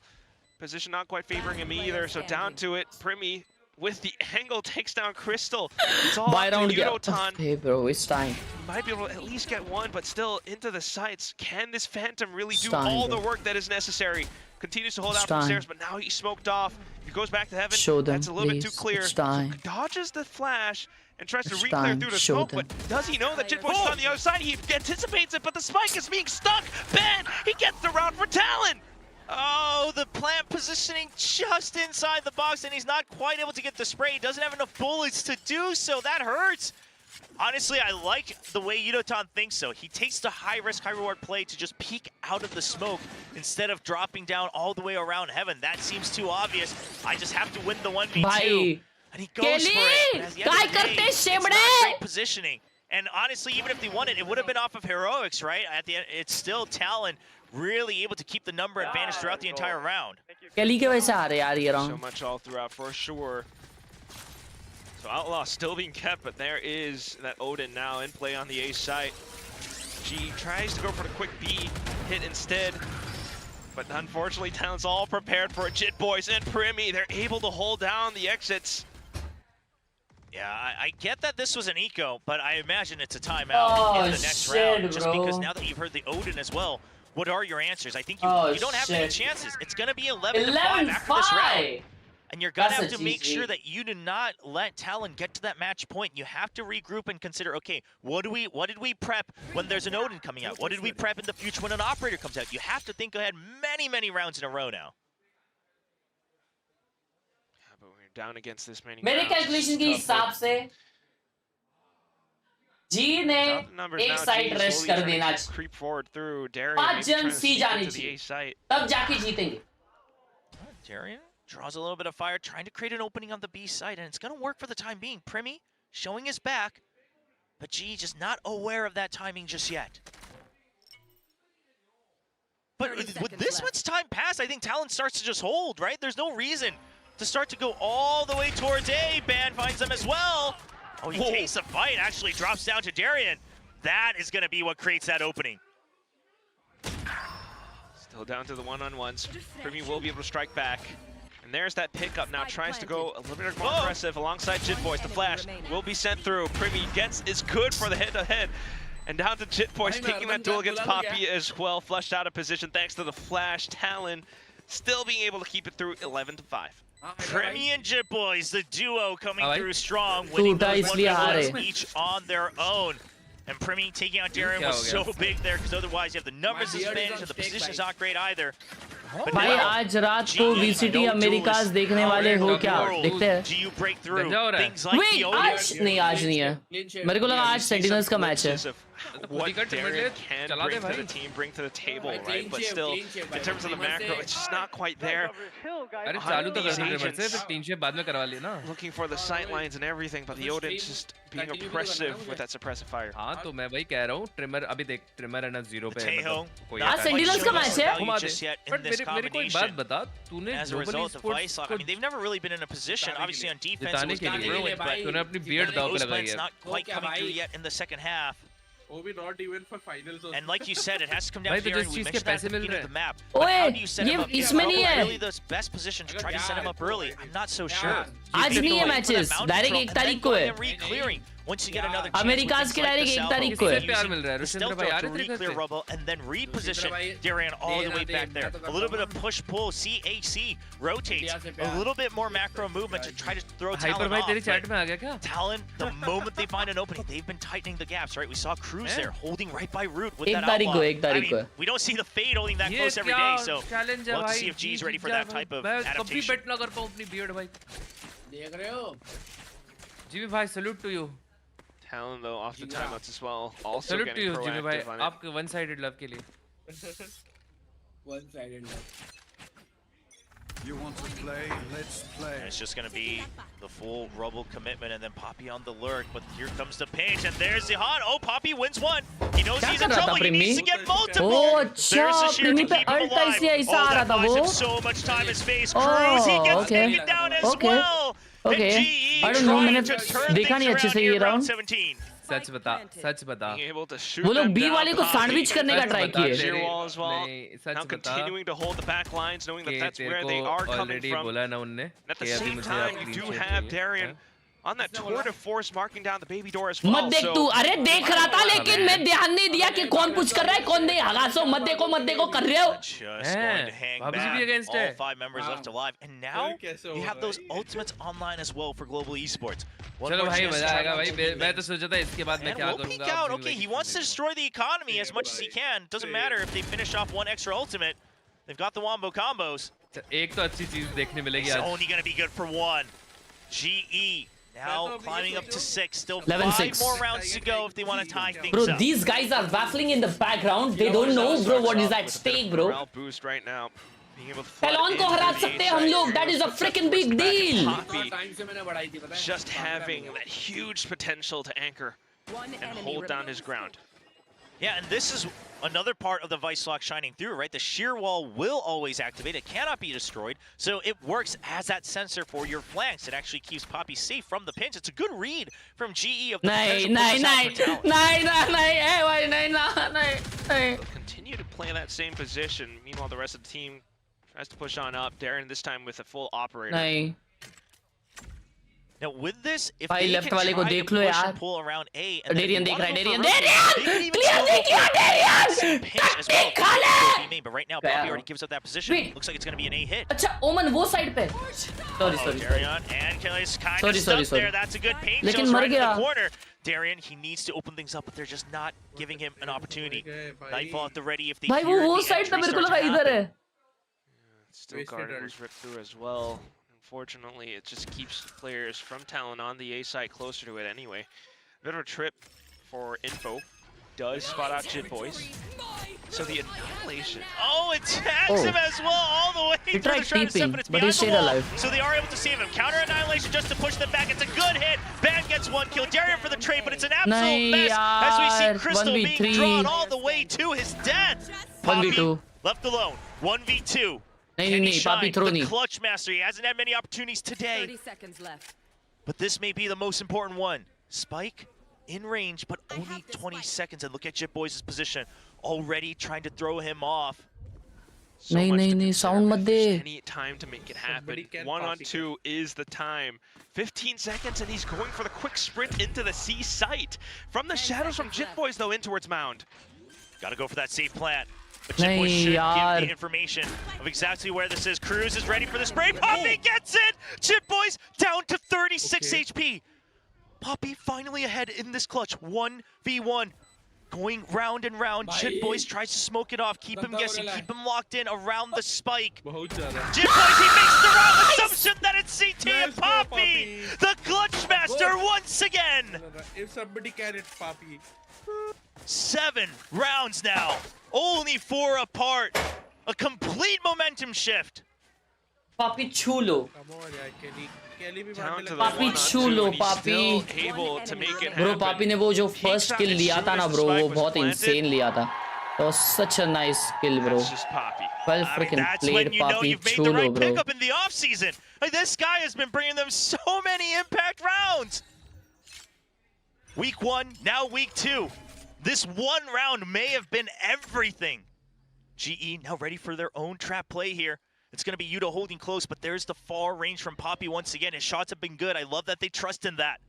Position not quite favoring him either, so down to it. Primi with the angle takes down Crystal. It's all up to Yudotan. Hey bro, it's time. Might be able to at least get one, but still into the sights. Can this Phantom really do time, all bro. the work that is necessary? Continues to hold It's out from time. stairs, but now he's smoked off. If he goes back to heaven, Show them, that's a little bit too please. clear. It's time. So dodges the flash and tries to It's re-clear time. through the Show smoke, them. but does he know that Jitboy's is on the other side? He anticipates it, but the spike is being stuck. Ben, he gets the round for Talon. Oh, the plant positioning just inside the box, and he's not quite able to get the spray. He doesn't have enough bullets to do so. That hurts. Honestly, I like the way Yudotan thinks so. He takes the high-risk, high-reward play to just peek out of the smoke instead of dropping down all the way around heaven. That seems too obvious. I just have to win the 1v2. भाई, And he goes for it. But at the end of the day, it's not great positioning. And honestly, even if they won it, it would have been off of heroics, right? At the end, it's still Talon really able to keep the number advantage throughout the entire round. Kelly के वजह से आ रहे यार ये So round. much all throughout for sure. So Outlaw still being kept, but there is that Odin now in play on the A site. G tries to go for the quick B hit instead, but unfortunately Talon's all prepared for it. Jit Boys and Primi, they're able to hold down the exits. Yeah, I get that this was an eco, but I imagine it's a timeout in the next round. Just because now that you've heard the Odin as well, what are your answers? I think you don't have many chances. It's going to be 11-5 after this round. And you're going to have to make sure that you do not let Talon get to that match point. You have to regroup and consider, okay, what did we prep when there's an Odin coming out? What did we prep in the future when an operator comes out? You have to think ahead many rounds in a row now. Yeah, but we're down against this many मेरे rounds. Calculation के हिसाब से जी ने एक side rest कर देना चाहिए. Creep forward through Darian. 5 जन सी जानी to the A चाहिए. site. तब जाके जीतेंगे. Darian draws a little bit of fire, trying to create an opening on the B side, and it's going to work for the time being. Primi showing his back, but G just not aware of that timing just yet. But with this much time pass, I think Talon starts to just hold, right? There's no reason to start to go all the way towards A. Ban finds them as well. Oh, he takes a fight, actually drops down to Darian. That is going to be what creates that opening. Still down to the one-on-ones. Primi will be able to strike back. And there's that pickup now, tries to go a little bit more aggressive alongside Jit Boys. The flash will be sent through. Primi is good for the head-to-head. And down to Jit Boys, taking that duel against Poppy as well. Flushed out of position thanks to the flash. Talon still being able to keep it through 11-5. Primi and Jit Boys, the duo coming through strong, winning those one each on their own. And Primi taking out Darian was so big there, because otherwise you have the numbers disadvantage and the position's not great either. भाई आज रात को VCT America's देखने वाले हो क्या? देखते हैं. Wait, आज नहीं है. मेरे को लगा आज सेंटिनल्स का मैच है. What Darian can bring to the team, bring to the table, right? But still, in terms of the macro, it's just not quite there. अरे चालू तो कर रहे हैं फिर टीम शेप बाद में करवा लिए ना. Looking for the sight lines and everything, but the Odin's just being oppressive with that suppressive fire. हाँ तो मैं वही कह रहा हूँ. ट्रिमर अभी देख ट्रिमर है ना 0 पे. आज सेंटिनल्स का मैच है. मेरे को एक बात बता. तूने as a result of VIEWSONIC, I mean, they've never really been in a position, obviously on defense, it was brilliant, but तूने अपनी beard दाव पे लगाई Ghostman's है. not quite coming through yet in the second half. Not even for finals. And like you said, it has to come down to Darian. We mentioned that at the beginning of the map. Oye, But how do you set him up? Is इसमें नहीं है. really the best position to try to set him up early? I'm not so sure. आज नहीं है matches. Direct 1 तारीख को है. Reclearing. Once you get another Americas के डायरेक्ट 1 तारीख को है. प्यार मिल रहा है. रुशिंद्र भाई आ रहे थे reclear rubble and then reposition Darian all the way back there. A little bit of push-pull. CHC rotates. A little bit more macro movement to try to throw Talon off. तेरी चैट में आ गया क्या? Talon, the moment they find an opening, they've been tightening the gaps, right? We saw Cruz there holding right by Root with that outlaw. I mean, we don't see the Fade holding that close every day, so we'll see if G's ready for that type of adaptation. कभी bet ना कर पाऊँ अपनी beard भाई. देख रहे हो? Jimmy भाई salute to you. Talon though off the timeouts as well. Also salute to getting you Jimmy भाई. proactive on it. आपके one-sided love के लिए. One-sided love. You want to play? Let's play. And it's just going to be the full Rubble commitment, and then Poppy on the lurk. But here comes the pinch, and there's the hot. Oh, Poppy wins one. He knows he's in trouble. He needs to get multiple. There's the sheer to keep him alive. Oh, that buys him so much time and space. Cruz, he gets taken down as well. Okay. GE I don't know, trying मैंने to turn देखा नहीं things अच्छे around से here ये in round round. 17. सच बता Being able to shoot वो लोग them B down, वाले को Poppy. सैंडविच करने का ट्राई किए. Sheer wall as well. नहीं, सच Now बता continuing to hold the back lines, knowing that कि that's तेरे where को they are coming already from. बोला ना उनने And at the कि अभी same मुझे time, आप you clean do sheet have चाहिए, Darian हाँ? on that tour de force, marking down the baby door as well. मत देख तू. अरे देख रहा था लेकिन मैं ध्यान नहीं दिया कि कौन पुश कर रहा है कौन नहीं. हगासो मत देखो कर रहे हो. Just going to hang Bobby back. भी against All it. 5 members left alive. And now we have those ultimates online as well for Global Esports. One चलो more भाई chance to मजा try आएगा out भाई. some new मैं तो things. सोचा था इसके बाद मैं And क्या we'll peek करूंगा. out. Okay, he wants to destroy the economy as much as he can. Doesn't matter if they finish off one extra ultimate. They've got the wombo combos. एक तो अच्छी चीज देखने मिलेगी It's आज. only going to be good for one. GE now climbing up to 6. Still 11-6. 5 more rounds to go if they want to tie things Bro, up. these guys are baffling in the background. They don't know, bro, what is at stake, bro. Morale boost right now. Being able to flood Talon को into हरा the सकते हैं A हम side लोग. area That is a with freaking the big back and deal. Poppy time से मैंने बढ़ाई थी पता है. just having that huge potential to anchor One and enemy hold down his remains. ground. Yeah, and this is another part of the VIEWSONIC shining through, right? The shear wall will always activate. It cannot be destroyed. So it works as that sensor for your flanks. It actually keeps Poppy safe from the pinch. It's a good read from GE of the नहीं potential नहीं push out for नहीं Talon. नहीं ए भाई नहीं. They'll continue to play that same position. Meanwhile, the rest of the team tries to push on up. Darren this time with a full operator. नहीं. Now with this, if भाई they left can वाले को try to देख लो push यार. and pull around A, and then if Darian they देख wanna रहा है. go for डेरियन vertical, they could even clear still go देखिए for Darian. pinch as well. खा ले. Be made, but right now, Poppy already gives up that position. Wait. Looks like it's going to be an A hit. अच्छा ओमन वो side पे. Sorry. Darian and Khelraay kind Sorry, of stuck sorry. there. That's a good paint लेकिन shows मर right in गया. the corner. Darian, he needs to open things up, but they're just not giving him an opportunity. Nightfall at the ready if they भाई hear वो the side पे entry मेरे को start लगा to इधर happen. है. Still guarding was ripped through as well. Unfortunately, it just keeps players from Talon on the A side closer to it anyway. Bit of a trip for Info. Does spot out Jit Boys. So the annihilation. Oh, it tags him as well all the way He through tried the shot TPing, but it's but he behind the stayed wall. alive. So they are able to save him. Counter annihilation just to push them back. It's a good hit. Ban gets one kill. Darian for the trade, but it's an absolute नहीं mess as we see यार. Crystal being 1v3. drawn all the way to his death. 1v2. Left alone. 1v2. नहीं Can he नहीं shine? पापी throw The नहीं. clutch master. He hasn't had many opportunities today, 30 seconds left. but this may be the most important one. Spike in range, but only 20 seconds. And look at Jit Boys' position. Already trying to throw him off. So नहीं much नहीं to नहीं consider, sound but मत there's they. any time to make it happen. Somebody can 1-on-2 is the time. 15 seconds, and he's going for the quick sprint into the C site. From the shadows from Jit Boys, though, in towards Mound. Gotta go for that safe plant. But Jit Boys should give यार. the information of exactly where this is. Cruz is ready for the spray. Poppy gets it! Jit Boys down to 36 HP. Poppy finally ahead in this clutch. 1v1. Going round and round. Jit Boys tries to smoke it off. Keep him guessing. Keep him locked in around the spike. बहुत ज़्यादा. Jit Boys, he makes the wrong assumption that it's CT and Poppy. The clutch master once again. If somebody can it, Papi. 7 rounds now. Only 4 apart. A complete momentum shift. पापी छू लो. Come on यार, Kelly भी Down मारने to the लगा. पापी 1-on-2, छू लो, and he's पापी. still able to make it bro happen. पापी ने वो जो Peeks फर्स्ट out किल as लिया soon था as ना the ब्रो वो spike was बहुत planted. इंसेन लिया था. That was such a nice kill, bro. That's just Poppy. Well I mean, freaking that's played, when you know पापी you've made छू the low, right bro. pickup in the offseason. Like, this guy has been bringing them so many impact rounds. Week 1, now week 2. This one round may have been everything. GE now ready for their own trap play here. It's going to be Yuta holding close, but there's the far range from Poppy once again. His shots have been good. I love that they trust in that.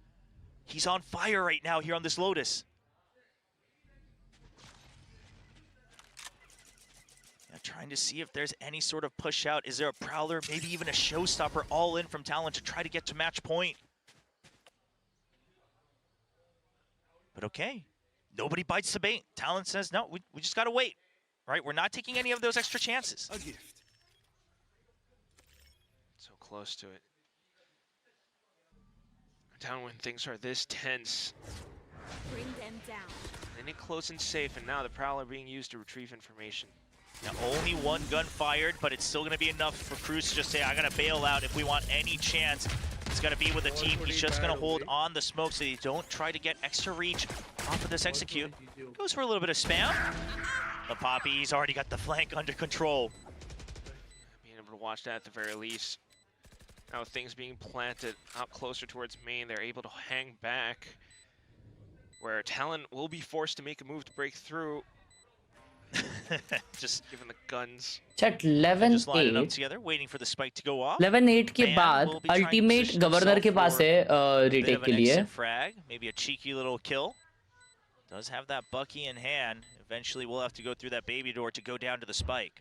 He's on fire right now here on this Lotus. Now trying to see if there's any sort of push out. Is there a prowler, maybe even a showstopper all in from Talon to try to get to match point? But okay, nobody bites the bait. Talon says, no, we just got to wait, right? We're not taking any of those extra chances. A gift. So close to it. Down when things are this tense. Bring them down. Playing it close and safe, and now the Prowler being used to retrieve information. Now, only one gun fired, but it's still going to be enough for Cruz to just say, I got to bail out if we want any chance. It's going to be with the team. He's just going to hold on the smoke so you don't try to get extra reach off of this execute. Goes for a little bit of spam. The Poppy, he's already got the flank under control. Being able to watch that at the very least. Now with things being planted up closer towards main, they're able to hang back. Where Talon will be forced to make a move to break through. Just given the guns. Chat just line it up 11-8 together, waiting for the spike to go off. 11-8 के Bam बाद will be trying to ultimate position governor के himself pass for है Bit retake of के an लिए. exit frag, maybe a cheeky little kill. Does have that Bucky in hand. Eventually, we'll have to go through that baby door to go down to the spike.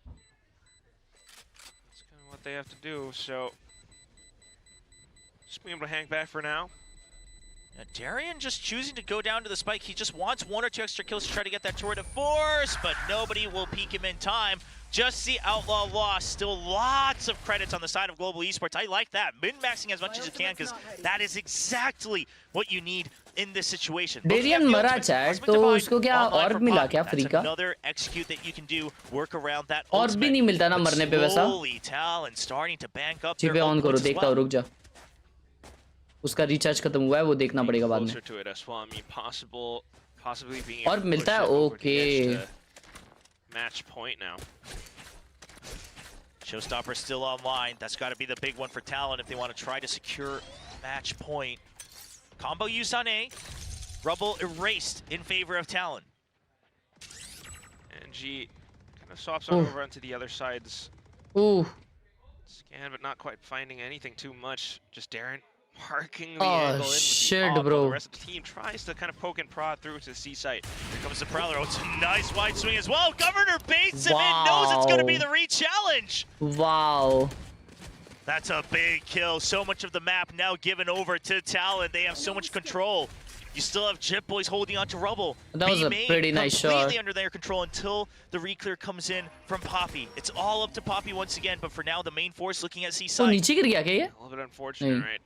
That's kind of what they have to do, so just being able to hang back for now. Now, Darian just choosing to go down to the spike. He just wants 1 or 2 extra kills to try to get that turret to force, but nobody will peek him in time. Just the Outlaw loss. Still lots of credits on the side of Global Esports. I like that. Min-maxing as much as you can, because that is exactly what you need in this situation. Darian मरा chat, तो उसको क्या orb मिला क्या free का? Another execute that you can do, work around that. Orb भी नहीं मिलता ना मरने पे वैसा. Slowly, Talon starting to bank up GPay on करो, देखता हूँ, रुक जा. उसका रिचार्ज खत्म हुआ है, वो देखना पड़ेगा बाद में. Closer to it as well. I mean, possibly being और able to मिलता push है, it over the okay. edge to match point now. Showstopper still online. That's got to be the big one for Talon if they want to try to secure match point. Combo used on A. Rubble erased in favor of Talon. And G kind of swaps on over onto the other side's Ooh. scan, but not quite finding anything too much. Just Darren marking the angle in with shit, the op, while bro. the rest of the team tries to kind of poke and prod through to the C site. Here comes the Prowler. Oh, it's a nice wide swing as well. Governor baits him in, knows it's going to be the re-challenge. Wow. That's a big kill. So much of the map now given over to Talon. They have so much control. You still have Jit Boys holding on to Rubble. That was a pretty nice shot. Completely under their control until the reclear comes in from Poppy. It's all up to Poppy once again, but for now, the main force looking at तो C-side. नीचे गिर गया क्या ये? A little bit unfortunate, right?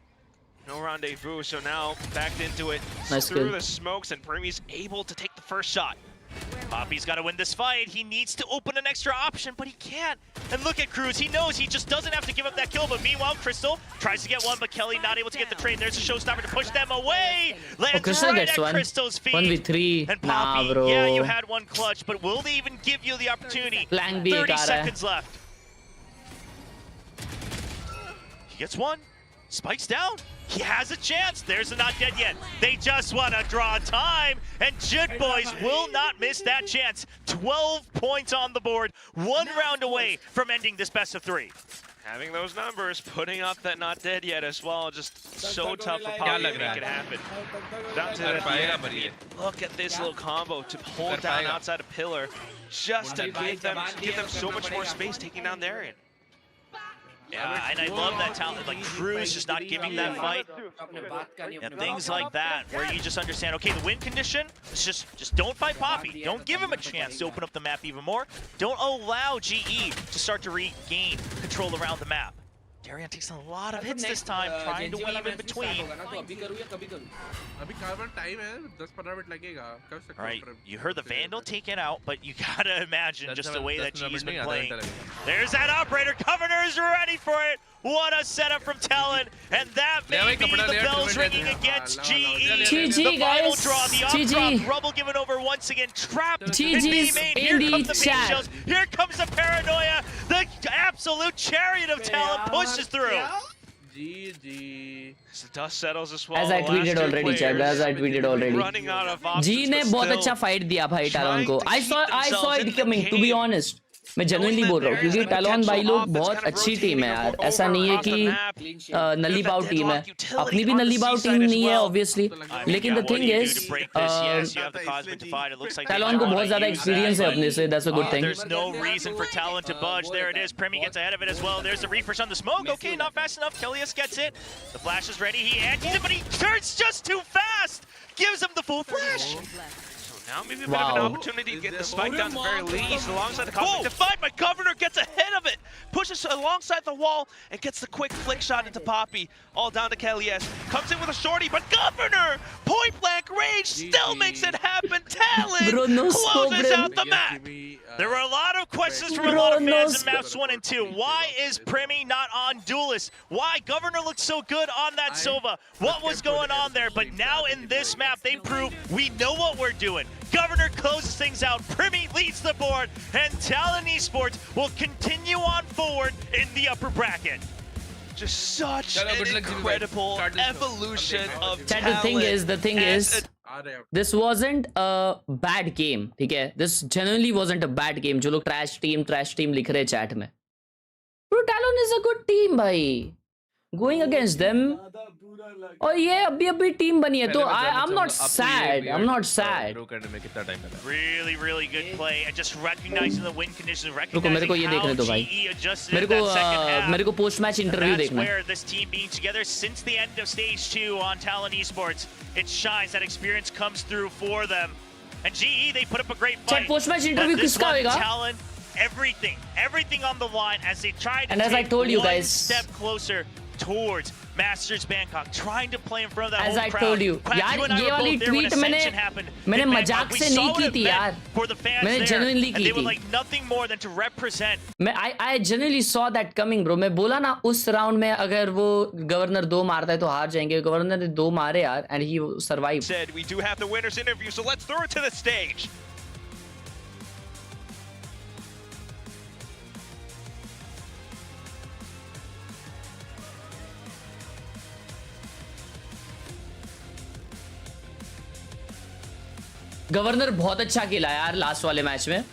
No rendezvous, so now backed into it Nice through kill. the smokes, and Brimy's able to take the first shot. Poppy's got to win this fight. He needs to open an extra option, but he can't. And look at Cruz. He knows he just doesn't have to give up that kill. But meanwhile, Crystal tries to get one, but Kelly not able to get the trade. There's a showstopper to push them away. Lands Crystal right gets at one. Crystal's feet. 1v3. And Nah, Poppy, bro. yeah, you had one clutch, but will they even give you the opportunity? Flank भी 30 एक आ रहा है. seconds left. He gets one. Spikes down. He has a chance. There's a not dead yet. They just want to draw time, and Jit Boys will not miss that chance. 12 points on the board, 1 round away from ending this best of 3. Having those numbers, putting up that not dead yet as well, just so tough for Poppy to make it happen. Down to the end. Look at this little combo to hold down outside a pillar, just to give them so much more space taking down Darian. Yeah, and I love that talent, like Cruz just not giving that fight. And things like that, where you just understand, okay, the win condition is just don't fight Poppy. Don't give him a chance to open up the map even more. Don't allow GE to start to regain control around the map. Darian takes a lot of hits this time, trying to weave in between. Alright, you heard the Vandal taken out, but you gotta imagine just the way that G's been playing. There's that operator, Governor is ready for it! What a setup from Talon, and that may be the bells ringing against GE. GG, the final guys. draw, the GG. drop, Rubble given over once again, trapped GG's in B main. Here in the comes the paint chat. shells. Here comes the paranoia. The absolute chariot of Talon pushes through. GG. As the dust settles as well. As I tweeted already, Chad. As I tweeted already. Running out of options, जी ने but बहुत still अच्छा fight दिया भाई talon को. I saw themselves it in the coming. To be game. honest. मैं genuinely बोल रहा हूँ क्योंकि टैलोन भाई लोग बहुत अच्छी टीम है यार. ऐसा नहीं है कि नल्ली बाउ टीम है. अपनी भी नल्ली बाउ टीम नहीं है ऑब्वियसली. लेकिन the thing is टैलोन को बहुत ज़्यादा एक्सपीरियंस है अपने से. That's a good thing. There's no reason for Talon to budge. There it is. Premi gets ahead of it as well. There's the refresh on the smoke. Okay, not fast enough. Khelraay gets it. The flash is ready. He antes it, but he turns just too fast. Gives him the full flash. Now maybe a bit of an opportunity to get the spike down at the very least alongside the cosmic divide, but Governor gets ahead of it, pushes alongside the wall and gets the quick flick shot into Poppy, all down to Khelraay. Comes in with a shorty, but Governor, point blank range, still makes it happen. Talon closes out the map. There were a lot of questions from a lot of fans in maps 1 and 2. Why is Primi not on Duelist? Why? Governor looked so good on that Sova. What was going on there? But now in this map, they prove we know what we're doing. Governor closes things out. Primi leads the board, and Talon Esports will continue on forward in the upper bracket. Just such an incredible evolution of Chat, talent. the thing is, this wasn't a bad game. ठीक है? This genuinely wasn't a bad game. जो लोग trash team लिख रहे chat में. Bro, Talon is a good team, भाई. Going against them. और ये अभी टीम बनी है तो I'm not sad. I'm not sad. Really, really good play. And just recognizing the win conditions, रुको मेरे को ये देखने दो भाई. मेरे को post match interview देखना है. Where this team being together since the end of stage 2 on Talon Esports, it shines. That experience comes through for them. And GE, they put up a great fight. Chat, post match interview किसका होगा? Talon, everything on the line as they try to and as I told you guys, step closer towards Masters Bangkok, trying to play in front of that as home I crowd. told you, यार ये वाली tweet मैंने मजाक से नहीं की थी यार. मैंने genuinely की थी. Like nothing more than to represent. I genuinely saw that coming, bro. मैं बोला ना उस round में अगर वो गवर्नर 2 मारता है तो हार जाएंगे. गवर्नर ने 2 मारे यार, and he survived. Said we do have the winners interview, so let's throw it to the stage. Governor बहुत अच्छा खेला यार लास्ट वाले मैच में.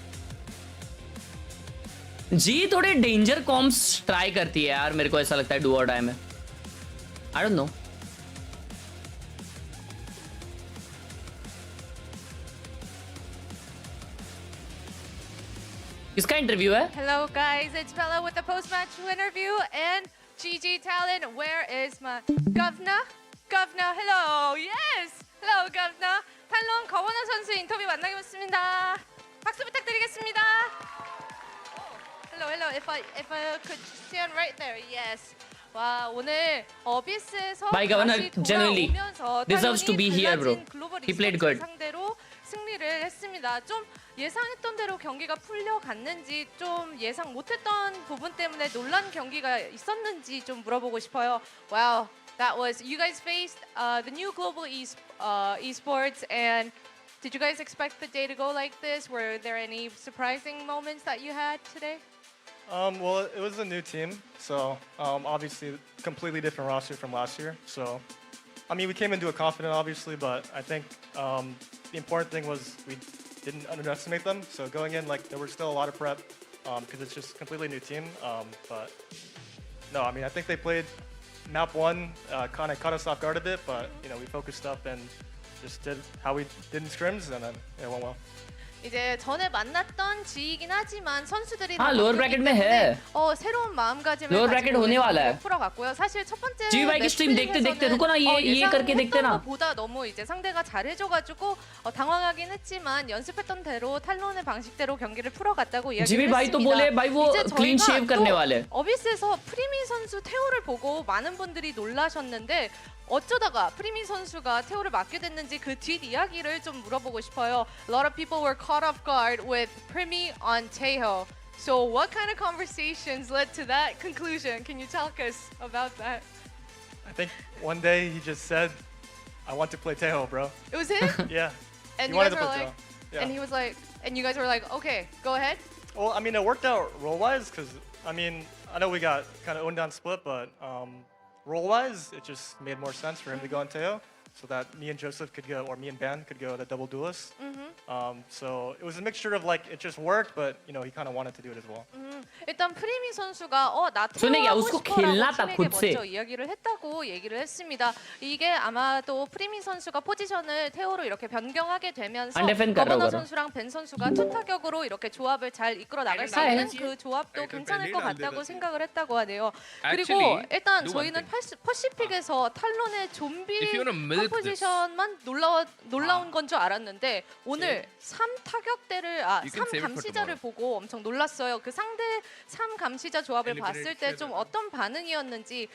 जी थोड़े डेंजर कॉम्स ट्राई करती है यार, मेरे को ऐसा लगता है डू और डाई में. I don't know. किसका इंटरव्यू है? Hello guys, it's Bella with the post-match interview and GG Talon. Where is my governor? Governor, hello. Yes, hello governor. 탈론 거원호 선수 인터뷰 만나겠습니다. 박수 부탁드리겠습니다. Hello. If I could stand right there, yes. 와 오늘 어비스에서 My governor genuinely 돌아오면서 deserves to be here, bro. 글로벌 He played good. 상대로 승리를 했습니다. 좀 예상했던 대로 경기가 풀려갔는지 좀 예상 못했던 부분 때문에 놀란 경기가 있었는지 좀 물어보고 싶어요. Wow. That was, you guys faced the new global esports, and did you guys expect the day to go like this? Were there any surprising moments that you had today? Well, it was a new team, so obviously completely different roster from last year. So, I mean, we came into it confident, obviously, but I think the important thing was we didn't underestimate them. So going in, like, there was still a lot of prep because it's just a completely new team. But no, I mean, I think they played map 1 kind of caught us off guard a bit, but you know we focused up and just did how we did in scrims, and then it went well. 이제 전에 만났던 지이긴 하지만 선수들이 lower bracket में है. 새로운 마음가짐을 lower bracket होने वाला है. 풀어갔고요. 사실 첫 번째 जी भाई की stream देखते रुको ना ये करके देखते ना. 보다 너무 이제 상대가 잘해줘가지고 당황하긴 했지만 연습했던 대로 탈론의 방식대로 경기를 풀어갔다고 이야기를 했습니다. भाई तो बोले भाई वो clean shave करने वाले. 어비스에서 프리미 선수 태호를 보고 많은 분들이 놀라셨는데. 어쩌다가 프리미 선수가 태호를 맡게 됐는지 그 뒷 이야기를 좀 물어보고 싶어요. A lot of people were caught off guard with Primi on Taeho. So what kind of conversations led to that conclusion? Can you tell us about that? I think one day he just said, "I want to play Taeho, bro." It was him? Yeah. And he you guys wanted to were play like, Taeho. Yeah. and he was like, and you guys were like, okay, go ahead. Well, I mean, it worked out role-wise because I mean, I know we got kind of owned down split, but role-wise, it just made more sense for him to go on Taeho, so that me and Joseph could go, or me and Ben could go the double duelist. So it was a mixture of like it just worked, but you know he kind of wanted to do it as well. 일단 프리미 선수가 나 सुनेगा 태호하고 उसको 싶어라고 खेलना था 팀에게 खुद से. 먼저 이야기를 했다고 얘기를 했습니다. 이게 아마도 프리미 선수가 포지션을 태호로 이렇게 변경하게 되면서 Undefend कर रहा 거버너 होगा. 선수랑 벤 선수가 투타격으로 이렇게 조합을 잘 이끌어 나갈 수 있는 그 조합도 괜찮을 것 같다고 생각을 했다고 하네요. 그리고 Actually, 일단 do one 저희는 thing. 퍼시픽에서 탈론의 좀비 If you wanna milk 포지션만 놀라운 건 줄 알았는데 오늘 3타격대를 You can 3 save it for 감시자를 보고 엄청 놀랐어요. 그 상대 3 감시자 조합을 봤을 때 좀 어떤 반응이었는지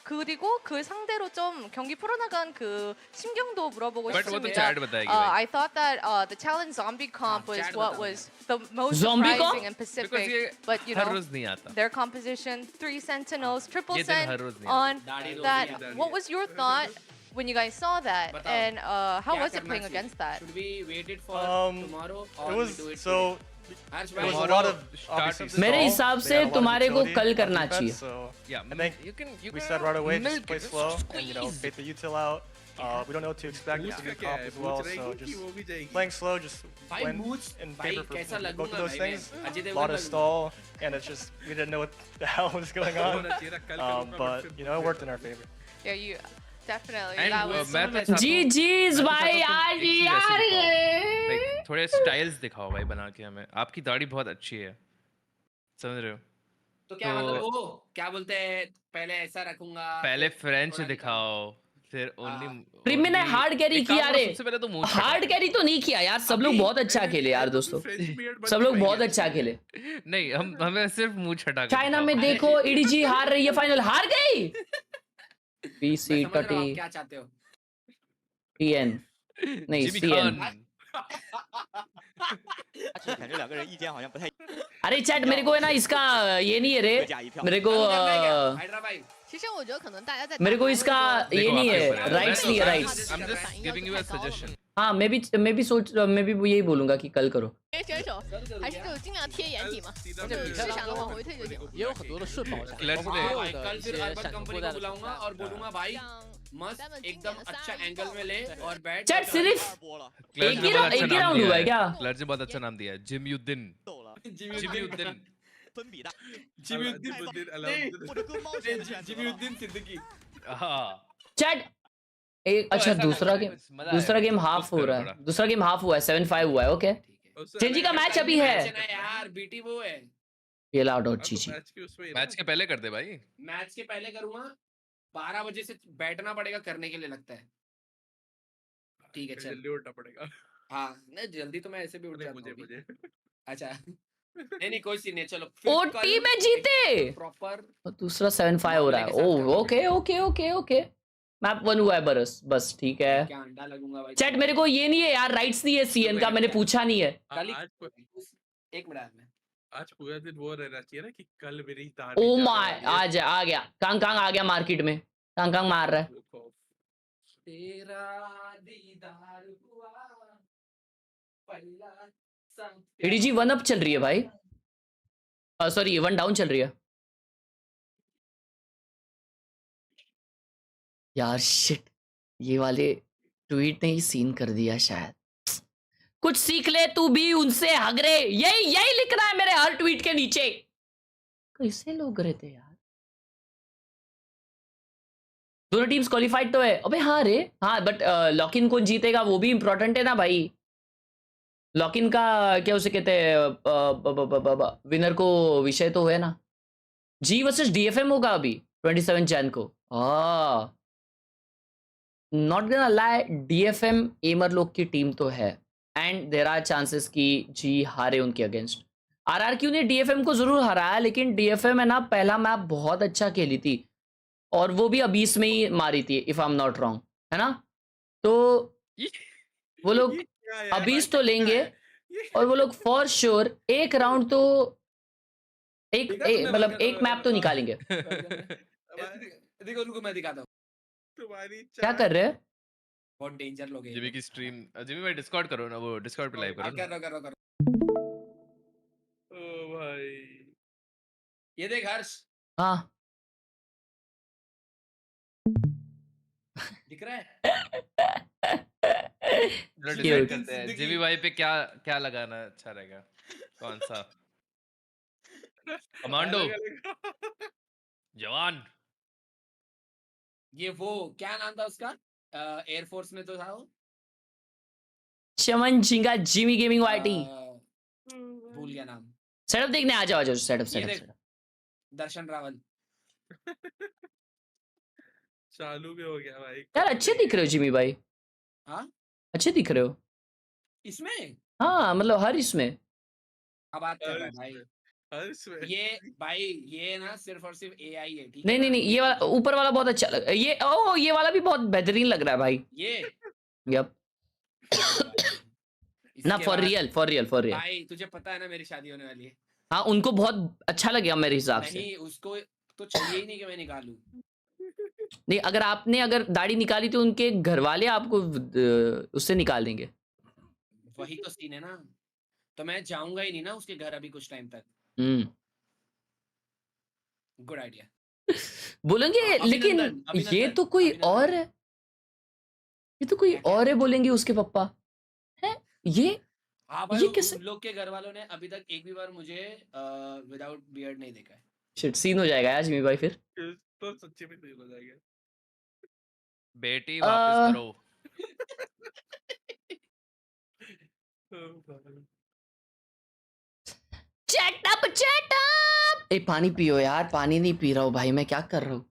그리고 그 상대로 좀 경기 풀어나간 그 심경도 물어보고 But वो तो 싶습니다. chat बताएगी भाई. I thought that the Talon zombie comp was what was the most Zombie surprising comp? and Because Pacific, ये but you her know रोज नहीं आता. their composition, 3 sentinels, triple ये दिन sent हर रोज नहीं on दाढ़ी रोज that. नहीं आता। What was your thought when you guys saw that, बताओ, and how क्या was it करना playing चाहिए? against that? Should we wait it for tomorrow or It was we do it so. today? Harsh, It was a bhai, lot of Start obviously of the मेरे stall. हिसाब They से had a lot of तुम्हारे को utility कल on करना defense, चाहिए. So Yeah, I think you can we said right away just milk play it, just slow and bait the util out. We don't know what to expect. It's a new comp as well, so just playing slow, just भाई went मूछ in भाई favor कैसा for both लगूंगा of those भाई things. मैं Ajay A Devgan lot of लगूंगा stall, and it's just we didn't know what the hell was going on. But you know, it worked in our favor. Yeah, you definitely. And that was मैं तो जी जीज भाई आज यार like थोड़े styles दिखाओ भाई बना के हमें. आपकी दाढ़ी बहुत अच्छी है. समझ रहे हो? तो क्या तो- मतलब वो क्या बोलते हैं पहले ऐसा रखूंगा पहले फिर फ्रेंच थोड़ा दिखाओ, फिर ओनली प्रीमियम ने हार्ड कैरी किया रे. सबसे पहले तो मुंह हार्ड कैरी तो नहीं किया यार, सब लोग बहुत अच्छा खेले यार दोस्तों, सब लोग बहुत अच्छा खेले. नहीं, हमें सिर्फ मुंह छटा के चाइना दिखाओ. में देखो ईडीजी हार रही है, फाइनल हार गई. मैं पीसी समझ रहा हूँ टटी आप क्या चाहते हो टीएन नहीं जिमी सीएन. खान. 感觉两个人意见好像不太。 अरे चैट मेरे को है ना इसका ये नहीं है रे, मेरे को हाइड्रा भाई 其实我觉得可能大家在 मेरे को इसका ये देखो, नहीं आपके है, ऊपर है. राइट्स नहीं है, rights. I'm just giving you a suggestion. हाँ मैं भी मैं भी यही बोलूंगा कि कल करो. 选手还是就尽量贴掩体嘛，就市场的往回退就行了。也有很多的顺跑战， Let's 包 play. 括 कल 一 फिर 些 अर्बन 闪腾 कंपनी 过 को 带的 बुलाऊंगा और बोलूंगा भाई 像 मस्त 咱们经 एकदम 典的 अच्छा 3 एंगल में ले और बैठ चैट सिर्फ क्लर्क एक ने ही बहुत अच्छा एक ही नाम राउंड दिया हुआ है क्या? क्लर्क ने बहुत अच्छा नाम दिया है. जिम्युद्दीन. जिम्युद्दीन. 分比大。 जिम्युद्दीन सिद्दीकी हाँ. चैट एक अच्छा ऐसा दूसरा करने गेम में कुछ मजा दूसरा आएगा. गेम हाफ कुछ हो करो रहा थोड़ा. है, दूसरा गेम हाफ हुआ है, 7-5 हुआ है. ओके चेंजी का मैच अभी है. यार बीटी वो है खेल आउट और जीजी. मैच के पहले कर दे भाई. मैच के पहले करूंगा 12 बजे से बैठना पड़ेगा करने के लिए लगता है. ठीक है चल जल्दी उठना पड़ेगा. हाँ नहीं जल्दी तो मैं ऐसे भी उठ जाता हूँ अभी. अच्छा नहीं कोई सीन नहीं चलो ओटी में जीते प्रॉपर और दूसरा 7-5 हो रहा है. Oh okay okay okay okay map 1 हुआ है बस ठीक है. क्या अंडा लगूंगा भाई. चैट मेरे को ये नहीं है यार, राइट्स नहीं है सीएन का, मैंने पूछा नहीं है. कल एक मिनट में आज पूरा दिन वो रहना चाहिए ना कि कल मेरी दाढ़ी ओ ज्यादा माय वाली है. आ गया कांग आ गया मार्केट में. कांग मार रहा है. तेरा दीदार हुआ पहला एडीजी 1 अप चल रही है भाई, सॉरी 1 डाउन चल रही है यार. शिट ये वाले ट्वीट ने ही सीन कर दिया शायद. कुछ सीख ले तू भी उनसे हगरे, यही लिख रहा है मेरे हर ट्वीट के नीचे. कैसे लोग रहते यार. दोनों टीम्स क्वालिफाइड तो है. अबे हाँ रे हाँ, बट लॉक इन कौन जीतेगा वो भी इंपॉर्टेंट है ना भाई. लॉक इन का क्या उसे कहते हैं, विनर को विषय तो है ना. जी वर्सेस डीएफएम होगा अभी 27 जैन को. नॉट गोना लाई, डीएफएम एमर लोग की टीम तो है एंड देयर आर चांसेस कि जी हारे उनके अगेंस्ट. आरआरक्यू ने डीएफएम को जरूर हराया, लेकिन डीएफएम है ना पहला मैप बहुत अच्छा खेली थी और वो भी अबीस में ही मारी थी if I am not wrong, है ना. तो वो लोग अबीस तो लेंगे और वो लोग फॉर श्योर एक राउंड तो मतलब एक मैप तो निकालेंगे. देखो रुको मैं दिखाता हूँ तुम्हारी क्या कर रहे हैं. बहुत डेंजर लोग हैं. जिमी की स्ट्रीम, जिमी भाई डिस्कॉर्ड करो ना, वो डिस्कॉर्ड पे लाइव करो ना. करो ओ भाई ये देख हर्ष हाँ दिख रहा है. चलो डिसाइड करते हैं जिमी भाई पे क्या लगाना अच्छा रहेगा. कौन सा कमांडो जवान. ये वो क्या नाम था उसका, एयरफोर्स में तो था वो चमन झिंगा जिमी गेमिंग वाईटी. भूल गया नाम. सेटअप देखने आ जाओ सेटअप ये देख, दर्शन रावल. चालू भी हो गया भाई। यार अच्छे दिख रहे हो जिमी भाई। हाँ अच्छे दिख रहे हो। इसमें हाँ मतलब हर इसमें। अब बात कर रहा है भाई। हर इसमें ये भाई ये ना सिर्फ और सिर्फ एआई है, ठीक है नहीं नहीं ना? नहीं, ये वाला ऊपर वाला बहुत अच्छा लग ये ओ ये वाला भी बहुत बेहतरीन लग रहा है भाई। ये यप ना, इसके फॉर बाद real for real for real. भाई तुझे पता है ना मेरी शादी होने वाली है। हाँ उनको बहुत अच्छा लगेगा मेरे हिसाब से। नहीं उसको तो चाहिए ही नहीं कि मैं निकालूं। नहीं अगर आपने अगर दाढ़ी निकाली तो उनके घर वाले आपको उससे निकाल देंगे। वही तो सीन है ना, तो मैं जाऊंगा ही नहीं ना उसके घर अभी कुछ टाइम तक। Good idea. बोलेंगे लेकिन अभिनंदन, ये तो कोई और है, ये तो कोई और है बोलेंगे उसके पापा है ये। हाँ भाई ये कैसे उन लोग के घर वालों ने अभी तक एक भी बार मुझे विदाउट बियर्ड नहीं देखा है। शिट सीन हो जाएगा आज मेरी भाई फिर। तो सच्ची में नहीं हो जाएगा। बेटी वापस करो। Chat up chat up. ए पानी पियो यार, पानी नहीं पी रहा हूँ भाई, मैं क्या कर रहा हूँ।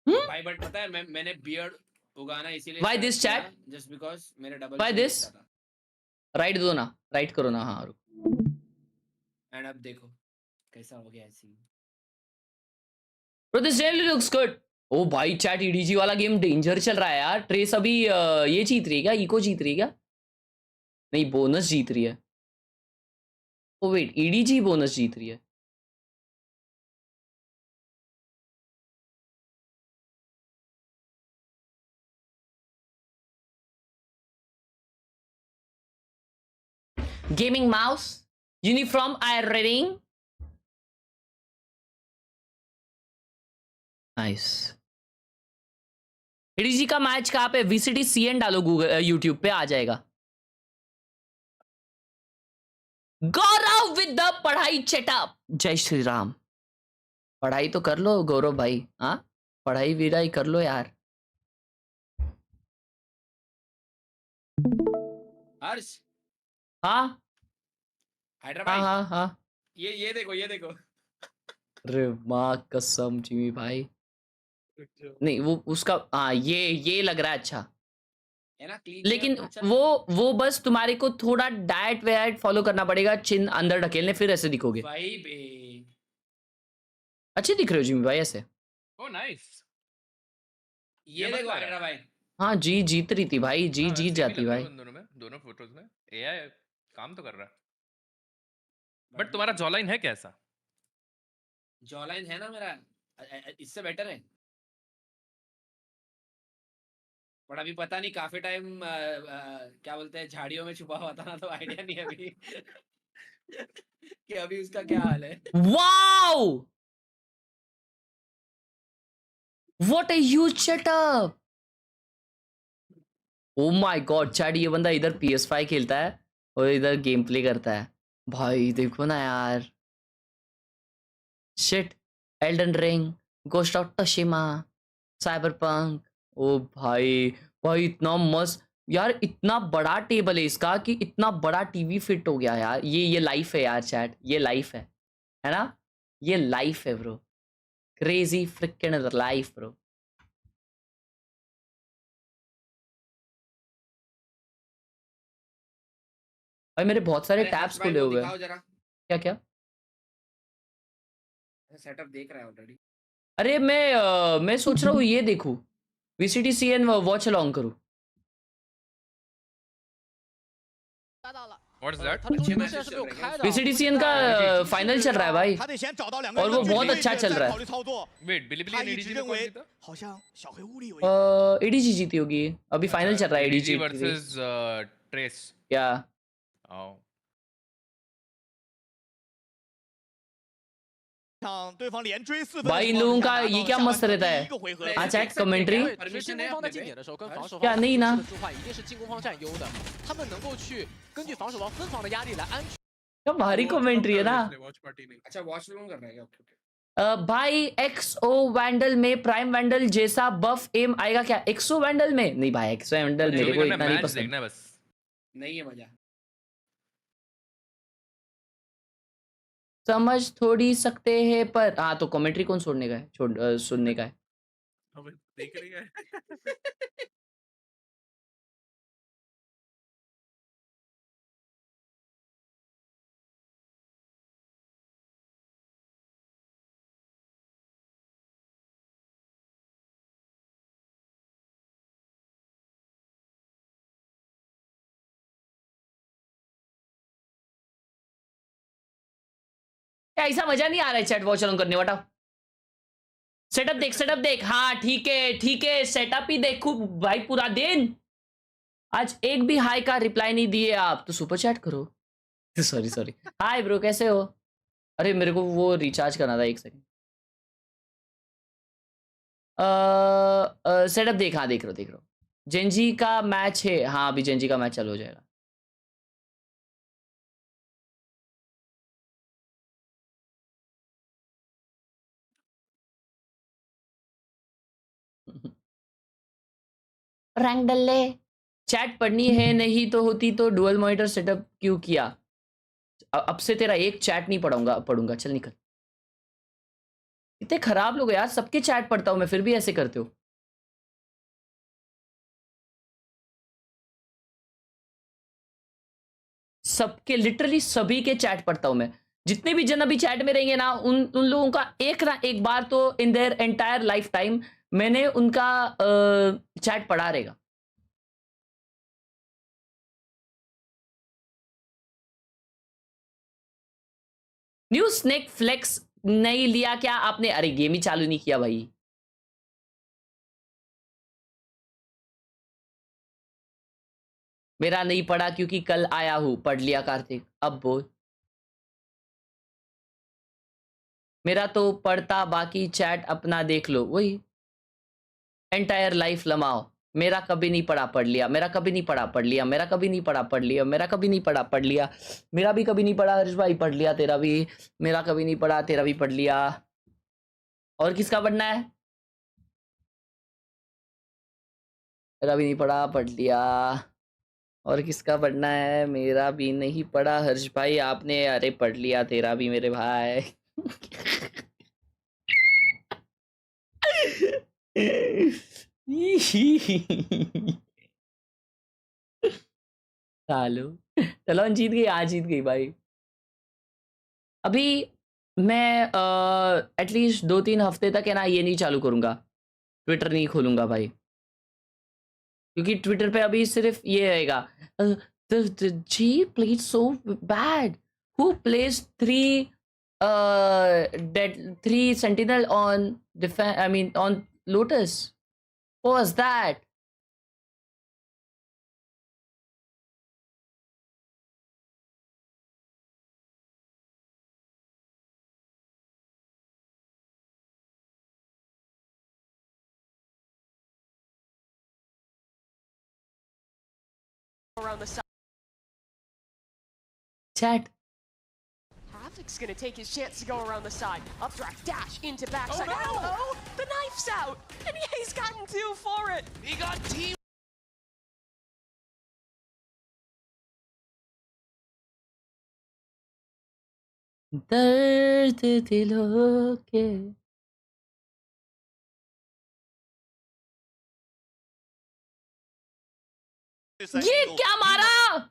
भाई बट पता है मैंने बियर्ड उगाना इसीलिए Why this chat? Just because मेरे डबल Why this? राइट दो ना, राइट करो ना। हाँ रुको। एंड अब देखो कैसा हो गया scene. Bro, this really looks good. ओ भाई चैट ईडीजी वाला गेम डेंजर चल रहा है यार। ट्रेस अभी ये जीत रही है क्या, इको जीत रही है क्या? नहीं बोनस जीत रही है। ओ वेट ईडीजी बोनस जीत रही है। गेमिंग माउस यूनिफॉर्म आई रेडिंग नाइस। ईडीजी का मैच कहाँ पे? वीसीटी सीएन डालो गूगल यूट्यूब पे आ जाएगा। गौरव विद द पढ़ाई चेटअप। जय श्री राम। पढ़ाई तो कर लो गौरव भाई। हाँ पढ़ाई विढ़ाई कर लो यार। हर्ष हाँ हैदराबाद हाँ हाँ। ये देखो ये देखो। अरे माँ कसम जिमी भाई। नहीं वो उसका हाँ ये लग रहा है अच्छा है ना clean लेकिन shave, अच्छा वो बस तुम्हारे को थोड़ा डाइट वाइट फॉलो करना पड़ेगा, चिन अंदर ढकेलने फिर ऐसे दिखोगे। भाई बे अच्छे दिख रहे हो जिमी भाई ऐसे। ओ नाइस। ये देखो हैदराबाद। हाँ जी जीत रही थी भाई, जी जीत जाती भाई। दोनों फोटोज में एआई काम तो कर रहा है। बट तुम्हारा जॉलाइन है कैसा? जॉलाइन है ना मेरा, इससे बेटर है। बट अभी पता नहीं काफी टाइम क्या बोलते हैं झाड़ियों में छुपा हुआ था ना, तो आइडिया नहीं अभी कि अभी उसका क्या हाल है। Wow what a huge setup. O my God chat ये बंदा इधर PS5 खेलता है और इधर गेम प्ले करता है भाई। देखो ना यार shit. Elden Ring, Ghost of Tsushima, Cyberpunk. ओ भाई भाई इतना मस्त यार, इतना बड़ा टेबल है इसका कि इतना बड़ा टीवी फिट हो गया यार। ये लाइफ है यार चैट, ये लाइफ है ना? ये लाइफ है ब्रो, क्रेजी फ्रिक्किंग लाइफ ब्रो। भाई मेरे बहुत सारे टैब्स खुले हुए हैं। क्या क्या सेटअप देख रहा है ऑलरेडी। अरे मैं सोच रहा हूँ ये देखूं, VCT CN वॉच अलॉन्ग करूं। What's that? VCT CN का फाइनल चल रहा है भाई और वो बहुत अच्छा चल रहा है। वेट बिलिबिली एडीजी ने कौन जीता? एडीजी जीती होगी, अभी फाइनल चल रहा है एडीजी वर्सेस ट्रेस। या भाई इन लोगों का ये क्या मस्त रहता है। हाँ चैट कमेंट्री क्या नहीं ना, क्या भारी कमेंट्री है ना। अच्छा वॉच लॉन्ग कर रहा है क्या? ओके भाई एक्सओ वैंडल में प्राइम वैंडल जैसा बफ एम आएगा क्या? एक्सो वैंडल में नहीं भाई, एक्सो वैंडल मेरे को इतना नहीं पसंद। नहीं है मजा। समझ थोड़ी सकते हैं पर हाँ तो कमेंट्री कौन सुनने का है सुनने का है अब देख रही है क्या ऐसा मजा नहीं आ रहा है चैट वॉच ऑन करने वाला सेटअप देख हाँ ठीक है सेटअप ही देखू भाई पूरा दिन आज एक भी हाई का रिप्लाई नहीं दिए आप तो सुपर चैट करो सॉरी हाय ब्रो कैसे हो अरे मेरे को वो रिचार्ज करना था 1 सेकंड सेटअप देख हाँ देख रहा हूँ जेंजी का मैच है हाँ अभी जेंजी का मैच चालू हो जाएगा रैंक डल्ले चैट पढ़नी है नहीं तो होती तो डुअल मॉनिटर सेटअप क्यों किया अब से तेरा एक चैट नहीं पढ़ूंगा चल निकल इतने खराब लोग यार सबके चैट पढ़ता हूं मैं फिर भी ऐसे करते हो सबके लिटरली सभी के चैट पढ़ता हूं मैं जितने भी जन अभी चैट में रहेंगे ना उन लोगों का एक ना एक बार तो in their entire life time मैंने उनका चैट पढ़ा रहेगा न्यू स्नेक फ्लेक्स नहीं लिया क्या आपने अरे गेम ही चालू नहीं किया भाई मेरा नहीं पढ़ा क्योंकि कल आया हूं पढ़ लिया कार्तिक अब बोल मेरा तो पढ़ता बाकी चैट अपना देख लो वही एंटायर लाइफ लमाओ मेरा कभी नहीं पढ़ा पढ़ लिया मेरा कभी नहीं पढ़ा पढ़ लिया मेरा कभी नहीं पढ़ा पढ़ लिया मेरा कभी नहीं पढ़ा पढ़ लिया मेरा भी कभी नहीं पढ़ा हर्ष भाई पढ़ लिया तेरा भी मेरा कभी नहीं पढ़ा तेरा भी पढ़ लिया और किसका पढ़ना है मेरा भी नहीं पढ़ा पढ़ लिया और किसका पढ़ना है मेरा भी नहीं पढ़ा हर्ष भाई आपने अरे पढ़ लिया तेरा भी मेरे भाई चलो जीत गई आज जीत गई भाई अभी मैं एटलीस्ट 2-3 हफ्ते तक है ना ये नहीं चालू करूंगा ट्विटर नहीं खोलूंगा भाई क्योंकि ट्विटर पे अभी सिर्फ ये रहेगा the G played so bad who plays 3 sentinel on on Lotus what was that around the side. chat Havik's gonna take his chance to go around the side. Updraft dash into backside. Oh, no! Oh, the knife's out! And he's gotten 2 for it! He got team दर्द दिलों के ये क्या मारा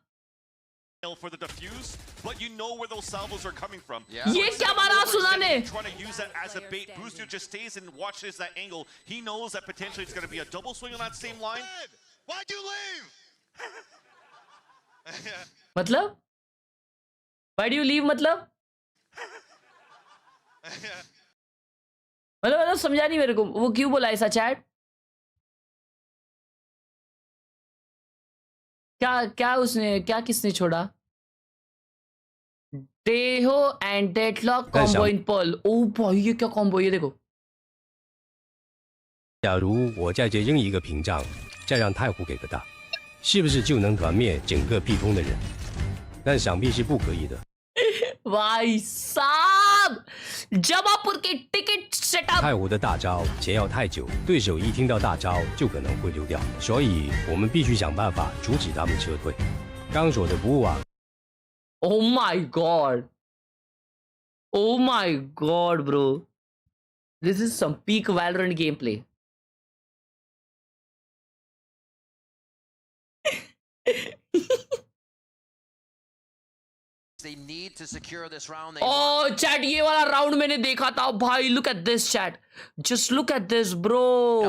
for the defuse, but you know where those salvos are coming from. ये क्या मारा सुना ने Trying to use that as a bait. Booster just stays and watches that angle. He knows that potentially it's going to be a double swing on that same line. Why'd you leave? मतलब why do you leave मतलब मतलब समझा नहीं मेरे को वो क्यों बोला ऐसा चैट क्या उसने क्या किसने छोड़ा डेहो and Deadlock combo in Pearl ओ भाई ये क्या कॉम्बो ये देखो 假如我再接应一个屏障，再让太湖给个大，是不是就能团灭整个壁通的人？但想必是不可以的。 भाई साहब जमापुर के ticket setup 太湖的大招前要太久，对手一听到大招就可能会溜掉，所以我们必须想办法阻止他们撤退。刚所的服务啊 Oh my god Oh my god, bro. This is some peak Valorant gameplay. They need to secure this round. Oh, chat, ये वाला round मैंने देखा था भाई. Look at this, chat. Just look at this, bro.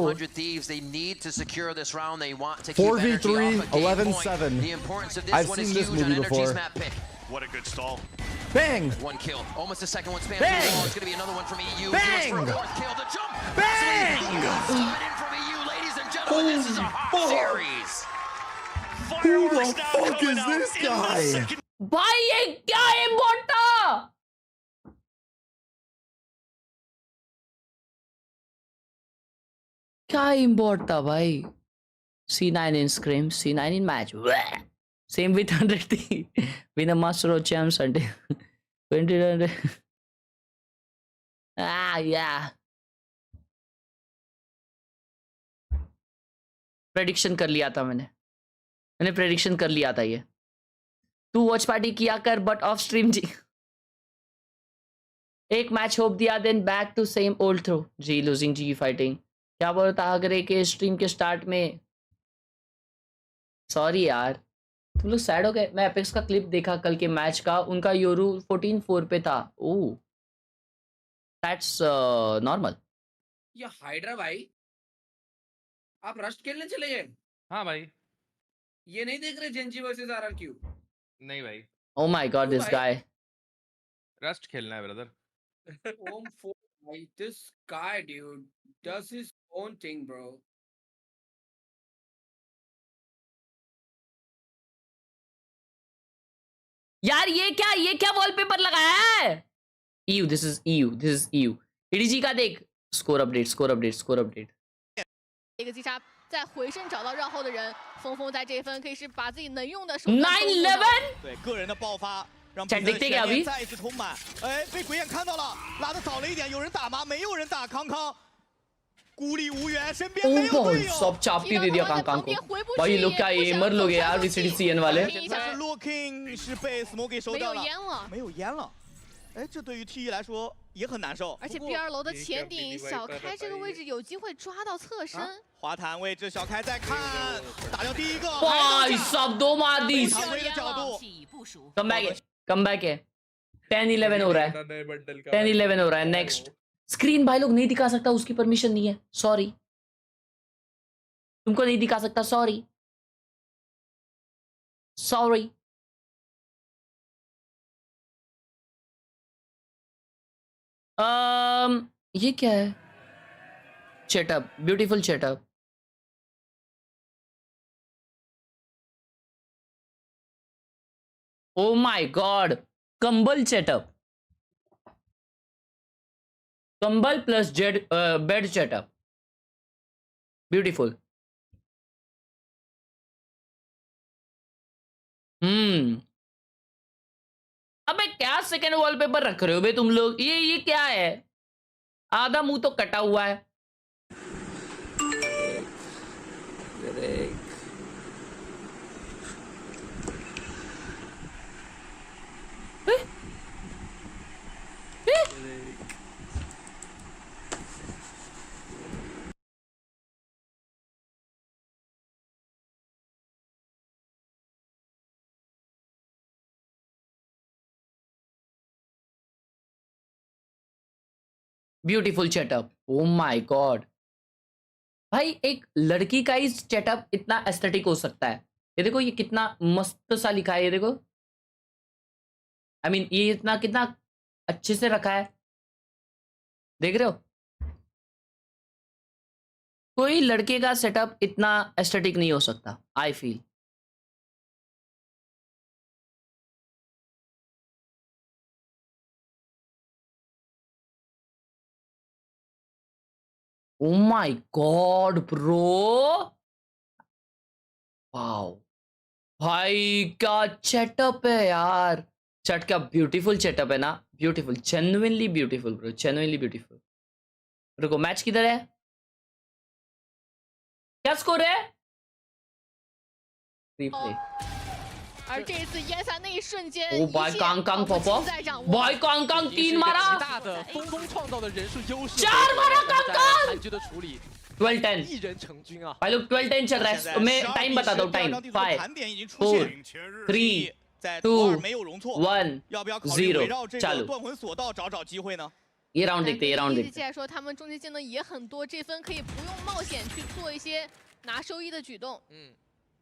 100 Thieves, they need to secure this round. They want to keep 4v3, energy off a game 11-7. point. The importance of this I've one seen is this huge on movie Energy's before. map pick. What a good stall. Bang! One kill. Almost a second one spam. Bang! It's going to be another one from EU. Bang! For a fourth kill. The jump. Bang! Stop it in from EU, ladies and gentlemen. This is a hot series. Who the fuck is this guy? भाई ये क्या है बोटा? क्या import था भाई? C9 in scrim, C9 in match. Same with 100T. Win a master of champs Sunday. 20. Ah, yeah. Prediction कर लिया था मैंने प्रेडिक्शन कर लिया था ये. तू वॉच पार्टी किया कर बट ऑफ स्ट्रीम जी. एक मैच होप दिया then back to same old throw. जी लूजिंग जी फाइटिंग. क्या बोलता अगर एक स्ट्रीम के स्टार्ट में. सॉरी यार तुम लोग सैड हो गए. मैं एपेक्स का क्लिप देखा कल के मैच का. उनका योरू 14-4 पे था. Oh that's normal. ये हाइड्रा भाई आप रस्ट खेलने चले गए. हाँ भाई. ये नहीं देख रहे जेंजी वर्सेस आरआरक्यू. नहीं भाई. Oh my god, this guy. Rust खेलना है brother. Home for like this guy, dude, does his own thing, bro. यार ये क्या वॉलपेपर लगाया है? EU, this is EU. EDG का देख. Score update. 一个击杀，在回身找到绕后的人，峰峰在这一分可以是把自己能用的手。 9-11。对个人的爆发，让 Chat देखते क्या अभी? 再一次充满。哎，被鬼眼看到了，拉的早了一点，有人打吗？没有人打，康康孤立无援，身边没有队友。 सब चापटी दे दिया कांग को. भाई लोग क्या एमर लोग हैं यार VCT CN वाले. 但是 Looking 是被 Smoke 给收掉了，没有烟了。哎，这对于 TE 来说也很难受。而且 B2 楼的前顶小开这个位置有机会抓到侧身。滑弹位置，小开在看，打掉第一个。भाई सब दो मार दी. 长位的角度。 कम बैक है. 10-11 हो रहा है. 10-11 हो रहा है. नेक्स्ट स्क्रीन भाई लोग नहीं दिखा सकता. उसकी परमिशन नहीं है. सॉरी तुमको नहीं दिखा सकता. सॉरी. ये क्या है? Setup. Beautiful setup. Oh my god. कंबल चेटअप. कंबल प्लस बेड चेटअप. ब्यूटीफुल. अबे क्या सेकंड वॉलपेपर रख रहे हो बे तुम लोग? ये क्या है? आधा मुंह तो कटा हुआ है. Beautiful setup. Oh my God भाई एक लड़की का ही चेटअप इतना एस्थेटिक हो सकता है. ये देखो ये कितना मस्त सा लिखा है. ये देखो आई मीन ये इतना कितना अच्छे से रखा है. देख रहे हो? कोई लड़के का सेटअप इतना एस्थेटिक नहीं हो सकता. I feel. Oh my god, bro! Wow. भाई क्या चेटअप है यार. चट क्या ब्यूटीफुल चेटअप है ना. Beautiful. Genuinely beautiful bro. Genuinely beautiful. रुको मैच किधर है? क्या स्कोर है? रिप्ले. 而这一次烟伞那一瞬间，ओ भाई कांग पॉपो भाई कांग 3 मारा 大的锋锋创造的人数优势，4 मारा कांग残局的处理 12-10 一人成军啊 भाई लोग 12-10 चल रहा है। मैं टाइम बता दो टाइम 5 4 3 2 1 0 चालू। 断魂索道找找机会呢？ ये राउंड देखते ये राउंड ，EDG देखते 来说，他们终结技能也很多，这分可以不用冒险去做一些拿收益的举动。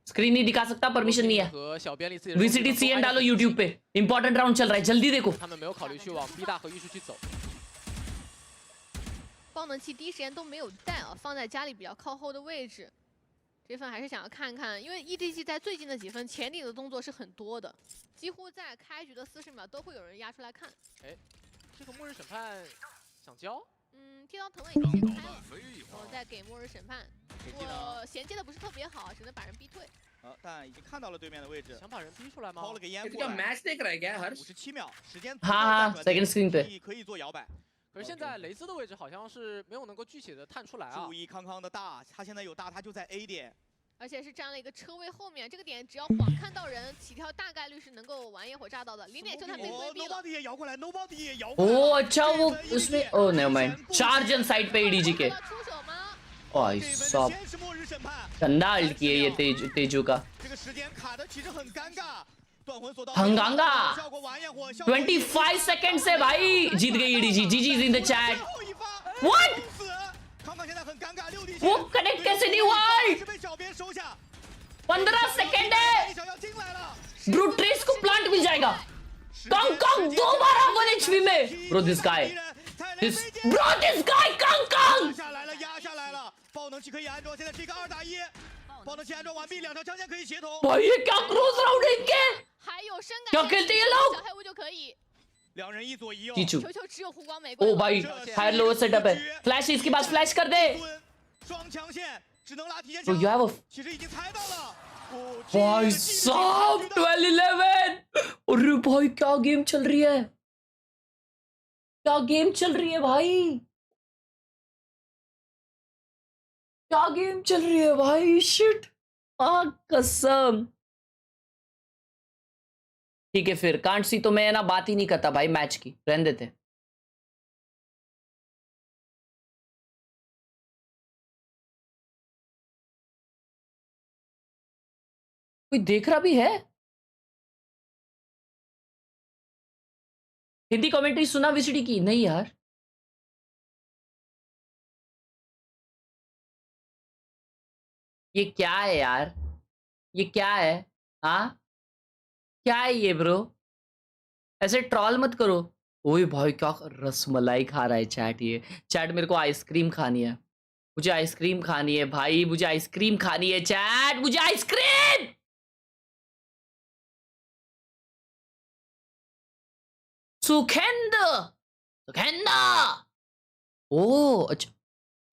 स्क्रीन नहीं दिखा सकता, परमिशन नहीं है। 和小便利自己 VCT CN डालो YouTube पे, इंपॉर्टेंट राउंड चल रहा है, जल्दी देखो। 他们没有考虑去往 B 大和玉树去走。爆能器第一时间都没有带啊，放在家里比较靠后的位置。这份还是想要看看，因为 EDG 在最近的几分前顶的动作是很多的，几乎在开局的40秒都会有人压出来看。哎，这个末日审判想交？剃刀藤尾已经先开了，我再给末日审判。我衔接的不是特别好，只能把人逼退。但已经看到了对面的位置，想把人逼出来吗？抛了个烟这叫 match देख रहा है क्या हर्ष? 57秒，时间हाँ हाँ सेकंड स्क्रीन पे 可以做摇摆。可是现在雷兹的位置好像是没有能够具体的探出来啊。注意康康的大，他现在有大，他就在 A 点。 而且是站了一个车位后面，这个点只要晃看到人，起跳大概率是能够玩焰火炸到的。零点球他被规避了。Nobody 也摇过来 ，Nobody 也摇过来。ओ अच्छा वो उसमें ओ never mind, चार्जन साइड पे EDG के। भाई साहब गंदा अल्ट किए ये तेजू का। 这个时间卡的其实很尴尬。 很尴尬 25 सेकंड से भाई जीत गई EDG। GG is in the chat। What? वो कनेक्ट कैसे नहीं हुआ? 15 सेकंड है। ब्रूट्रेस को प्लांट मिल जाएगा। कांग दोबारा 1 HP में। Bro this guy कांग 下来了，压下来了，爆能器可以安装，现在是一个2打1。 爆能器安装完毕，两条枪线可以协同。भाई ये क्या क्लोज राउंड है इनके? 还有深感 क्या खेलते हैं ये लोग? 小黑屋就可以。两人一左一右。记住球球只有湖光玫瑰。 ओ भाई हायर लोअर सेटअप है। फ्लैश इसके पास फ्लैश कर दे। 双枪线只能拉提前 Bro 枪。 you have a 其实已经猜到了。भाई साहब 12-11। अरे भाई क्या गेम चल रही है? क्या गेम चल रही है भाई? क्या गेम चल रही है भाई? शिट कसम। ठीक है फिर कांट सी तो मैं ना बात ही नहीं करता भाई मैच की, रहने देते। कोई देख रहा भी है? हिंदी कमेंट्री सुना वीसीटी की? नहीं यार। ये क्या है यार? ये क्या है? हाँ क्या है ये ब्रो? ऐसे ट्रॉल मत करो। ओए भाई क्या रसमलाई खा रहा है चैट। ये चैट मेरे को आइसक्रीम खानी है, मुझे आइसक्रीम खानी है भाई, मुझे आइसक्रीम खानी है चैट, मुझे आइसक्रीम। सुखेंद्र ओ अच्छा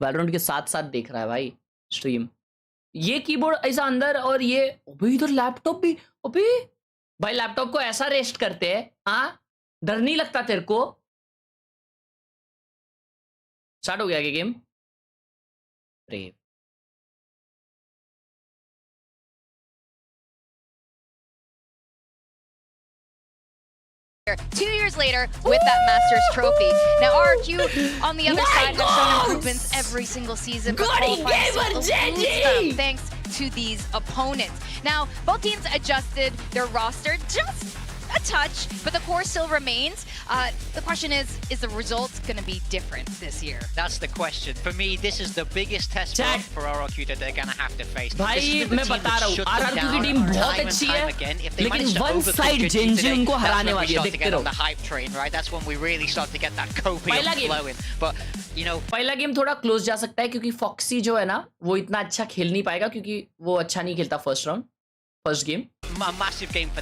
वैलोरेंट के साथ साथ देख रहा है भाई स्ट्रीम। ये कीबोर्ड ऐसा अंदर और ये अभी इधर लैपटॉप भी। अभी भाई लैपटॉप को ऐसा रेस्ट करते हैं हाँ? डर नहीं लगता तेरे को? स्टार्ट हो गया क्या गेम? अरे 2 years later with that Masters trophy. Now RRQ on the other side has shown improvements every single season, but qualifying still eludes them thanks to these opponents. Now both teams adjusted their roster just a touch, but the core still remains. The question is the results going to be different this year? That's the question. For me, this is the biggest test mark for RRQ that they're going to have to face. भाई मैं बता रहा हूँ RRQ की team बहुत अच्छी है, लेकिन वन साइड जेंजी उनको हराने वाली है, देखते रहो. The hype train, right? That's when we really start to get that copium flowing. But you know, पहला गेम थोड़ा क्लोज जा सकता है क्योंकि फॉक्सी जो है ना वो इतना अच्छा खेल नहीं पाएगा क्योंकि वो अच्छा नहीं खेलता first game. A massive game for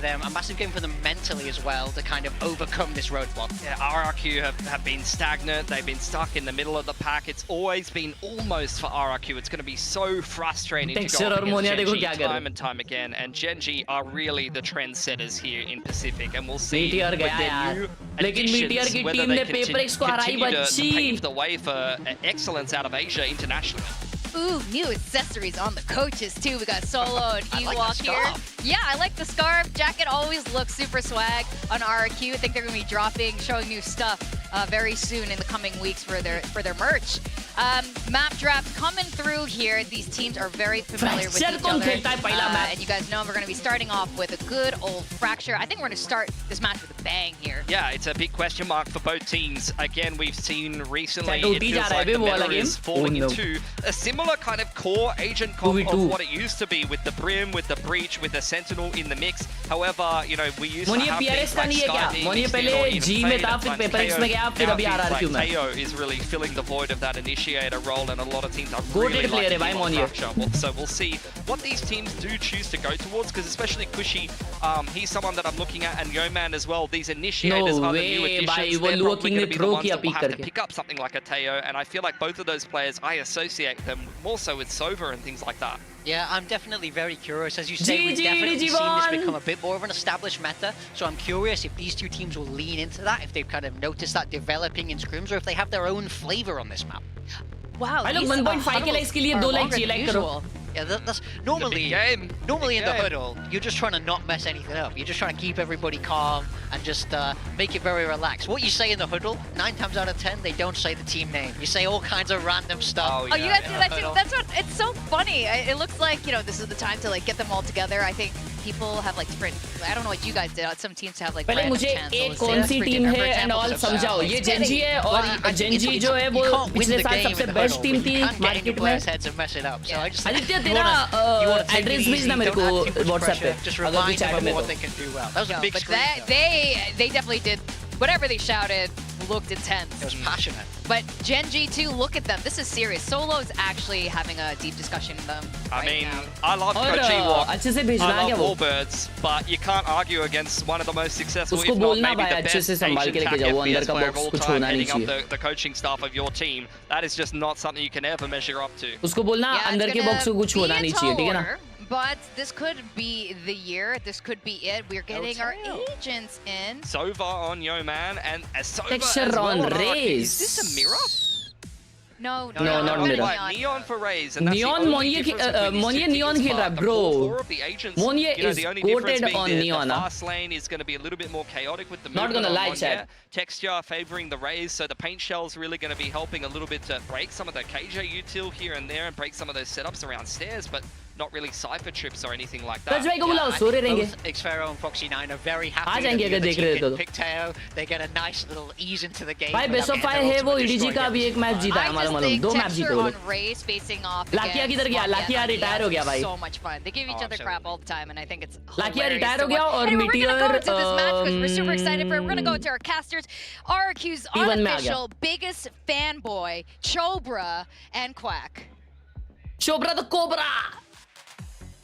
them mentally as well to kind of overcome this roadblock. Yeah, RRQ have been stagnant. They've been stuck in the middle of the pack. It's always been almost for RRQ. It's going to be so frustrating to go up against Genji time and time again. And Genji are really the trendsetters here in Pacific, and we'll see with their new additions whether they continue to pave the way for excellence out of Asia internationally. Ooh, new accessories on the coaches too. We got Solo and Ewok here. Yeah, I like the scarf. Jacket always looks super swag on RRQ. I think they're going to be dropping, showing new stuff very soon in the coming weeks for their merch. Map draft coming through here. These teams are very familiar with each other. And you guys know we're going to be starting off with a good old Fracture. I think we're going to start this match with a bang here. Yeah, it's a big question mark for both teams. Again, we've seen recently it feels like the meta is falling into a similar kind of core agent comp of what it used to be with the Brim, with the Breach, with the Sentinel in the mix. However, you know, we used to have things like Teo is really filling the void of that initiator role, and a lot of teams are really liking him on Fracture. So we'll see what these teams do choose to go towards, because especially Kushi, he's someone that I'm looking at, and Yeoman as well. These initiators are the new additions. They're probably going to be the ones that will have to pick up something like a Teo, and I feel like both of those players, I associate them more so with Sova and things like that. Yeah, I'm definitely very curious. As you say, we've definitely seen this become a bit more of an established meta, so I'm curious if these two teams will lean into that, if they've kind of noticed that developing in scrims, or if they have their own flavor on this map. Wow, I look 1.5 के लिए इसके लिए 2 like select करो. Yeah, that's normally in the huddle, you're just trying to not mess anything up. You're just trying to keep everybody calm and just make it very relaxed. What you say in the huddle, 9 times out of 10, they don't say the team name. You say all kinds of random stuff. Oh, you guys do that too? That's what, it's so funny. It looks like, you know, this is the time to like get them all together. I think people have like different, I don't know what you guys did. Some teams have like पहले मुझे एक कौन सी team है and all समझाओ. ये Genji है और Genji जो है वो पिछले साल सबसे बेस्ट टीम थी मार्केट में. आदित्य तेरा एड्रेस भेजना मेरे को WhatsApp पे. अगर भी चैट में तो. But they definitely did whatever they shouted. Looked intense. It was passionate. But Genji too, look at them. This is serious. Solo is actually having a deep discussion with them. I mean, I love Coach Ewok. I love Warbirds, but you can't argue against one of the most successful, if not maybe the best Asian TAC FPS player of all time, heading up the coaching staff of your team. That is just not something you can ever measure up to. उसको बोलना अंदर के box को कुछ होना नहीं चाहिए, ठीक है ना? But this could be the year. This could be it. We're getting our agents in. Sova on Yeoman and Sova Texture as well on Raze. Is this a mirror? No, not mirror. Neon for Raze. Neon Monye Neon खेल रहा bro. Monye is goated on Neon. Fast lane is going to be a little bit more chaotic with the movement. Not gonna lie, Chad. Texture favoring the Raze, so the paint shell's really going to be helping a little bit to break some of the KJ util here and there and break some of those setups around stairs, but not really cypher trips or anything like that. Both Xfero and Foxy9 are very happy that the other team can pick Teo. They get a nice little ease into the game. भाई best of 5 है वो EDG का भी एक match जीता है हमारा मालूम 2 मैच जीते वो लोग. Raze facing off. लाकिया किधर गया? लाकिया रिटायर हो गया भाई. So much fun. They give each other crap all the time, and I think it's लाकिया रिटायर हो गया और Meteor. We're gonna go to this match because we're super excited for it. We're gonna go to our casters. RRQ's unofficial biggest fanboy, Chobra and Quack. Chobra the Cobra.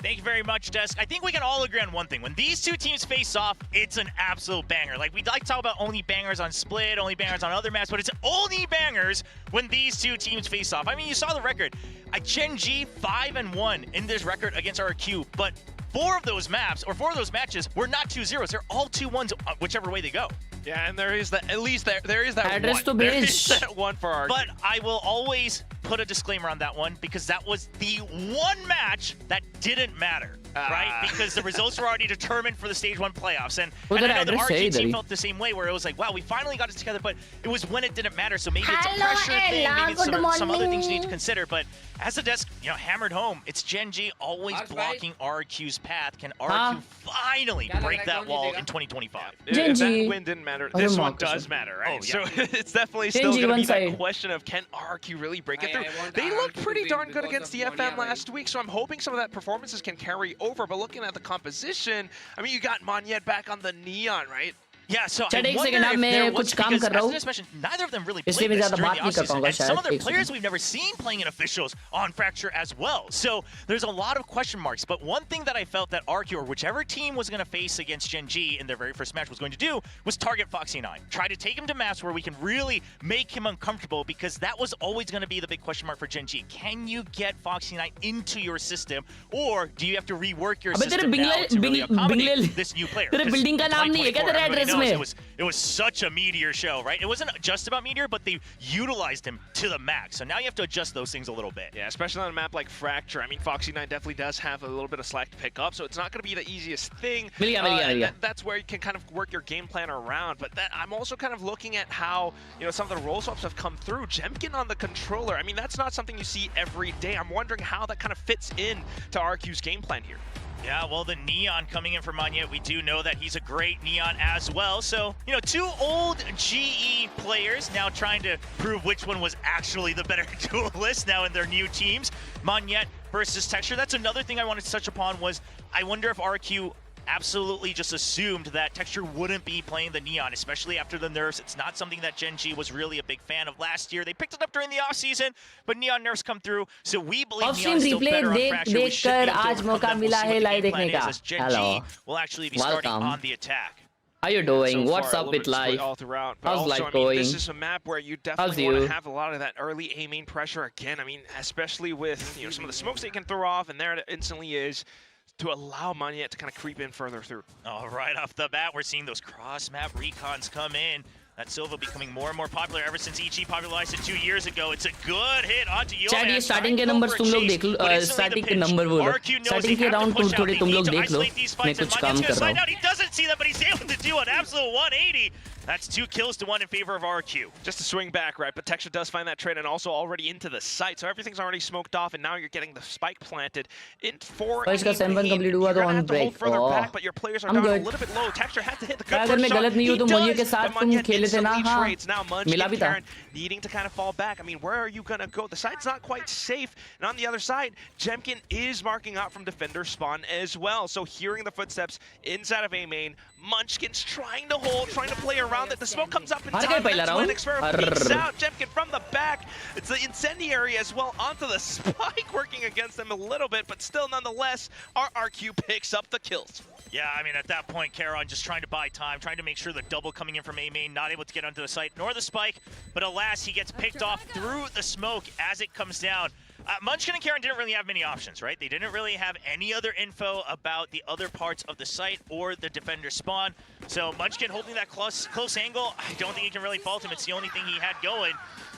Thank you very much, Desk. I think we can all agree on one thing. When these two teams face off, it's an absolute banger. Like, we like to talk about only bangers on Split, only bangers on other maps, but it's only bangers when these two teams face off. I mean, you saw the record. Genji 5-1 in this record against RRQ, but 4 of those maps, or 4 of those matches, were not 2-0s. They're all 2-1s, whichever way they go. Yeah, and there is that, at least there is that address one. To there is that one for our. But I will always put a disclaimer on that one, because that was the one match that didn't matter, right? Because the results were already determined for the Stage 1 playoffs. And I know the RRQ team felt the same way, where it was like, wow, we finally got it together, but it was when it didn't matter. So maybe it's a pressure thing, maybe it's some other things you need to consider. But as the Desk, you know, hammered home, it's Genji always blocking RRQ's path. Can RRQ finally break that wall in 2025? If that win didn't matter, this one does matter, right? Oh, yeah. So it's definitely still going to be that question of, can RRQ really break it through? They looked pretty darn good against the FM last week, so I'm hoping some of that performances can carry over. But looking at the composition, I mean, you got Monyet back on the Neon, right? Yeah, so I wonder if there was, because as I just mentioned, neither of them really played this during the offseason, and some of their players we've never seen playing in officials on Fracture as well. So there's a lot of question marks, but one thing that I felt that RRQ, or whichever team was going to face against Genji in their very first match, was going to do was target Foxy9. Try to take him to maps where we can really make him uncomfortable, because that was always going to be the big question mark for Genji. Can you get Foxy9 into your system, or do you have to rework your system now to really accommodate this new player? तेरे building का नाम नहीं है क्या तेरे address में? it was such a Meteor show, right? It wasn't just about Meteor, but they utilized him to the max. So now you have to adjust those things a little bit. Yeah, especially on a map like Fracture. I mean, Foxy9 definitely does have a little bit of slack to pick up, so it's not going to be the easiest thing. That's where you can kind of work your game plan around. But I'm also kind of looking at how, you know, some of the roll swaps have come through. Jemkin on the controller. I mean, that's not something you see every day. I'm wondering how that kind of fits in to RRQ's game plan here. Yeah, well, the Neon coming in for Monyet, we do know that he's a great Neon as well. So, you know, two old GE players now trying to prove which one was actually the better duelist now in their new teams. Monyet versus Texture. That's another thing I wanted to touch upon was I wonder if RRQ absolutely just assumed that Texture wouldn't be playing the Neon, especially after the nerfs. It's not something that Gen G was really a big fan of last year. They picked it up during the offseason, but Neon nerfs come through, so we believe Neon is still better on Fracture. We should be able to overcome them. We'll see what the game plan is as Gen G will actually be starting on the attack. How you doing? So What's far, up with life? All throughout, but How's also, life I mean, going? This is a map where you definitely want to have a lot of that early A main pressure again. I mean, especially with, you know, some of the smokes that you can throw off, and there it instantly is, to allow Monyet to kind of creep in further through. All right, off the bat, we're seeing those cross-map recons come in. That Silva becoming more and more popular ever since EG popularized it 2 years ago. It's a good hit onto Yo. Chat ये starting के numbers तुम लोग देख लो starting के number बोलो starting के round थोड़े तुम लोग देख लो मैं कुछ काम कर रहा हूं He doesn't see that, but he's able to do an absolute 180. That's 2 kills to 1 in favor of RRQ. Just to swing back, right? But Texture does find that trade and also already into the site, so everything's already smoked off, and now you're getting the spike planted in for. इसका sample complete हुआ तो on break but your players are down a little bit low. Texture had to hit the good अगर मैं गलत नहीं हूं तो मोनिया के साथ तुम खेले थे ना हां now मिला भी था needing to kind of fall back. I mean, where are you gonna go? The site's not quite safe, and on the other side, Jemkin is marking out from defender spawn as well. So hearing the footsteps inside of A main, Munchkin's trying to hold, trying to play around it. The smoke comes up in time. That's when Xfero peeks out. Jemkin from the back. It's the incendiary as well onto the spike, working against them a little bit, but still nonetheless, RRQ picks up the kills. Yeah, I mean, at that point, Khelraay just trying to buy time, trying to make sure the double coming in from A main, not able to get onto the site, nor the spike, but alas, he gets picked off through the smoke as it comes down. Munchkin and Karen didn't really have many options, right? They didn't really have any other info about the other parts of the site or the defender spawn. So Munchkin holding that close angle, I don't think you can really fault him. It's the only thing he had going.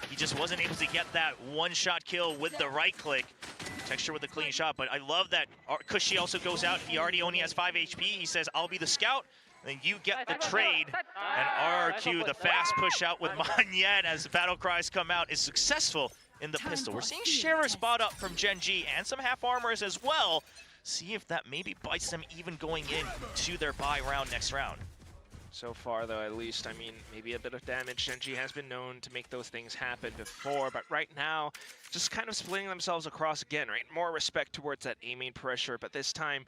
He just wasn't able to get that one-shot kill with the right click. Texture with a clean shot, but I love that Cushy also goes out. He already only has 5 HP. He says, I'll be the scout. Then you get the trade, and RRQ, the fast push out with Monyet as the battle cries come out, is successful in the pistol. We're seeing Shara spot up from Gen G and some half armors as well. See if that maybe bites them even going in to their bye round next round. So far, though, at least, I mean, maybe a bit of damage. Gen G has been known to make those things happen before, but right now, just kind of splitting themselves across again, right? More respect towards that A main pressure, but this time,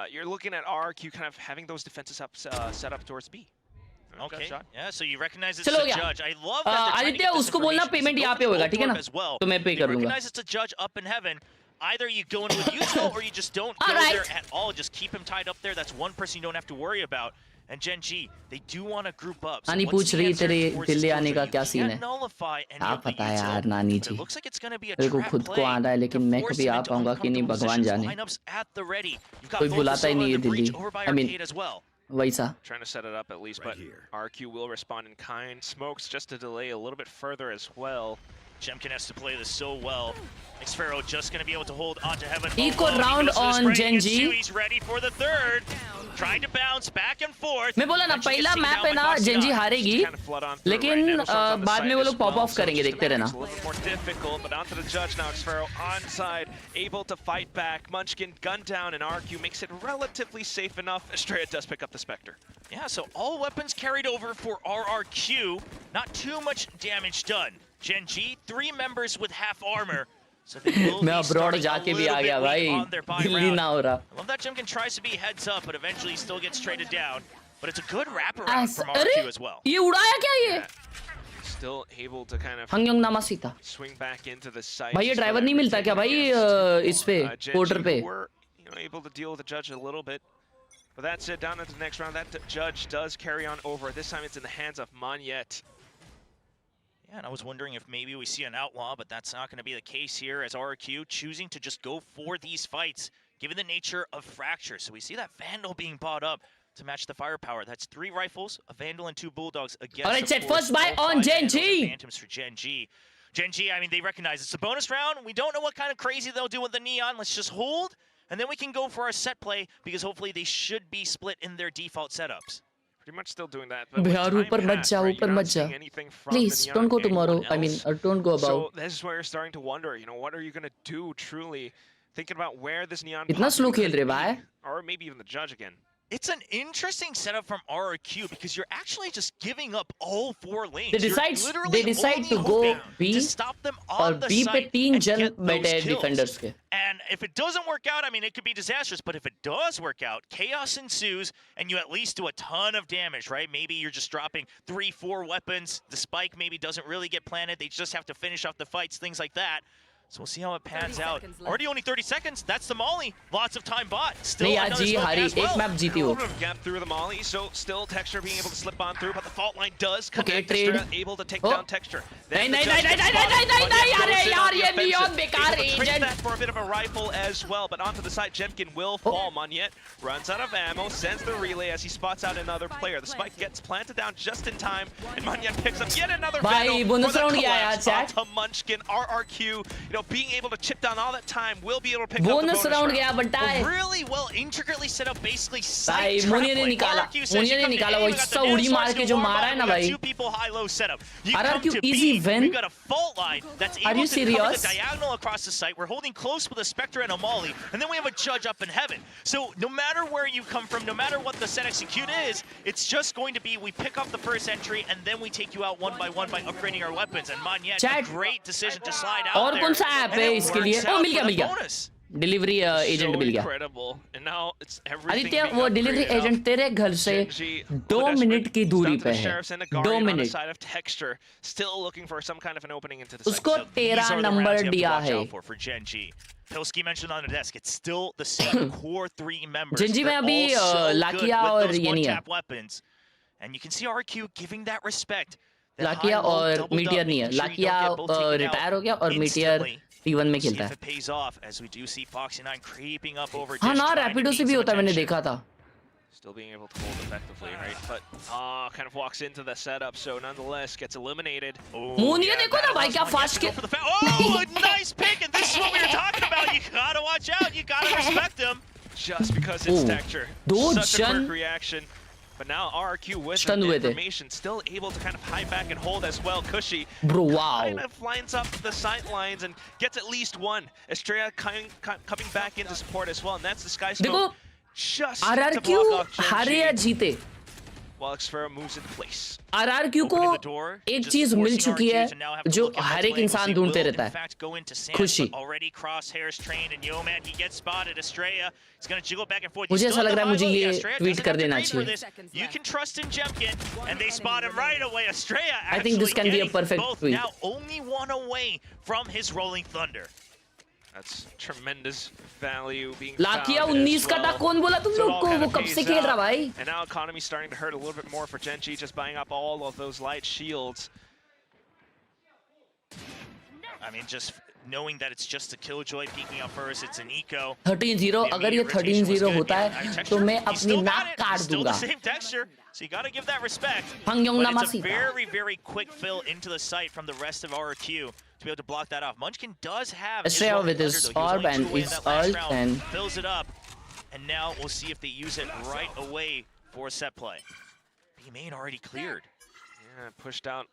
you're looking at RRQ kind of having those defenses up, set up towards B. Okay, yeah, so you recognize it's a judge. I love that Aditya उसको बोलना payment यहाँ पे होगा ठीक है ना तो मैं पे कर लूँगा recognize it's a judge up in heaven. Either you go in with Yuto or you just don't go there at all. Just keep him tied up there. That's one person you don't have to worry about. And Gen G, they do want to group up. नानी पूछ रही तेरे दिल्ली आने का क्या scene है क्या पता है यार नानी जी मेरे को खुद को आना है लेकिन मैं कभी आ पाऊंगा कि नहीं भगवान जाने कोई बुलाता ही नहीं है दिल्ली I mean वैसा trying to set it up at least, but RQ will respond in kind. Smokes just to delay a little bit further as well. Jemkin has to play this so well. Xfero just going to be able to hold onto heaven. Equal round on Gen G. He's ready for the third. Trying to bounce back and forth. मैं बोला ना पहला map है ना Gen G हारेगी लेकिन बाद में वो लोग पॉप ऑफ करेंगे देखते रहना A little bit more difficult, but onto the judge now. Xfero onside, able to fight back. Munchkin gunned down, and RQ makes it relatively safe enough. Estrella does pick up the Spectre. Yeah, so all weapons carried over for RRQ. Not too much damage done. Gen G, 3 members with half armor. So they will be starting a little bit weak on their buy round. I love that Jemkin tries to be heads up, but eventually still gets traded down. But it's a good wraparound from RQ as well. ये उड़ाया क्या ये? Still able to kind of हंग्योंग नामासीता. Swing back into the site. भाई ये driver नहीं मिलता क्या भाई इस पे पोर्टर पे? Able to deal with the judge a little bit. But that's it. Down into the next round. That judge does carry on over. This time it's in the hands of Monyet. Yeah, and I was wondering if maybe we see an outlaw, but that's not going to be the case here as RRQ choosing to just go for these fights, given the nature of Fracture. So we see that Vandal being bought up to match the firepower. That's 3 rifles, a Vandal, and 2 Bulldogs against. Alright, chat, first buy on Gen G. Phantoms for Gen G. Gen G, I mean, they recognize it's a bonus round. We don't know what kind of crazy they'll do with the Neon. Let's just hold, and then we can go for our set play, because hopefully they should be split in their default setups. Pretty much still doing that. But Bihar, upar mat ja, upar mat ja. Please, don't go tomorrow. I mean, don't go about. So this is where you're starting to wonder, you know, what are you going to do truly? Thinking about where this Neon Itna slow khel rahe bhai. Or maybe even the judge again. It's an interesting setup from RRQ because you're actually just giving up all 4 lanes. They decide to go B to stop them or on the B pe site 3 and jan get those baithe kills. defenders ke. And if it doesn't work out, I mean, it could be disastrous. But if it does work out, chaos ensues, and you at least do a ton of damage, right? Maybe you're just dropping 3, 4 weapons. The spike maybe doesn't really get planted. They just have to finish off the fights, things like that. So we'll see how it pans out. Already only 30 seconds. That's the Molly. Lots of time bought. Still another smoke as well. Ek map jeeti wo. Gap through the Molly, so still Texture being able to slip on through, but the fault line does connect. Okay, trade. Able to take down Texture. नहीं यार यार ये Neon बेकार agent. That for a bit of a rifle as well, but onto the side, Jemkin will fall. Monyet runs out of ammo, sends the relay as he spots out another player. The spike gets planted down just in time, and Monyet picks up yet another Bhai, bonus round gaya yaar chat. To Munchkin, RRQ, you know, being able to chip down all that time, will be able to pick up the bonus round. गया बंटा है. Really well intricately set up, basically भाई मोनिया ने निकाला वो इतना उड़ी मार के जो मारा है ना भाई. 2 people high low setup. RRQ easy win. We got a fault line that's able to cover serious? the diagonal across the site. We're holding close with a Spectre and a Molly, and then we have a Judge up in heaven. So no matter where you come from, no matter what the set execute is, it's just going to be we pick up the first entry and then we take you out one by upgrading our weapons. And Monyet, a great decision to slide out और there. कौन सा app है इसके लिए? ओ मिल गया delivery agent मिल गया. आदित्य वो delivery agent तेरे घर से 2 मिनट की दूरी पे है. 2 मिनट. उसको 13 नंबर दिया है. Pilski mentioned on the desk, it's still the same core 3 members. Genji में अभी लाकिया और ये नहीं है. Weapons. And you can see RRQ giving that respect. लाकिया और मीटियर नहीं है. लाकिया रिटायर हो गया और मीटियर T1 में खेलता है. हाँ ना रैपिडो से भी होता है मैंने देखा था. Still being able to hold effectively, right? But kind of walks into the setup, so nonetheless gets eliminated. Moniya देखो ना भाई क्या फास्ट के. Oh, nice pick, and this is what we were talking about. You gotta watch out. You gotta respect him. Just because it's Texture, such a quick reaction. But now RRQ with the information, still able to kind of hide back and hold as well. Cushy, bro, wow, kind of lines up the sidelines and gets at least one. Estrella coming back into support as well, and that's the Sky Smoke. Just RRQ हारे या जीते. While Xfero moves in place. RRQ को एक चीज मिल चुकी है जो हर एक इंसान ढूंढते रहता है. खुशी. मुझे ऐसा लग रहा है मुझे ये ट्वीट कर देना चाहिए. I think this can be a perfect tweet. Now only 1 away from his rolling thunder. That's tremendous value being लाकिया 19 का था. कौन बोला तुम लोग को? वो कब से खेल रहा भाई? And now economy starting to hurt a little bit more for Gen G, just buying up all of those light shields. I mean, just knowing that it's just a Killjoy peeking out first, it's an eco. 13-0 अगर ये 13-0 होता है तो मैं अपनी नाक काट दूंगा. Still the same texture, so you got to give that respect. But it's a very, very quick fill into the site from the rest of RRQ to be able to block that off. Munchkin does have Estrella with his orb and his ult and fills it up, and now we'll see if they use it right away for a set play. B main already cleared. Yeah, pushed out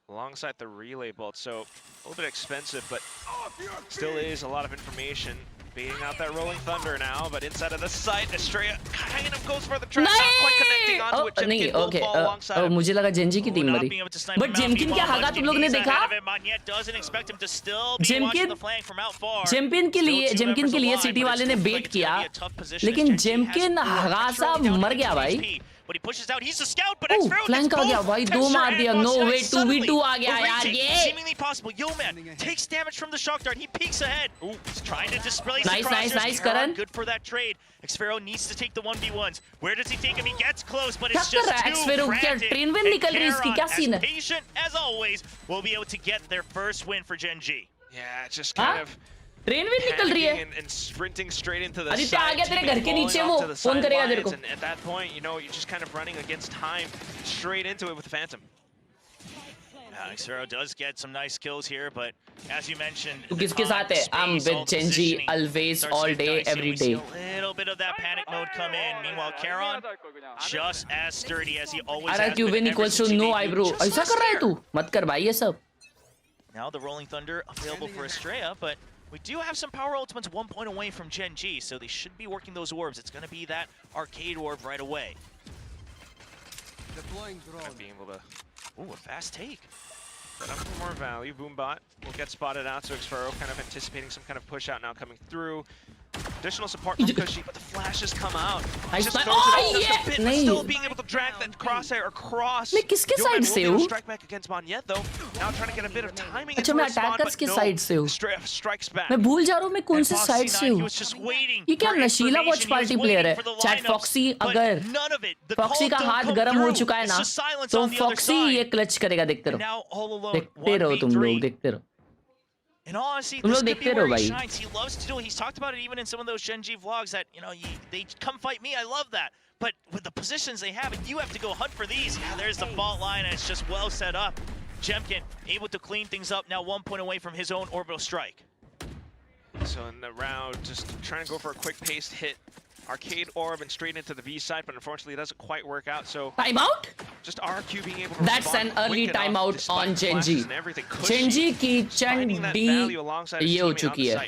alongside the relay bolt, so a little bit expensive, but still is a lot of information. Baiting out that rolling thunder now, but inside of the site, Estrella kind of goes for the trap, not quite connecting onto it. नहीं, okay. मुझे लगा Gen Z की team मरी. But जेमकिन क्या हागा तुम लोग ने देखा? जेमकिन के लिए सिटी वाले ने बेट किया, लेकिन जेमकिन हागासा मर गया भाई. But he pushes out. He's a scout, but Xfero flank आ गया भाई. 2 मार दिया. No way 2v2 आ गया यार ये. Seemingly possible. Yeoman takes damage from the shock dart. He peeks ahead. Ooh, he's trying to displace the crosshairs. Nice, Karan. Good for that trade. Xfero needs to take the 1v1s. Where does he take him? He gets close, but it's just too frantic. Train win निकल रही इसकी क्या scene है? As patient as always, will be able to get their first win for Gen G. Yeah, just kind of train भी निकल रही है। and sprinting straight into the Aditya uh side, गया तेरे घर के falling नीचे, off वो to the फोन करेगा तेरे को। sidelines, and at that point, you know, you're just kind of running against time, straight into it with Phantom. Xero does get some nice kills here, but as you mentioned, तू किसके साथ है? I'm with Genji, always, all day, every day. A little bit of that panic mode come in. Meanwhile, Khelraay just as sturdy as he always has RRQ been win ever equals since to he no debuted. eyebrow. Just ऐसा कर रहा है there. तू? मत कर भाई ये सब। Now the Rolling Thunder available for Estrella, but we do have some power ultimates 1 point away from Genji, so they should be working those orbs. It's going to be that arcade orb right away. Deploying drone. Being able to Ooh, a fast take. set up for more value. Boombot will get spotted out, so Xero kind of anticipating some kind of push out now coming through. Additional support from Cushy, but the flashes come out. Just throws it off just a bit, but still being able to drag that crosshair across. मैं किसके Yoman side will से be able to हूँ? strike back against Bonyet though. Now trying to get a bit of timing अच्छा into मैं his spawn, attackers but के no. side से हूँ। Strikes back. मैं भूल जा रहा हूँ मैं कौन से side से हूँ। ये क्या नशीला वॉच पार्टी प्लेयर है? चैट फॉक्सी अगर फॉक्सी का हाथ गर्म हो चुका है ना, तो फॉक्सी ये क्लच करेगा, देखते रहो। देखते रहो तुम लोग, देखते रहो। And honestly, तुम this लोग could be देखते where रहो he भाई। shines. He loves to do it. He's talked about it even in some of those Genji vlogs that, you know, they come fight me. I love that. But with the positions they have, and you have to go hunt for these. Yeah, there's the fault line, and it's just well set up. Jemkin able to clean things up, now 1 point away from his own orbital strike. So in the round, just trying to go for a quick paced hit. Arcade orb and straight into the V side, but unfortunately it doesn't quite work out. So timeout? Just RRQ being able to That's an early timeout on Genji. Genji की Chand D ये हो चुकी है।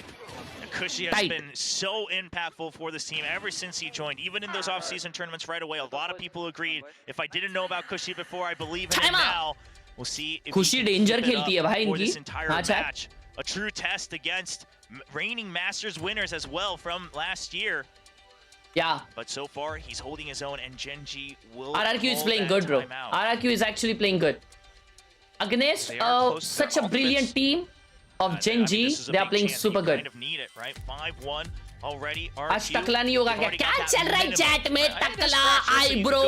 Cushy has been so impactful for this team ever since he joined. Even in those off-season tournaments right away, a lot of people agreed. If I didn't know about Cushy before, I believe in him now. We'll see if खुशी danger खेलती है भाई for इनकी। this entire match. A true test against reigning Masters winners as well from last year. Yeah. But so far, he's holding his own, and Genji will. RRQ is playing good, bro. RRQ is actually playing good. Against such a brilliant team of Genji, they are playing super good. Kind of need it, right? 5-1 already. आज टकला नहीं होगा क्या? क्या चल रहा है chat में? टकला, आईब्रो,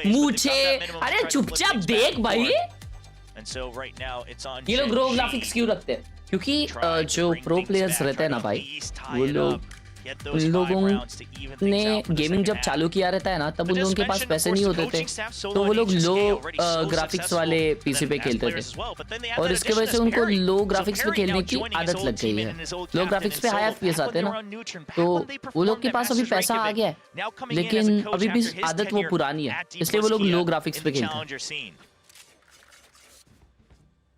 मूछे, अरे चुपचाप देख भाई। And so right now it's on. ये लोग रो ग्राफिक्स क्यों रखते हैं? क्योंकि जो प्रो प्लेयर्स रहते हैं ना भाई, वो लोग उन लोगों ने गेमिंग जब चालू किया रहता है ना, तब उन लोगों के पास पैसे नहीं होते थे, तो वो लोग लो ग्राफिक्स वाले पीसी पे खेलते थे, और इसके वजह से उनको लो ग्राफिक्स पे खेलने की आदत लग गई है। लो ग्राफिक्स पे हाई एफपीएस आते हैं ना, तो वो लोग के पास अभी पैसा आ गया है, लेकिन अभी भी आदत वो पुरानी है, इसलिए वो लोग लो ग्राफिक्स पे खेलते हैं।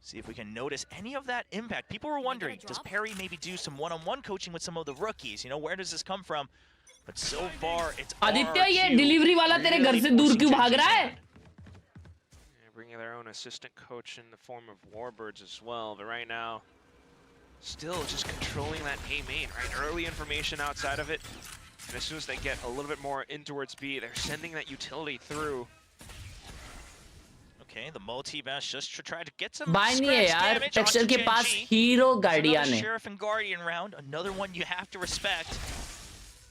See if we can notice any of that impact. People were wondering, does Perry maybe do some one-on-one coaching with some of the rookies? You know, where does this come from? But so far, it's Aditya, ये delivery वाला तेरे घर से दूर क्यों भाग रहा है? Bringing their own assistant coach in the form of Warbirds as well, but right now, still just controlling that A main, right? Early information outside of it, and as soon as they get a little bit more in towards B, they're sending that utility through. Okay, the multi-bash just to try to get some buy नहीं है यार, texture के पास hero guardian है। Sheriff and Guardian round, another one you have to respect.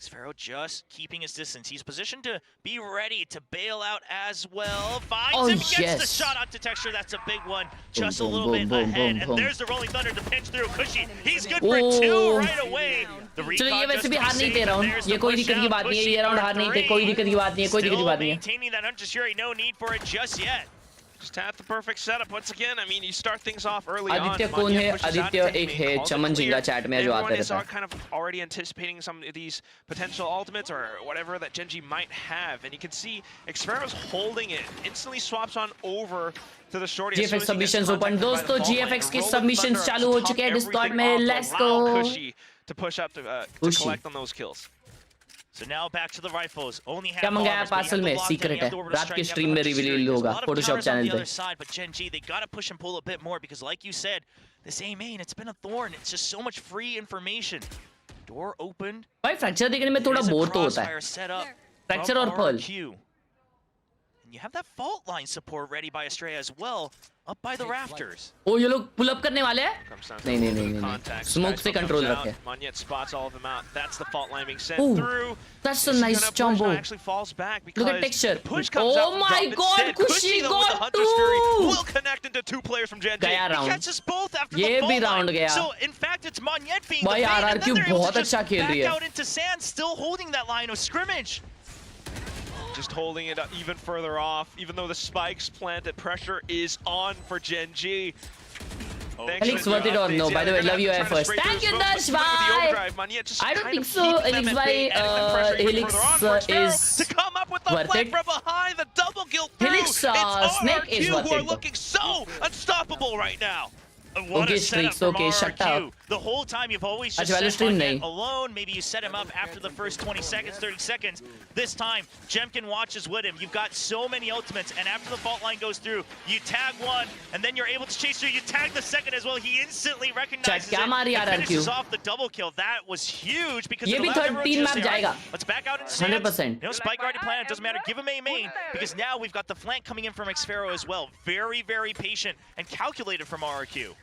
Xero just keeping his distance. He's positioned to be ready to bail out as well. Finds him, gets the shot out to Texture. That's a big one. Just a little bit ahead. And there's the Rolling Thunder to pinch through. Cushy, he's good for 2 right away. चलो ये वैसे भी हार नहीं थे round, ये कोई दिक्कत की बात नहीं है, ये राउंड हार नहीं थे, कोई दिक्कत की बात नहीं है, कोई दिक्कत की बात नहीं है। Maintaining that Hunter, no need for it just yet. Just had the perfect setup once again. I mean, you start things off early on. Aditya कौन है? आदित्य एक है चमन जिंगा चैट में जो आते रहता है। Kind of already anticipating some of these potential ultimates or whatever that Genji might have, and you can see Xero's holding it. Instantly swaps on over to the shorty. GFX submissions open. दोस्तों GFX की submissions चालू हो चुके हैं Discord में. Let's go. To push up to collect on those kills. So now back to the rifles. Only have क्या मंगाया parcel में? सीक्रेट है, रात की स्ट्रीम में रिवील होगा फोटोशॉप चैनल पे। But Genji, they gotta push and pull a bit more because, like you said, this A main, it's been a thorn. It's just so much free information. Door opened. भाई fracture देखने में थोड़ा bore तो होता है। Fracture और Perl. And you have that fault line support ready by Estrella as well, up by the rafters. Oh, ये लोग pull up करने वाले हैं? नहीं. Smoke से control रखे. Monyet spots all of them out. That's the fault line being sent Ooh, through. that's a nice jumbo. Actually falls back because Look at texture. push comes out Oh from my drop god, instead. Kushi though, with the got Hunter's Fury two. will connect into 2 players from Gen G. गया He round. catches both after ये the fault भी round line. गया. So in fact, it's Monyet being भाई the bait, and RRQ then they're able बहुत to just अच्छा खेल back रही है. out into sand, still holding that line of scrimmage. Just holding it up even further off, even though the spikes planted. Pressure is on for Gen G. Alex, worth it or no? By the way, love you first. Thank you, Dash. Bye. I don't think so. Alex, by Helix is worth it. From behind, the double kill Helix Snake is worth who are it. looking so unstoppable right now. What Okay, a setup streaks, from okay, shut RRQ. up. The whole time you've always just अच्छा, वाला set stream Monyet नहीं. alone. Maybe you set him up after the first 20 seconds, 30 seconds. This time, Jemkin watches with him. You've got so many ultimates, and after the fault line goes through, you tag one, and then you're able to chase through. You tag the second as well. He instantly recognizes it and finishes off the double kill. That was huge because ये it भी allowed everyone 13 to map say, "All right, जाएगा. let's back out into sand." 100%. You know, spike already planned. It doesn't matter. Give him a main because now we've got the flank coming in from Xfero as well. Very, very patient and calculated from RRQ.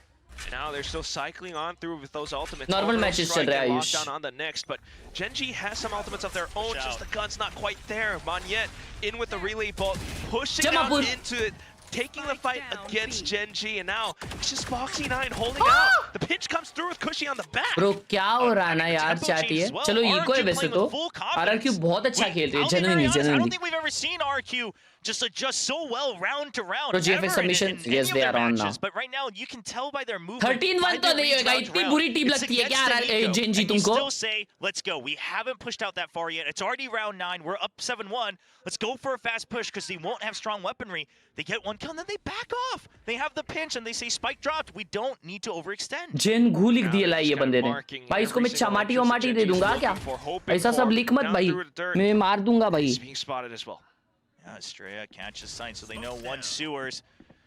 Now they're still cycling on through with those ultimates. Normal matches चल रहा है Ayush. Down on the next, but Gen G has some ultimates of their own. Just the gun's not quite there. Monyet in with the relay bolt, pushing out into it, taking the fight against Gen G, and now it's just Foxy9 holding out. The pitch comes through with Cushy on the back. Bro, क्या हो रहा है ना यार chatty है. चलो eco है वैसे तो. RRQ बहुत अच्छा खेल रही है. Genuinely. I don't think we've ever seen RRQ just adjust so well round to round. Pro GFX submission, yes, they are on now. But right now, you can tell by their movement. 13-1 तो नहीं होगा. इतनी बुरी team लगती है क्या Gen G तुमको? Still say, let's go. We haven't pushed out that far yet. It's already round 9. We're up 7-1. Let's go for a fast push because they won't have strong weaponry. They get one kill and then they back off. They have the pinch and they say spike dropped. We don't need to overextend. जेन घू लिख दिया लाई ये बंदे ने. भाई इसको मैं चमाटी वमाटी दे दूंगा क्या? ऐसा सब लिख मत भाई. मैं मार दूंगा भाई. Being spotted as well. Yeah, Estrella catches sign, so they know one sewers.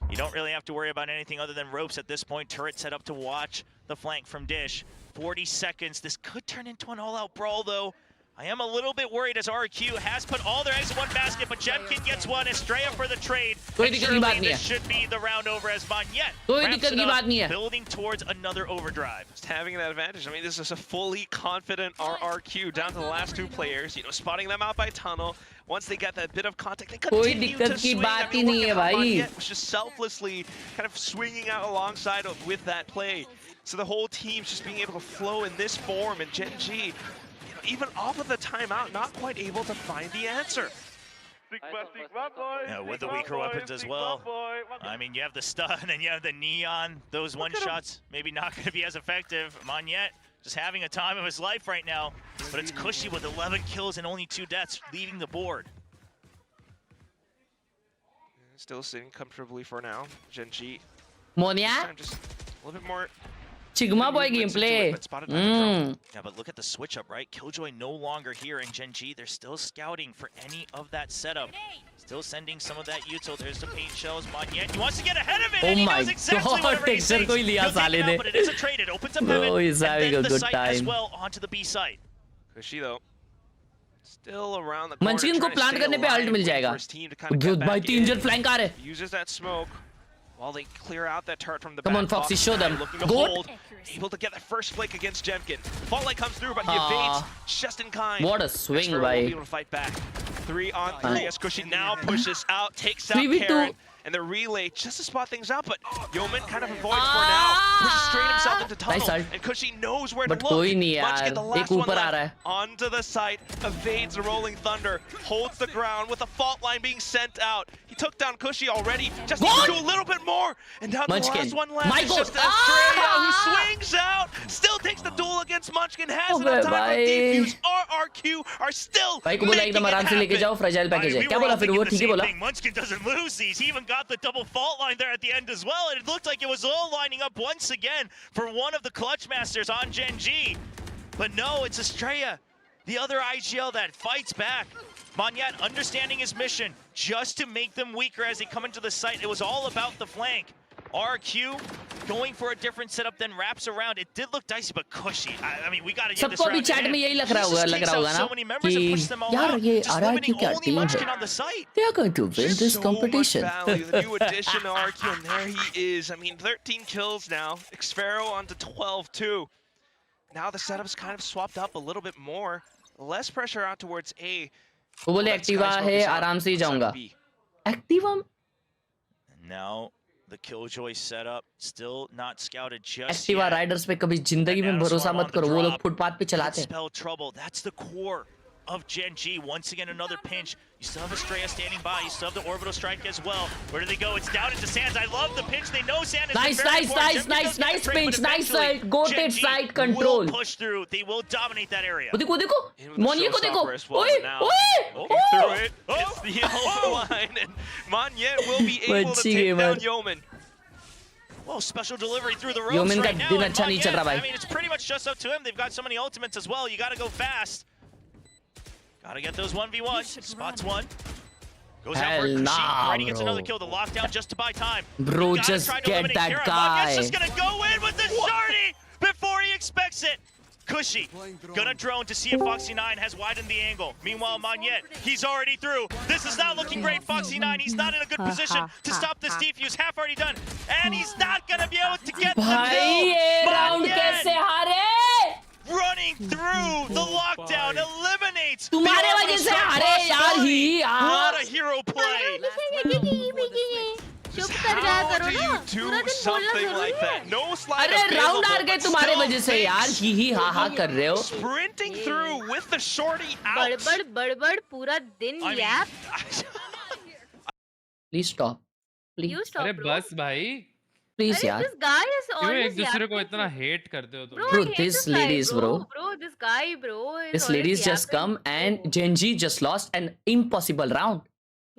You don't really have to worry about anything other than ropes at this point. Turret set up to watch the flank from Dish. 40 seconds. This could turn into an all-out brawl, though. I am a little bit worried as RRQ has put all their eggs in one basket, but Jemkin gets one. Estrella for the trade. कोई दिक्कत की बात नहीं है. This should be the round over as Monyet कोई दिक्कत की बात नहीं है. building towards another overdrive. Just having that advantage. I mean, this is a fully confident RRQ down to the last 2 players. You know, spotting them out by tunnel. Once they got that bit of contact, they continue to swing. Monyet was just selflessly kind of swinging out alongside with that play. So the whole team's just being able to flow in this form, and Gen G, even off of the timeout, not quite able to find the answer. Yeah, with the weaker weapons as well. I mean, you have the stun and you have the neon. Those one-shots maybe not going to be as effective. Monyet just having a time of his life right now. But it's Cushy with 11 kills and only 2 deaths, leaving the board. Still sitting comfortably for now. Gen G. Monia? Just a little bit more. Sigma boy gameplay. Yeah, but look at the switch up, right? Killjoy no longer here in Gen G. They're still scouting for any of that setup. Still sending some of that util. There's the paint shells. Monyet, he wants to get ahead of it. Oh and he my knows exactly god, texture ko hi liya saale ne. But it is a trade. It opens up Bro, heaven. he's And having then a the good site as time. well onto the B site. Cushy though. Still around the corner. मंचकिन को plant करने पे alt मिल जाएगा. भाई 3 जन flank आ रहे. Uses that smoke while they clear out that turret from the Come back. on, Foxy, show them. Looking to Go. hold. Able to get that first flick against Jemkin. Fault light comes through, but he evades just in kind. What a swing, Xfero bhai. will be able to fight back. 3 on 3 as Cushy now pushes out, takes out 3v2. Karen. And the relay just to spot things out, but Yeoman kind of avoids for now. Pushes straight himself into tunnel, Nice, and Cushy knows where But to look. कोई नहीं यार. Munchkin, the last एक one ऊपर आ left, रहा है. onto the site, evades the rolling thunder, holds the ground with a fault line being sent out. He took down Cushy already, just needs to do a little bit more, and down to the Munchkin. last one left. My It's God. just Estrella who swings out, still takes the duel against Munchkin, has enough time for defuse. RRQ are still भाई को बोला एकदम आराम से लेके जाओ, fragile package है. क्या बोला फिर वो ठीक है बोला. Munchkin doesn't lose these. He even got the double fault line there at the end as well, and it looked like it was all lining up once again for one of the clutch masters on Gen G. But no, it's Estrella, the other IGL that fights back. Monyet understanding his mission just to make them weaker as they come into the site. It was all about the flank. RRQ going for a different setup, then wraps around. It did look dicey, but cushy. I mean, we got to get this सबको अभी round chat in. में यही लग He रहा just होगा takes out ना so many members and pushes them all कि यार out, ये just RRQ limiting क्या only टीम Munchkin है on the site. they are going to win this So competition much value. The new addition to RRQ, and there he is. I mean, 13 kills now. Xfero onto 12 too. Now the setup's kind of swapped up a little bit more. Less pressure out towards A. वो बोले Activa है आराम से ही जाऊंगा Activa Now the Killjoy setup still not scouted just Activa yet. Riders पे कभी जिंदगी में भरोसा मत करो वो लोग फुटपाथ पे चलाते हैं Spell trouble. That's the core of Gen G. Once again, another pinch. You still have Estrella standing by. You still have the orbital strike as well. Where do they go? It's down into Sands. I love the pinch. They know Sands is Nice, very nice, important. nice, Gen G nice, does get nice the trade, pinch, but nice eventually side, goated Gen G side control. will push through. They will dominate that area. वो देखो मोनिये को देखो ओए ओए Through it. It's the yellow line, and Monyet will be able to take down Yeoman. Well, special delivery through the ropes Yeoman right का now. दिन and अच्छा नहीं चल रहा Monyet, भाई I mean, it's pretty much just up to him. They've got so many ultimates as well. You got to go fast. Got to get those 1v1. Spots one. Goes out for Hell Kushi. nah, Ready gets bro. another kill. The lockdown just to buy time. Bro, You gotta just try to get eliminate that Khelraay. guy. Monyet's just gonna go in with the shorty before he expects it. Kushi gonna drone to see if Foxy9 has widened the angle. Meanwhile, Monyet, he's already through. This is not looking great, Foxy9. He's not in a good position to stop this defuse. Half already done. And he's not gonna be able to get the भाई kill. ये round Monyet कैसे हारे running through the lockdown, eliminates तुम्हारे the वजह orbital से strike हारे यार possibility. He What a hero play. चुप कर जाया How करो do ना you पूरा do दिन बोलना something जरूरी like है that? No slide अरे राउंड हार available, गए but तुम्हारे still वजह से यार ही हा हा कर रहे हो sprinting through with the shorty out. बड़बड़ बड़बड़ पूरा दिन यार please stop please You stop, अरे bro. बस भाई प्लीज अरे यार this guy is क्यों एक always दूसरे को yapping. इतना हेट करते हो तुम Bro, Bro, I hate this guy, lady is bro. Bro, this guy, bro. is this always ladies just yapping. come and Genji just lost an impossible round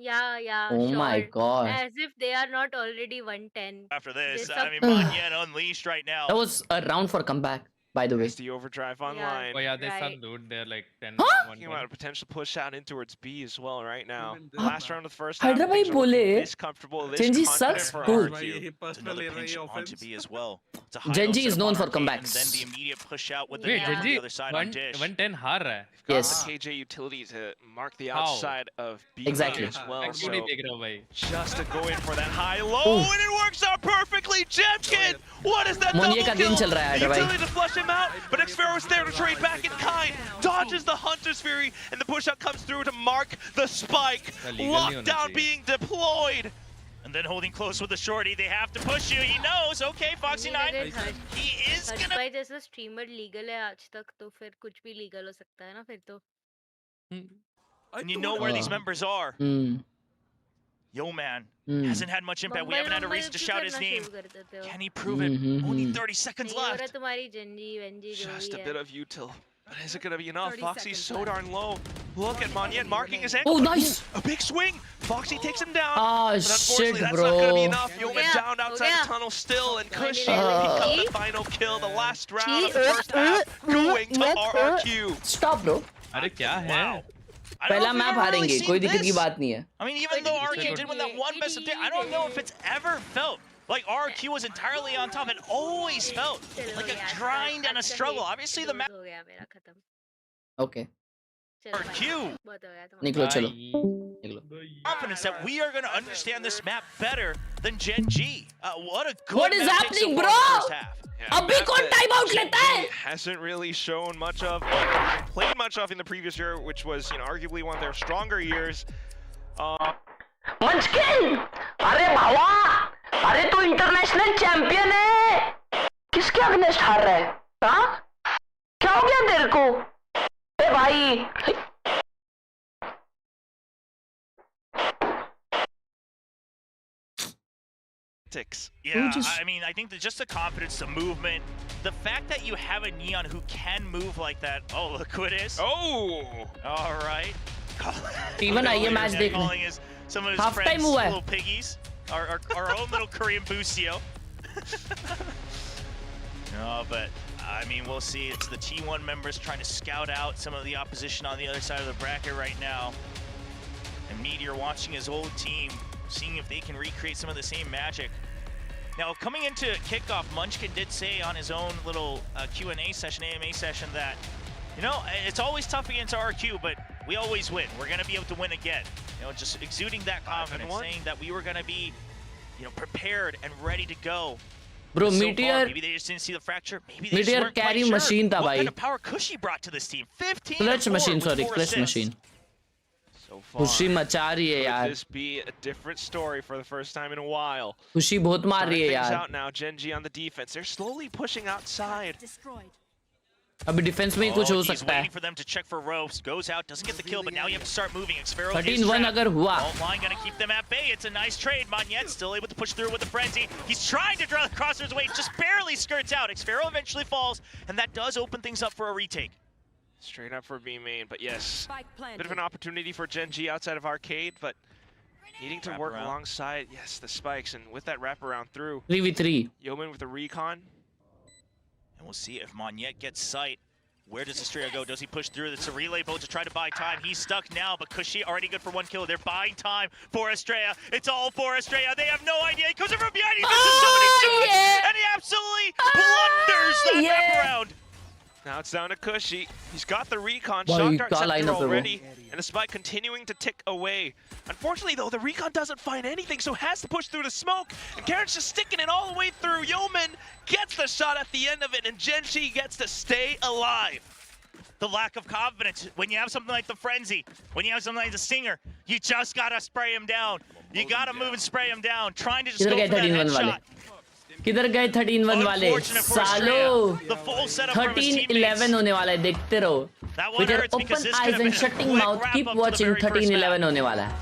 Yeah, oh sure. my god As if they are not already 110. After this, This I up- mean, Monyet unleashed right now. that was a round for comeback by the way It's the overdrive online. Oh yeah, they Right. suck, dude. They're like 10. Talking about a potential push out in towards B as well right now. Last round of the first half. Hydra bhai things are bole, looking this comfortable, this Genji confident sucks for good. RRQ. It's another pinch onto B as well. It's a high Genji low is setup known on for RRQ, comebacks. And then the immediate push out with the Wait, nail on Genji the other side on Dish. 110 हार रहा है. Got Yes. the KJ utility to mark the How? outside of B Exactly. as well. मैं क्यों नहीं So देख रहा हूँ भाई? just to go in for that high low, Ooh. and it works out perfectly. Jemkin, what is that Monyet double का दिन kill? चल रहा है, The Hydra भाई. utility to flush him out, but Xfero is there to trade back in kind. Dodges the Hunter's Fury, and the push out comes through to mark the spike. legally होना Lockdown चाहिए. being deployed. And then holding close with the shorty, they have to push you. He knows, okay, Foxy9, he is Harsh gonna... भाई जैसे streamer legal है आज तक तो फिर कुछ भी लीगल हो सकता है ना फिर तो And you know where these members are. Yo, man, hasn't had much impact. We haven't had a reason to shout his name. Can he prove it? Only 30 seconds नहीं हो रहा left. तुम्हारी जंजी वेंजी जो Just भी a है bit of util. But is it going to be enough? Foxy's so darn low. Look at Monyet marking his oh ankle. nice A big swing. Foxy takes him down. ah But unfortunately, shit that's not going to be bro enough. Yeoman Yeah, down outside yeah. the tunnel still. And Kushi Finally. picked up the final kill. The last round of the first half going to RRQ. stop bro अरे क्या है? I don't know पहला if we've map ever really हारेंगे seen कोई दिक्कत की this. बात नहीं है I mean, even though RRQ did win that one best of three, I don't know if it's ever felt like RRQ was entirely on top. It always felt like a grind and a struggle. Obviously, the map हो गया मेरा खत्म okay चलो भाई, RRQ बहुत हो गया तुम्हारा निकलो चलो Bye. निकलो confidence that we are going to understand this map better than Gen G. What a good What is map pick so happening, far in bro? the first half. Yeah, अभी map कौन that time out लेता है Genji hasn't really shown much of, played much of in the previous year, which was, arguably one of their stronger years. मंचकिन अरे भावा अरे तू international champion है किसके against हार रहा है हाँ क्या हो गया तेरे को ए भाई Yeah, I mean, I think that just the confidence, the movement, the fact that you have a Neon who can move like that. Oh, look who it is. Oh! All right. Even I ये match देखने calling his, some of his Half time friends हुआ है little piggies. Our own little Korean Busio. No, but I mean, we'll see. It's the T1 members trying to scout out some of the opposition on the other side of the bracket right now. And Meteor watching his old team, seeing if they can recreate some of the same magic. Now, coming into kickoff, Munchkin did say on his own little Q&A session, AMA session, that, you know, it's always tough against RRQ, but we always win. We're going to be able to win again. You know, just exuding that confidence, saying that we were going to be, you know, prepared and ready to go. Bro, So Meteor, far, maybe they just didn't see the fracture. Maybe they just Meteor weren't quite carry sure machine tha what bhai. kind of power Khushi brought to this team. 15 clutch and 4 machine, with sorry, 4 clutch assists. machine. So far, खुशी मचा रही है could यार. this be a different story for the first time in a while? खुशी बहुत मार Trying रही है things यार. out now. Gen.G on the defense. They're slowly pushing outside. अभी डिफेंस में ही कुछ हो He's सकता waiting है. for them to check for ropes. Goes out, doesn't get the kill, but now you have to start moving. Xfero 13-1 अगर हुआ. line gonna keep them at bay. It's a nice trade. Monyet still able to push through with the frenzy. He's trying to draw the crossers away, just barely skirts out. Xfero eventually falls, and that does open things up for a retake. Straight up for B main, but yes, bit of an opportunity for Gen.G outside of arcade, but needing to work alongside, yes, the spikes, and with that wraparound through. 3v3. Yeoman with the recon. And we'll see if Monyet gets sight. Where does Estrella go? Does he push through? It's a relay boat to try to buy time. He's stuck now, but Khushi already good for 1 kill. They're buying time for Estrella. It's all for Estrella. They have no idea. He comes in from behind. He misses so many shots, and he absolutely blunders that wraparound. Now it's down to Khushi. He's got the recon. Boy, Shock Dart kya line scepter up hai wo. already, and the spike continuing to tick away. Unfortunately, though, the recon doesn't find anything, so has to push through the smoke. And Karen's just sticking it all the way through. Yeoman gets the shot at the end of it, and Gen.G gets to stay alive. The lack of confidence. When you have something like the Frenzy, when you have something like the Stinger, you just gotta spray him down. You gotta move and spray him down. Trying to just go for that headshot. किधर गए 13-1 वाले सालो. The full setup from his 13-11 होने वाला है, देखते रहो. With your open eyes and shutting mouth, keep watching. 13-11 होने वाला है.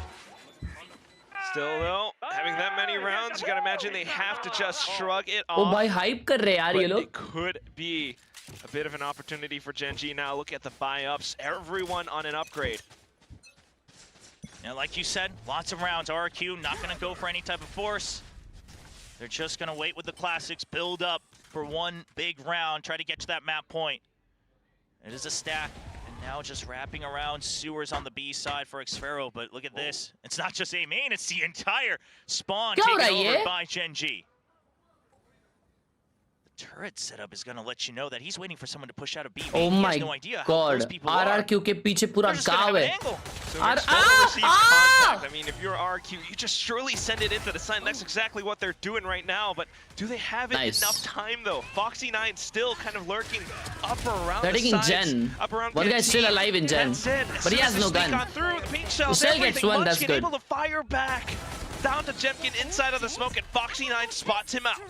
Still though, having that many rounds, you gotta imagine they have to just shrug it off. ओ भाई hype कर रहे यार ये But लोग. it could be a bit of an opportunity for Gen.G now. Look at the buy-ups. Everyone on an upgrade. And like you said, lots of rounds. RRQ not going to go for any type of force. They're just going to wait with the classics, build up for one big round, try to get to that map point. It is a stack, and now just wrapping around sewers on the B side for Xfero. But look at this. It's not just A main, it's the entire spawn taken over by Gen.G. Turret setup is going to let you know that he's waiting for someone to push out a B. Oh my god. RRQ के पीछे पूरा गाँव है. I mean, if you're RRQ, you just surely send it into the side. That's exactly what they're doing right now. But do they have enough time, though? Foxy9 still kind of lurking up around They're the taking sides. Gen. Up around One guy's still alive in Gen. But he has no gun. Who still gets one, that's good. Able to fire back down to Jemkin inside of the smoke, and Foxy9 spots him out.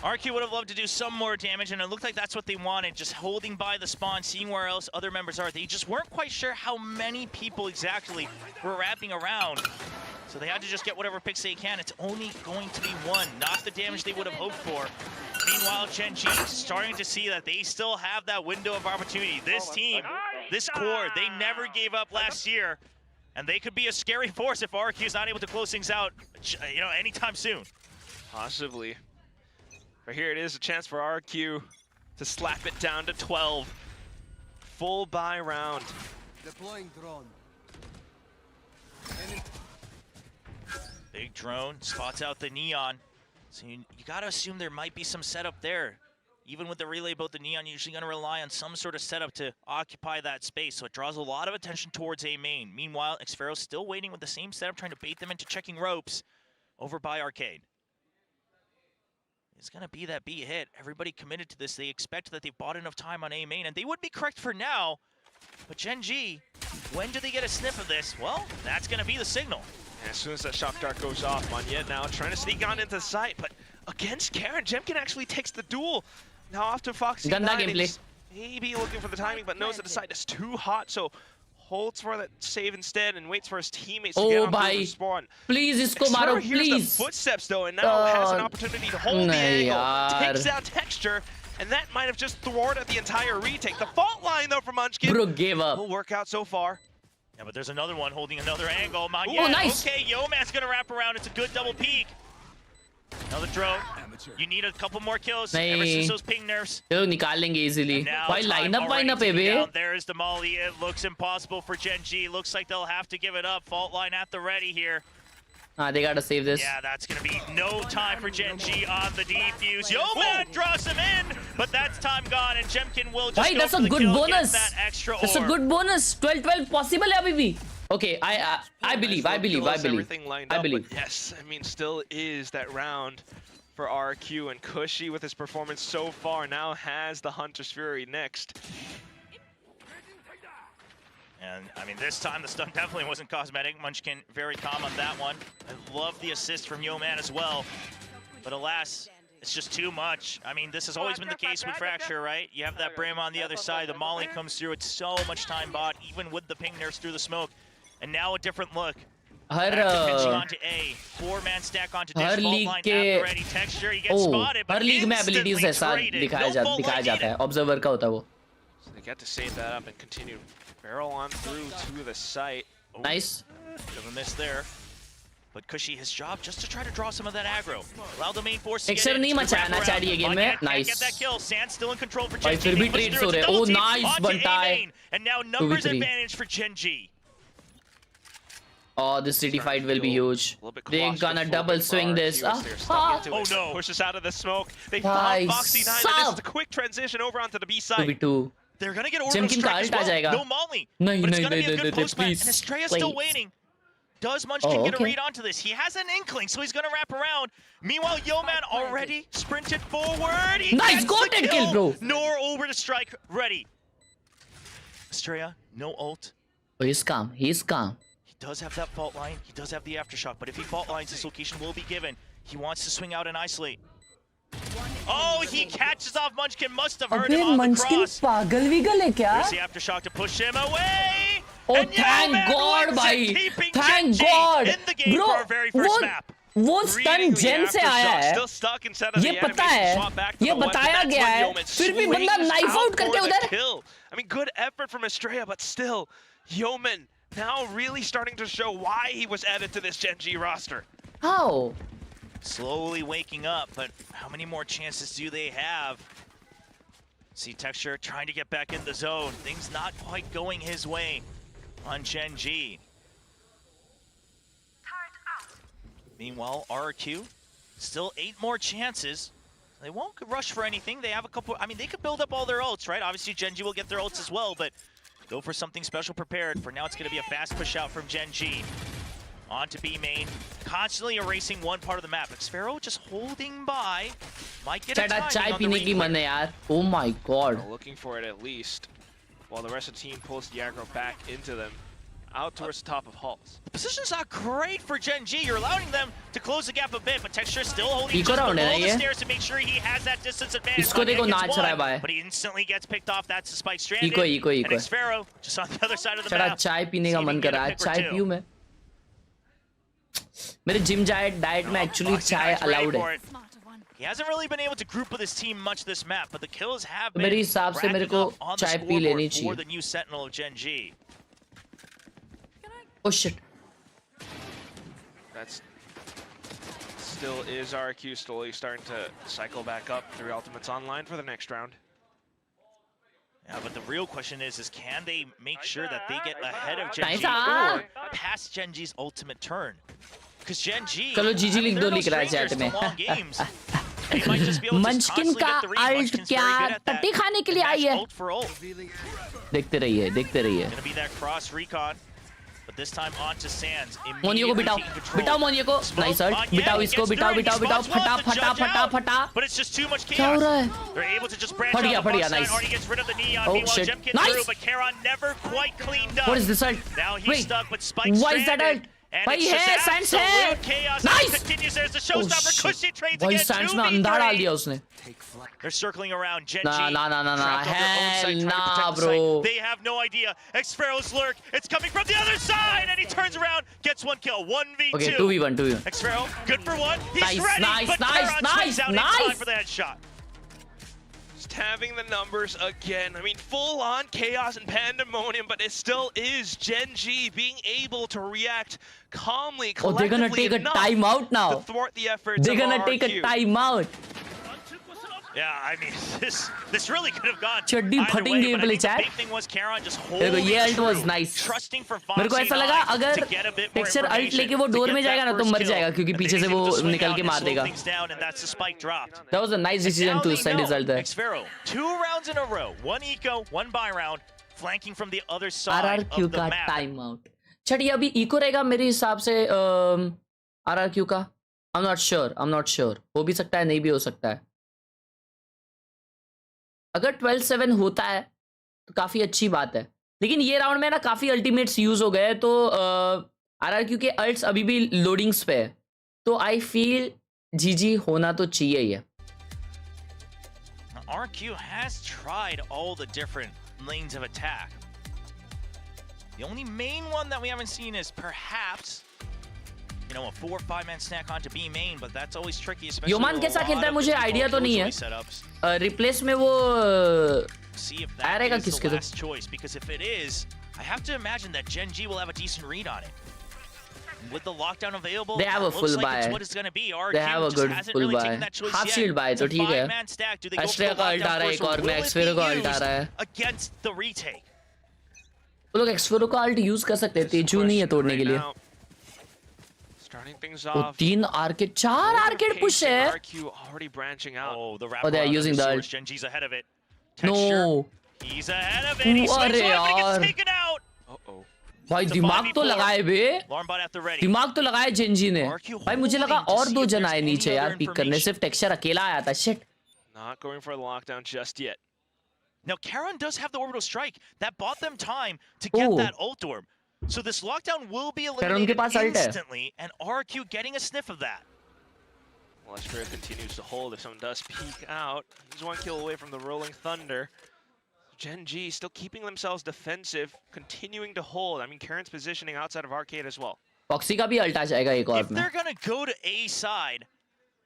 RQ would have loved to do some more damage, and it looked like that's what they wanted, just holding by the spawn, seeing where else other members are. They just weren't quite sure how many people exactly were wrapping around. So they had to just get whatever picks they can. It's only going to be one, not the damage they would have hoped for. Meanwhile, Gen.G starting to see that they still have that window of opportunity. This team, this core, they never gave up last year, and they could be a scary force if RQ is not able to close things out, you know, anytime soon. Possibly. But here it is, a chance for RRQ to slap it down to 12. Full buy round. Deploying drone. Big drone, spots out the Neon. So you gotta assume there might be some setup there. Even with the relay boat, the Neon usually gonna rely on some sort of setup to occupy that space, so it draws a lot of attention towards A main. Meanwhile, Xfero's still waiting with the same setup, trying to bait them into checking ropes over by Arcade. It's gonna be that B hit. Everybody committed to this. They expect that they've bought enough time on A main, and they would be correct for now. But Gen.G, when do they get a sniff of this? Well, that's gonna be the signal. And as soon as that shock dart goes off, Monyet now trying to sneak on into sight, but against Karen, Jemkin actually takes the duel. Now off to Foxy9. Maybe looking for the timing, but knows that the site is too hot, so holds for that save instead and waits for his teammates to get on through the spawn. Please, isko maro, hears please. the footsteps though, and now has an opportunity to hold the angle. Takes down Texture, and that might have just thwarted the entire retake. The fault line though from Munchkin. Bro gave up. Will work out so far. Yeah, but there's another one holding another angle. Oh, nice. Okay, Yoman's gonna wrap around. It's a good double peek. Another drone. You need a couple more kills ever since those ping nerfs. चलो निकाल लेंगे easily. Why line up है बे? There's the molly. It looks impossible for Gen.G. Looks like they'll have to give it up. Fault line at the ready here. They gotta save this. Yeah, that's gonna be no time for Gen G on the defuse. Yeoman draws him in, but that's time gone, and Jemkin will just Why? go That's for a the good kill, bonus. get that extra That's a orb. good bonus. 12-12 possible hai abhi bhi. Okay, I believe. Everything lined I up, believe. but yes, I mean, still is that round for RRQ, and Cushy with his performance so far now has the Hunter's Fury next. And I mean, this time the stun definitely wasn't cosmetic. Munchkin very calm on that one. I love the assist from Yeoman as well. But alas, it's just too much. I mean, this has always been the case with Fracture, right? You have that Brim on the other side. The Molly comes through. It's so much time bought, even with the ping nurse through the smoke. And now a different look. Back to pinching onto A. 4-man stack onto Dish. Fault line at the ready. Texture, he gets spotted, but her league में instantly abilities ऐसा traded. दिखाया जाता है. Observer का होता है वो. So they get to save that up and continue barrel on through to the site. Nice. Bit of a miss there. But Cushy, his job just to try to draw some of that aggro. Allow the main force to get in. नहीं मचाया ना चाहिए ये game में. Nice. Nice. Get that kill. Sand's still in control for भाई Gen G. फिर भी trades हो रहे हैं. Oh nice one tie. And now numbers advantage for Gen G. Oh, this city fight will be huge. They're gonna double swing this. Oh no! Pushes out of the smoke. They found Foxy 9, and this is a quick transition over onto the B side. 2v2. They're gonna get orbital strike as well. No Molly. But it's gonna be a good post match. And Estrella's still waiting. Does Munchkin get a read onto this? He has an inkling, so he's gonna wrap around. Meanwhile, Yeoman already sprinted forward. He Nice, go gets the kill, bro. Nor over to strike, ready. Estrella, no ult. Oh, he's calm. He's calm. He does have that fault line. He does have the aftershock, but if he fault lines, this location will be given. He wants to swing out and isolate. Oh, he catches off Munchkin. Must have heard him on the cross. पागल wiggle है क्या? There's the aftershock to push him away. Oh, and thank God, भाई. Thank God. In the game Bro, for our very first map. वो stun Gen से आया है. Still stuck inside of ये the पता animation, है. swap back to ये the one, but बताया that's गया when है. Yeoman फिर भी बंदा swings knife out out करके for the उधर. kill. I mean, good effort from Estrella, but still, Yeoman now really starting to show why he was added to this Gen G roster. How? Slowly waking up, but how many more chances do they have? See Texture trying to get back in the zone. Things not quite going his way on Gen G. Meanwhile, RRQ, still 8 more chances. They won't rush for anything. They have a couple, I mean, they could build up all their ults, right? Obviously, Gen G will get their ults as well, but go for something special prepared. For now, it's going to be a fast push out from Gen G. On to B main, constantly erasing one part of the map. Xphero just holding by. Might get a timing on the replay. Oh my God. Looking for it at least, while the rest of the team pulls the aggro back into them, out towards the top of halls. The position's not great for Gen G. You're allowing them to close the gap a bit, but Texture still holding Eco just round below है the ये. stairs to make sure he has that distance advantage. इसको देखो नाच रहा है भाई. But he instantly gets picked off. That's the spike stranded. Eco. And Xphero just on the other side of the चला map. चाय पीने का मन कर रहा है. चाय पीऊं मैं. मेरे जिम डाइट में एक्चुअली चाय अलाउड है. He hasn't really been able to group with his team much this map, but the kills have been मेरे हिसाब से मेरे को on the चाय पी लेनी scoreboard for चाहिए. the new Sentinel of Gen G. Oh shit. That's still is RRQ slowly starting to cycle back up through Ultimates Online for the next round. Yeah, but the real question is can they make sure that they get ahead of Gen G Nice. or past Gen G's ultimate turn? Because Gen G, चलो GG लिख दो लिख रहा है strangers chat to में. long games. They might just be able to just Munchkin constantly का get the read. ult Munchkin's क्या very good at that. टट्टी खाने के लिए आई है. Ult for ult. देखते रहिए. Gonna be that cross recon. But this time on to Sands. मोनियो को बिटाओ मोनियो को. Nice ult. बिटाओ इसको बिटाओ. फटा. But it's just too much क्या हो chaos. रहा है? They're able to just branch फट out गया, the box side. nice. Already gets rid of the neon. Oh, Meanwhile, shit. Jemkin Nice. through, but Khelraay never quite cleaned up. What is this ult? Now he's Wait. stuck with Spike Why is that stranded. ult? And भाई it's just है Sands है. absolute chaos. Nice. It continues. There's the Oh showstopper. shit. Cushy trades भाई again. Sands में अंधा डाल 2v3. दिया उसने. They're circling around. Gen G. Nah. trapped on their own site, trying to protect the bro. site. They have no idea. Xphero's lurk. It's coming from the other side, and he turns around, gets one kill. 1v2. Okay, 2v1. Xphero, good for one. He's Nice, ready, nice, but nice, Khelraay swings out in time for the headshot. Just having the numbers again. I mean, full-on chaos and pandemonium, but it still is Gen G being able to react calmly, Oh, they're gonna collectively take a enough timeout now. to thwart the efforts They're of gonna RRQ. take a timeout. Yeah, I mean, this really could have gone चड्डी either फटिंग way, game but I play think the chat big thing was Khelraay just देखो holding ये ult was true, nice trusting for मेरे को ऐसा लगा VIEWSONIC अगर to get a bit more texture ult information लेके वो to डोर get में that जाएगा ना तो first मर kill. जाएगा क्योंकि And पीछे से they वो needed to swing निकल out के and मार slow देगा things down, and that's the spike dropped. That was a nice decision And to now they send know his ult there. Xfero, 2 rounds in a row, 1 eco, 1 buy round, flanking from the other side RRQ of the का map. Time out चलिए अभी eco रहेगा मेरे हिसाब से RRQ का I'm not sure हो भी सकता है नहीं भी हो सकता है अगर 12-7 होता है तो काफी अच्छी बात है लेकिन ये राउंड में ना काफी अल्टीमेट्स यूज हो गए तो RRQ के अल्ट्स अभी भी लोडिंग्स पे है तो आई फील जीजी होना तो चाहिए ही है RRQ has tried all the different lanes of attack. The only main one that we haven't seen is perhaps, you know, a 4 or 5 man snack onto B main, but that's always tricky, especially योमान with a कैसा lot खेलता है of मुझे the idea तो नहीं default killjoy setups. है replace में वो See if uh that रहेगा is किसके the तो last choice, because if it is, I have to imagine that Gen G will have a decent read on it. With the lockdown available, They have a that full looks like it's buy. what it's going to be. RRQ They have a just good hasn't full really buy. taken that choice Half yet. shield buy It's तो a ठीक है 5-man stack. Do they go for Astria the का alt आ lockdown रहा है first, एक or और में will it एक्सफेरो be का अल्ट आ used रहा है against the retake? वो लोग एक्सफेरो का अल्ट यूज कर सकते हैं तेजू नहीं है तोड़ने के लिए Starting things वो off. 3 आर्केड 4 आर्केड पुश है RRQ already branching out. Oh, the Oh, they are wrap using the source. ult. Gen G's ahead of it. No. Texture. He's ahead of it. He swings अरे one, but he यार gets taken out. Uh-oh. भाई दिमाग तो लगाए बे Alarm bot at the ready. दिमाग तो लगाए Gen Z ने भाई मुझे लगा और 2 जन आए नीचे यार पिक करने सिर्फ टेक्सचर अकेला आया था shit Not going for the lockdown just yet. Now, Khelraay does have the orbital strike. That bought them time to get Oh. that ult orb. So this lockdown will be उनके eliminated पास ult है। instantly, and RRQ getting a sniff of that. Well, Esports continues to hold. If someone does peek out, he's 1 kill away from the Rolling Thunder. Gen G still keeping themselves defensive, continuing to hold. I mean, Karen's positioning outside of Arcade as well. Foxy का भी alt आ जाएगा एक और If में they're going to go to A side,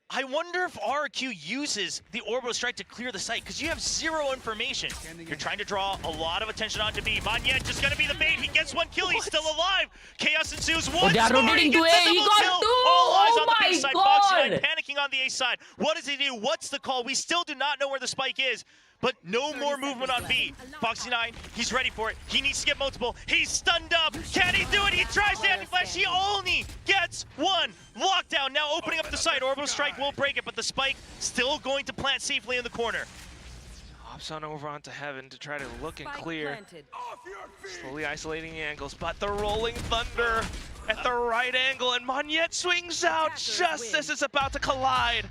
I wonder if RRQ uses the orbital strike to clear the site, because you have 0 information. You're trying to draw a lot of attention onto B. Monyet just going to be the bait. He gets 1 kill. He's still alive. Chaos ensues. Oh, they are more. rotating He to gets A. a He double got kill. 2. All eyes Oh on the my B side. God. Foxy panicking on the A side. What does he do? What's the call? We still do not know where the spike is. But no more movement on B. Foxy9, he's ready for it. He needs to get multiple. He's stunned up. Can he do it? He tries to anti-flash. He only gets 1. Lockdown now opening up the site. Orbital strike will break it, but the spike still going to plant safely in the corner. Hops on over onto Heaven to try to look and clear. Slowly isolating the angles, but the Rolling Thunder at the right angle, and Monyet swings out just as it's about to collide.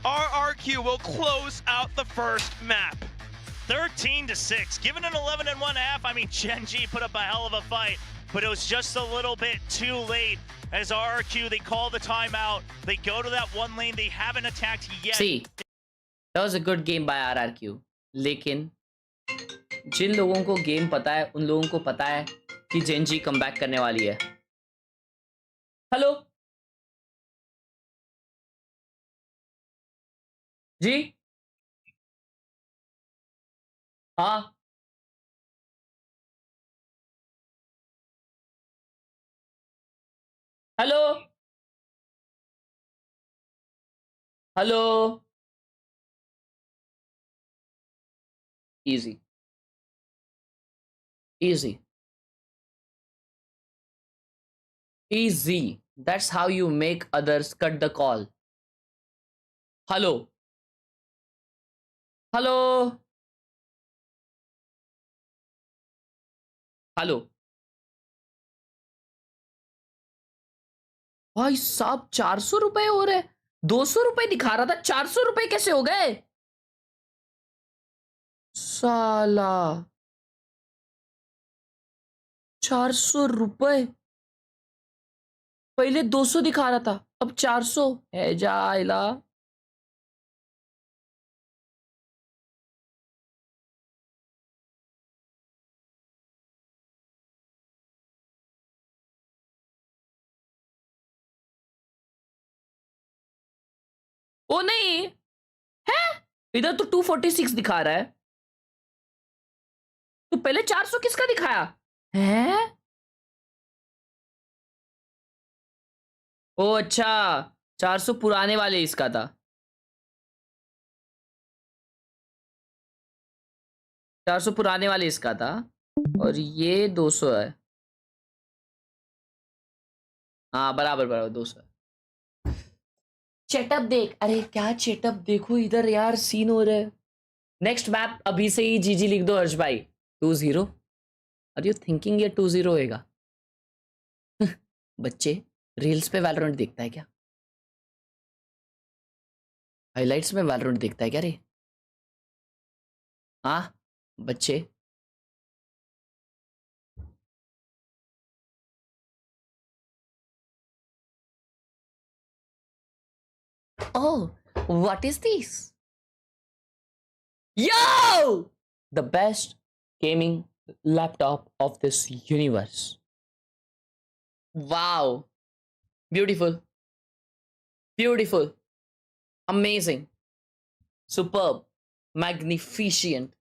RRQ will close out the first map. 13-6, given an 11-1 half. I mean, Gen G put up a hell of a fight, but it was just a little bit too late. As RRQ, they call the timeout. They go to that one lane. They haven't attacked yet. See, that was a good game by RRQ. लेकिन जिन लोगों को game पता है उन लोगों को पता है कि जेनजी कमबैक करने वाली है हेलो जी हाँ hello hello easy easy easy that's how you make others cut the call hello hello hello भाई साहब 400 रुपए हो रहे 200 रुपए दिखा रहा था 400 रुपए कैसे हो गए साला 400 रुपए पहले 200 दिखा रहा था अब 400 है जाइला ओ नहीं है इधर तो 246 दिखा रहा है तो पहले 400 किसका दिखाया है ओ अच्छा 400 पुराने वाले इसका था 400 पुराने वाले इसका था और ये 200 है। हाँ बराबर बराबर 200। चेटअप देख, अरे क्या चेटअप देखो इधर यार, सीन हो रहा है। नेक्स्ट मैप अभी से ही जीजी लिख दो हर्ष भाई। 2-0 आर यू थिंकिंग ये 2-0 होएगा? बच्चे रील्स पे वैलोरेंट देखता है क्या? हाइलाइट्स में वैलोरेंट देखता है क्या रे? हाँ बच्चे। Oh, what is this? Yo! The best gaming laptop of this universe. Wow. Beautiful. Beautiful. Amazing. Superb. Magnificent.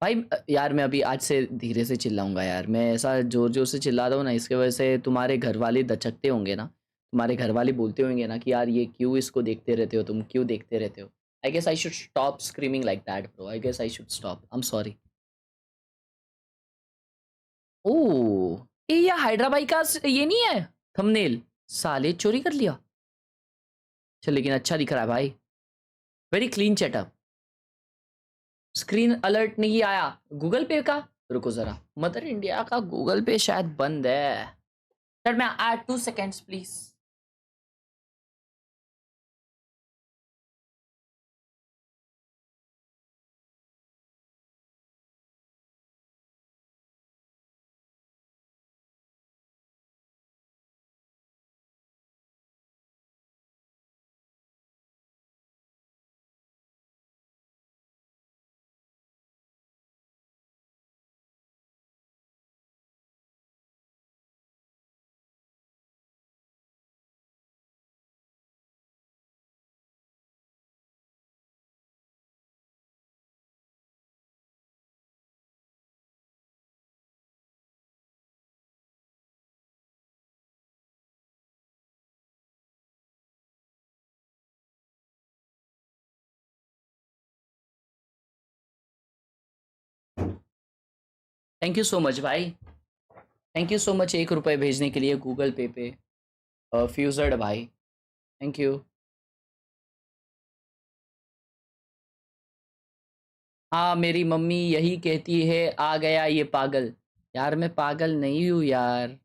भाई यार मैं अभी आज से धीरे से चिल्लाऊंगा यार, मैं ऐसा जोर जोर से चिल्ला रहा हूँ ना, इसके वजह से तुम्हारे घर वाले दचकते होंगे ना, तुम्हारे घर वाले बोलते होंगे ना कि यार ये क्यों इसको देखते रहते हो, तुम क्यों देखते रहते हो। I guess I should stop screaming like that bro, I guess I should stop, I am sorry. Oh ये हैदराबाद का ये नहीं है थंबनेल, साले चोरी कर लिया। चल लेकिन अच्छा दिख रहा है भाई, very clean setup. Screen alert नहीं आया गूगल पे का, रुको जरा, मदर इंडिया का गूगल पे शायद बंद है। Let me add 2 seconds please. Thank you so much भाई, थैंक यू सो मच 1 रुपये भेजने के लिए गूगल पे पे फ्यूजर्ड भाई, थैंक यू। हाँ मेरी मम्मी यही कहती है आ गया ये पागल। यार मैं पागल नहीं हूँ यार,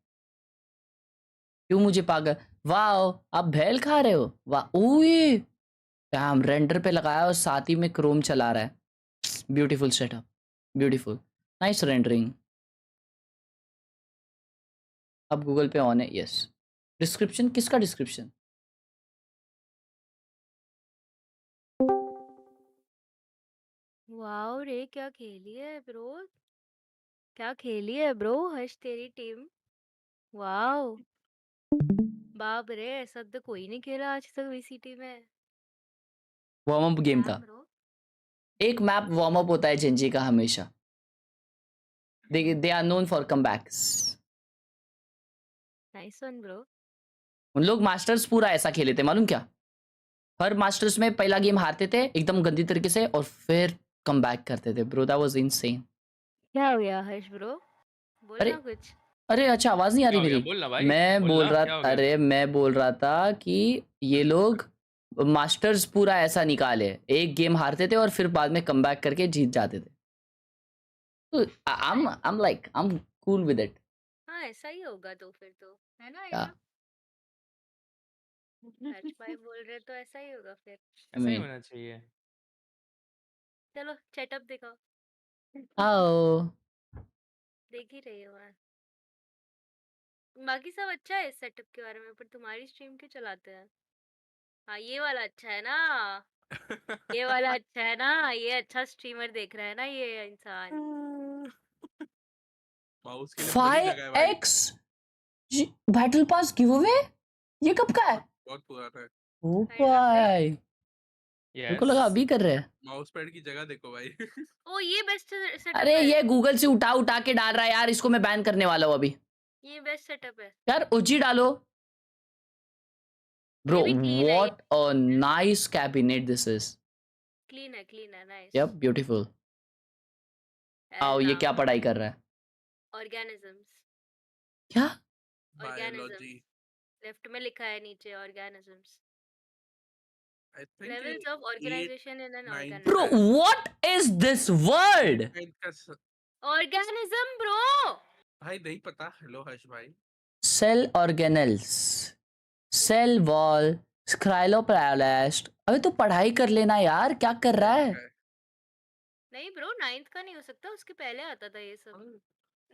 क्यों मुझे पागल। वाह आप भेल खा रहे हो, वाह ओए हम रेंडर पे लगाया और साथ ही में क्रोम चला रहा है। Beautiful setup, beautiful, nice rendering. अब गूगल पे ऑन है, यस। डिस्क्रिप्शन किसका डिस्क्रिप्शन? वाओ रे क्या खेली है ब्रो, क्या खेली है ब्रो हर्ष तेरी टीम। वाओ बाप रे, ऐसा तो कोई नहीं खेला आज तक वीसीटी में। वार्म अप गेम था, एक मैप वार्म अप होता है जेंजी का हमेशा। They are known for comebacks. Nice one bro. उन लोग मास्टर्स पूरा ऐसा खेले थे मालूम क्या, हर मास्टर्स में पहला गेम हारते थे एकदम गंदी तरीके से और फिर कम बैक करते थे ब्रो, दैट वाज इनसेन। क्या हो गया हर्ष ब्रो, बोलना कुछ। अरे अच्छा आवाज नहीं आ रही मेरी, बोलना भाई, मैं बोल रहा, अरे मैं बोल रहा था कि ये लोग मास्टर्स पूरा ऐसा निकाले, एक गेम हारते थे और फिर बाद में कम बैक करके जीत जाते थे। I'm cool with it। हाँ ऐसा ही होगा तो फिर तो है ना, या हर्ष भाई बोल रहे तो ऐसा ही होगा फिर। ऐसा ही होना चाहिए। चलो सेटअप दिखाओ। आओ देख ही रही हो मैं, बाकी सब अच्छा है इस सेटअप के बारे में, पर तुम्हारी स्ट्रीम क्यों चलाते हैं। हाँ ये वाला अच्छा है ना, ये वाला अच्छा है ना, ये अच्छा स्ट्रीमर देख रहा है ना ये इंसान। 5x battle pass give away, ये कब का है? बहुत पुराना है। ओ भाई मेरे को लगा अभी कर रहे हैं। माउस पैड की जगह देखो भाई। ओ ये बेस्ट सेटअप अरे है। ये गूगल से उठा उठा के डाल रहा है यार, इसको मैं बैन करने वाला हूँ अभी। ये बेस्ट सेटअप है यार ओजी डालो bro, what a nice cabinet this is. clean है, nice. Yep, beautiful. आओ ये क्या पढ़ाई कर रहा है? Organisms. क्या? Organisms. Left में लिखा है नीचे organisms. I think Levels of organization in an organism. Bro, what is this word? Organism, bro. भाई नहीं पता. हेलो हर्ष भाई. Cell organelles, cell wall, scleroplast. अबे तू पढ़ाई कर लेना यार, क्या कर रहा है? नहीं ब्रो, 9th का नहीं हो सकता, उसके पहले आता था ये सब.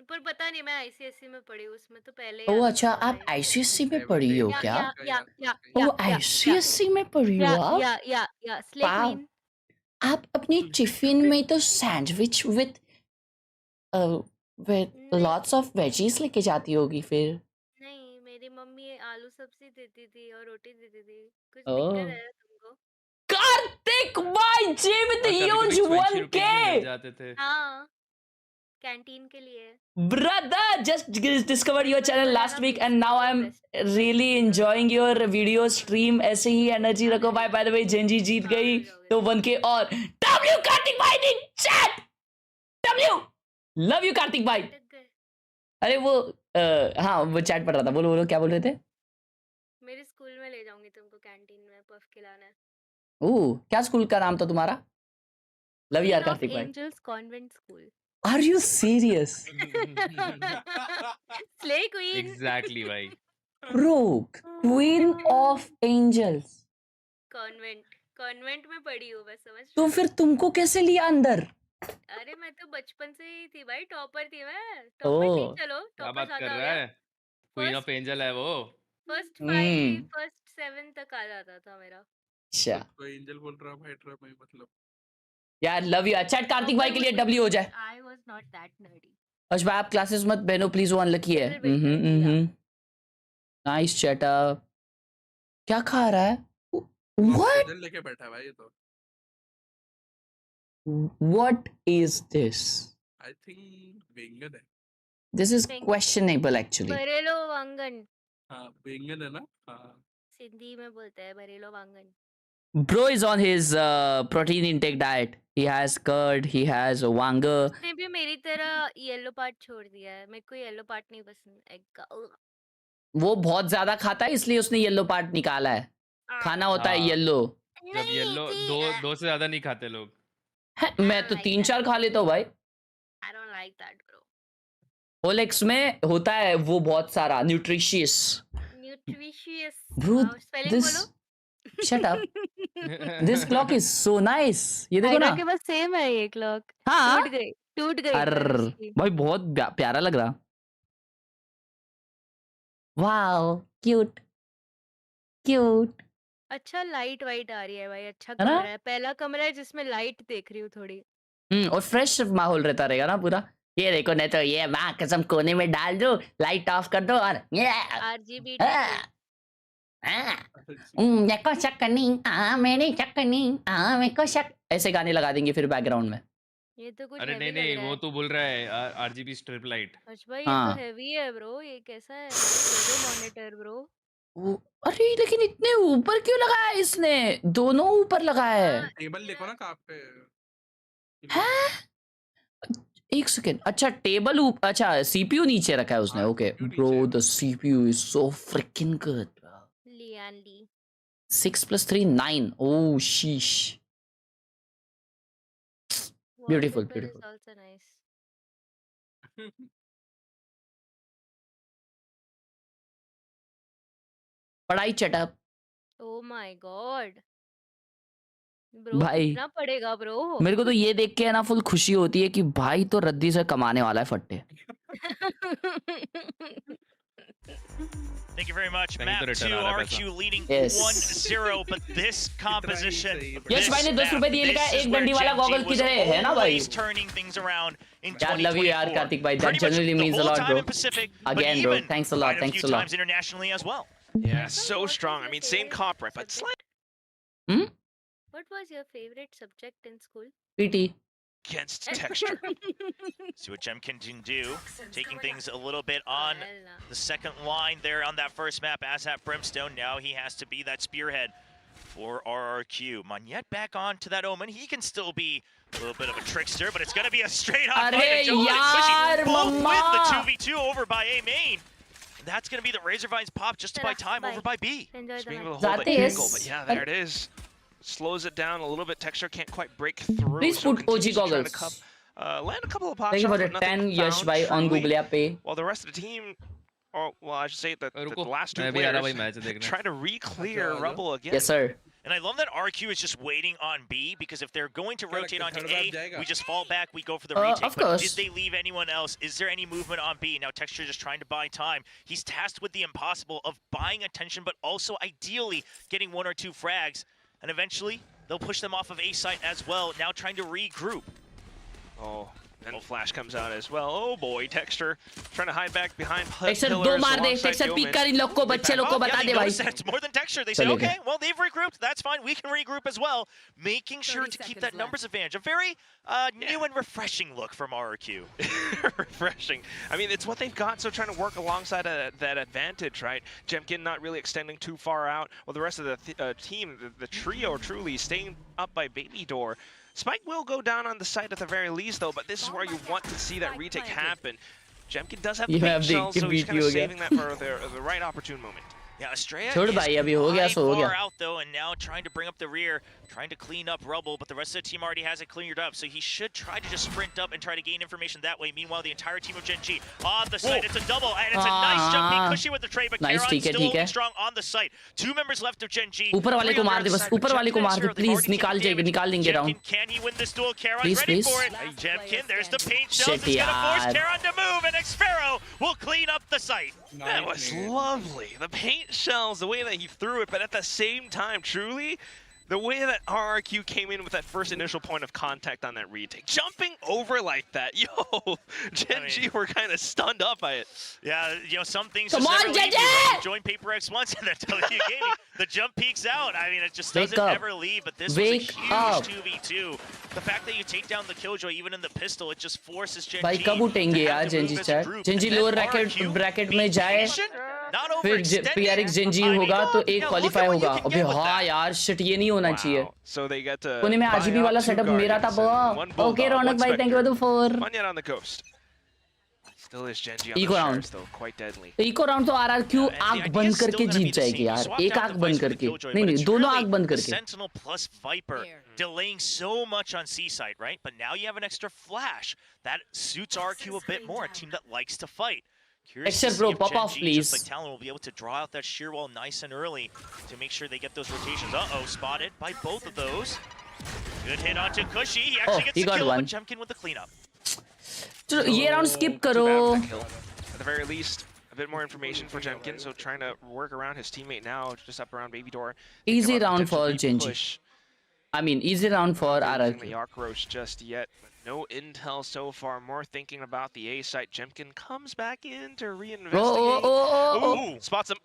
पर पता नहीं, मैं आईसीएससी में पढ़ी, उसमें तो पहले ही ओह आता अच्छा, था आप भाई. आईसीएससी में पढ़ी हो क्या? या ओह आईसीएससी में पढ़ी हो आप? या स्ले Wow. क्वीन. आप अपनी टिफिन में तो sandwich with lots of veggies लेके जाती होगी फिर. नहीं, मेरी मम्मी आलू सब्जी देती थी और रोटी देती थी. कुछ ओह. दिक्कत है तुमको? कार्तिक भाई जी with huge 1K. हाँ, कैंटीन के लिए. Brother, just discovered your channel last week and now I'm really enjoying your video stream. ऐसे ही एनर्जी रखो भाई. By the way, जेंजी जीत गई तो 1K और W कार्तिक भाई ने chat. W love you Kartik भाई. अरे वो हाँ वो चैट पढ़ रहा था. बोलो बोलो क्या बोल रहे थे? मेरे स्कूल में ले जाऊंगी तुमको, कैंटीन में पफ खिलाना है. ओह क्या स्कूल का नाम था तुम्हारा? लव यार कार्तिक भाई. Angels convent school. Are you serious? Slay queen. Exactly भाई. Bro, Queen of Angels. Convent में पढ़ी हूँ मैं, समझ. तो फिर तुमको कैसे लिया अंदर? अरे मैं तो बचपन से ही थी भाई, टॉपर थी मैं. टॉपर नहीं, चलो क्या टॉपर बात कर रहा है? क्वीन ऑफ एंजल है वो. फर्स्ट 5 फर्स्ट 7 तक आ जाता था मेरा. अच्छा कोई एंजल बोल रहा भाई, ट्रप में मतलब. यार लव यू. चैट कार्तिक भाई के लिए W हो जाए. I was not that nerdy. अर्श भाई आप क्लासेस मत बहनो प्लीज, वो अनलकी है. नाइस चैटअप. क्या खा रहा है? What? लेके बैठा है भाई ये तो. What is this? I think बेंगन है. This is questionable actually. Bareilly वांगन. हाँ बेंगन है ना. हाँ. सिंधी में बोलते हैं Bareilly वांगन. Bro is on his protein intake diet. He has curd, he has wanga. उसने भी मेरी तरह येलो पार्ट छोड़ दिया है. मेरे को येलो पार्ट नहीं पसंद एग का. वो बहुत ज्यादा खाता है इसलिए उसने येलो पार्ट निकाला है. खाना होता है येलो. जब येलो दो से ज्यादा नहीं खाते लोग. मैं तो 3-4 खा लेता हूँ भाई. I don't like that bro. OLX में होता है वो बहुत सारा nutritious. Bro, this shut up. This clock is so nice. ये देखो ना. के पास सेम है ये क्लॉक. हाँ. टूट गई. अरे भाई बहुत प्यारा लग रहा. Wow cute cute. अच्छा लाइट वाइट आ रही है भाई. अच्छा कमरा है. पहला कमरा है जिसमें लाइट देख रही हूँ थोड़ी. और फ्रेश माहौल रहता रहेगा ना पूरा. ये देखो नहीं तो ये माँ कसम कोने में डाल दो, लाइट ऑफ कर दो और ये RGB. मेरे को शक नहीं, मेरी शक नहीं, मेरे को शक. ऐसे गाने लगा देंगे फिर बैकग्राउंड में. ये तो कुछ अरे heavy नहीं लग रहा वो है. तू बोल रहा है RGB स्ट्रिप लाइट. अच्छा भाई ये तो हेवी है ब्रो. ये कैसा है मॉनिटर ब्रो? अरे लेकिन इतने ऊपर क्यों लगाया इसने? दोनों ऊपर लगाया है. टेबल देखो ना कहाँ पे. एक सेकेंड. अच्छा टेबल अच्छा CPU नीचे रखा है उसने. Okay bro the CPU is so freaking good. लियांडी 6 + 3 9. Oh sheesh. Beautiful. Also nice. पढ़ाई चटअप. Oh my god. ब्रो भाई कितना पड़ेगा ब्रो? मेरे को तो ये देख के है ना फुल खुशी होती है कि भाई तो रद्दी से कमाने वाला है फट्टे. Thank you very much. Map 2 RQ leading 1-0, but this composition. यश भाई ने 10 रुपए दिए. लिखा है एक डंडी वाला गॉगल किधर है? है ना भाई? Turning things around in यार love you यार कार्तिक भाई. That genuinely means a lot bro. Again bro, thanks a lot. Thanks a lot. Times internationally as well. Yeah, so strong. I mean, same comp rep, but slight. What was your favorite subject in school? PT. Against texture. See what Jem can do. Taking things a little bit on the second line there on that first map. As at Brimstone, now he has to be that spearhead for RRQ. Monyet back on to that Omen. He can still be a little bit of a trickster, but it's going to be a straight-on fight. yaar, Both win mama. the 2v2 over by A main. That's going to be the Razorvines pop just to buy time over by B. Just being able to hold that angle, but yeah, there it is. Slows it down a little bit. Texture can't quite break through. Please so put OG continues to try to goggles. land a couple of pot Thank you shots, for the but 10 nothing Yash found bhai on truly. Google Pay. While the rest of the team, or well, I should say that the last two मैं भी आ रहा भाई players match देखने. try to re-clear Rubble again. Yes, sir. And I love that RQ is just waiting on B, because if they're going to rotate onto A, we just fall back, we go for the retake. Of But course. did they leave anyone else? Is there any movement on B? Now Texture just trying to buy time. He's tasked with the impossible of buying attention, but also ideally getting 1 or 2 frags. And eventually, they'll push them off of A site as well, now trying to regroup. Oh, and Flash comes out as well. Oh boy, Texture trying to hide back behind Texture pillars दो मार दे. alongside Texture Yeoman. pick कर इन लोग को बच्चे लोग को बता they दे भाई. notice that it's more than Texture. They say, चलेगा. okay, well, they've regrouped. That's fine. We can regroup as well. Making sure to keep that numbers advantage. A very new and refreshing look from RRQ. Refreshing. I mean, it's what they've got, so trying to work alongside that advantage, right? Jemkin not really extending too far out, while the rest of the team, the trio, truly staying up by Baby Door. Spike will go down on the site at the very least, though, but this is where you want to see that retake happen. Jemkin does have the paint shell, so he's kind of saving that for the right opportune moment. Yeah, Estrella छोड़ भाई अभी हो गया is सो हो far गया. out though, and now trying to bring up the rear, trying to clean up Rubble, but the rest of the team already has it cleared up, so he should try to just sprint up and try to gain information that way. Meanwhile, the entire team of Gen G on the site. It's a double, and it's a nice jumping cushy with the trade, but Nice, Khelraay ठीक है, still ठीक holding है. strong on the site. 2 members left of Gen G. ऊपर वाले को मार दे बस. ऊपर वाले को मार दे please. निकाल देंगे round. Can he win this duel? Khelraay's Please, ready please. for it. Jemkin, there's the paint shells. Shit, It's going to force yaar. Khelraay to move, and Xfero will clean up the site. That was lovely. The paint shells, the way that he threw it, but at the same time, truly, the way that RRQ came in with that first initial point of contact on that retake, jumping over like that, yo, Gen G were kind of stunned up by it. Yeah, you know, some things Come just on, never leave you, JJ! right? Join Paper X once and then W Gaming. The jump peaks out. I mean, it just Wake doesn't up. ever leave, but this Wake was a huge up. 2v2. The fact that you take down the Killjoy, even in the pistol, it just forces Gen भाई G कब उठेंगे to यार have to move Gen Z as a chat. group. Gen Z And then lower RRQ bracket being में जाए. patient, not फिर overextending. PRX Gen Z I mean, होगा तो एक yeah, look at qualify what you होगा. can अबे get with हाँ that. यार shit ये नहीं होना चाहिए. Wow. So they get to कोने में buy RGB out वाला 2 सेटअप मेरा था Guardians and 1 बा. ओके Bulldog, रौनक 1 भाई thank you Spectre. For. Monyet on the coast. Still is Gen G on Eco the round. stairs, though, quite deadly. तो eco round तो RRQ आंख बंद करके जीत जाएगी यार. एक आंख बंद करके. नहीं दोनों आंख बंद करके. Sentinel plus Viper delaying so much on C site, right? But now you have an extra flash that suits RQ a bit more, a team that likes to fight. Curious to Extra bro, see if pop Gen off, G, please. just like Talon, will be able to draw out that sheer wall nice and early to make sure they get those rotations. Uh-oh, spotted by both of those. Good hit onto Cushy. He actually gets he the got kill, one. but Jemkin with the cleanup. चलो ये round skip Too करो. bad with the kill. At the very least, a bit more information for Jemkin, so trying to work around his teammate now, just up around Baby Door. Thinking Easy about round for potential deep Genji. push. I mean easy round for The RRQ. Yark Roach just yet. No intel so far. More thinking about the A site. Jemkin comes back in to reinvestigate. Oh. Spots him.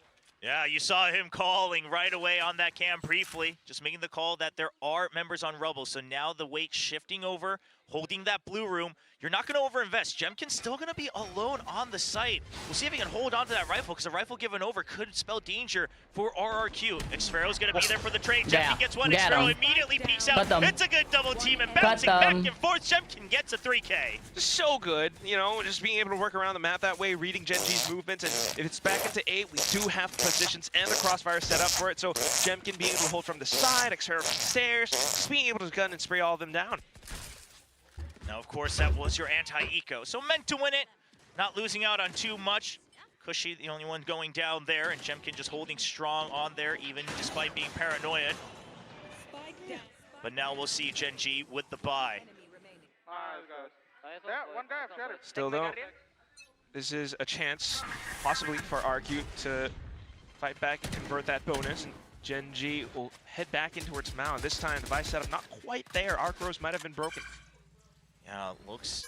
Yeah, you saw him calling right away on that cam briefly, just making the call that there are members on Rubble. So now the weight shifting over, holding that blue room. You're not going to overinvest. Jemkin's still going to be alone on the site. We'll see if he can hold on to that rifle, because a rifle given over could spell danger for RRQ. Xfero's going to be there for the trade. Jemkin gets one. Xfero immediately peeks out. It's a good double team, and bouncing back and forth, Jemkin gets a 3K. So good, you know, just being able to work around the map that way, reading Gen G's movements, and if it's back into 8, we do have positions and the crossfire set up for it, so Jemkin being able to hold from the side, Xfero from the stairs, just being able to gun and spray all of them down. Now, of course, that was your anti-eco. So meant to win it, not losing out on too much. Cushy, the only one going down there, and Jemkin just holding strong on there, even despite being paranoid. But now we'll see Gen G with the buy. Still though, this is a chance, possibly for RQ to fight back and convert that bonus, and Gen G will head back in towards Mound. This time, the buy setup not quite there. Arc Rose might have been broken. Yeah, looks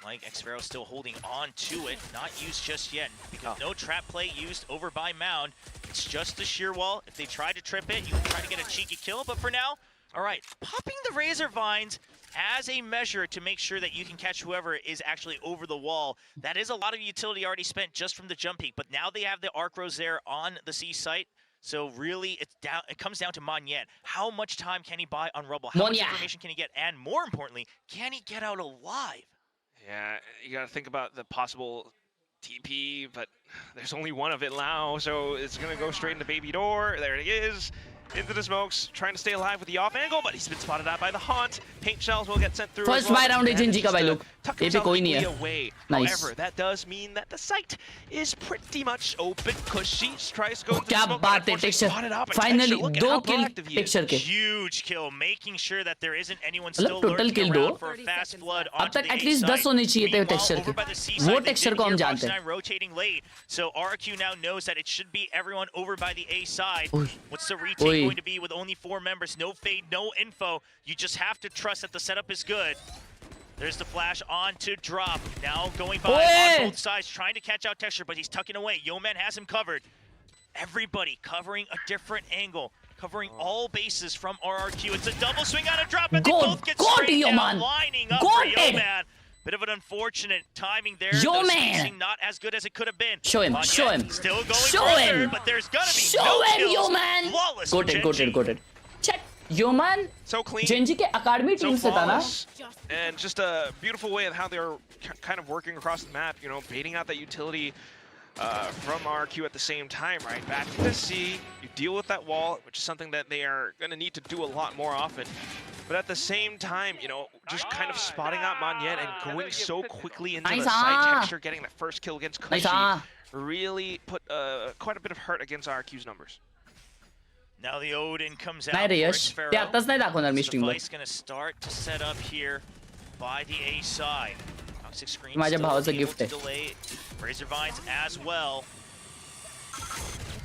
like Xfero still holding on to it. Not used just yet, because no trap play used over by Mound. It's just the sheer wall. If they try to trip it, you can try to get a cheeky kill, but for now, all right, popping the Razor Vines as a measure to make sure that you can catch whoever is actually over the wall. That is a lot of utility already spent just from the jump peak, but now they have the Arc Rose there on the C site. So really, it comes down to Monyet. How much time can he buy on Rubble? How much information can he get? And more importantly, can he get out alive? Yeah, you got to think about the possible TP, but there's only one of it now, so it's going to go straight into Baby Door. There it is. Into the smokes, trying to stay alive with the off angle, but he's been spotted out by the Haunt. Paint shells will get sent through. First buy round है जिंजी का भाई लोग. ये पे कोई नहीं है. Nice. However, that does mean that the site is pretty much open. Kushi tries to go into क्या the smoke. बात है Texture. Finally 2 kill Texture के. Huge kill, making sure that there isn't anyone still total lurking kill around दो. for fast blood अब onto तक the at A least 10 side. होने चाहिए थे Meanwhile, Texture over के. by the C वो side, they Texture did को हम hear जानते हैं. Fox9 rotating late, so RRQ now knows that it should be everyone over by the A side. What's the retake going to be with only 4 members? No fade, no info. You just have to trust that the setup is good. There's the flash on to drop. Now going by on both sides, trying to catch out Texture, but he's tucking away. Yeoman has him covered. Everybody covering a different angle, covering all bases from RRQ. It's a double swing on a drop, and they both get straight down, lining up for Yeoman. Bit of an unfortunate timing there. Yo, The man. spacing not as good as it could have been. Show him, Monyet show him. Still going Show for him. third, but there's gonna be Show no him, kills. Yeoman. Flawless Got from it, got Gen it, got it. Check. Yeoman so clean. Genji के academy So team से था ना. flawless, and just a beautiful way of how they're kind of working across the map, you know, baiting out that utility from RRQ at the same time, right? Back to the C, you deal with that wall, which is something that they are going to need to do a lot more often. But at the same time, you know, just kind of spotting out Monyet and going so quickly into the side Texture, getting that first kill against Kushi, really put quite a bit of hurt against RRQ's numbers. Now the Odin comes out. नाही रे यश. ते आताच नाही दाखवणार मी स्ट्रीमवर. Device going to start to set up here by the A side. Toxic Screen माझ्या still भावाचं able gift to आहे. delay Razor Vines as well.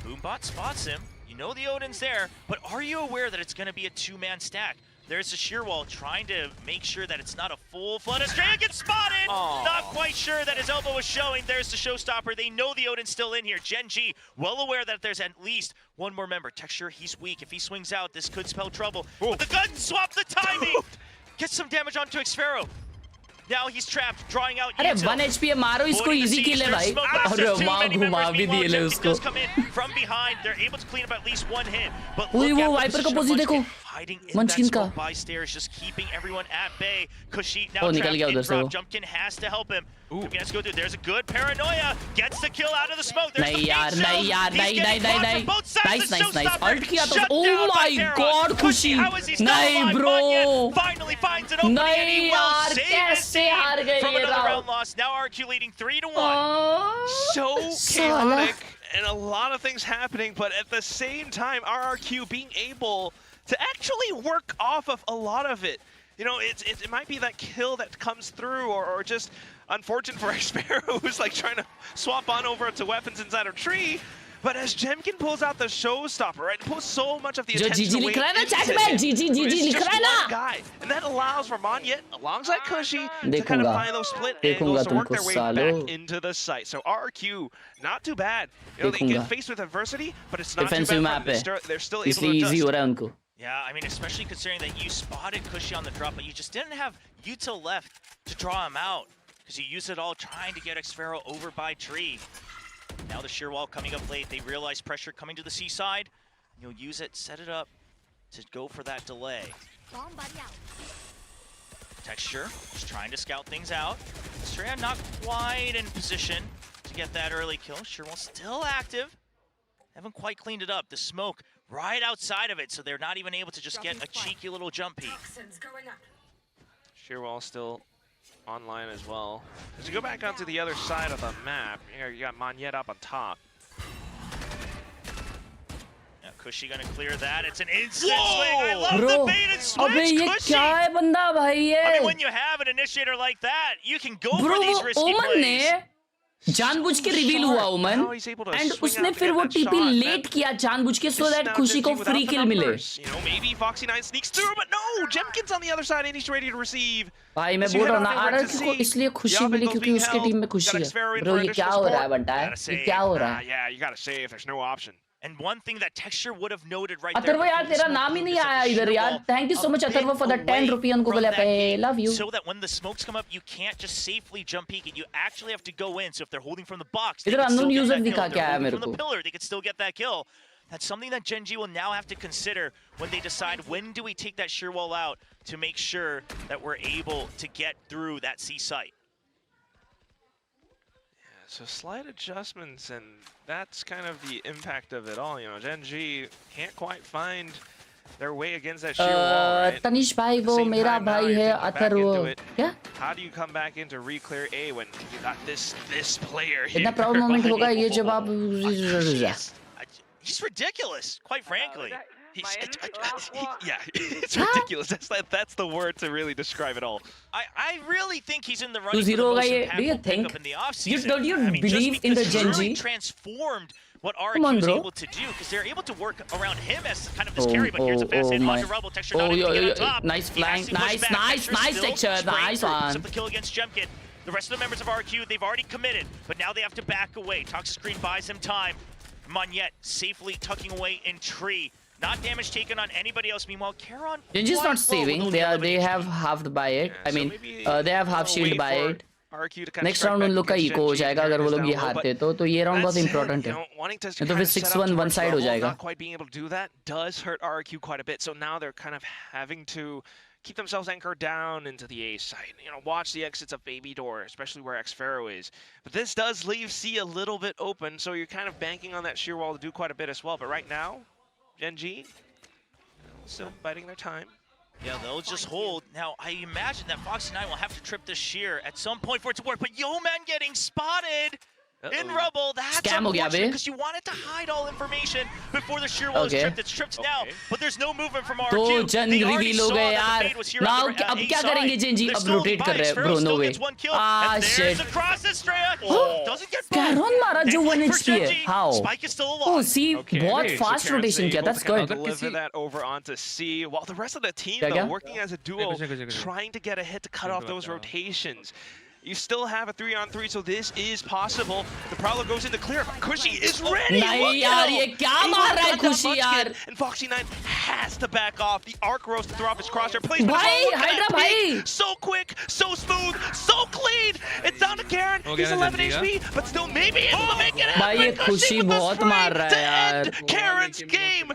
Boombot spots him. You know the Odin's there, but are you aware that it's going to be a 2-man stack? There's the sheer wall trying to make sure that it's not a full flood. Estrella gets spotted! Not quite sure that his elbow was showing. There's the showstopper. They know the Odin's still in here. Gen G, well aware that there's at least one more member. Texture, he's weak. If he swings out, this could spell trouble. But the gun swap the timing! Gets some damage onto Xfero. Now he's trapped, drawing out. अरे 1 HP है मारो इसको easy kill है भाई. अरे मार घुमा भी दिए ले उसको. Come in from behind. They're able to clean up at least one hit. But ओए look वो at the वाइपर का position of पोजी देखो. hiding in that Munchkin का. smoke by stairs, just keeping everyone at bay. Kushi now Oh, निकल trapped गया in उधर से drop. वो. Jumpkin has to help him. Jumpkin has to go through. There's a good paranoia. Gets the kill out of the smoke. There's नहीं the यार paint नहीं shell. यार He's नहीं getting नहीं नहीं blocked नहीं. from both sides. Nice The nice nice. showstopper Alt किया तो. shut Oh down by my Terra. god Kushi, खुशी. how is he still नहीं alive? bro. Monyet finally finds an opening and he नहीं will यार save his कैसे team हार गए from ये another round. round loss. Now RQ leading 3-1. So chaotic and a lot of things happening, but at the same time, RRQ being able to actually work off of a lot of it. You know, it might be that kill that comes through, or just unfortunate for Xfero, who's like trying to swap on over to weapons inside a tree. But as Jemkin pulls out the showstopper, right, pulls so much of the जो attention GG away लिख रहा है ना into chat him. में GG It's लिख just रहा है ना. one guy, and that allows for Monyet, alongside Kushi, to kind of देखूंगा. find those split देखूंगा angles to work तुमको their way सालो. back into the site. So RRQ, not too bad. You know, they get देखूंगा. faced with adversity, but it's not Defensive too map bad. है. They're still able to इसलिए easy adjust. हो रहा है उनको. Yeah, I mean, especially considering that you spotted Kushi on the drop, but you just didn't have util left to draw him out, because you used it all trying to get Xfero over by tree. Now the sheer wall coming up late. They realize pressure coming to the seaside. You'll use it, set it up to go for that delay. Texture, just trying to scout things out. Estrella not quite in position to get that early kill. Sheer wall still active. Haven't quite cleaned it up. The smoke right outside of it, so they're not even able to just get a cheeky little jump peek. Sheerwall still online as well. As you go back onto the other side of the map, you got Monyet up on top. Now Kushi gonna clear that. It's an instant swing. I love Bro, the bait and switch. अबे ये Kushi. क्या है बंदा भाई ये? I mean, when you have an initiator like that, you can go Bro for these वो risky ओमन plays. ने जानबूझ के रिवील हुआ ओमन एंड उसने फिर वो टीपी लेट किया जानबूझ के सो दैट खुशी को फ्री किल मिले. You know, maybe Foxy9 sneaks through, but no! Jemkin's on the other side and he's ready to receive. भाई मैं बोल रहा हूँ ना RRQ को इसलिए खुशी मिली क्योंकि उसकी टीम में खुशी है. ब्रो ये क्या हो रहा है बंटा है? ये क्या हो रहा है? Yeah, you gotta save. There's no option. And one thing that Texture would have noted right there. Atharva यार तेरा नाम ही नहीं आया इधर यार. Thank you so much Atharva for the 10 रुपये उनको बोला पे. Love you. So that when the smokes come up, you can't just safely jump peek it. You actually have to go in. So if they're holding from the box, they इधर can still unknown get user that kill. दिखा If क्या they're है holding मेरे from the को? pillar, they can still get that kill. That's something that Gen G will now have to consider when they decide when do we take that shear wall out to make sure that we're able to get through that C site. So slight adjustments, and that's kind of the impact of it all. You know, Gen G can't quite find their way against that sheer wall, right? Tanish भाई वो मेरा भाई है अथर्व क्या? How do you come back into re-clear A when you got this player here? इतना proud moment होगा ये जब आप He's ridiculous, quite frankly. Yeah, it's ridiculous. That's the word to really describe it all. I really think he's in the running for 2-0 the most do you impactful think? pickup in the offseason. Don't you I mean, believe in the Gen G? Really transformed what Come RRQ on, is bro. able to do because they're able to work around him as kind of this carry. But here's a fast hit onto Rebel. Texture not able to get on top. Nice flank, nice Texture, nice one. The kill against Jemkin. The rest of the members of RRQ, they've already committed, but now they have to back away. Toxic Screen buys him time. Monyet safely tucking away in tree. Not damage taken on anybody else. Meanwhile, Khelraay Genji's not saving. They have halved by it. I mean, they have half shield by it. Next round उन लोग का eco हो जाएगा अगर वो लोग ये हारते तो ये round बहुत important है. तो फिर 6-1 one side हो जाएगा. Not quite being able to do that does hurt RRQ quite a bit. So now they're kind of having to keep themselves anchored down into the A side. You know, watch the exits of Baby Door, especially where Xpharaoh is. But this does leave C a little bit open, so you're kind of banking on that sheer wall to do quite a bit as well. But right now, Gen G still biding their time. Yeah, they'll just hold. Now, I imagine that Foxy9 will have to trip the shear at some point for it to work. But Yeoman getting spotted in Rubble. That's unfortunate because you wanted to hide all information before the shear wall is tripped. It's tripped now, but there's no movement from RRQ. दो जन reveal हो गए यार. Now अब क्या करेंगे Gen G? अब rotate कर रहे हैं. Bro, no way. Ah shit. Khelraay मारा जो 1 HP है. How? Oh, see, बहुत fast rotation किया. That's good. Deliver that over onto C, while the rest of the team though working as a duo, trying to get a hit to cut off those rotations. You still have a 3-on-3, so this is possible. The Prowler goes into clear. Kushi is ready. नहीं यार ये क्या मार रहा है खुशी यार. And Foxy9 has to back off. The arc roast to throw off his crosshair. Placement. भाई Hydra भाई. So quick, so smooth, so clean. It's down to Karen. He's 11 HP, but still maybe able to make it happen. भाई ये खुशी बहुत मार रहा है यार. Karen's game.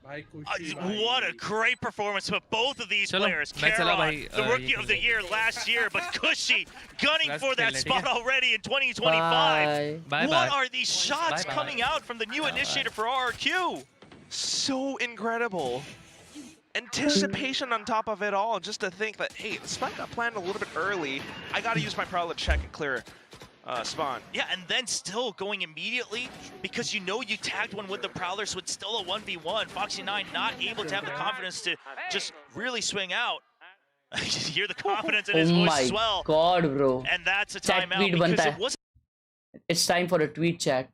What a great performance by both of these players. Khelraay, the Rookie of the Year last year, but Kushi gunning for that spot already in 2025. What are these shots coming out from the new initiator for RRQ? So incredible. Anticipation on top of it all, just to think that, hey, the spike got planned a little bit early. I got to use my Prowler to check and clear spawn. Yeah, and then still going immediately because you know you tagged one with the Prowler, so it's still a 1v1. Foxy9 not able to have the confidence to just really swing out. You hear the confidence in his voice as well. Oh my god, bro. And that's a Chat timeout tweet because बनता it है. wasn't. It's time for a tweet chat.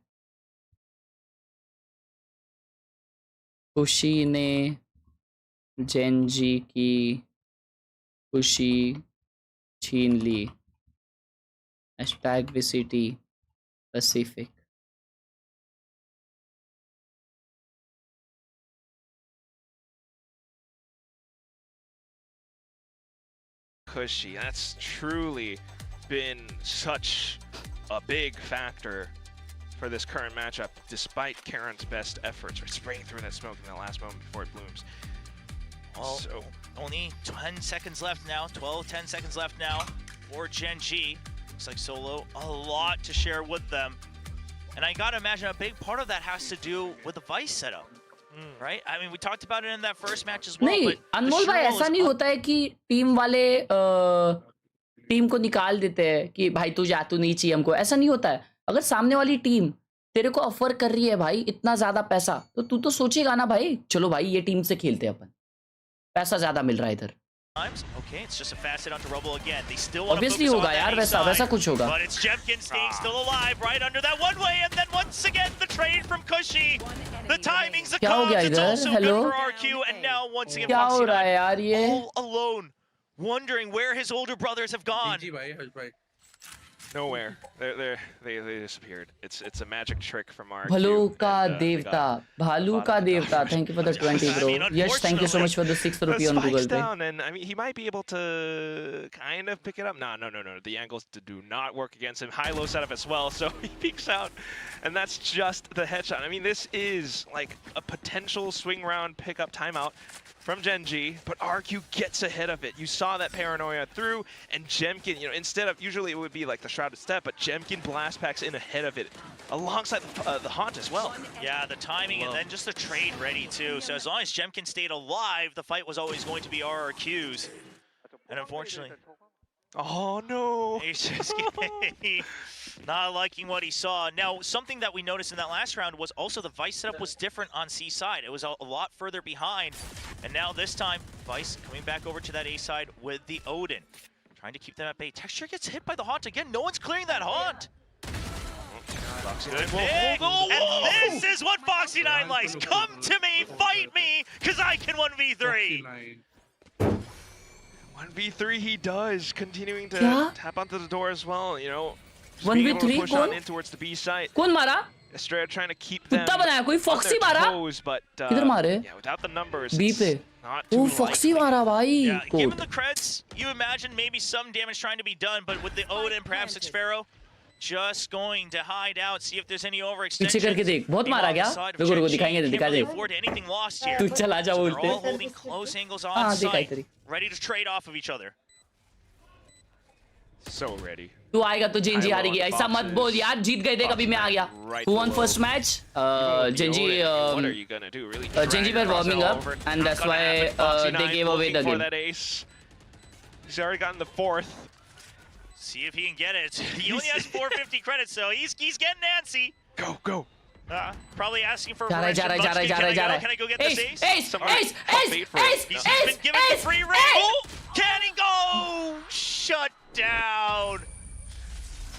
खुशी ने Gen G की खुशी छीन ली. #VCT Pacific. Kushi, that's truly been such a big factor for this current matchup, despite Karen's best efforts for spraying through that smoke in the last moment before it blooms. Well, so only 10 seconds left now, 10 seconds left now for Gen G. Looks like Solo, a lot to share with them. And I gotta imagine a big part of that has to do with the Vice setup, right? I mean, we talked about it in that first match as well. नहीं, अनमोल भाई ऐसा नहीं होता है कि team वाले team को निकाल देते हैं कि भाई तू जा, तू नहीं चाहिए हमको. ऐसा नहीं होता है. अगर सामने वाली टीम तेरे को ऑफर कर रही है भाई इतना ज्यादा पैसा, तो तू तो सोचेगा ना भाई, चलो भाई ये टीम से खेलते हैं अपन, पैसा ज्यादा मिल रहा है इधर. Okay, it's just a fast hit onto Rubble again. They still want to Obviously focus होगा on यार, that वैसा कुछ होगा. But it's Jemkin staying still alive right under that one way, and then once again the trade from Kushi. The timing's a क्या हो गया cons. It's इधर? also Hello? good for RQ, and now once again क्या हो रहा है Foxy9 यार ये? all alone, wondering where his older brothers have gone. Nowhere. They disappeared. It's a magic trick from RRQ. Bhalu ka devta. Bhalu ka devta. Thank you for the 20, bro. Yes, thank you so much for the 6 rupee on Google Pay. Down, and I mean, he might be able to kind of pick it up. No. The angles do not work against him. High-low setup as well, so he peeks out, and that's just the headshot. I mean, this is like a potential swing round pickup timeout from Gen.G, but RRQ gets ahead of it. You saw that paranoia through, and Jemkin, you know, instead of, usually it would be like the Shrouded Step, but Jemkin blast packs in ahead of it, alongside the Haunt as well. Yeah, the timing and then just the trade ready too. So as long as Jemkin stayed alive, the fight was always going to be RRQ's. And unfortunately... Oh no! He's just not liking what he saw. Now, something that we noticed in that last round was also the Vice setup was different on C side. It was a lot further behind. And now this time, Vice coming back over to that A side with the Odin. Trying to keep them at bay. Texture gets hit by the Haunt again. No one's clearing that Haunt. Good pick. And this is what Foxy9 likes. Come to me, fight me, because I can 1v3. 1v3 he does, continuing to tap onto the door as well, you know. 1v3 push on in towards the B side. कौन मारा? Estrella trying to keep them कोई Foxy मारा? but किधर मारे? yeah, without the numbers. B पे. Oh, Foxy मारा भाई. Yeah, given the creds, you imagine maybe some damage trying to be done, but with the Odin, perhaps Xpharaoh just going to hide out, see if there's any overextension. पीछे करके देख, बहुत मारा क्या? रुको दिखाएंगे दिखा दे. Anything lost here. तू चला जा बोलते. They're all holding close angles on site, ready to trade off of each other. So ready. तू आएगा तो जेंजी हारेगी. ऐसा मत बोल यार, जीत गए थे कभी मैं आ गया. Who won first match? Genji. What are you gonna do? Really? Genji were warming up, and that's why they gave away the game. He's already gotten the 4th. See if he can get it. He only has 450 credits, so he's getting antsy. Go. Probably asking for जा रहा है. Can I go get this ace? Ace! He's been given the free ring. Oh, can he go? Shut down.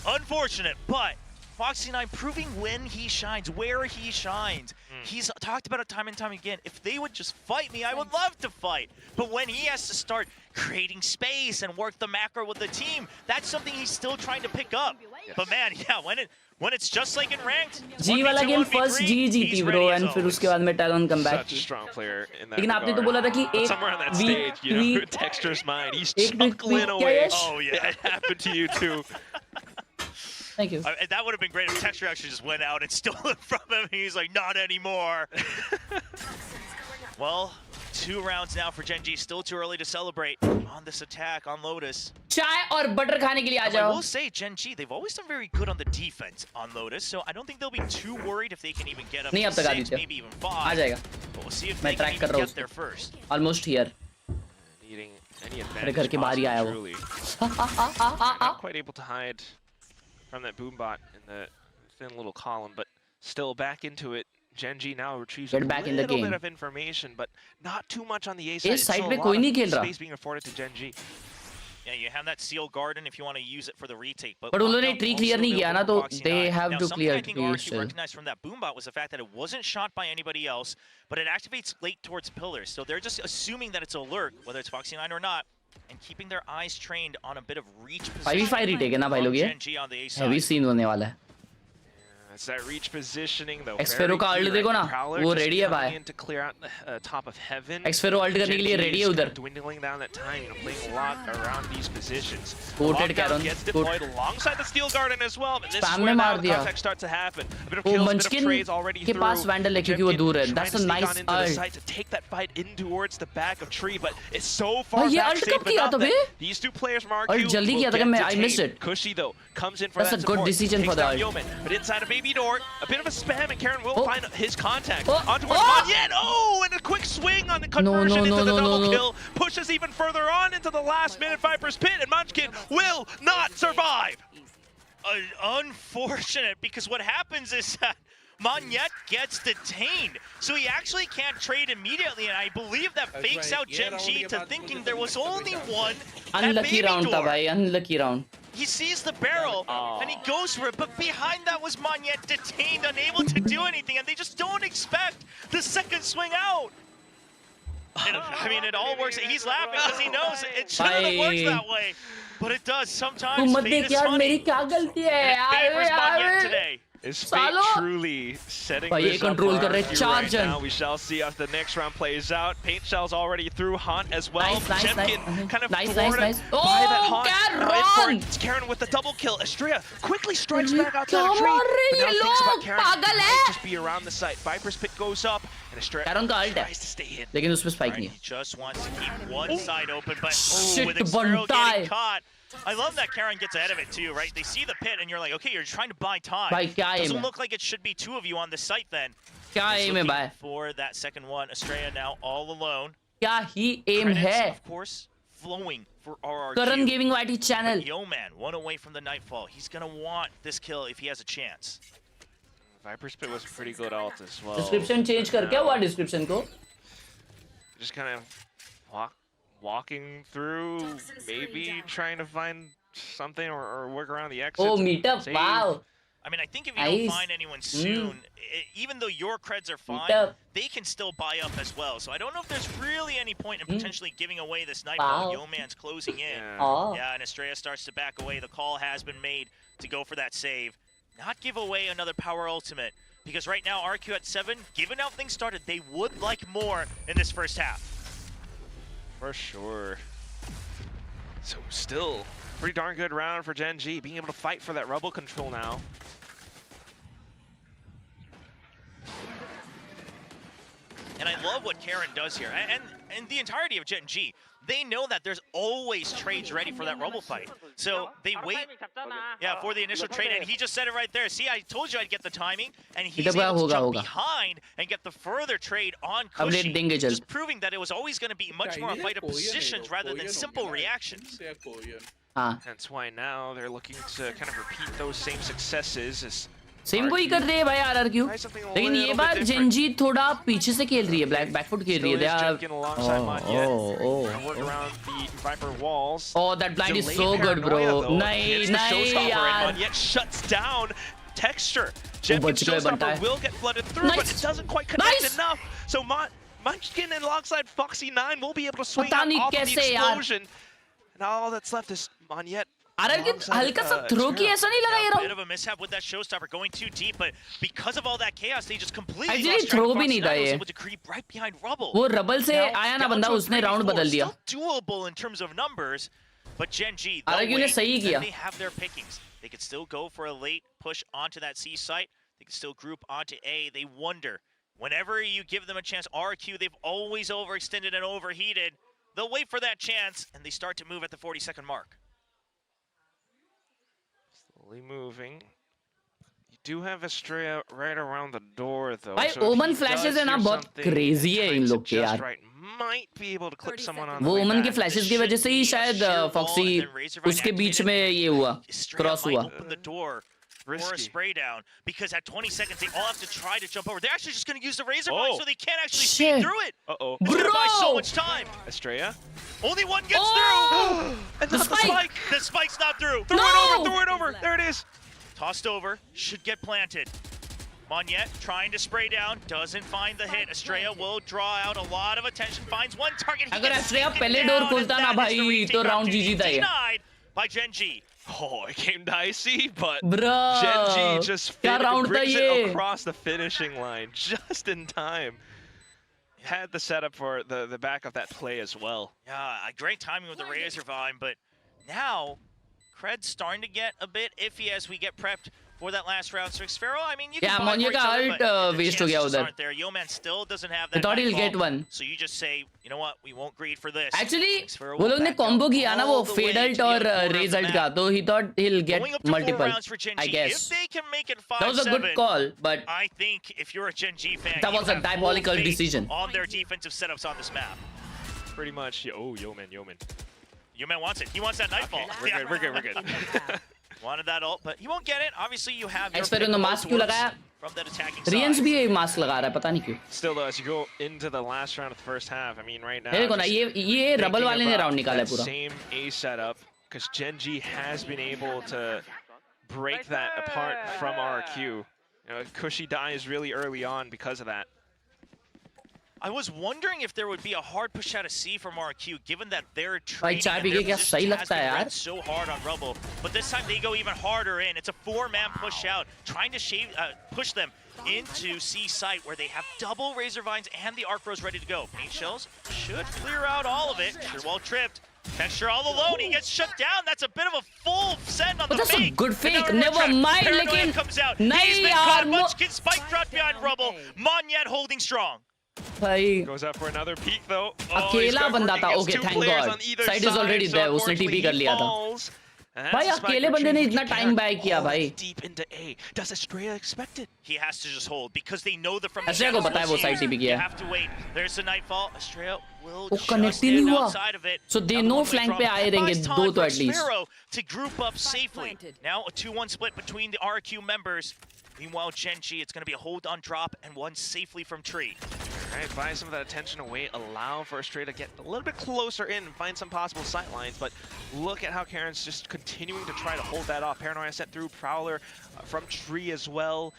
Unfortunate, but Foxy9 proving when he shines, where he shines. He's talked about it time and time again. If they would just fight me, I would love to fight. But when he has to start creating space and work the macro with the team, that's something he's still trying to pick up. Yes. But man, yeah, when it's just like in ranked, G वाला game first G जीती bro, and फिर उसके बाद में Talon come back. Such a strong player in that लेकिन आपने तो बोला था कि एक somewhere on that stage, you know, Texture's mind, he's chuckling away. Oh yeah, it happened to you too. Thank you. That would have been great if Texture actually just went out and stole it from him. He's like, not anymore. Well, 2 rounds now for Gen.G. Still too early to celebrate on this attack on Lotus. चाय और butter खाने के लिए आ जाओ. I will say, Gen.G, they've always done very good on the defense on Lotus, so I don't think they'll be too worried if they can even get up to 6, maybe even 5. आ जाएगा. But we'll see if they can even get there first. Almost here. Needing any advantage. मेरे घर के बाहर ही आया वो. Not quite able to hide from that boom bot in the thin little column, but still back into it. Gen.G now retrieves a little bit of information, but not too much on the A side. इस side पे कोई नहीं खेल रहा. Space being afforded to Gen.G. Yeah, you have that seal garden if you want to use it for the retake. But उन्होंने tree clear नहीं किया ना, तो they have to clear tree. Now, something I think RRQ recognized from that boombot was the fact that it wasn't shot by anybody else, but it activates late towards pillars. So they're just assuming that it's a lurk, whether it's Foxy9 or not, and keeping their eyes trained on a bit of reach position. 5v5 retake है ना भाई लोग ये. Heavy scene होने वाला है. It's that reach positioning though. Xpharaoh का ult देखो ना, वो ready है भाई. To clear out the top of heaven. Xpharaoh ult करने के लिए ready है उधर. Dwindling down that time, you know, playing a lot around these positions. Coated Caron. Gets deployed alongside the steel garden as well. But this is Spam where में now मार the दिया. contact starts to happen. A bit of kills, a bit of trades already के through. पास Vandal है क्योंकि वो दूर है. That's a nice ult. To take that fight in towards the back of tree, but it's so far ये back ult safe कब किया enough तबे? that these two players from RRQ ult जल्दी किया था क्या मैं I missed it. Cushy though comes in for That's that a good support. decision for the ult. Yeoman, but inside a baby door, a bit of a spam, and Karen will find his contact onto Monyet. Oh, and a quick swing on the conversion into the double kill. Pushes even further on into the last minute Viper's pit, and Munchkin will not survive. Unfortunate, because what happens is that Monyet gets detained, so he actually can't trade immediately, and I believe that fakes out Gen.G to thinking there was only one. Unlucky round था भाई, unlucky round. He sees the barrel, and he goes for it, but behind that was Monyet detained, unable to do anything, and they just don't expect the second swing out. I mean, it all works. He's laughing because he knows it shouldn't have worked that way, but it does sometimes. Fate is funny. Favors Monyet today. Is Fate truly setting भाई ये this up control for कर रहे RRQ चार right जन now? We shall see as the next round plays out. Paint Shell's already through Hunt as well. Jemkin kind of thwarted by that Hunt. Karen! It's Karen with the double kill. Estrella quickly strikes back outside the tree. But now thinks about Karen might just be around the site. Viper's pick goes up and Estrella tries to stay in. लेकिन उसमें spike नहीं है. He just wants to keep one side open, but Shit, with Xfero bantai. getting caught. I love that Karen gets ahead of it too, right? They see the pit and you're like, okay, you're trying to buy time. भाई क्या aim Doesn't है? look like it should be two of you on the site then. क्या He's aim है looking भाई? for that second one. Estrella now all alone. क्या ही aim Credits, है? of course, flowing for RRQ. Karan Gaming YT channel. But Yeoman, one away from the Nightfall. He's gonna want this kill if he has a chance. Viper's pit was a pretty good ult as well. Description change कर क्या हुआ description को? Just kind of walking through, maybe trying to find something or work around the exit. Oh, meetup! Save. Wow. I mean, I think if you don't find anyone soon, even though your creds are fine, they can still buy up as well. So I don't know if there's really any point in potentially giving away this Nightfall. Yeoman's closing in. Yeah, and Estrella starts to back away. The call has been made to go for that save. Not give away another power ultimate. Because right now, RRQ at 7, given how things started, they would like more in this first half. For sure. So still, pretty darn good round for Gen G, being able to fight for that rebel control now. And I love what Karen does here. And the entirety of Gen G, they know that there's always trades ready for that Rumble fight. So they wait, for the initial trade, and he just said it right there. See, I told you I'd get the timing, and he's able to jump behind and get the further trade on Cushy, just proving that it was always going to be much more a fight of positions rather than simple reactions. Hence why now they're looking to kind of repeat those same successes as same को ही कर रही है भाई RRQ लेकिन ये बार Gen Z थोड़ा पीछे से खेल रही है बैकफुट खेल रही है they are that blind is so good bro नहीं नहीं यार Monyet shuts down Texture. Jemkin Showstopper will get flooded through, but it doesn't quite connect enough. So Munchkin and alongside Foxy9 will be able to swing out off of the explosion. And all that's left is Monyet. हल्का सा throw की ऐसा नहीं लगा ये Bit of a mishap with that showstopper going too deep, but because of all that chaos, they just completely Actually, lost throw track of भी नहीं था ये. able to creep right behind Rubble. वो रबल से आया ना बंदा उसने राउंड बदल दिया. Still doable in terms of numbers, but Gen G, RRQ ने सही किया. they have their pickings. They could still go for a late push onto that C site. They could still group onto A. They wonder, whenever you give them a chance, RRQ, they've always overextended and overheated. They'll wait for that chance, and they start to move at the 40-second mark. Slowly moving. You do have Estrella right around the door, though. भाई ओमन flashes है ना बहुत crazy है इन लोग के यार. Might be able to clip someone on वो ओमन के फ्लैशेस की वजह से ही शायद फॉक्सी उसके बीच में ये हुआ क्रॉस हुआ. Or a spray down, because at 20 seconds they all have to try to jump over. They're actually just going to use the Razor Blade, so they can't actually speed through it. It's going to buy so much time. Estrella? Only one gets through. And the spike. The spike's not through. Throw it over. There it is. Tossed over. Should get planted. Monyet trying to spray down. Doesn't find the hit. Estrella will draw out a lot of attention. Finds one target. अगर Estrella पहले door खोलता ना भाई तो round जीजी था ये. Denied by Gen G. Oh, it came dicey, but Bro, Gen G just brings it across the finishing line just in time. Had the setup for the back of that play as well. Yeah, great timing with the Razor Vine, but now Cred's starting to get a bit iffy as we get prepped for that last round. So Xfero, I mean, you can buy Monyet का ult waste हो गया उधर. Yeoman still doesn't have that. I thought he'll get one. So you just say, you know what, we won't greed for this. Actually, वो लोग ने combo किया ना वो fade ult और raise ult का, तो he thought he'll get multiple. I guess. If they can make it 5-7, that was a good call, but I think if you're a Gen G fan, that was a diabolical decision on their defensive setups on this map. Pretty much. Oh, Yeoman. Yeoman wants it. He wants that Nightfall. We're good. Wanted that ult, but he won't get it. Obviously, you have your Xfero ने mask क्यों लगाया? from that attacking side. Rians भी ये mask लगा रहा है पता नहीं क्यों. Still though, as you go into the last round of the first half, I mean right now. देखो ना ये रबल वाले ने राउंड निकाला है पूरा. Same A setup because Gen G has been able to break that apart from RRQ. You know, Cushy dies really early on because of that. I was wondering if there would be a hard push out of C from RRQ, given that their भाई training चाय and P their के क्या सही position has लगता है been यार run so hard on Rubble. But this time they go even harder in. It's a 4-man push out, trying to push them into C site where they have double Razor Vines and the Arc Bros ready to go. Paint Shells should clear out all of it. Sure, well tripped. Texture all alone, he gets shut down. That's a bit of a full send on but the that's fake. a good fake, never mind. Paranoia लेकिन comes out. नहीं He's been यार caught. Munchkin spike dropped behind Rubble. Monyet holding strong. भाई Goes out for another peek though. अकेला बंदा था. Okay, thank God. Site is already there. उसने TP कर लिया था. भाई अकेले बंदे ने इतना टाइम बाय किया भाई. Deep into A. Does Estrella expect it? He has to just hold because they know that from Estrella को पता है वो side TP किया. You have to wait. There's the Nightfall. Estrella will वो connect ही नहीं हुआ. So they know flank पे आए रहेंगे दो तो at least. To group up safely. Now a 2-1 split between the RRQ members. Meanwhile, Genji, it's going to be a hold on drop and one safely from tree. All right, buy some of that attention away, allow for Estrella to get a little bit closer in and find some possible sight lines, but look at how Karen's just continuing to try to hold that off. Paranoia sent through Prowler from tree as well.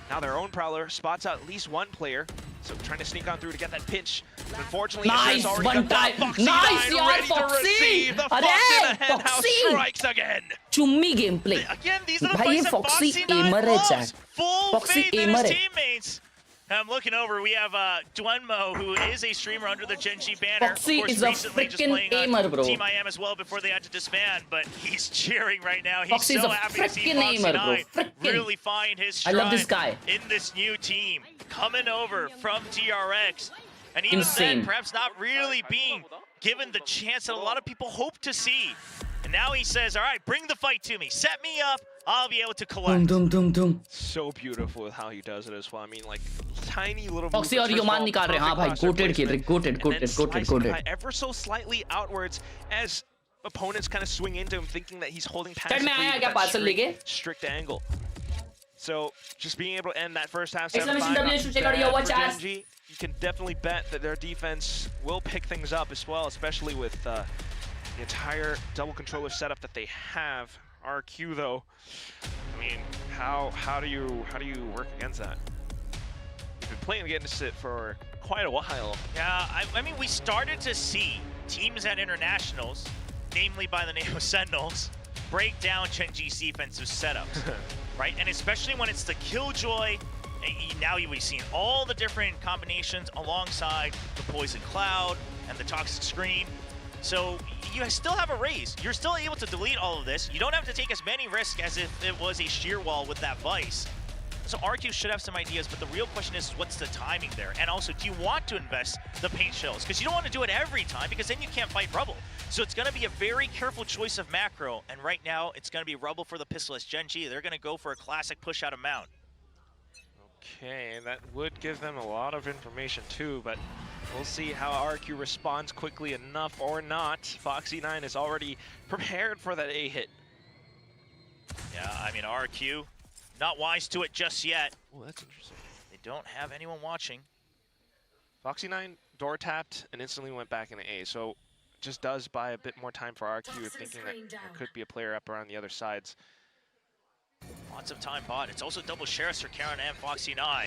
Now their own Prowler spots out at least one player, so trying to sneak on through to get that pinch. Unfortunately, nice one time. Nice yaar Foxy. अरे Foxy strikes again. चुम्मी gameplay. Again, these are the भाई ये fights that Foxy Foxy aimer है loves. Full Foxy faith in his aimer है. teammates. I'm looking over, we have Dwenmo, who is a streamer under the Genji banner. Foxy of course, is a recently just freaking playing aimer, bro. Team IM as well before they had to disband, but he's cheering right now. He's Foxy is so a happy to see freaking aimer, bro. Foxy9 really find his I love stride this guy. in this new team. Coming over from TRX. And even Insane. then, perhaps not really being given the chance that a lot of people hope to see. And now he says, all right, bring the fight to me. Set me up. I'll be able to collect. So beautiful with how he does it as well. I mean, like, tiny little Foxy और Yoman निकाल रहे हैं. हाँ भाई, goated खेल रहे, goated. Ever so slightly outwards as opponents kind of swing into him, thinking that he's holding passively में आया with क्या that parcel लेके? strict angle. So just being able to end that first half 7-5 for Genji, you can definitely bet that their defense will pick things up as well, especially with the entire double controller setup that they have. RRQ though, I mean, how do you work against that? You've been playing against it for quite a while. Yeah, I mean, we started to see teams at internationals, namely by the name of Sentinels, break down Genji's defensive setups, right? And especially when it's the Killjoy, and now we've seen all the different combinations alongside the Poison Cloud and the Toxic Screen. So you still have a raise. You're still able to delete all of this. You don't have to take as many risks as if it was a sheer wall with that Vice. So RQ should have some ideas, but the real question is what's the timing there? And also, do you want to invest the paint shells? Because you don't want to do it every time, because then you can't fight Rubble. So it's going to be a very careful choice of macro. And right now, it's going to be Rubble for the Pistolless Genji. They're going to go for a classic push out of Mount. Okay, that would give them a lot of information too, but we'll see how RRQ responds quickly enough or not. Foxy9 is already prepared for that A hit. Yeah, I mean, RRQ, not wise to it just yet. Oh, that's interesting. They don't have anyone watching. Foxy9 door tapped and instantly went back into A, so just does buy a bit more time for RRQ, thinking that there could be a player up around the other sides. Lots of time bought. It's also double sheriffs for Karen and Foxy9.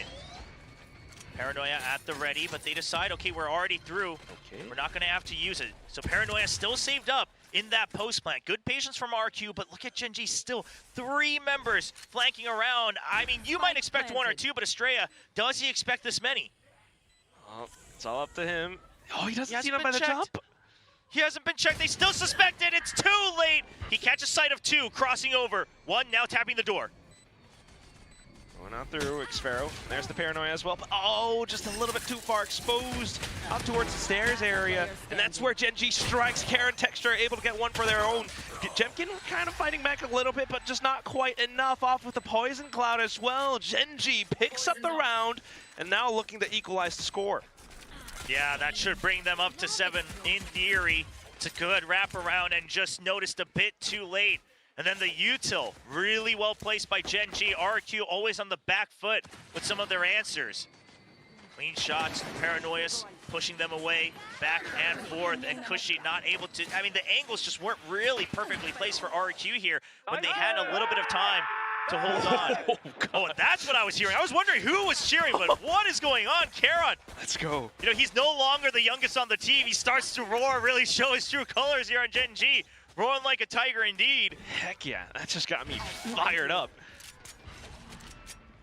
Paranoia at the ready, but they decide, okay, we're already through. Okay. We're not going to have to use it. So Paranoia still saved up in that post plant. Good patience from RQ, but look at Genji, still 3 members flanking around. I mean, you might expect 1 or 2, but Estrella, does he expect this many? Oh, it's all up to him. Oh, he doesn't see them by the checked. jump. He hasn't been checked. They still suspect it. It's too late. He catches sight of 2, crossing over. 1 now tapping the door. Going out through Xfero. There's the Paranoia as well. But, oh, just a little bit too far exposed up towards the stairs area. And that's where Genji strikes. Karen Texture able to get one for their own. Jemkin kind of fighting back a little bit, but just not quite enough. Off with the Poison Cloud as well. Genji picks up the round and now looking to equalize the score. Yeah, that should bring them up to 7 in theory. It's a good wraparound and just noticed a bit too late. And then the util, really well placed by Genji. RRQ always on the back foot with some of their answers. Clean shots, Paranoias pushing them away, back and forth, and Cushy not able to, I mean, the angles just weren't really perfectly placed for RRQ here when they had a little bit of time to hold on. Oh, that's what I was hearing. I was wondering who was cheering, but what is going on? Khelraay. Let's go. You know, he's no longer the youngest on the team. He starts to roar, really show his true colors here on Gen G. Roaring like a tiger indeed. Heck yeah, that just got me fired up.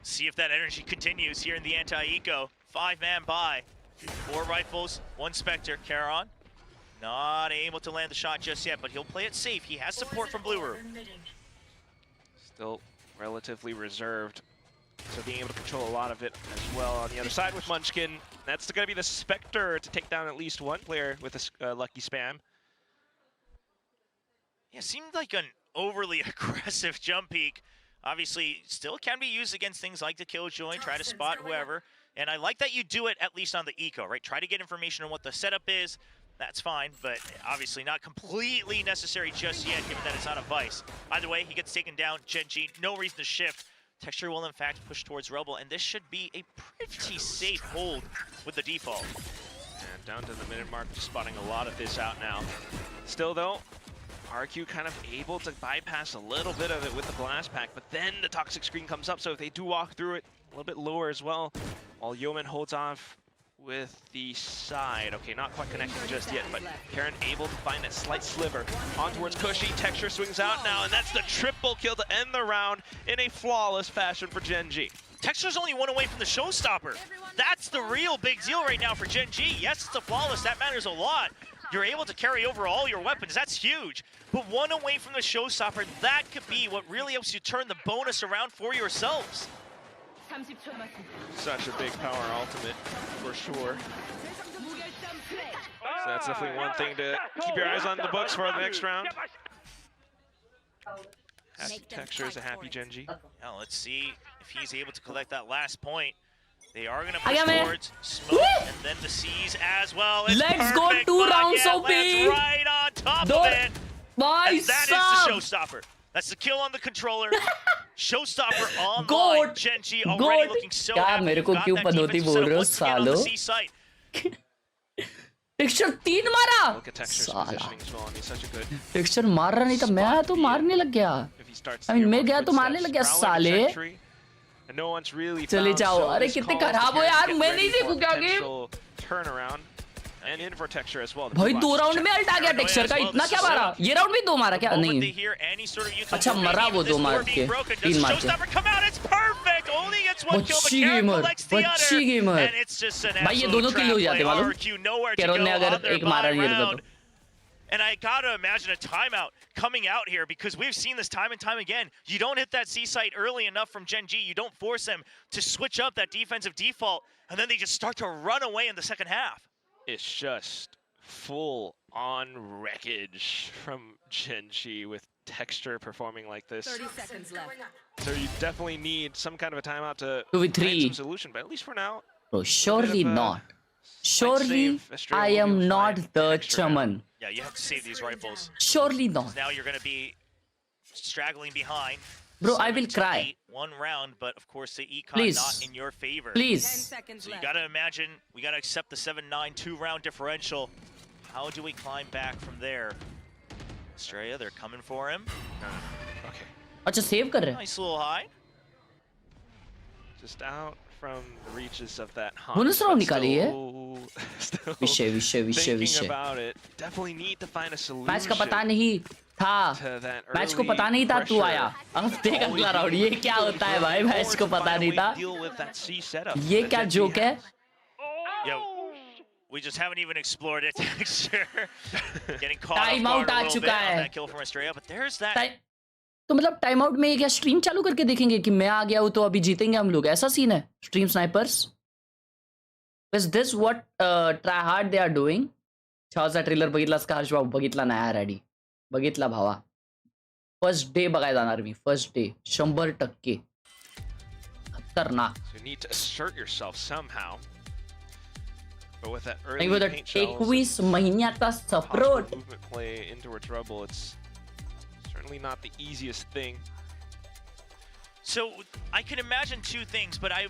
See if that energy continues here in the anti-eco. 5-man buy. 4 rifles, 1 Spectre. Khelraay not able to land the shot just yet, but he'll play it safe. He has support from Blue Room. Still relatively reserved, so being able to control a lot of it as well. On the other side with Munchkin, that's going to be the Spectre to take down at least one player with a lucky spam. Yeah, seemed like an overly aggressive jump peek. Obviously, still can be used against things like the Killjoy, try to spot whoever. And I like that you do it at least on the eco, right? Try to get information on what the setup is. That's fine, but obviously not completely necessary just yet, given that it's not a Vice. Either way, he gets taken down. Gen G, no reason to shift. Texture will, in fact, push towards Rebel, and this should be a pretty safe hold with the default. And down to the minute mark, just spotting a lot of this out now. Still, though, RRQ kind of able to bypass a little bit of it with the blast pack, but then the toxic screen comes up, so if they do walk through it, a little bit lower as well, while Yeoman holds off with the side. Okay, not quite connecting just yet, but Karen able to find that slight sliver on towards Cushy. Texture swings out now, and that's the triple kill to end the round in a flawless fashion for Gen G. Texture's only 1 away from the showstopper. That's the real big deal right now for Gen G. Yes, it's a flawless, that matters a lot. You're able to carry over all your weapons, that's huge. But 1 away from the showstopper, that could be what really helps you turn the bonus around for yourselves. Such a big power ultimate, for sure. So that's definitely one thing to keep your eyes on the books for the next round. Texture is a happy Gen G. Now let's see if he's able to collect that last point. They are going to push towards Smoke and then the C's as well. It's Let's go 2 rounds OP. Right on top of it. And that is the showstopper. That's the kill on the controller. Showstopper online. Gen G already looking so happy. मेरे को क्यों पनौती बोल रहे हो सालो? Texture 3 मारा. Look at Texture's positioning as well, and he's such a good. Texture मार रहा नहीं था, मैं तो मारने लग गया. I mean, मैं गया तो मारने लग गया साले. And no one's really चले जाओ. अरे कितने खराब हो यार, मैं नहीं देखूं क्या game. Turnaround. And in for Texture as well. भाई 2 राउंड में अल्ट आ गया टेक्सचर का. इतना क्या मारा? ये राउंड में 2 मारा क्या? नहीं. अच्छा मरा वो 2 मार के. 3 मार के. बच्ची गेमर. बच्ची गेमर. भाई ये दोनों किल हो जाते मालूम. कैरोन ने अगर एक मारा नहीं रहता तो. And I gotta imagine a timeout coming out here because we've seen this time and time again. You don't hit that C site early enough from Gen G. You don't force them to switch up that defensive default, and then they just start to run away in the second half. It's just full on wreckage from Gen G with Texture performing like this. 30 seconds left. So you definitely need some kind of a timeout to 2v3. find some solution, but at least for now. Bro, surely not. Surely I am not the chairman. Yeah, you have to save these rifles. Surely not. Now you're going to be straggling behind. Bro, I will cry. 1 round, but of course the econ Please. not in your favor. Please. 10 seconds So you left. got to imagine, we got to accept the 7-9 2-round differential. How do we climb back from there? Australia, they're coming for him. Okay. अच्छा save कर रहे हैं. Nice little high. Just out from the reaches of that hunt. Bonus round निकाली है. Still विषय thinking about it. Definitely need to find a solution. Match का पता नहीं था. मैच को पता नहीं था तू आया. अब देख अगला राउंड. ये क्या होता है भाई? मैच को पता नहीं था. ये क्या जोक है? Yo, we just haven't even explored it. Getting caught Time off out guard a uh little bit चुका on है. that kill from Australia, but there's that. तो मतलब टाइम आउट में क्या स्ट्रीम चालू करके देखेंगे कि मैं आ गया हूं तो अभी जीतेंगे हम लोग? ऐसा सीन है stream snipers. Is this what try hard they are doing? छावचा ट्रेलर बघितलास का हर्ष भाऊ? बघितला नाही यार. बघितला भावा. फर्स्ट डे बघायला जाणार मी. First day 100%. खतरनाक. So you need to assert yourself somehow. But with that आणि early with paint shells, 21 महिन्याचा support. movement play in towards Rebel, it's certainly not the easiest thing. So I can imagine 2 things, but I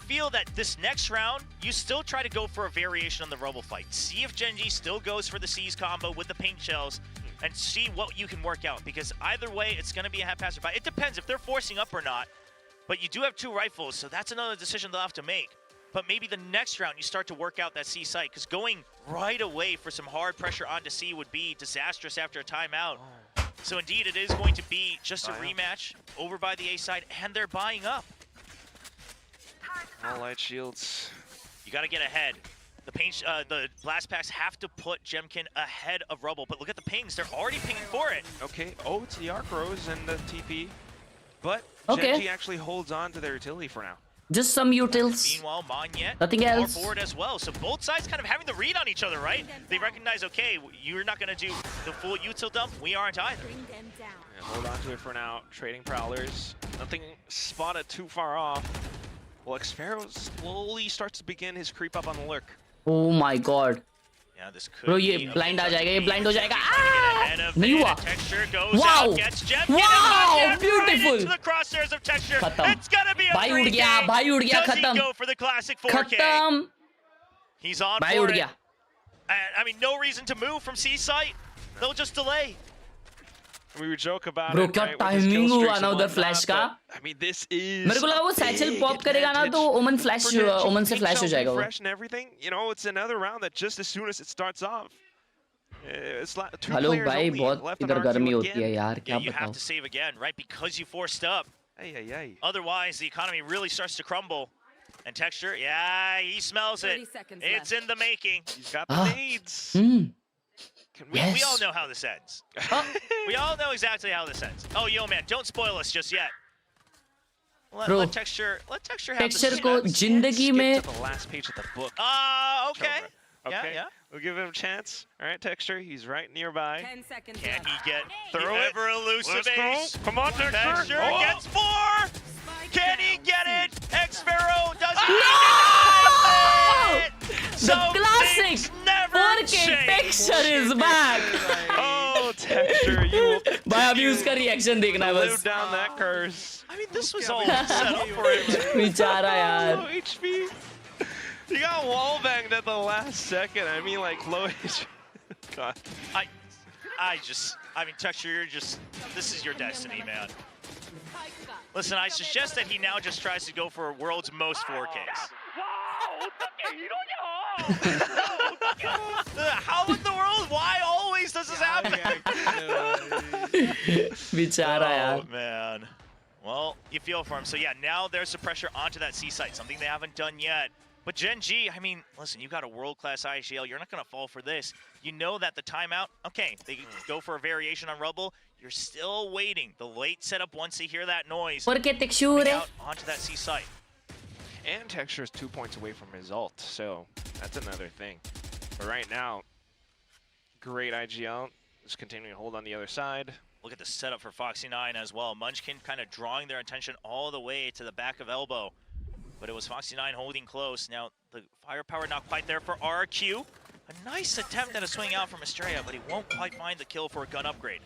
feel that this next round, you still try to go for a variation on the Rebel fight. See if Gen G still goes for the C's combo with the paint shells. and see what you can work out, because either way, it's going to be a haphazard fight. It depends if they're forcing up or not, but you do have 2 rifles, so that's another decision they'll have to make. But maybe the next round you start to work out that C site, because going right away for some hard pressure onto C would be disastrous after a timeout. So indeed, it is going to be just a rematch over by the A side, and they're buying up. All light shields. You got to get ahead. The blast packs have to put Jemkin ahead of Rubble, but look at the pings. They're already pinging for it. Okay. Oh, it's the Arc Rose and the TP. But Okay. Genji actually holds on to their utility for now. Just some utils. Meanwhile, Monyet Nothing more else. forward as well. So both sides kind of having the read on each other, right? They recognize, okay, you're not going to do the full util dump. We aren't either. Yeah, hold on to it for now. Trading Prowlers. Nothing spotted too far off. Well, Xpharaoh slowly starts to begin his creep up on the lurk. Oh my god. Yeah, this could Bro, be ये a blind bit आ जाएगा, ये blind हो जाएगा. ahead of नहीं it. हुआ. Texture goes Wow. out, gets Jemkin, Wow, and beautiful. right into the crosshairs of Texture. खत्म. It's gonna be a भाई उड़ 3K. गया, भाई उड़ गया, Does he खत्म. go for the classic 4K? खत्म. He's on भाई for उड़ it. गया. I mean, no reason to move from C site. They'll just delay. We would joke about Bro, it, क्या right, with his timing kill हुआ streaks ना and उधर whatnot, flash का. but, I mean, this is मेरे को लगा वो satchel big pop करेगा ना तो advantage Omen flash for Genji. Omen से Pink flash हो shell जाएगा वो. refresh and everything. You know, it's another round that just as soon as it starts off, it's like 2 hello players भाई only बहुत left on इधर RRQ गर्मी होती again. है यार Yeah, क्या you have बताऊं. to save again, right? Because you forced up. Ay. Otherwise, the economy really starts to crumble. And Texture, yeah, he smells it. It's in the making. He's got the nades. We Yes. all know how this ends. We all know exactly how this ends. Oh, yo, man, don't spoil us just yet. Bro, Let Texture have Texture the को suspense. जिंदगी Skip में to the last page of the book. Okay. Okay. Yeah. We'll give him a chance. All right, Texture, he's right nearby. 10 seconds Can left. he get Throw it. ever elusive Let's ace? go. Come on, Texture. Texture Oh. gets 4. Can he get it? Xpharaoh does No! So The classic things never 4K change. texture is back. Oh, Texture, you will भाई अभी उसका reaction देखना है live बस. down that curse. I mean, this was all set up for him. बेचारा यार. Low HP. You got wallbanged at the last second. I mean, like, low HP. God. I mean, Texture, this is your destiny, man. Listen, I suggest that he now just tries to go for world's most 4Ks. How in the world? Why always does this happen? बेचारा यार. Oh, man. Well, you feel for him. So, yeah, now there's the pressure onto that C site, something they haven't done yet. But Genji, I mean, listen, you got a world-class IGL. You're not going to fall for this. You know that the timeout, okay, they go for a variation on Rubble. You're still waiting. The late setup, once they hear that noise, Porque Texture. out onto that C site. And Texture is 2 points away from his ult, so that's another thing. But right now, great IGL. Just continuing to hold on the other side. Look at the setup for Foxy9 as well. Munchkin kind of drawing their attention all the way to the back of elbow. But it was Foxy9 holding close. Now, the firepower not quite there for RRQ. A nice attempt at a swing out from Estrella, but he won't quite find the kill for a gun upgrade.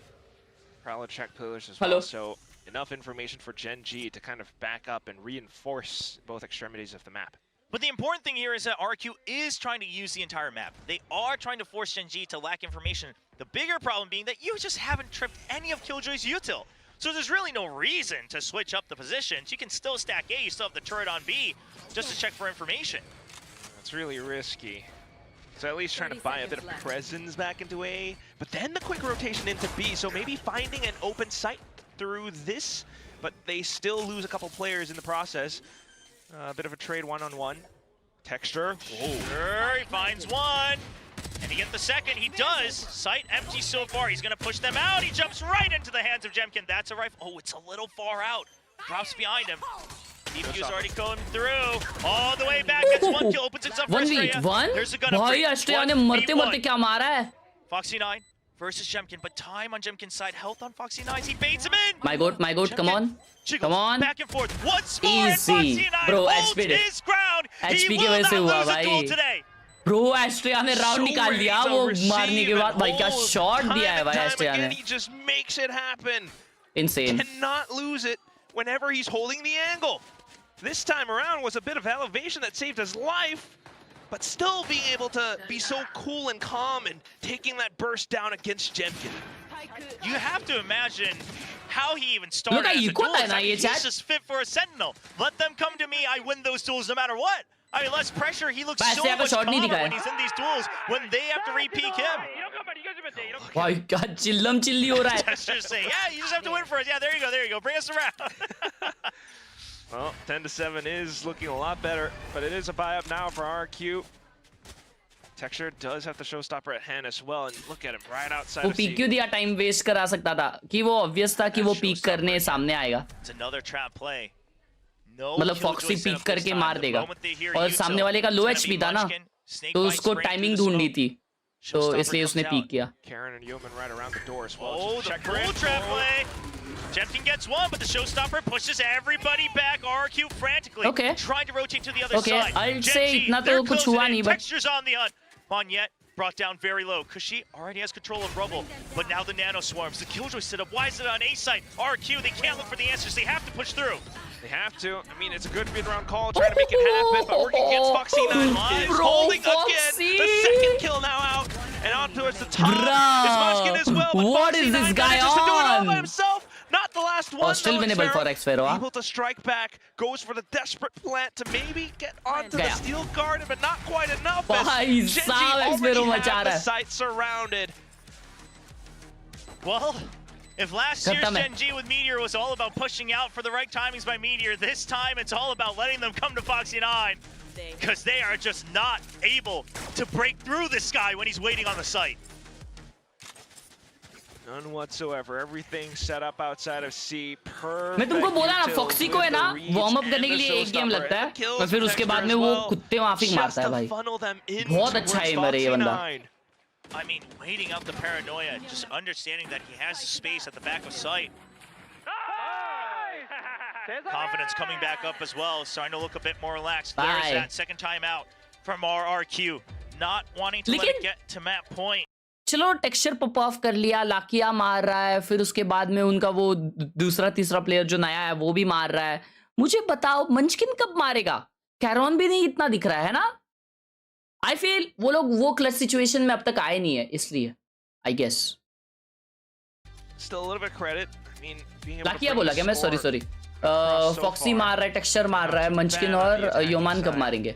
Prowler check pillars as Hello. well, so enough information for Genji to kind of back up and reinforce both extremities of the map. But the important thing here is that RRQ is trying to use the entire map. They are trying to force Genji to lack information. The bigger problem being that you just haven't tripped any of Killjoy's util. So there's really no reason to switch up the positions. You can still stack A, you still have the turret on B, just to check for information. That's really risky. So at least trying to buy a bit of presence back into A, but then the quick rotation into B, so maybe finding an open site through this, but they still lose a couple players in the process. A bit of a trade one-on-one. Texture. Sure, he finds one. And he get the second, he does. Sight empty so far, he's gonna push them out. He jumps right into the hands of Jemkin. That's a rifle. Oh, it's a little far out. Drops behind him. DPU's already going through. All the way back, gets 1 kill, opens it up for Estrella. 1v1? There's a gun भाई upgrade. Estrella ने मरते-मरते क्या मारा है? Foxy9 versus Jemkin, but time on Jemkin's side. Health on Foxy9, he baits him in. My goat, come on. Jiggles Come on. back and forth. Once more, Easy. and Foxy9 Bro, holds HP did. his ground. HP He की will वजह not से हुआ lose a duel भाई. today. Bro, Estrella ने round निकाल दिया वो मारने के बाद. भाई क्या शॉट दिया है भाई Estrella ने. He just makes it happen. Insane. Cannot lose it whenever he's holding the angle. This time around was a bit of elevation that saved his life, but still being able to be so cool and calm and taking that burst down against Jemkin. You have to imagine how he even started Look, as a equal duelist. है ना I mean, ये he's chat. just fit for a sentinel. Let them come to me. I win those duels no matter what. I mean, less pressure. He looks so much calmer when he's in these duels when they have to re-peak him. भाई क्या चिल्लम chilli हो रहा है. That's just saying, yeah, you just have to win for us. Yeah, there you go. Bring us around. Well, 10-7 is looking a lot better, but it is a buy up now for RRQ. Texture does have the showstopper at hand as well, and look at him right outside वो of peak क्यों दिया? Time waste करा सकता था कि वो obvious था कि वो पीक करने सामने आएगा. It's another trap play. No मतलब फॉक्सी पीक करके मार देगा और सामने वाले का लो एचपी था ना तो उसको टाइमिंग ढूंढनी थी तो इसलिए उसने पीक किया. Karen and Yeoman right around the door as well. Oh, the full trap play. Jemkin gets one, but the showstopper pushes everybody back. RRQ frantically trying to rotate to the other side. I'll say इतना तो कुछ हुआ नहीं, but Texture's on the hunt. Monyet brought down very low because she already has control of Rubble. But now the nano swarms, the killjoy setup. Why is it on A side? RRQ, they can't look for the answers. They have to push through. They have to. I mean, it's a good mid-round call, trying to make it happen, but working against Foxy9 live, holding again. The second kill now out, and on towards the top. It's Munchkin as well, but what is this guy just to do it all by on? himself. Not the last one. Oh, still winnable for Xfero. Able to strike back, goes for the desperate plant to maybe get onto the steel garden, but not quite enough. भाई साहब Xfero मचा रहा the है. site surrounded. Well, if last year's Gen G with Meteor was all about pushing out for the right timings by Meteor, this time it's all about letting them come to Foxy9 because they are just not able to break through this guy when he's waiting on the site. None whatsoever. Everything set up outside of C. Perfect. मैं तुमको बोला ना foxy को है ना warm up करने के लिए एक गेम लगता है और फिर उसके बाद में वो कुत्ते माफिक मारता है भाई. बहुत अच्छा है मेरा ये बंदा. I mean, waiting out the paranoia, just understanding that he has space at the back of sight. Confidence coming back up as well, starting to look a bit more relaxed. There's that second time out from RRQ, not wanting to let it get to map point. चलो texture pop of कर लिया, लाकिया मार रहा है, फिर उसके बाद में उनका वो दूसरा तीसरा प्लेयर जो नया है वो भी मार रहा है. मुझे बताओ मंचकिन कब मारेगा? कैरॉन भी नहीं इतना दिख रहा है ना. आई फील वो लोग वो क्लच सिचुएशन में अब तक आए नहीं है इसलिए आई गेस. लाकिया बोला क्या मैं? सॉरी फॉक्सी मार रहा है, टेक्सचर मार रहा है, मंचकिन और योमान कब मारेंगे?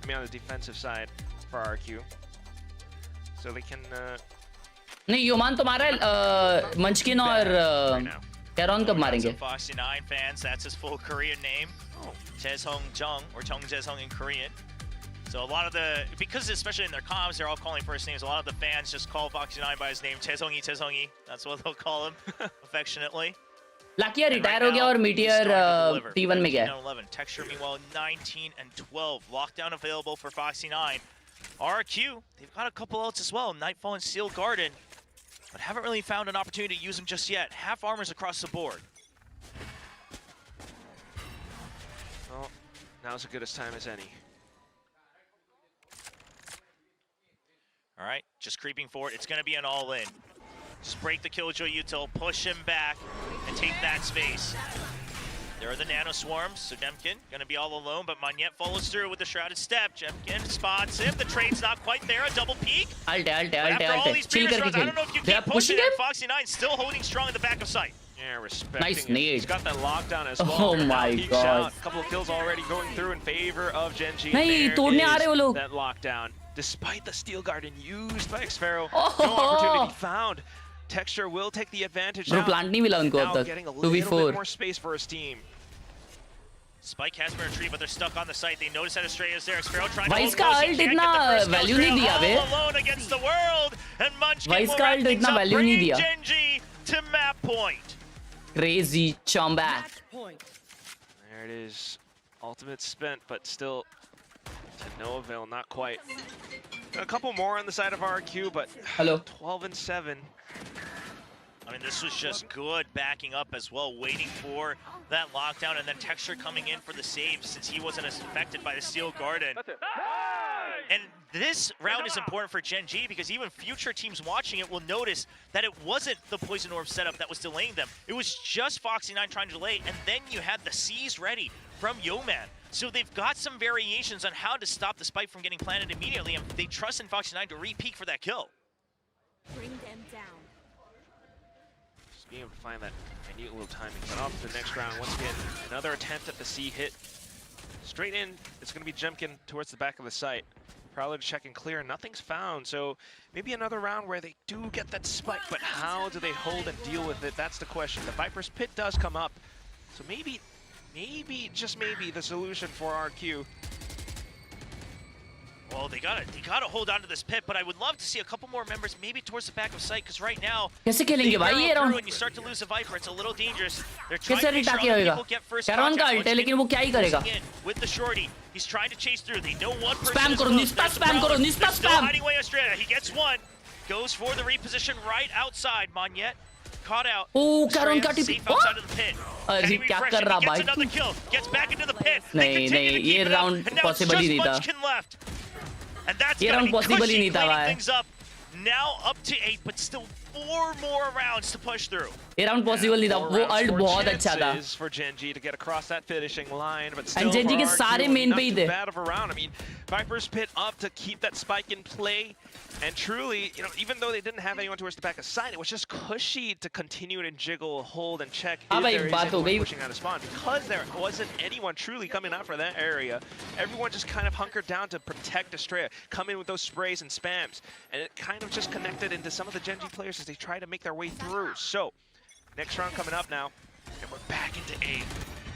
नहीं योमान तो मारा है, मंचकिन और कैरॉन कब मारेंगे? Foxy9 fans, that's his full Korean name. Jaesung Jung, or Jung Jaesung in Korean. So a lot of the, because especially in their comms, they're all calling first names. A lot of the fans just call Foxy9 by his name, Jaesongi. That's what they'll call him, affectionately. लाकिया retire हो गया और meteor T1 में गया. Texture meanwhile 19 and 12. Lockdown available for Foxy9. RRQ, they've got a couple outs as well. Nightfall and Steel Garden, but haven't really found an opportunity to use them just yet. Half armors across the board. Well, now's as good a time as any. All right, just creeping forward. It's going to be an all-in. Just break the Killjoy util, push him back, and take that space. There are the nano swarms, so Demkin going to be all alone, but Monyet follows through with the shrouded step. Demkin spots him. The trade's not quite there. A double peek. Alt. After all these previous rounds, I don't know if you keep pushing it. Foxy9 still holding strong at the back of sight. Yeah, respecting nice it. nade. He's got that lockdown as well. Oh my god. A couple of kills already going through in favor of Gen G. नहीं तोड़ने आ रहे वो लोग. That lockdown, despite the Steel Garden used by Xfero, no opportunity found. Texture will take the advantage now. Plant नहीं मिला उनको अब तक. Getting a little bit more space for his team. Spike has been retrieved, but they're stuck on the site. They notice that Estrella is there. Xfero trying to hold close. He can't get the first value नहीं दिया बे. All alone against the world, and Munchkin will wrap things up, bringing Gen G to map point. Crazy comeback. There it is. Ultimate spent, but still to no avail. Not quite. A couple more on the side of RRQ, but 12 and 7. I mean, this was just good backing up as well, waiting for that lockdown, and then Texture coming in for the save since he wasn't as affected by the Steel Garden. And this round is important for Gen G because even future teams watching it will notice that it wasn't the Poison Orb setup that was delaying them. It was just Foxy9 trying to delay, and then you had the C's ready from Yeoman. So they've got some variations on how to stop the spike from getting planted immediately, and they trust in Foxy9 to re-peek for that kill. Bring them down. being able to find that minute little timing. But off to the next round, once again, another attempt at the C hit. Straight in, it's going to be Jemkin towards the back of the site. Prowler to check and clear, nothing's found. So maybe another round where they do get that spike, but how do they hold and deal with it? That's the question. The Viper's Pit does come up. So maybe, just maybe, the solution for RRQ. Well, they gotta hold on to this pit, but I would love to see a couple more members maybe towards the back of site, because right now, कैसे खेलेंगे भाई ये round? when you start to lose a Viper, it's a little dangerous. They're कैसे trying to make sure retake other होएगा? people get first Khelraay का contact. ult है, लेकिन वो क्या ही करेगा? With the shorty, he's trying to chase through. They know one person Spam is करो, close. निस्ता There's the spam करो, Prowler. निस्ता They're still spam. hiding away Australia. He gets one, goes for the reposition right outside. Monyet caught out. Oh, Khelraay का Australia safe outside of the pit. अरे Can he क्या refresh कर it? रहा He gets भाई another तू? kill. Gets back into the pit. They नहीं continue नहीं to keep ये it up, round and now it's possible he just नहीं था. Munchkin left. And that's ये gonna round be possible he Cushy नहीं था cleaning भाई. things up. Now up to 8, but still 4 more rounds to push through. ये round possible नहीं था. वो ult बहुत अच्छा था. For Gen.G to get across that finishing line, but still And Gen.G के for सारे RRQ, main not पे ही too थे. bad of a round. I mean, Viper's Pit up to keep that spike in play. And truly, you know, even though they didn't have anyone towards the back of side, it was just Cushy to continue to jiggle, hold, and check if भाई, there is बात हो anyone गई. pushing out of spawn. Because there wasn't anyone truly coming out for that area, everyone just kind of hunkered down to protect Australia, come in with those sprays and spams. And it kind of just connected into some of the Gen.G players as they try to make their way through. So, next round coming up now, and we're back into A.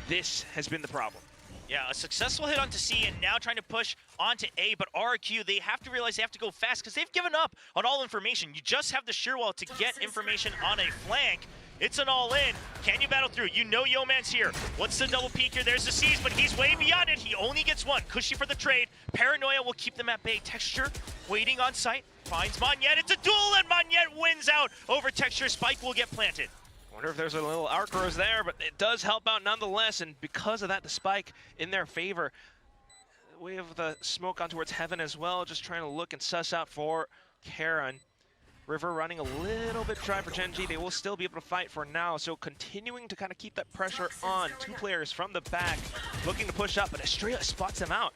This has been the problem. Yeah, a successful hit onto C and now trying to push onto A, but RRQ, they have to realize they have to go fast because they've given up on all information. You just have the sheer wall to get information on a flank. It's an all-in. Can you battle through? You know Yeoman's here. What's the double peek here? There's the C's, but he's way beyond it. He only gets one. Cushy for the trade. Paranoia will keep them at bay. Texture waiting on site. Finds Monyet. It's a duel, and Monyet wins out over Texture. Spike will get planted. Wonder if there's a little arc rose there, but it does help out nonetheless, and because of that, the spike in their favor. We have the smoke on towards heaven as well, just trying to look and suss out for Khelraay. River running a little bit dry for Gen.G. They will still be able to fight for now, so continuing to kind of keep that pressure on. 2 players from the back looking to push up, but Australia spots them out.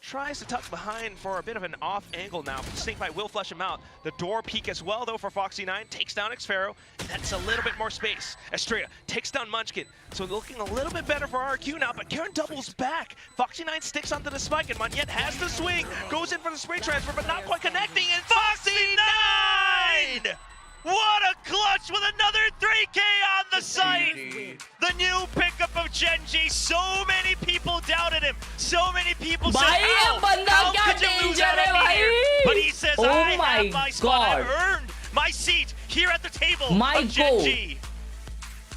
Tries to tuck behind for a bit of an off angle now, but Snakebite will flush him out. The door peek as well, though, for Foxy9. Takes down Xpharaoh. That's a little bit more space. Estrella takes down Munchkin. So looking a little bit better for RRQ now, but Karen doubles back. Foxy9 sticks onto the spike, and Monyet has the swing. Goes in for the spray transfer, but not quite connecting, and Foxy9! What a clutch with another 3K on the site! The new pickup of Gen.G. So many people doubted him. So many people said, how could you lose out on me here? But he says, I have my spot. I've earned my seat here at the table of Gen.G.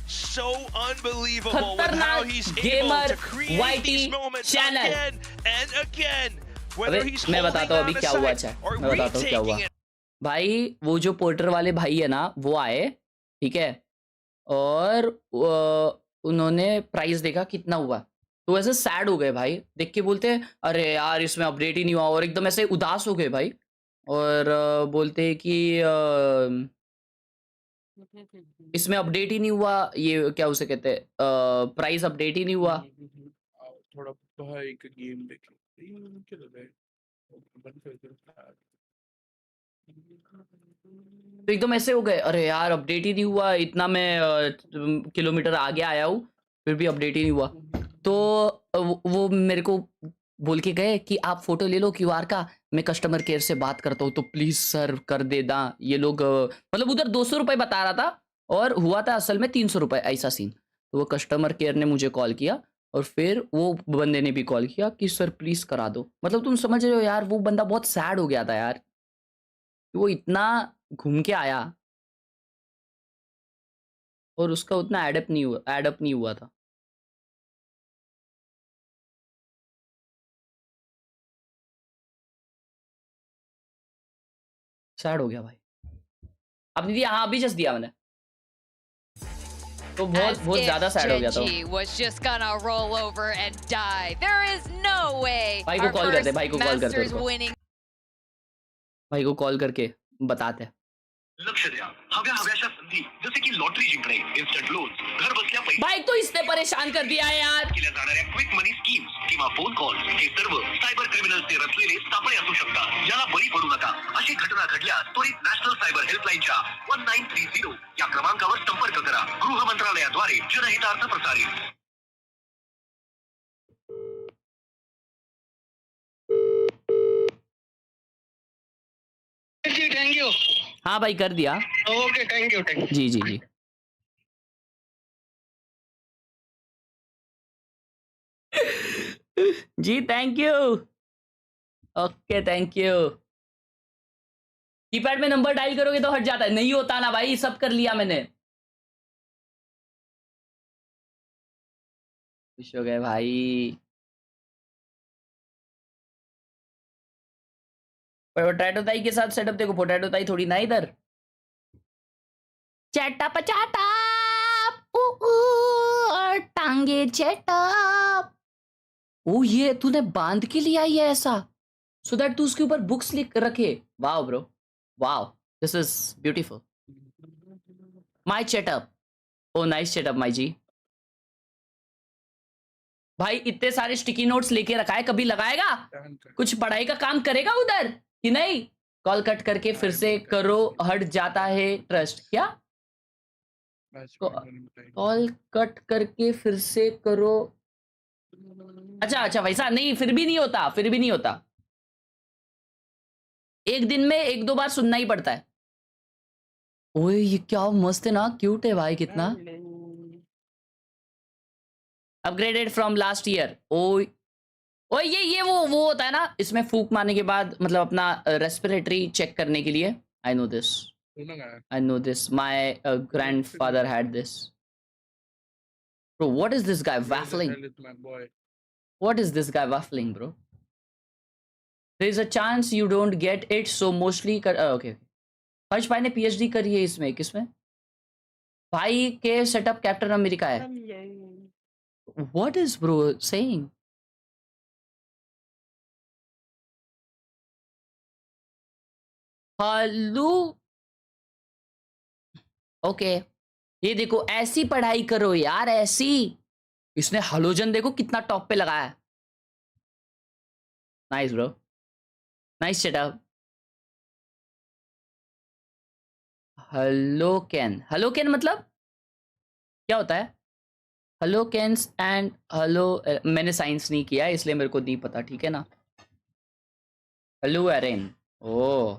So unbelievable with how he's able to create these moments again and again. Whether he's holding down the side or retaking it. भाई वो जो porter वाले भाई है ना वो आए ठीक है और उन्होंने प्राइस देखा कितना हुआ तो ऐसे सैड हो गए भाई देख के बोलते अरे यार इसमें अपडेट ही नहीं हुआ और एकदम ऐसे उदास हो गए भाई और बोलते हैं कि इसमें अपडेट ही नहीं हुआ ये क्या उसे कहते हैं प्राइस अपडेट ही नहीं हुआ थोड़ा भाई का गेम देखें तो एकदम ऐसे हो गए अरे यार अपडेट ही नहीं हुआ इतना मैं किलोमीटर आगे आया हूँ फिर भी अपडेट ही नहीं हुआ तो वो मेरे को बोल के गए कि आप फोटो ले लो क्यूआर का मैं कस्टमर केयर से बात करता हूँ तो प्लीज सर कर देना ये लोग मतलब उधर 200 रुपये बता रहा था और हुआ था असल में 300 रुपये ऐसा सीन तो वो कस्टमर केयर ने मुझे कॉल किया और फिर वो बंदे ने भी कॉल किया कि सर प्लीज करा दो मतलब तुम समझ रहे हो यार वो बंदा बहुत सैड हो गया था यार वो इतना घूम के आया और उसका उतना एडअप नहीं हुआ था सैड हो गया भाई अब दीदी हाँ अभी जस्ट दिया मैंने तो बहुत ज्यादा सैड हो गया था was just gonna roll over and die. There is no way. भाई को कॉल करते भाई को कॉल करते भाई को कॉल करके बताते लक्ष द्या हव्याशा संधी जसे की लॉटरी जिंकणे इन्स्टंट लोन्स घर बसल्या पैसे भाई तो इसने परेशान कर दिया यार केल्या जाणाऱ्या क्विक मनी स्कीम्स किंवा फोन कॉल्स हे सर्व सायबर क्रिमिनल्सचे रचलेले सापळे असू शकतात याला बळी पडू नका अशी घटना घडल्यास त्वरित नॅशनल सायबर हेल्पलाईनच्या 1930 या क्रमांकावर संपर्क करा. गृह मंत्रालयाद्वारे जनहितार्थ प्रसारित. Thank you. हाँ भाई कर दिया. Okay thank you. जी जी जी. जी thank you. Okay thank you. Keypad में नंबर डायल करोगे तो हट जाता है. नहीं होता ना भाई, सब कर लिया मैंने. खुश हो गए भाई. पोटैटो ताई के साथ सेटअप देखो. पोटैटो ताई थोड़ी ना इधर. चैटा पचाटा और टांगे चेटअप. ओ ये तूने बांध के लिया ही है ऐसा, सो दैट तू उसके ऊपर बुक्स लिख रखे. Wow bro, wow, this is beautiful. My setup. Oh nice setup my G. भाई इतने सारे स्टिकी नोट्स लेके रखा है, कभी लगाएगा? कुछ पढ़ाई का काम करेगा उधर कि नहीं? कॉल कट करके फिर से करो, हट जाता है ट्रस्ट. क्या कॉल कट करके फिर से करो? अच्छा अच्छा वैसा नहीं, फिर भी नहीं होता, फिर भी नहीं होता. एक दिन में एक दो बार सुनना ही पड़ता है. ओए ये क्या मस्त है ना, क्यूट है भाई कितना. Upgraded from last year. ओए ओए ये वो होता है ना, इसमें फूक मारने के बाद मतलब अपना रेस्पिरेटरी चेक करने के लिए. I know this, I know this. My grandfather had this. Bro, what is this guy waffling? What is this guy waffling, bro? There is a chance you don't get it, so mostly. Okay. हर्ष भाई ने PhD करी है इसमें, किसमें? भाई के setup captain America है. What is bro saying? Hello. Okay ये देखो, ऐसी पढ़ाई करो यार, ऐसी. इसने हलोजन देखो कितना टॉप पे लगाया है. Nice bro, nice setup. Halogen मतलब क्या होता है? Halogens and halo. मैंने साइंस नहीं किया इसलिए मेरे को नहीं पता, ठीक है ना. हलो एरेन. ओ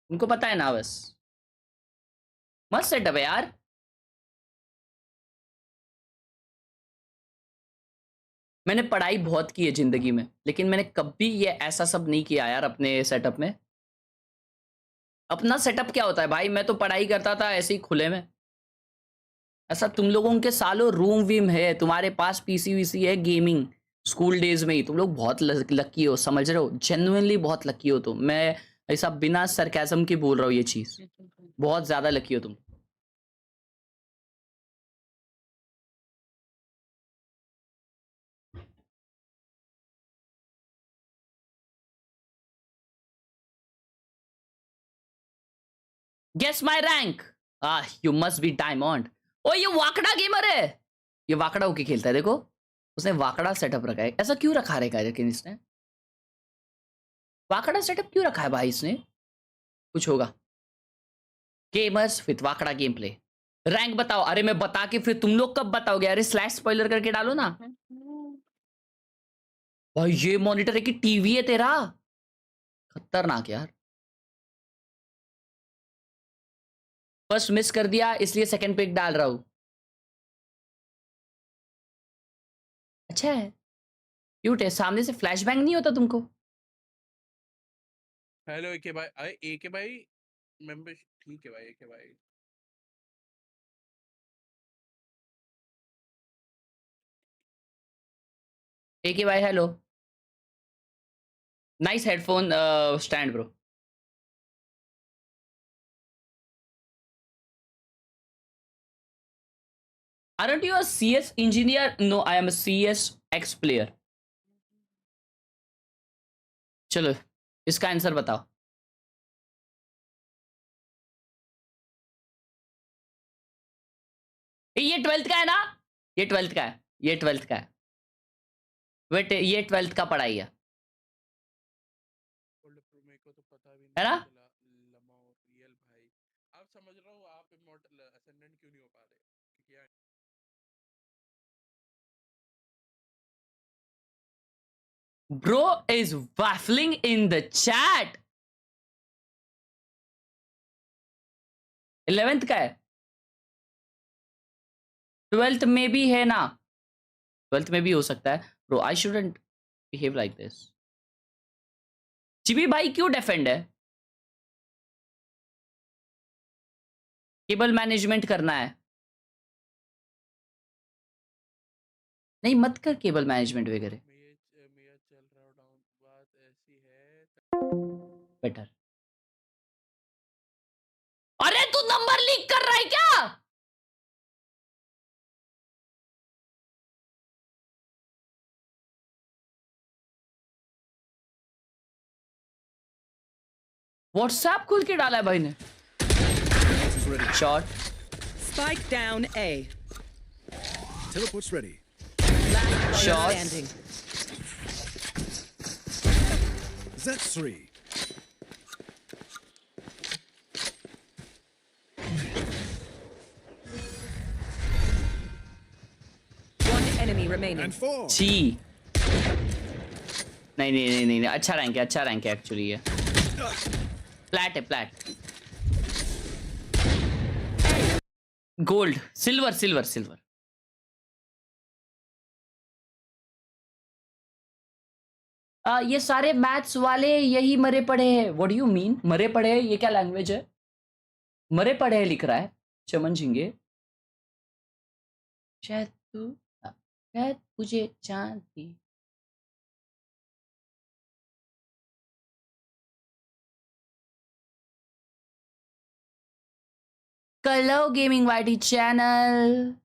तुमको पता है ना. बस मस्त सेटअप है यार. मैंने पढ़ाई बहुत की है जिंदगी में, लेकिन मैंने कभी ये ऐसा सब नहीं किया यार अपने सेटअप में. अपना सेटअप क्या होता है भाई? मैं तो पढ़ाई करता था ऐसे ही खुले में. ऐसा तुम लोगों के सालों रूम वीम है, तुम्हारे पास पीसी वीसी है गेमिंग. स्कूल डेज में ही तुम लोग बहुत लकी हो, समझ रहे हो? जेन्युइनली बहुत लकी हो तुम. मैं ऐसा बिना सरकाज़म के बोल रहा हूँ ये चीज. बहुत ज्यादा लकी हो तुम. Guess my rank. Ah, you must be diamond. ओ ये वाकड़ा गेमर है. ये वाकड़ा होके खेलता है. देखो उसने वाकड़ा सेटअप रखा है. ऐसा क्यों रखा रहेगा लेकिन इसने वाकड़ा सेटअप क्यों रखा है भाई इसने? कुछ होगा. गेमर्स विथ वाकड़ा गेम प्ले. रैंक बताओ. अरे मैं बता के फिर तुम लोग कब बताओगे? अरे स्लैश स्पॉइलर करके डालो ना भाई. ये मॉनिटर है कि टीवी है तेरा? खतरनाक यार. फर्स्ट मिस कर दिया इसलिए सेकंड पिक डाल रहा हूं. अच्छा है, क्यूट है. सामने से फ्लैश बैंग नहीं होता तुमको? हेलो एके भाई. अरे एके भाई मेंबरशिप ठीक है भाई. एके भाई एके भाई hello. Nice headphone stand bro. Aren't you a CS engineer? No, I am a CS X player. चलो इसका आंसर बताओ. ये 12th का है ना? ये 12th का है. ये 12th का है. वेट ये 12th का पढ़ाई है ना? आप समझ रहा हूँ. आप immortal Bro is waffling in the chat. 11th का है, 12th में भी है ना, 12th में भी हो सकता है. Bro, I shouldn't behave like this. चिबी भाई क्यों डिफेंड है? केबल मैनेजमेंट करना है. नहीं मत कर केबल मैनेजमेंट वगैरह. बेटर. अरे तू नंबर लीक कर रहा है क्या? व्हाट्सएप खोल के डाला है भाई ने. Shot. Spike down A. Teleport's ready. Shot. Standing. That's 3. One enemy remaining. And 4. ची. नहीं, अच्छा रैंक है एक्चुअली ये. फ्लैट है, फ्लैट. Gold, silver. ये सारे मैथ्स वाले यही मरे पड़े हैं. व्हाट डू यू मीन मरे पड़े हैं? ये क्या लैंग्वेज है? मरे पड़े हैं लिख रहा है चमन झिंगे. शायद मुझे जानती. कलो gaming YT channel.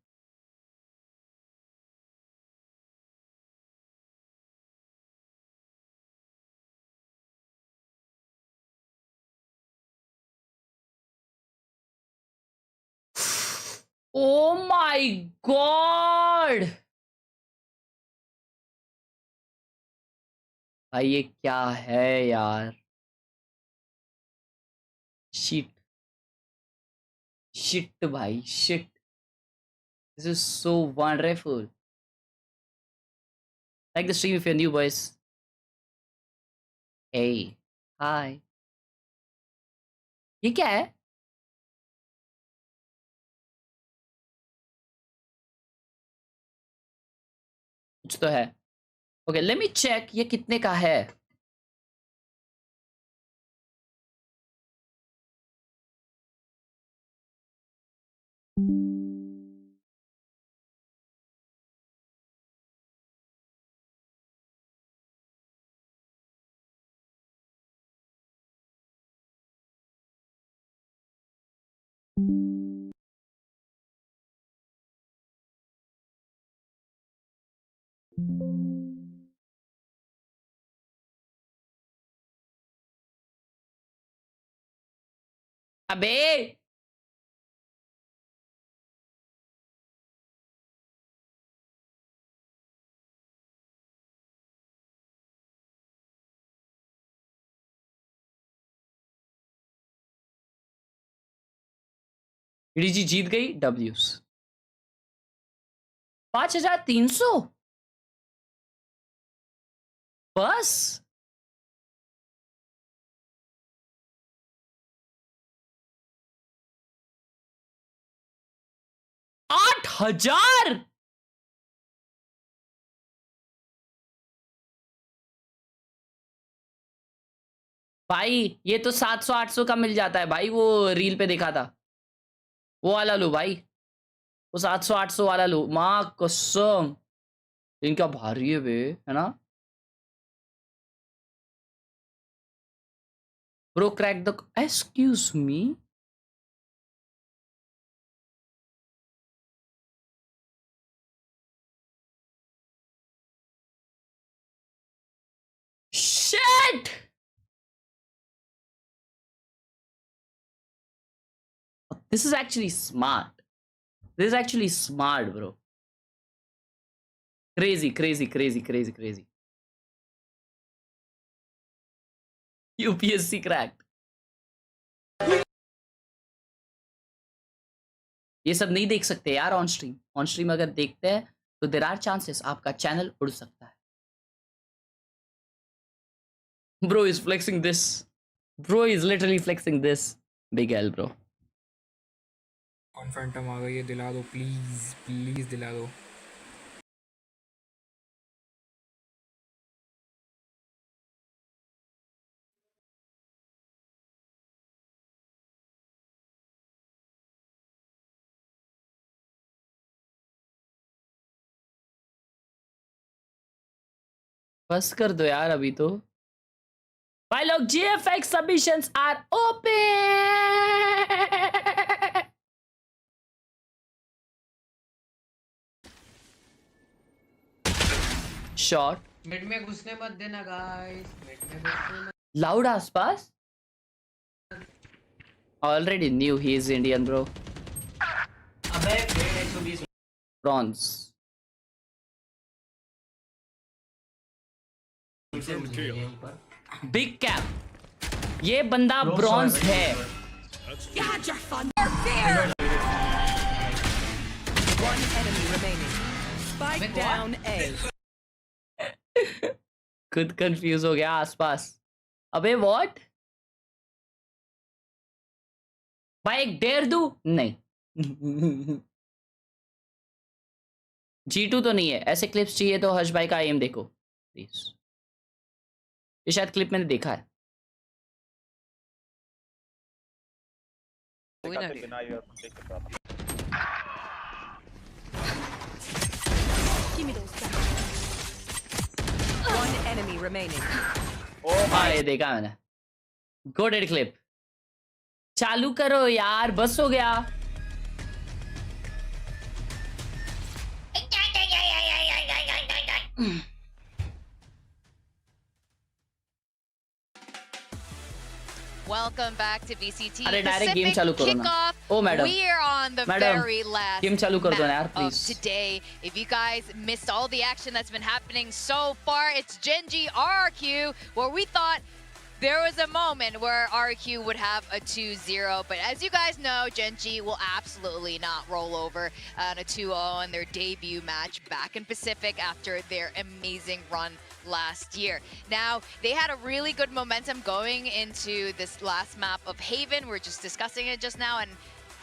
Oh my God भाई ये क्या है यार? शिट भाई, shit. This is so wonderful. Like the stream if you're new, boys. Hey, hi. ये क्या है? कुछ तो है. ओके, लेट मी चेक ये कितने का है. अबे जी जीत गई. डब्ल्यूस 5300 बस. $8,000 भाई. ये तो 700-800 का मिल जाता है भाई. वो रील पे देखा था वो वाला लो भाई. वो 700-800 वाला लो. माँ कसम इनका भारी है बे, है ना? Bro crack the. Excuse me. Shit! This is actually smart. This is actually smart, bro. Crazy. UPSC cracked. ये सब नहीं देख सकते यार ऑन स्ट्रीम अगर देखते हैं तो देयर आर चांसेस आपका चैनल उड़ सकता है. Bro is flexing this. Bro is literally flexing this. Big L, bro. कौन फैंटम आ गई है, दिला दो प्लीज, प्लीज दिला दो. बस कर दो यार अभी तो भाई लोग. GFX submissions are open. Shot. Mid में घुसने मत देना गाइस, मिड में घुसने मत. Loud आसपास. Already knew he is Indian, bro. अबे 120 Bronze. Big cap. ये बंदा ब्रॉन्ज है. One enemy remaining. Spike down A. खुद कंफ्यूज हो गया आसपास. अबे व्हाट भाई, एक डेयर दू नहीं. G2 तो नहीं है. ऐसे क्लिप्स चाहिए तो हर्ष भाई का एम देखो प्लीज. ये शायद क्लिप मैंने देखा है. One enemy remaining. हाँ ये देखा मैंने. Good clip. चालू करो यार, बस हो गया. Welcome back to VCT अरे डायरेक्ट गेम Pacific चालू करो ना. Kickoff. Oh madam. We are on the madam, very last game चालू कर दो ना यार map of please. today. If you guys missed all the action that's been happening so far, it's Genji RRQ, where we thought there was a moment where RRQ would have a 2-0, but as you guys know, Genji will absolutely not roll over on a 2-0 in their debut match back in Pacific after their amazing run last year. Now, they had a really good momentum going into this last map of Haven. We're just discussing it just now, and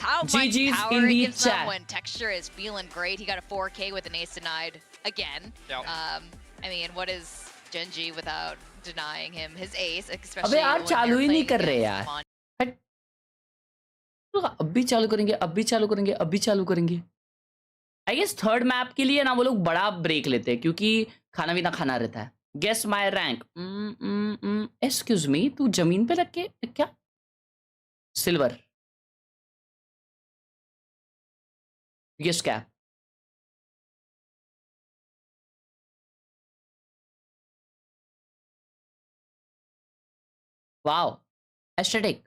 how much GG's power in it the gives them chat. when Texture is feeling great. He got a 4K with an ace denied again. Yep. I mean, what is Genji without denying him his ace, अबे especially यार when चालू you're ही नहीं playing कर रहे against यार. Mon- लोग अभी चालू करेंगे, अभी चालू करेंगे, अभी चालू करेंगे. आई गेस थर्ड मैप के लिए ना वो लोग बड़ा ब्रेक लेते हैं क्योंकि खाना भी ना खाना रहता है. Guess my rank. Excuse me, तू जमीन पे रख के क्या? सिल्वर. गेस क्या? Wow aesthetic.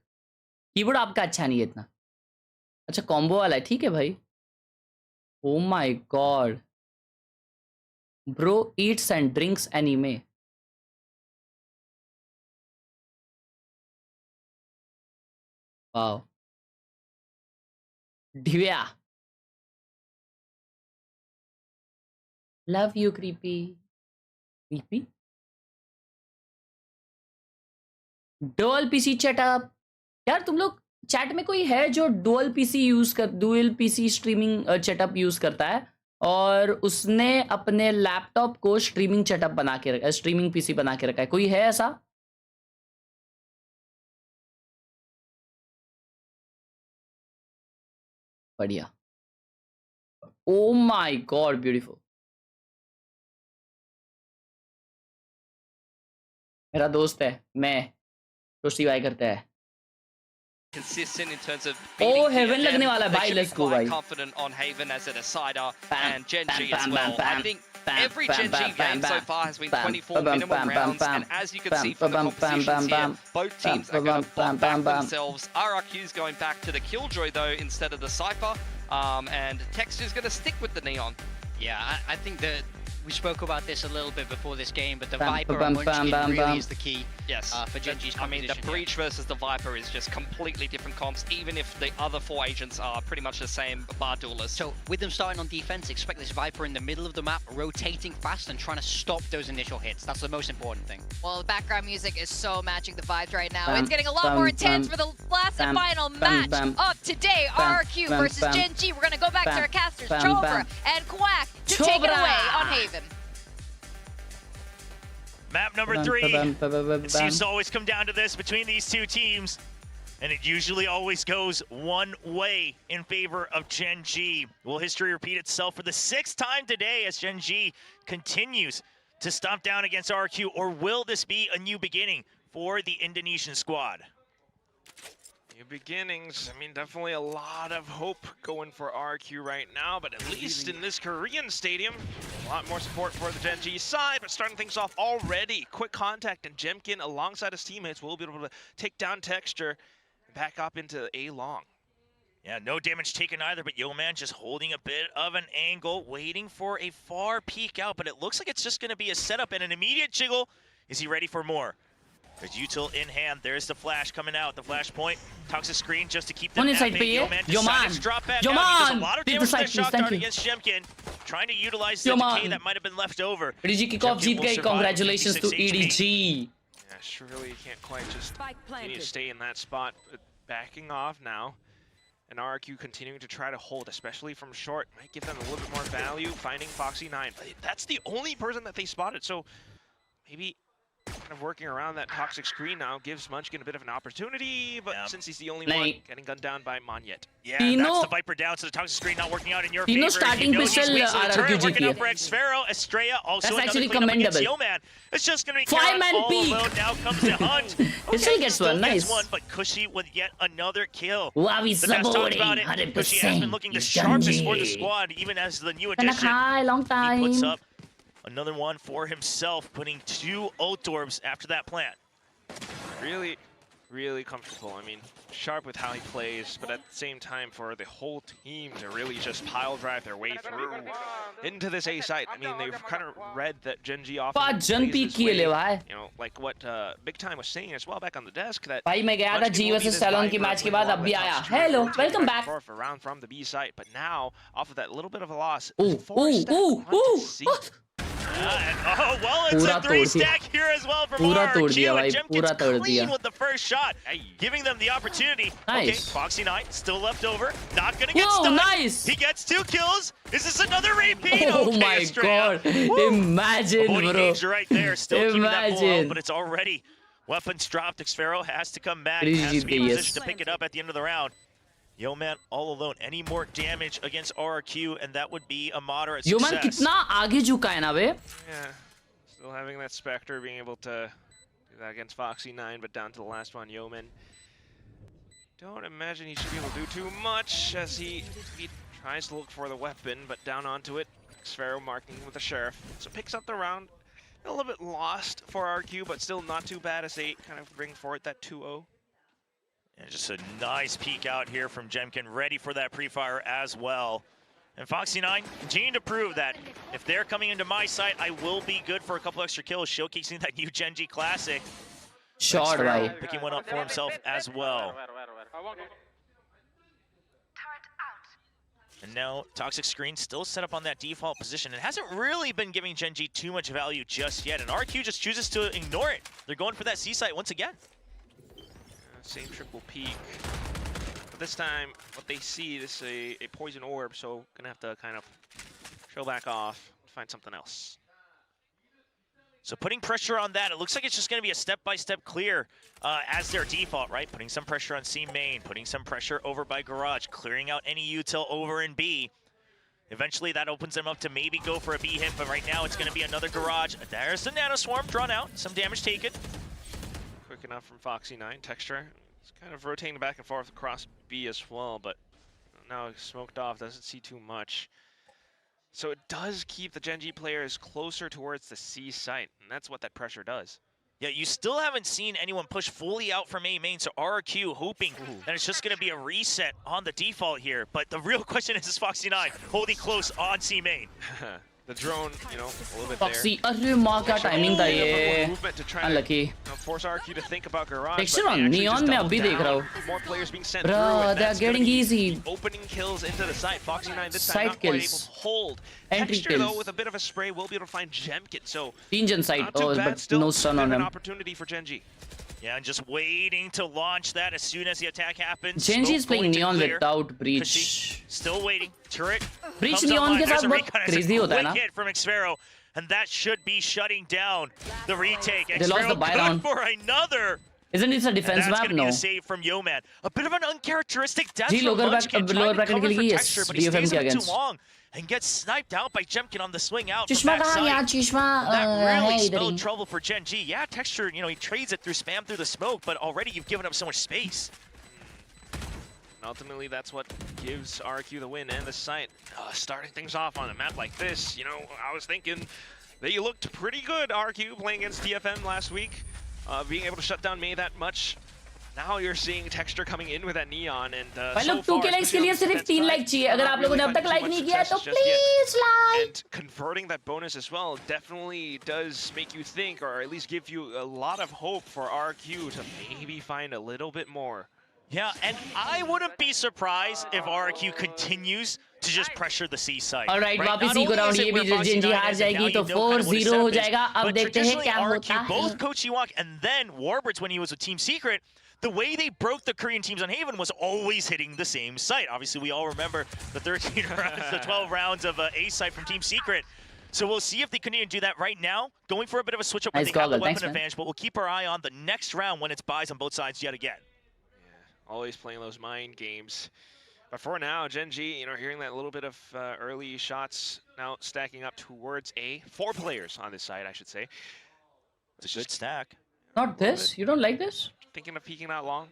कीबोर्ड आपका अच्छा नहीं है इतना. अच्छा कॉम्बो वाला है, ठीक है भाई. Oh my god bro, eats and drinks anime. Wow. Divya. Love you creepy. Creepy. Dual PC setup. यार तुम लोग चैट में कोई है जो dual PC streaming setup use करता है और उसने अपने लैपटॉप को स्ट्रीमिंग सेटअप बना के रखा है, स्ट्रीमिंग पीसी बना के रखा है? कोई है ऐसा? बढ़िया. ओ माय गॉड ब्यूटीफुल. मेरा दोस्त है, मैं तो सीवाई करता है. Consistent in terms of Oh, Heaven लगने वाला है भाई. Let's go भाई. Confident on Haven as a decider and Genji as well. I think every Genji game so far has been 24 minimum rounds, and as you can see from the compositions here, both teams are going to bomb back themselves. RRQ's going back to the Killjoy though instead of the Cypher, and Texture's going to stick with the Neon. Yeah, I think that We spoke about this a little bit before this game, but the Viper and Munchkin really is the key. Yes. For Gen.G's I mean, the composition, Breach versus the Viper is just completely different comps, even if the other 4 agents are pretty much the same bar duelists. So with them starting on defense, expect this Viper in the middle of the map, rotating fast and trying to stop those initial hits. That's the most important thing. Well, the background music is so matching the vibes right now. It's getting a lot more intense for the last and final match of today. RRQ versus Gen.G. We're going to go back to our casters, Chobra and Quack, to take it away on Haven. Map number 3. It seems to always come down to this between these two teams, and it usually always goes one way in favor of Gen.G. Will history repeat itself for the 6th time today as Gen.G continues to stomp down against RRQ, or will this be a new beginning for the Indonesian squad? New beginnings. I mean, definitely a lot of hope going for RRQ right now, but at least in this Korean stadium, a lot more support for the Gen.G side, but starting things off already. Quick contact, and Jemkin, alongside his teammates, will be able to take down Texture and back up into A long. Yeah, no damage taken either, but Yeoman just holding a bit of an angle, waiting for a far peek out, but it looks like it's just going to be a setup and an immediate jiggle. Is he ready for more? There's util in hand. There's the flash coming out. The flash point. Toxic screen just to keep them at bay. Yeoman decided to drop back out. He does a lot of damage with that shock dart against Jemkin. Trying to utilize the decay that might have been left over. EDG kickoff jeet gaye. Congratulations to EDG. Yeah, surely you can't quite just continue to stay in that spot. Backing off now. And RRQ continuing to try to hold, especially from short. Might give them a little bit more value, finding Foxy9. But that's the only person that they spotted, so maybe kind of working around that toxic screen now gives Munchkin a bit of an opportunity, but since he's the only one getting gunned down by Monyet. Yeah, that's the Viper down, so the toxic screen not working out in your favor. Starting pistol RRQ working out for Xfero, Estrella, also that's actually another clean up against commendable. Yeoman. It's just going to be 5-man all peak. alone. Now comes the hunt. He still gets one, nice. But Cushy with yet another kill. Wow, he's the best talked about it. 100%. Cushy has been looking the sharpest for the squad, even as the new addition. Long time. He puts up another one for himself, putting 2 Otorbs after that plant. Really, really comfortable. I mean, sharp with how he plays, but at the same time for the whole team to really just pile drive their way through into this A site. I mean, they've kind of read that Gen.G often plays this way. You know, like what Big Time was saying as well back on the desk, that भाई मैं गया था G versus Talon की match के बाद अब भी आया. Hello, welcome back. Around from the B site, but now off of that little bit of a loss, well, it's a 3-stack here as well from RRQ. Jemkin's clean with the first shot, giving them the opportunity. Okay, Foxy9 still left over, not gonna get stunned. Nice. He gets 2 kills. Is this another repeat? Oh my god, imagine, bro. Right there, still keeping that ball out, but it's already weapons dropped. Xfero has to come back, has to be in position to pick it up at the end of the round. Yeoman all alone. Any more damage against RRQ, and that would be a moderate success. Yeoman कितना आगे झुका है ना बे? Yeah, still having that Spectre, being able to do that against Foxy9, but down to the last one, Yeoman. Don't imagine he should be able to do too much as he tries to look for the weapon, but down onto it. Xfero marking with the Sheriff. So picks up the round. A little bit lost for RRQ, but still not too bad as they kind of bring forward that 2-0. And just a nice peek out here from Jemkin, ready for that pre-fire as well. And Foxy9 continuing to prove that if they're coming into my site, I will be good for a couple extra kills, showcasing that new Gen.G classic. Short, right? Picking one up for himself as well. And now Toxic Screen still set up on that default position. It hasn't really been giving Gen.G too much value just yet, and RQ just chooses to ignore it. They're going for that C site once again. Same triple peak. But this time, what they see, this is a poison orb, so gonna have to kind of show back off, find something else. So putting pressure on that, it looks like it's just gonna be a step-by-step clear as their default, right? Putting some pressure on C main, putting some pressure over by Garage, clearing out any util over in B. Eventually that opens them up to maybe go for a B hit, but right now it's gonna be another Garage. There's the Nano Swarm drawn out, some damage taken. Quick enough from Foxy9. Texture, it's kind of rotating back and forth across B as well, but now smoked off, doesn't see too much. So it does keep the Gen.G players closer towards the C site, and that's what that pressure does. Yeah, you still haven't seen anyone push fully out from A main, so RRQ hoping that it's just going to be a reset on the default here. But the real question is Foxy9 holding close on C main. The drone, you know, a little bit Foxy, there. अरे माँ क्या timing था ये. Movement to try Unlucky. to force RRQ to think about garage. Texture but they on actually Neon just में doubled अभी देख रहा down. हूँ. More players being sent Bruh, through, and they are that's gonna getting be easy. opening kills into the site. Foxy9 this time Side not quite kills. able to hold. Entry Texture though, kills. with a bit of a spray, will be able to find Jemkin. So Tinjan side, not too bad. but Still no stun on an him. opportunity for Gen.G. Yeah, and just waiting to launch that as soon as the attack happens. Gen.G is Smoke playing going to Neon clear. without Breach. Still waiting. Turret. Breach comes Neon online. के There's साथ a बहुत recon. It's crazy a होता है quick ना. hit from Xfero, and that should be shutting down the retake. They lost the Xfero buy good round. for another. Isn't it a defense and that's map? gonna be No. a save from Yomad. A bit of an uncharacteristic death G from lower Munchkin. lower Trying to bracket cover के for लिए Texture, yes. but he DFM stays के a bit too against. long and gets sniped out by Jemkin on the swing out. Chishma from कहाँ यार backside. Chishma That really है इधर spelled he. trouble for Gen.G. Yeah, Texture, you know, he trades it through spam through the smoke, but already you've given up so much space. Ultimately, that's what gives RRQ the win and the site. Starting things off on a map like this, you know, I was thinking they looked pretty good, RRQ, playing against TFM last week. Being able to shut down May that much. Now you're seeing Texture coming in with that Neon, and भाई so लोग 2K likes के लिए सिर्फ 3 like चाहिए. अगर आप लोगों ने अब तक like नहीं किया है तो please like. And converting that bonus as well definitely does make you think, or at least give you a lot of hope for RRQ to maybe find a little bit more. Yeah, and I wouldn't be surprised if RRQ continues to just pressure the C side. All right, वापस ही को round ये भी Gen.G हार जाएगी तो 4-0 हो जाएगा. अब देखते हैं क्या होता है. Both Coach Ewok and then Warbirds when he was with Team Secret, the way they broke the Korean teams on Haven was always hitting the same site. Obviously, we all remember the 13 rounds, the 12 rounds of A site from Team Secret. So we'll see if they continue to do that right now. Going for a bit of a switch up where they have the weapon advantage, but we'll keep our eye on the next round when it's buys on both sides yet again. Always playing those mind games. But for now, Gen.G, you know, hearing that little bit of early shots now stacking up towards A. 4 players on this side, I should say. It's a good stack. Not this? You don't like this? Thinking of peeking that long.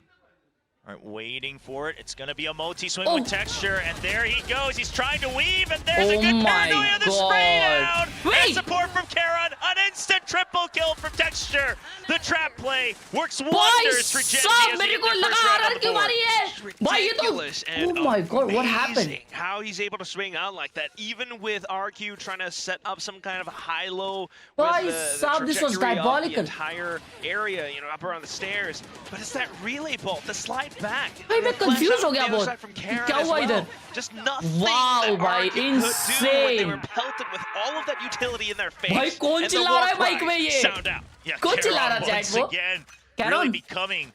All right, waiting for it. It's going to be a multi-swing with Texture, and there he goes. He's trying to weave, and there's a good paranoia of the spray down. And support from Khelraay, an instant triple kill from Texture. The trap play works wonders for Gen.G as they get their first round on the board. Ridiculous. And oh my god, what happened? How he's able to swing out like that, even with RQ trying to set up some kind of high-low Boy, with the this was trajectory of diabolical. the entire area, you know, up around the stairs. But it's that relay bolt, the slide back. भाई मैं confused हो गया बहुत. क्या हुआ इधर? Just nothing Wow, that भाई, RQ could do when they insane. were pelted with all of that utility in their face. भाई कौन And the चिल्ला रहा है war माइक cry में ये? Sound out. Yeah, कौन चिल्ला रहा Khelraay है once चैट वो? again, Khelraay? really becoming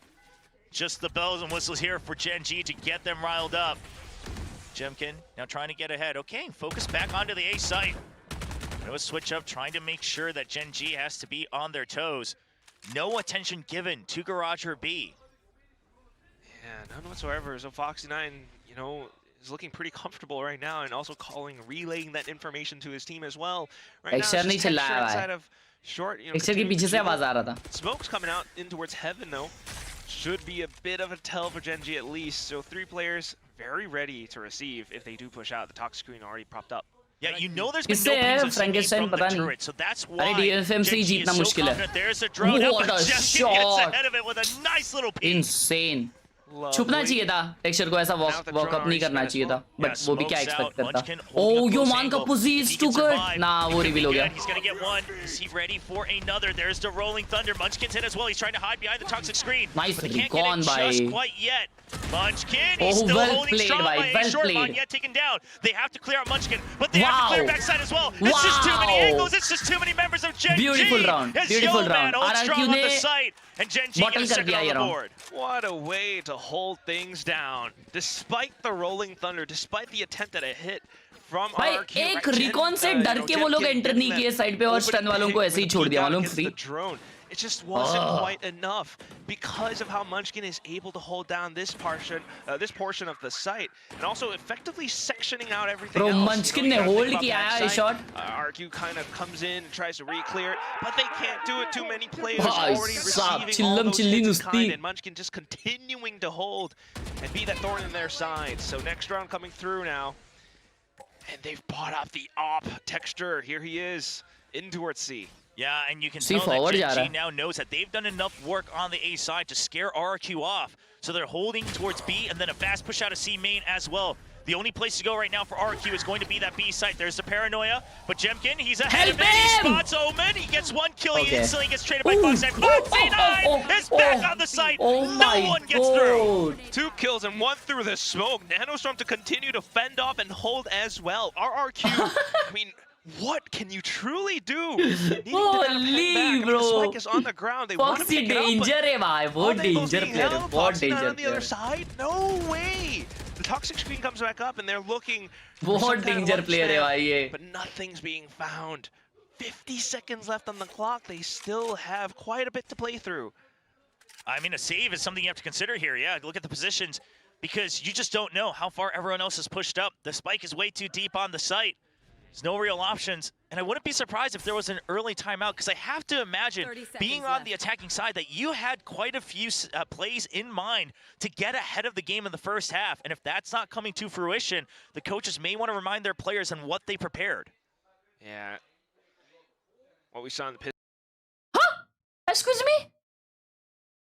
just the bells and whistles here for Gen.G to get them riled up. Jemkin now trying to get ahead. Okay, focus back onto the A site. No switch up, trying to make sure that Gen.G has to be on their toes. No attention given to Garage or B. Yeah, none whatsoever. So Foxy9, you know, is looking pretty comfortable right now, and also relaying that information to his team as well. Right now, it's नहीं just चल Texture रहा है. inside of short, you know, Texture के पीछे से आवाज आ रहा था. Smoke's coming out in towards heaven though. Should be a bit of a tell for Gen.G at least. So 3 players very ready to receive if they do push out. The talk screen already propped up. Yeah, you know there's been किससे no है pings on CB Frankenstein from the पता नहीं. turret, so that's why अरे DFM से ही Gen.G जीतना is so मुश्किल है. confident. There's a drone up, What but a Jemkin shot. gets ahead of it with a nice little peek. Insane. छुपना चाहिए था texture को ऐसा वॉक अप नहीं करना चाहिए था बट वो भी क्या एक्सपेक्ट करता ओ योमान का पुजी इज टू गुड ना वो रिवील हो गया He's going to get one. Is he ready for another? There's the rolling thunder. Munchkin's hit as well. He's trying to hide behind the toxic screen. Nice but he can't recon get it by just quite yet. Munchkin, he's Oh, still well holding played, strong bhai, by well a short played. line yet taken down. They have to clear out Munchkin, but they have to clear Wow. backside as well. It's just too many Wow. angles. It's just too many members of Gen.G. Beautiful round, As beautiful Yomad round. holds RRQ strong on the ने site, and Gen.G bottle gets कर second दिया on ये the round. board. What a way to hold things down. Despite the rolling thunder, despite the attempt at a hit from भाई RRQ. एक recon से डर के वो लोग एंटर नहीं किए साइड पे और स्टन वालों को ऐसे ही छोड़ दिया मालूम free It just wasn't quite enough because of how Munchkin is able to hold down this portion of the site, and also effectively sectioning out everything else. Munchkin ने hold किया है इस shot. RRQ kind of comes in and tries to re-clear it, but they can't do it. Too many players भाई already साहब receiving all those चिल्लम hits in kind, chilli and Munchkin just continuing to hold and be that thorn in their side. So next round coming through now, and they've bought up the op Texture. Here he is in towards C. Yeah, and you can See, tell forward that जा Gen.G रहा है. now knows that they've done enough work on the A side to scare RRQ off. So they're holding towards B, and then a fast push out of C main as well. The only place to go right now for RRQ is going to be that B site. There's the paranoia, but Jemkin, he's ahead of it. He spots Omen. He gets one kill. He instantly gets traded by Fox9. Foxy9 is back on the site. No one gets through. 2 kills and 1 through the smoke. Nanostorm to continue to fend off and hold as well. RRQ, I mean, what can you truly do? Holy bro! The spike is on the ground. They want to Foxy pick it up, danger है भाई, बहुत danger player है, बहुत danger on the other side? No way! The toxic screen comes back up and they're looking. बहुत danger player है भाई ये. But nothing's being found. 50 seconds left on the clock. They still have quite a bit to play through. I mean, a save is something you have to consider here. Yeah, look at the positions because you just don't know how far everyone else is pushed up. The spike is way too deep on the site. There's no real options, and I wouldn't be surprised if there was an early timeout, because I have to imagine, being on the attacking side, that you had quite a few plays in mind to get ahead of the game in the first half, and if that's not coming to fruition, the coaches may want to remind their players on what they prepared. Yeah. What we saw in the pit. Huh? Excuse me?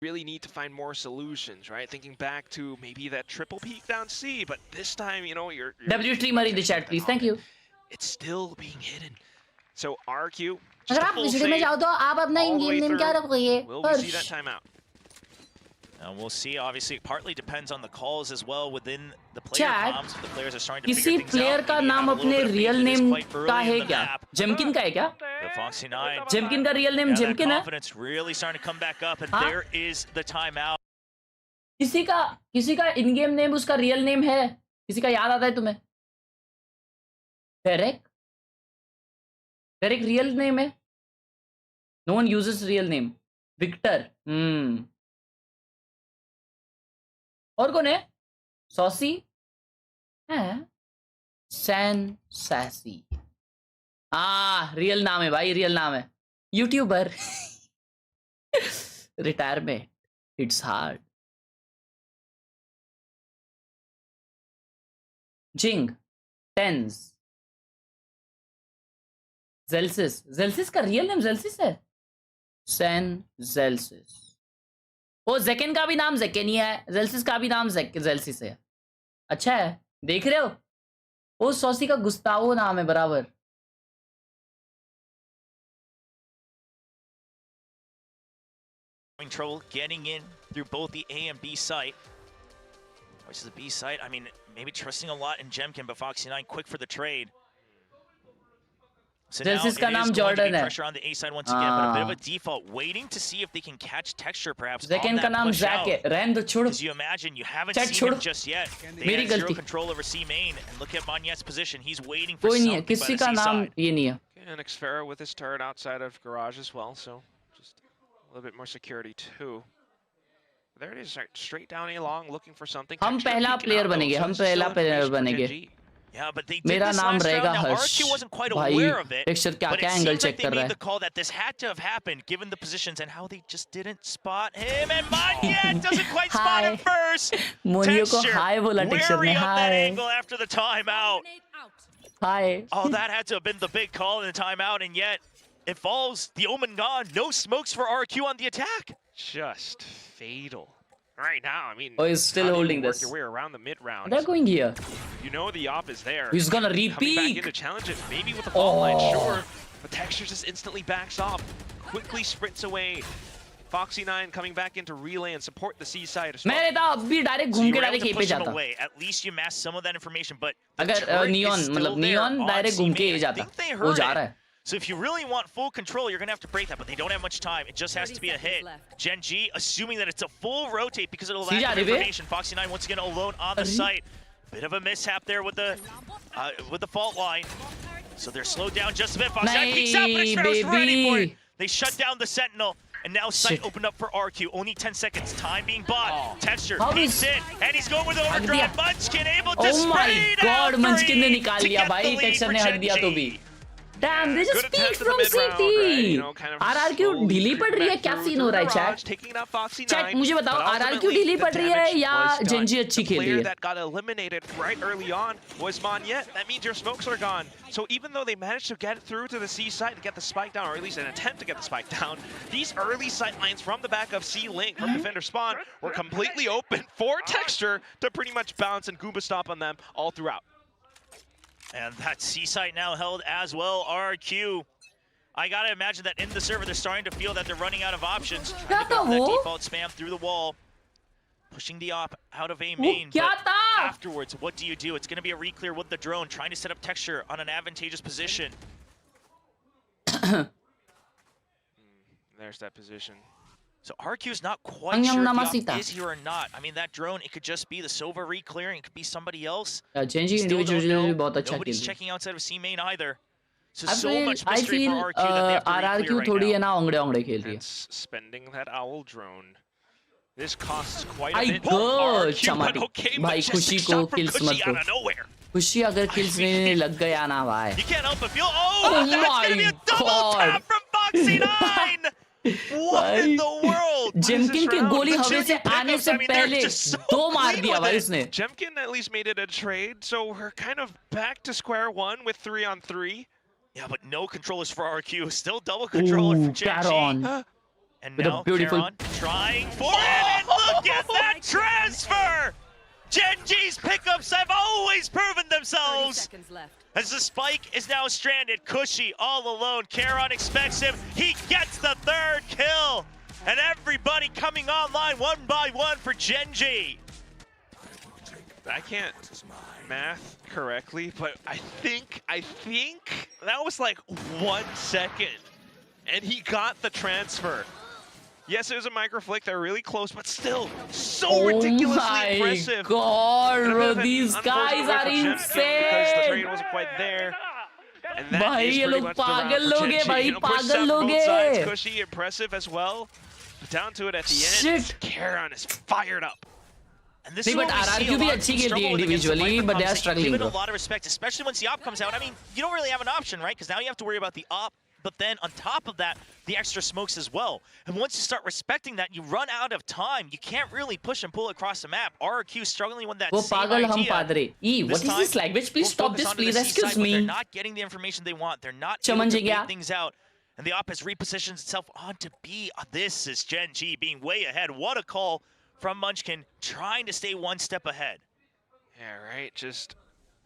Really need to find more solutions, right? Thinking back to maybe that triple peak down C, but this time, you know, you're W3 in the chat, please. Thank you. It's still being hidden. So RRQ. अगर आप पिछड़े में जाओ तो आप अपना in-game name क्या रखोगे? Will we see that timeout? And we'll see. Obviously, it partly depends on the calls as well within the player comms. The players are starting to किसी figure things player out. का नाम अपने real name का है क्या? Jemkin का है क्या? The Foxy9. Jemkin का real name Jemkin है? Confidence really starting to come back up, and there is the timeout. किसी का in-game name उसका real name है? किसी का याद आता है तुम्हें? Derek real name है? No one uses real name. Victor. और कौन है? Saucy? है? San Sassy. रियल नाम है भाई, रियल नाम है. YouTuber. Retirement. It's hard. Jing. Tens. Zelsis का रियल नेम Zelsis है? San Zelsis. वो Zekken का भी नाम Zekken ही है, Zelsis का भी नाम Zelsis है. अच्छा है, देख रहे हो? वो सॉसी का गुस्तावो नाम है बराबर. Having trouble getting in through both the A and B site. Which is the B site? I mean, maybe trusting a lot in Jemkin, but Foxy9 quick for the trade. So now it is going to be pressure on the A side once again, but a bit of a default, waiting to see if they can catch texture perhaps on that push out. As you imagine, you haven't seen him just yet. They have zero control over C main, and look at Manyet's position. He's waiting for something by the C side. And Xfera with his turret outside of garage as well, so just a little bit more security too. There it is, straight down A long, looking for something. हम पहला player बनेंगे, हम पहला player बनेंगे. Yeah, but they did मेरा this नाम last रहेगा round. Now, Harsh. RRQ wasn't quite भाई, aware of it, टेक्सचर क्या but क्या it angle seems check like they कर रहा made है. the call that this had to have happened given the positions and how they just didn't spot him. And Manyet doesn't quite spot him first. मोनियो को हाय बोला texture ने. Wary of that hi. angle after the timeout. Hi. Oh, that had to have been the big call in the timeout, and yet it falls. The Omen gone. No smokes for RRQ on the attack. Just fatal. Right now, I mean, he's still holding this. Your way around the mid round. They're going here. You know the op is there. He's gonna Coming back in repeat. to challenge it, maybe with the ball line, sure. But Texture just instantly backs off, quickly sprints away. Foxy9 coming back into relay and support the C side as well. मैंने तो अभी direct घूम के direct पे जाता. At least you masked some of that information, but अगर neon मतलब neon direct घूम के जाता. वो जा रहा है. So if you really want full control, you're going to have to break that, but they don't have much time. It just has to be a hit. Gen G, assuming that it's a full rotate because it'll lack of information. Foxy9 once again alone on the site. Bit of a mishap there with the fault line. So they're slowed down just a bit. Foxy9 peeks out, but Xfera's ready for it. They shut down the Sentinel, and now site opened up for RQ. Only 10 seconds. Time being bought. Texture peeks in, and he's going with overdrive. Munchkin able to spray down. Oh my god, Munchkin ने निकाल लिया भाई. Texture ने हट दिया तो भी. Damn, they just peeked from CT. RRQ ढीली पड़ रही है, क्या सीन हो रहा है chat? Chat मुझे बताओ RRQ ढीली पड़ रही है या Genji अच्छी खेल रही है? That got eliminated right early on was Monyet. That means your smokes are gone. So even though they managed to get through to the C site to get the spike down, or at least an attempt to get the spike down, these early sight lines from the back of C Link from Defender Spawn were completely open for Texture to pretty much bounce and Goomba stomp on them all throughout. And that C site now held as well. RRQ. I gotta imagine that in the server they're starting to feel that they're running out of options. Trying to go for that default spam through the wall. Pushing the op out of A main. But afterwards, what do you do? It's gonna be a re-clear with the drone, trying to set up Texture on an advantageous position. There's that position. So RQ's not quite sure if the op is here or not. I mean, that drone, it could just be the Sova re-clearing. It could be somebody else. Nobody's checking outside of C main either. So much mystery for RRQ that they have to re-clear right now. Spending that owl drone. This costs quite a bit. RRQ, but okay, but just a shot from Khelraay out of nowhere. खुशी अगर kills नहीं लग गया ना भाई. You can't help but feel. Oh, that's gonna be a double tap from Foxy9. What in the world? Jemkin की गोली हवा से आने से पहले दो मार दिया भाई उसने. Jemkin at least made it a trade, so we're kind of back to square one with 3-on-3. Yeah, but no controllers for RRQ. Still double controller for Genji. And now Khelraay trying for it, and look at that transfer! Genji's pickups have always proven themselves! As the spike is now stranded, Cushy all alone. Khelraay expects him. He gets the third kill. And everybody coming online one by one for Genji. I can't math correctly, but I think that was like 1 second. And he got the transfer. Yes, it was a micro flick. They're really close, but still so ridiculously impressive. Oh my god, bro, these guys are insane. Because the trade wasn't quite there. And that is pretty much the round for Genji. Pushed up both sides. Cushy, impressive as well. But down to it at the end. Khelraay is fired up. And this is what we see a lot of people struggle with individually, but they are struggling. Given a lot of respect, especially once the op comes out. I mean, you don't really have an option, right? Because now you have to worry about the op. But then on top of that, the extra smokes as well. And once you start respecting that, you run out of time. You can't really push and pull across the map. RRQ struggling with that same idea. What is this language? Please stop this, please. Excuse me. They're not getting the information they want. They're not able to get things out. And the op has repositioned itself onto B. This is Genji being way ahead. What a call from Munchkin, trying to stay one step ahead. Yeah, right. Just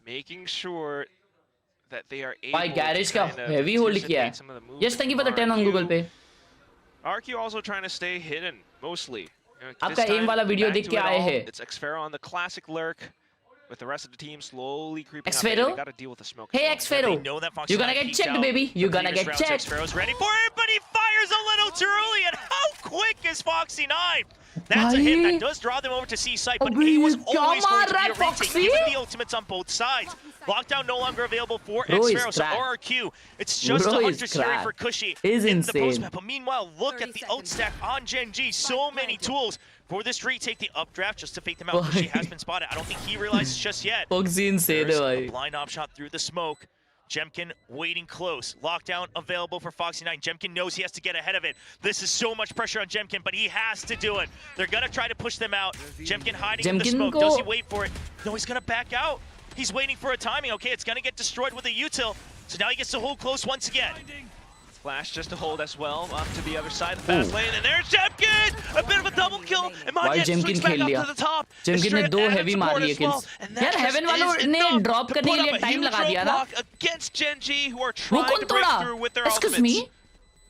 making sure that they are able भाई garage का heavy hold किया है. Yes, thank you for the 10 on Google Pay. RRQ also trying to stay hidden mostly. आपका aim वाला video देख के आए हैं. It's Xfero on the classic lurk with the rest of the team slowly creeping Xfero? up. They got to deal with the smoke. Hey Xfero, you're gonna get checked, baby. You're gonna get checked. Xfero's ready for it, but he fires a little too early. And how quick is Foxy9? That's a hit that does draw them over to C site, but A was always going to be a retake, given the ultimates on both sides. Lockdown no longer available for Xfero, so RRQ, it's just a Hunter's Fury for Cushy in the post-map. But meanwhile, look at the ult stack on Genji. So many tools for this retake, the updraft, just to fake them out. Cushy has been spotted. I don't think he realizes just yet. There's a blind op shot through the smoke. Jemkin waiting close. Lockdown available for Foxy9. Jemkin knows he has to get ahead of it. This is so much pressure on Jemkin, but he has to do it. They're going to try to push them out. Jemkin hiding in the smoke. Does he wait for it? No, he's going to back out. He's waiting for a timing. Okay, it's going to get destroyed with a util. So now he gets to hold close once again. Flash just to hold as well, up to the other side of the fast lane, and there's Jemkin! A bit of a double kill, and Monyet swings back up to the top. Jemkin ने दो heavy मार लिए kills. यार heaven वालों ने drop करने के लिए time लगा दिया ना. Against Genji, who are trying to break through with their ultimates. Excuse me.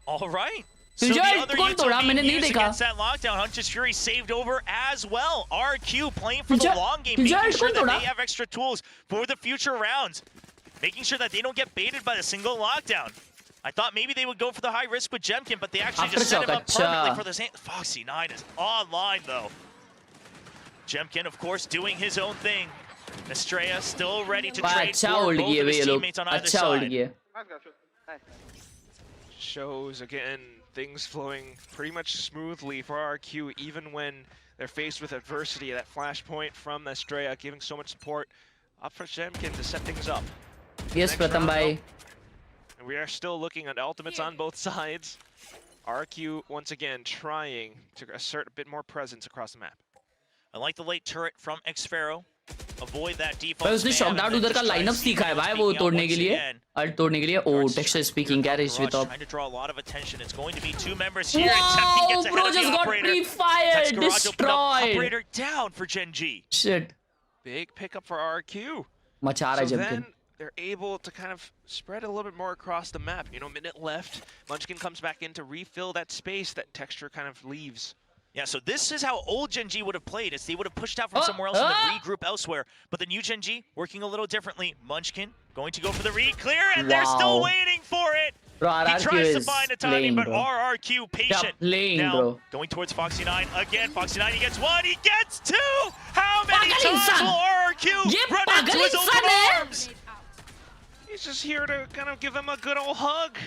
All right. So the other util being used against that lockdown, Hunter's Fury saved over as well. RRQ playing for the long game, making sure that they have extra tools for the future rounds. Making sure that they don't get baited by the single lockdown. I thought maybe they would go for the high risk with Jemkin, but they actually just set him up permanently for the same. Foxy9 is online though. Jemkin, of course, doing his own thing. Estrella still ready to trade for both of his teammates on either side. Shows again things flowing pretty much smoothly for RRQ, even when they're faced with adversity. That flashpoint from Estrella giving so much support up for Jemkin to set things up. Yes, Pratham bhai. And we are still looking at ultimates on both sides. RRQ once again trying to assert a bit more presence across the map. I like the late turret from Xfero. Avoid that default. भाई उसने शॉकडाउट उधर का lineup सीखा है भाई वो तोड़ने के लिए, अल्ट तोड़ने के लिए. Oh texture speaking garage with top. Trying to draw a lot of attention. It's going to be two members here. And gets Bro just got pre-fired, destroyed. Operator down for Gen G. Shit. Big pickup for RRQ. मचा रहा है So जमकिन. then they're able to kind of spread a little bit more across the map. You know, minute left. Munchkin comes back in to refill that space that Texture kind of leaves. Yeah, so this is how old Gen G would have played, is they would have pushed out from somewhere else and then regroup elsewhere. But the new Gen G working a little differently. Munchkin going to go for the re-clear, and they're still waiting for it. Bro, he tries to is find a timing, but bro. RRQ patient. Playing, now, bro. going towards Foxy9 again. Foxy9, he gets one, he gets two! How many times will RRQ run into his open arms? He's just here to kind of give them a good old hug.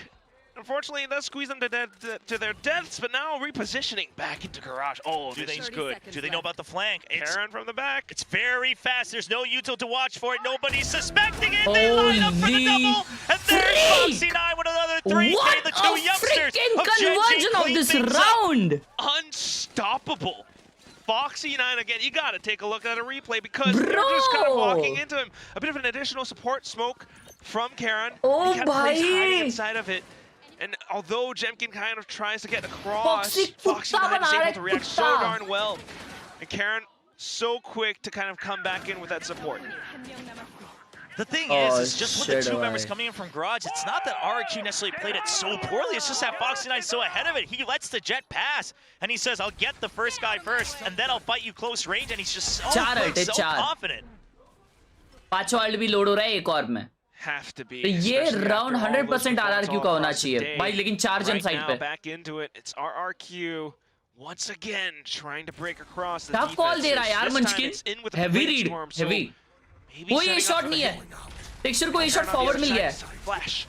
Unfortunately, it does squeeze them to their deaths, but now repositioning back into garage. Oh, this is good. Do they know about the flank? It's Karen from the back. It's very fast. There's no util to watch for it. Nobody's suspecting it. They line up for the double. And there's Foxy9 with another 3K. What the two a youngsters freaking of Gen G conversion of clean this things round. Unstoppable. Foxy9 again. You got to take a look at a replay because they're just kind of walking into him. A bit of an additional support smoke from Karen. Oh, he hiding bhai. inside of it. And although Jemkin kind of tries to get across, Foxy9 is able to react so darn well. And Karen so quick to kind of come back in with that support. The thing is just with the two members coming in from garage, it's not that RRQ necessarily played it so poorly, it's just that Foxy9's so ahead of it. He lets the jet pass, and he says, I'll get the first guy first, and then I'll fight you close range, and he's just so quick, so confident. पांचवा walled भी load हो रहा है एक और में. Have to be. तो ये राउंड 100% RRQ का होना चाहिए भाई, लेकिन 4 जन साइड पे. Back into it. It's RRQ once again trying to break across the tough call दे रहा है यार मंचकिन. Heavy read, heavy. कोई ये शॉट नहीं है. टेक्सचर को ये शॉट फॉरवर्ड मिल गया है. Flash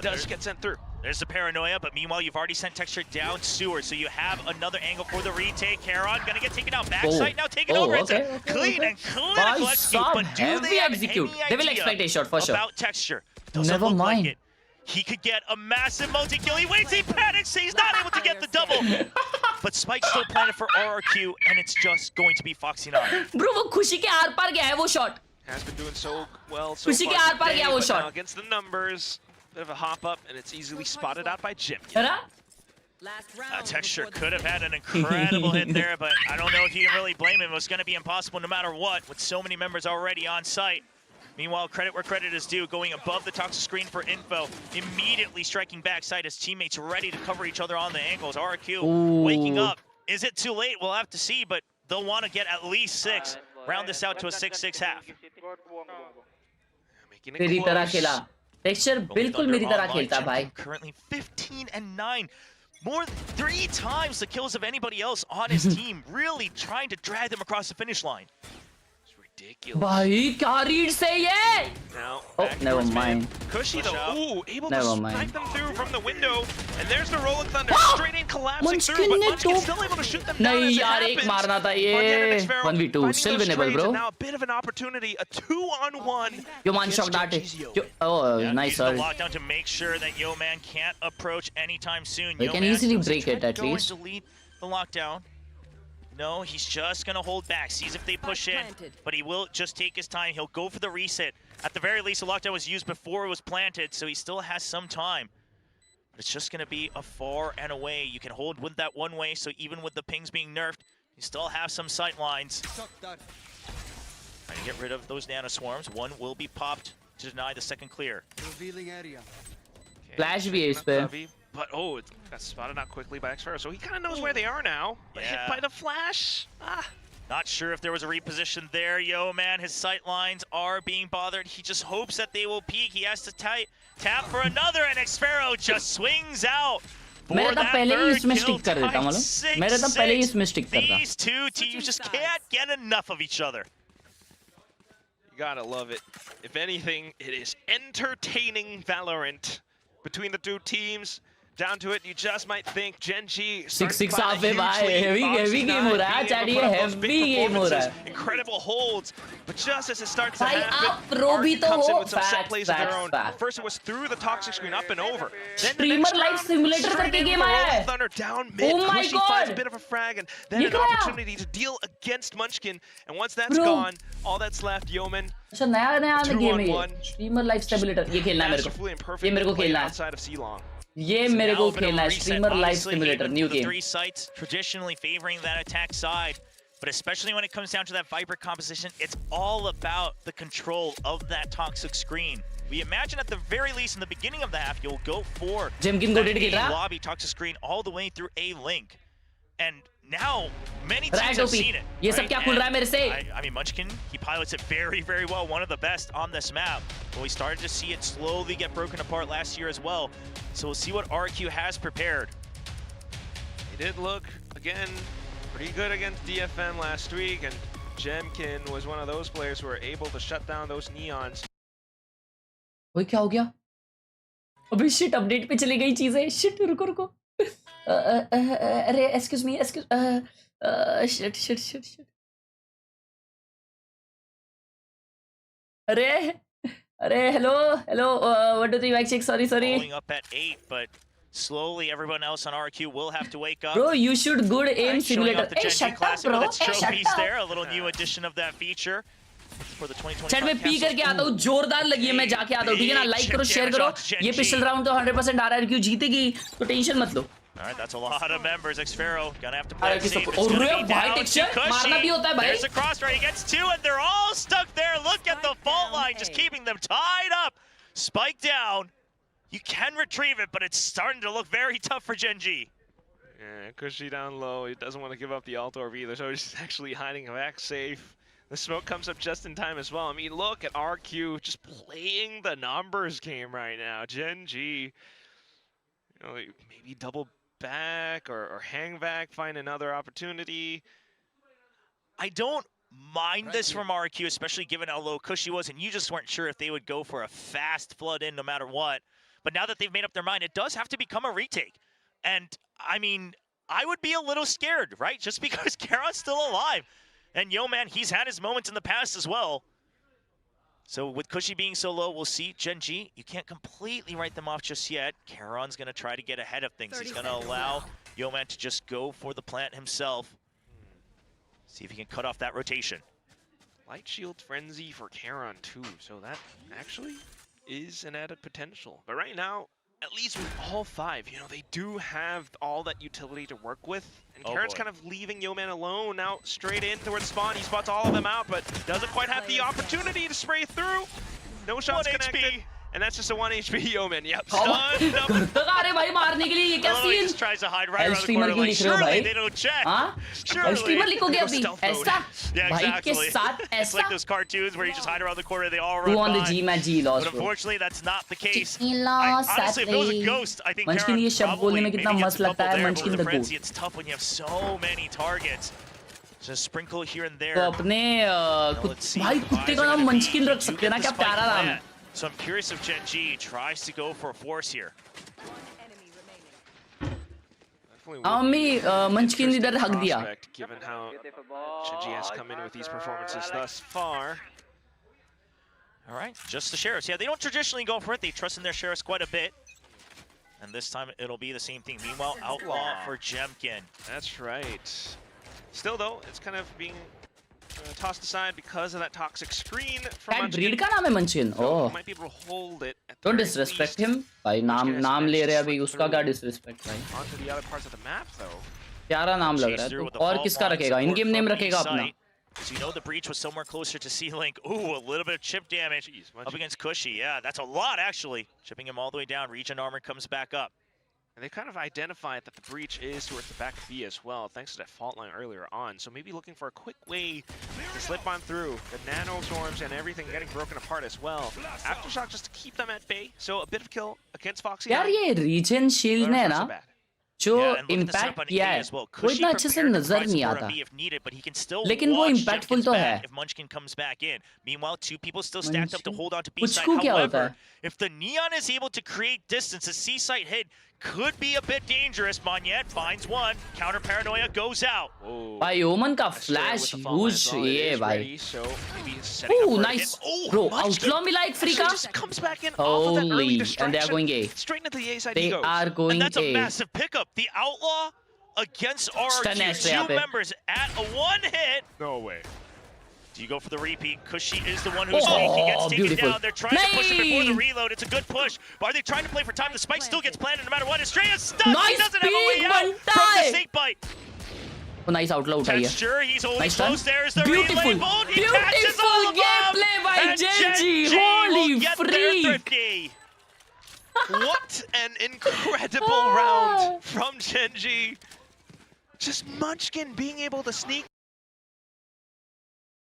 does get sent through. There's the paranoia, but meanwhile you've already sent Texture down sewer, so you have another angle for the retake. Khelraay gonna get taken out backside, now taken over. It's a clean and clinical execute, but do they have any They will expect a shot for sure. About Texture? Doesn't Never look mind. like it. He could get a massive multi-kill. He waits, he panics, he's not able to get the double. But Spike's still planted for RRQ, and it's just going to be Foxy9. Bro, वो खुशी के are पार गया है वो shot. Has been doing so well so खुशी के far are par today, गया वो but shot. now against the numbers. Bit of a hop up, and it's easily spotted out by Jim. Texture could have had an incredible hit there, but I don't know if you can really blame him. It was going to be impossible no matter what, with so many members already on site. Meanwhile, credit where credit is due, going above the toxic screen for info, immediately striking backside, his teammates ready to cover each other on the ankles. RRQ waking up. Is it too late? We'll have to see, but they'll want to get at least 6. Round this out to a 6-6 half. तेरी तरह खेला. Texture बिल्कुल मेरी तरह खेलता भाई. Currently 15 and 9. More than 3 times the kills of anybody else on his team, really trying to drag them across the finish line. भाई क्या रीड से ये? Now, oh, never mind. Cushy though, ooh, able never to mind. snipe them through from the window, and there's the rolling thunder straight in, collapsing through, but Munchkin's still able to shoot them down नहीं as it यार happens. एक मारना था ये. 1v2 still winnable, bro. Now a bit of an opportunity, a 2-on-1. Yo man shock dart. Oh, nice. Using the lockdown to make sure that Yo Man can't approach anytime soon. They can easily break it at least. Delete the lockdown. No, he's just going to hold back, sees if they push in, but he will just take his time. He'll go for the reset. At the very least, the lockdown was used before it was planted, so he still has some time. But it's just going to be a far and away. You can hold with that one way, so even with the pings being nerfed, you still have some sight lines. Trying to get rid of those nano swarms. One will be popped to deny the second clear. Revealing area. Flash भी है इस पे. But oh, it got spotted out quickly by Xfero, so he kind of knows where they are now. But hit by the flash. Not sure if there was a reposition there. Yo Man, his sight lines are being bothered. He just hopes that they will peek. He has to tap for another, and Xfero just swings out. मैं तो पहले ही इसमें stick कर देता मालूम. मैं तो पहले ही इसमें स्टिक करता. These two teams just can't get enough of each other. You gotta love it. If anything, it is entertaining Valorant between the two teams. down to it, you just might think Gen G 6-6 off है भाई, heavy game हो रहा है chat, ये heavy game हो रहा है. Incredible holds, but just as it starts to भाई happen, आप pro भी RRQ तो comes in हो. with some set plays of their own. Facts. First it was through the toxic screen up and over. Then the Streamer next live round, simulator straight करके in game with a आया Rolling है. Thunder down mid. Oh my Cushy finds a God. bit of a frag and then ये an क्या? opportunity to deal against Munchkin. And once that's Bro. gone, all that's left, Yeoman. अच्छा नया game है ये. 2-on-1. Streamer live simulator ये खेलना है मेरे Masterfully and को. ये perfectly मेरे को played खेलना है. outside of C-Long. ये मेरे को खेलना है. Streamer live Honestly, simulator even new for the game. 3 sites, traditionally favoring that attack side. But especially when it comes down to that Viper composition, it's all about the control of that toxic screen. We imagine at the very least in the beginning of the half, you'll go for Jimkin that goated A खेल रहा. lobby toxic screen all the way through A link. And now, many teams Right, have OP. seen it. ये सब क्या खुल रहा है मेरे से? I mean, Munchkin, he pilots it very, very well. One of the best on this map. But we started to see it slowly get broken apart last year as well. So we'll see what RRQ has prepared. He did look, again, pretty good against DFM last week, and Jemkin was one of those players who were able to shut down those neons. ओए क्या हो गया? अबे shit update पे चली गई चीजें. Shit रुको. अरे एक्सक्यूज मी शिट. अरे hello 1 2 3 mic check. Sorry. Going up at 8, but slowly everyone else on RRQ will have to wake up. Bro, you should good aim simulator. Hey, shut up, bro. With its Hey, shut trophies up. there, a little new addition of that feature for the 2025 chat में P करके आता हूँ, जोरदार लगी है, मैं जाके आता हूँ, ठीक है ना? लाइक करो, शेयर करो. ये पिछले राउंड तो 100% RRQ जीतेगी, तो टेंशन मत लो. All right, that's a lot of members. Xfero gonna have to play it RRQ safe. support. It's gonna अरे be भाई down टेक्सचर to मारना भी होता है भाई. There's a crossfire. He gets 2, and they're all stuck there. Look at the fault line, just keeping them tied up. Spike down. You can retrieve it, but it's starting to look very tough for Gen G. Yeah, Cushy down low. He doesn't want to give up the alt orb either, so he's actually hiding back safe. The smoke comes up just in time as well. I mean, look at RQ just playing the numbers game right now. Gen G, you know, maybe double back or hang back, find another opportunity. I don't mind this from RRQ, especially given how low Cushy was, and you just weren't sure if they would go for a fast flood in no matter what. But now that they've made up their mind, it does have to become a retake. And, I mean, I would be a little scared, right? Just because Khelraay's still alive. And yo, man, he's had his moments in the past as well. So with Cushy being so low, we'll see. Gen G, you can't completely write them off just yet. Karon's going to try to get ahead of things. He's going to allow yo, man to just go for the plant himself. See if he can cut off that rotation. Light Shield Frenzy for Kheran too, so that actually is an added potential. But right now, at least with all 5, you know, they do have all that utility to work with. And Kheran's kind of leaving Yeoman alone now, straight in towards spawn. He spots all of them out, but doesn't quite have the opportunity to spray through. No shots connected. And that's just a 1 HP Yeoman. Yep. Stunned up. भाई मारने के लिए ये क्या scene? Just tries to hide right around the corner. Like, surely they don't check. Surely. Streamer लिखोगे अभी ऐसा? Yeah, भाई के exactly. साथ It's like ऐसा? those cartoons where you just hide around the corner, they all run Who on the by. G मैं G lost But bro. unfortunately, that's not the case. G lost Honestly, if it was a ghost, I think Munchkin ये शब्द बोलने में कितना मस्त लगता है Munchkin the the frenzy, goat. it's tough when you have so many targets. Just sprinkle here and there. तो अपने भाई कुत्ते का नाम Munchkin रख सकते हैं ना, क्या प्यारा नाम है. So I'm curious if Gen G tries to go for a force here. अम्मी Munchkin इधर हक दिया. Given how Gen G has come in with these performances thus far. All right, just the Sheriffs. Yeah, they don't traditionally go for it. They trust in their Sheriffs quite a bit. And this time it'll be the same thing. Meanwhile, Outlaw for Jemkin. That's right. Still though, it's kind of being tossed aside because of that toxic screen from That Munchkin. breed का नाम है Munchkin. Oh. Might be able to hold it at the Don't very disrespect least. him. भाई नाम ले रहे हैं अभी, उसका क्या disrespect भाई? Onto the other parts of the map though. प्यारा नाम लग रहा है. तो और किसका रखेगा? In game name रखेगा अपना. So you know the breach was somewhere closer to C-Link. Ooh, a little bit of chip damage up against Cushy. Yeah, that's a lot actually. Chipping him all the way down. Regen armor comes back up. And they kind of identified that the breach is towards the back of B as well, thanks to that fault line earlier on. So maybe looking for a quick way to slip on through. The nano storms and everything getting broken apart as well. Aftershock just to keep them at bay. So a bit of kill against Foxy. यार ये Regen shield ने ना जो impact किया है वो इतना अच्छे से नजर नहीं आता. लेकिन वो impactful तो है. If Munchkin comes back in. Meanwhile, 2 people still stacked up to hold on to B कुछ side. को क्या होता However, है? if the Neon is able to create distance, the C site hit could be a bit dangerous. Monyet finds one. Counter paranoia goes out. भाई ओमन का flash huge ये भाई. Oh, nice. Bro, outlaw me like Frika. Holy, and they are going A. Straight into the A side. They are going And that's a A. massive pickup. The outlaw against RRQ. Two members at a one hit. No way. Do you go for the repeat? Kushi is the one who's he gets taken down. They're trying to push him before the reload. It's a good push. But are they trying to play for time? The spike still gets planted no matter what. Estrella's stuck. Nice, he doesn't have a way out from the snake bite. Oh, nice outlaw उठाई है. Sure, he's only Nice close. There's the Beautiful. relay bolt. He catches all of them. Gameplay by And Genji. will Holy get there freak. thrifty. What an incredible round from Genji. Just Munchkin being able to sneak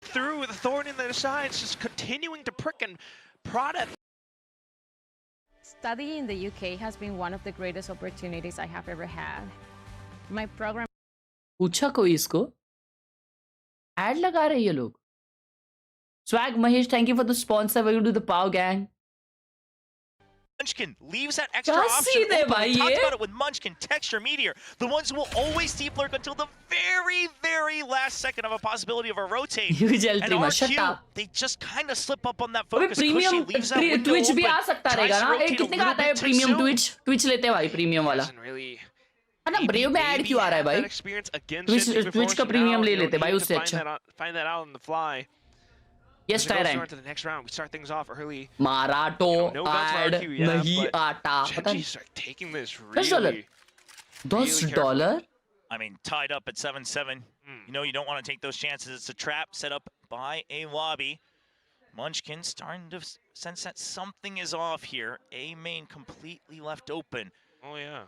through with a thorn in their sides, just continuing to prick and prod at. Studying in the UK has been one of the greatest opportunities I have ever had. My program. पूछा कोई इसको? Add लगा रहे ये लोग. Swag Mahesh, thank you for the sponsor. Welcome to the Power Gang. Munchkin leaves that extra option open. We talked about it with Munchkin, Texture, Meteor. The ones who will always deep lurk until the very, very last second of a possibility of a rotate. Huge And L3 shut RRQ, up. they just kind of slip up on that अबे focus. Premium Kushi leaves that window Twitch भी open, आ सकता tries रहेगा to ना. rotate कितने a का little आता है bit too premium soon. Twitch लेते हैं भाई प्रीमियम वाला. है ना ब्रेव में ऐड क्यों आ रहा है भाई? Twitch का प्रीमियम ले लेते भाई उससे अच्छा. Find that out on the fly. Yes, Tyrant. To the next round, we start things off early. Marato ad nahi aata. Genji start taking this $10. $10? I mean, tied up at 7-7. You know you don't want to take those chances. It's a trap set up by a lobby. Munchkin starting to sense that something is off here. A main completely left open. Oh, yeah.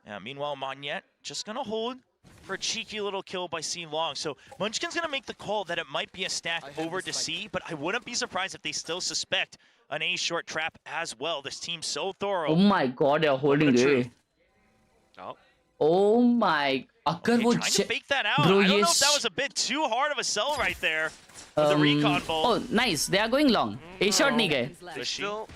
Yeah, meanwhile, Monyet just going to hold for a cheeky little kill by C Long. So Munchkin's going to make the call that it might be a stack over to C, but I wouldn't be surprised if they still suspect an A short trap as well. This team's so thorough. Oh my god, they're holding it. Oh my. Trying to fake that out. Bro, I don't know if that was a bit too hard of a sell right there. With the recon bolt. Oh, nice. They are going long. A shot नहीं गए. They still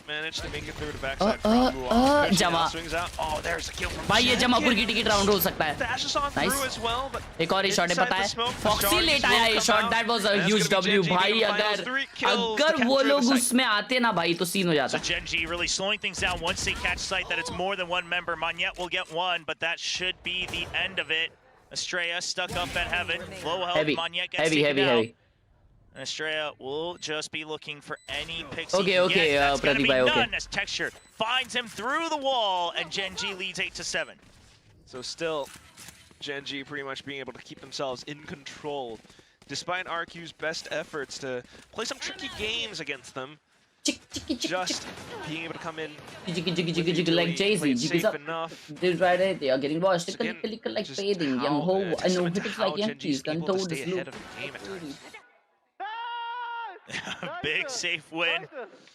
managed to make it through the backside. Jama. Swings out. Oh, there's a kill from भाई ये जमापुर की ticket round हो सकता है. Dashes on through as well, but एक और शॉट है पता है. Foxy लेट आया ये shot. That was a huge W. भाई अगर वो लोग उसमें आते ना भाई तो सीन हो जाता. So Genji really slowing things down once they catch sight that it's more than one member. Monyet will get one, but that should be the end of it. Estrella stuck up at heaven. Low health. Monyet gets taken out. Heavy. And Estrella will just be looking for any picks Okay, That's gonna be Pradeep, none as Texture finds him through the wall, and Genji leads 8-7. So still, Genji pretty much being able to keep themselves in control, despite RQ's best efforts to play some tricky games against them. Just being able to come in like Jay-Z. safe enough. They are getting washed. Like fading. Young Ho, I know it's like Yankees. Control this loop. Big safe win.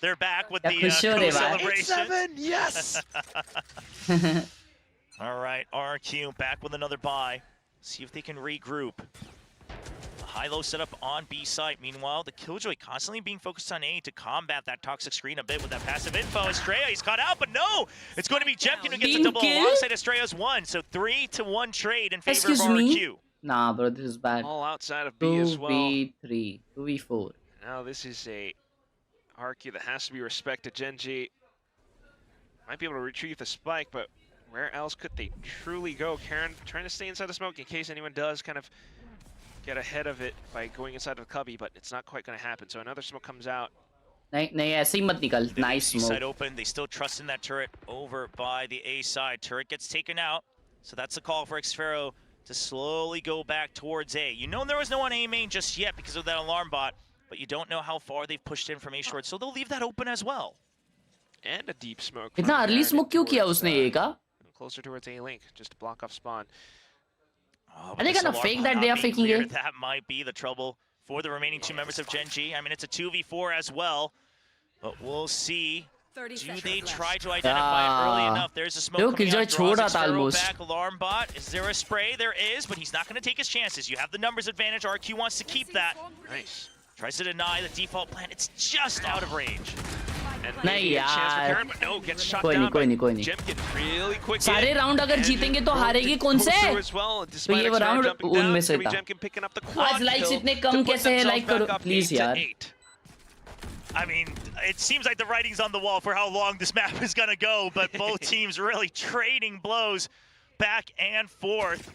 They're back with the celebration. 8-7, yes! All right, RRQ back with another bye. See if they can regroup. High-low setup on B side. Meanwhile, the Killjoy constantly being focused on A to combat that toxic screen a bit with that passive info. Estrella, he's caught out, but no! It's going to be Jemkin who gets a double alongside Estrella's one. So 3-1 trade in favor of RRQ. Nah, bro, this is bad. All outside of B as well. 2v3, 2v4. Now this is a RRQ that has to be respected. Genji might be able to retrieve the spike, but where else could they truly go? Karen trying to stay inside the smoke in case anyone does kind of get ahead of it by going inside of the cubby, but it's not quite going to happen. So another smoke comes out. Nahi, ऐसे ही मत निकल. Nice smoke. Side open. They still trust in that turret over by the A side. Turret gets taken out. So that's the call for Xfero to slowly go back towards A. You know there was no one A main just yet because of that alarm bot, but you don't know how far they've pushed in from A short, so they'll leave that open as well. And a deep smoke. इतना early smoke क्यों किया उसने ये का? Closer towards A link, just to block off spawn. Are they gonna fake that they are faking it? That might be the trouble for the remaining two members of Genji. I mean, it's a 2v4 as well, but we'll see. Do they try to identify it early enough? There's a smoke coming out, draws Xfero back, alarm bot. Is there a spray? There is, but he's not going to take his chances. You have the numbers advantage. RQ wants to keep that. Nice. Tries to deny the default plan. It's just out of range. And नहीं maybe a chance for यार Karen, but no, gets shot कोई down नहीं by कोई नहीं कोई नहीं Jemkin really quick सारे in, round अगर and जीतेंगे तो Rogue हारेगी did कौन go से through as well, तो despite ये Xterra राउंड jumping down. उनमें It's से gonna be था Jemkin picking up the quad आज लाइक्स kill इतने to कम put कैसे है themselves लाइक back करो up प्लीज 8 to यार 8. I mean, it seems like the writing's on the wall for how long this map is going to go, but both teams really trading blows back and forth.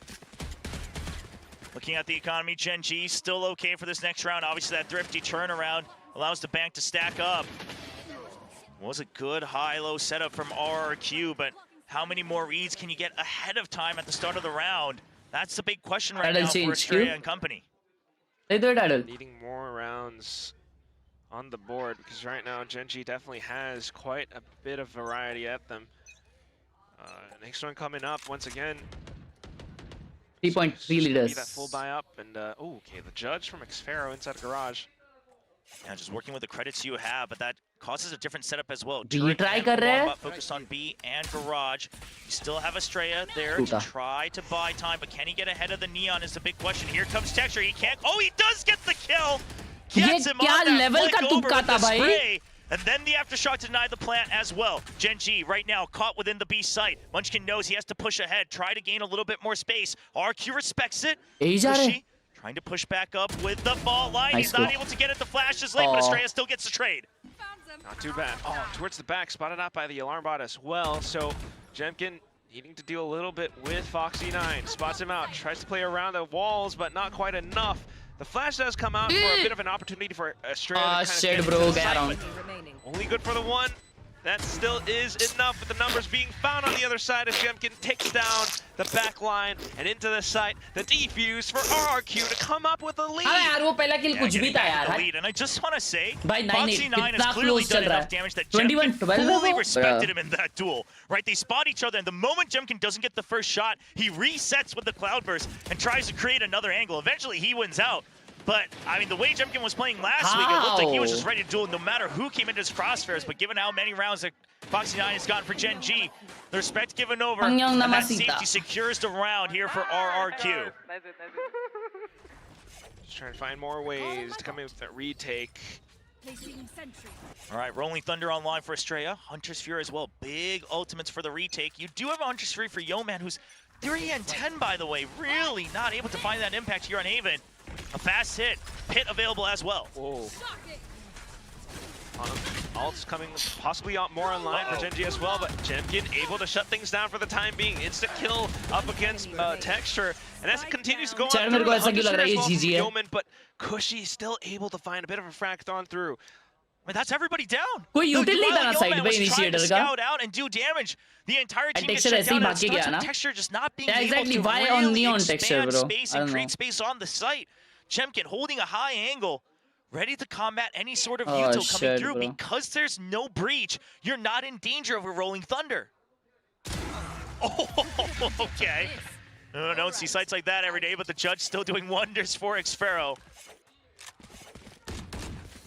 Looking at the economy, Gen G still okay for this next round. Obviously, that thrifty turnaround allows the bank to stack up. Was a good high-low setup from RRQ, but how many more reads can you get ahead of time at the start of the round? That's the big question right now for Estrella and company. Needing more rounds on the board, because right now Gen G definitely has quite a bit of variety at them. Next one coming up once again. 3.3 leaders. That full buy up, and okay, the judge from Xterra inside the garage. Yeah, just working with the credits you have, but that causes a different setup as well. B try कर रहे हैं. Focused on B and garage. You still have Estrella there to try to buy time, but can he get ahead of the Neon is the big question. Here comes Texture. He can't. Oh, he does get the kill. Gets him on that flick over with the spray. And then the Aftershock to deny the plant as well. Gen G right now caught within the B site. Munchkin knows he has to push ahead, try to gain a little bit more space. RQ respects it. Pushy, trying to push back up with the fault line. He's not able to get it. The flash is late, but Estrella still gets the trade. Not too bad. Oh, towards the back, spotted out by the alarm bot as well. So Jemkin needing to deal a little bit with Foxy9. Spots him out, tries to play around the walls, but not quite enough. The flash does come out for a bit of an opportunity for Estrella to kind of get into the site, only good for the one. That still is enough with the numbers being found on the other side as Jemkin takes down the back line and into the site. The defuse for RRQ to come up with a lead. यार वो पहला किल कुछ भी था यार. And I just want to say, भाई 9-9 has clearly done enough damage that Jemkin fully respected him in that duel. Right, they spot each other, and the moment Jemkin doesn't get the first shot, he resets with the Cloudburst and tries to create another angle. Eventually, he wins out. But, I mean, the way Jemkin was playing last week, it looked like he was just ready to duel no matter who came into his crosshairs. But given how many rounds that Foxy9 has gotten for Gen G, the respect given over, and that safety secures the round here for RRQ. Just trying to find more ways to come in with that retake. All right, Rolling Thunder online for Estrella. Hunter's Fury as well. Big ultimates for the retake. You do have a Hunter's Fury for Yeoman, who's 3 and 10, by the way. Really not able to find that impact here on Haven. A fast hit. Pit available as well. Whoa. Ult's coming possibly more online for Gen G as well, but Jemkin able to shut things down for the time being. Instant kill up against Texture. And as it continues to go on through, Yeoman, but Cushy still able to find a bit of a frag-thon through. I mean, that's everybody down. कोई यूटिल नहीं था ना side पे initiator का. Scout out and do damage. The entire team gets shut down. Texture just not being able to really expand space and create space on the site. Jemkin holding a high angle, ready to combat any sort of util coming through. Because there's no breach, you're not in danger of a Rolling Thunder. Oh, okay. No, don't see sites like that every day, but the judge still doing wonders for Xterra.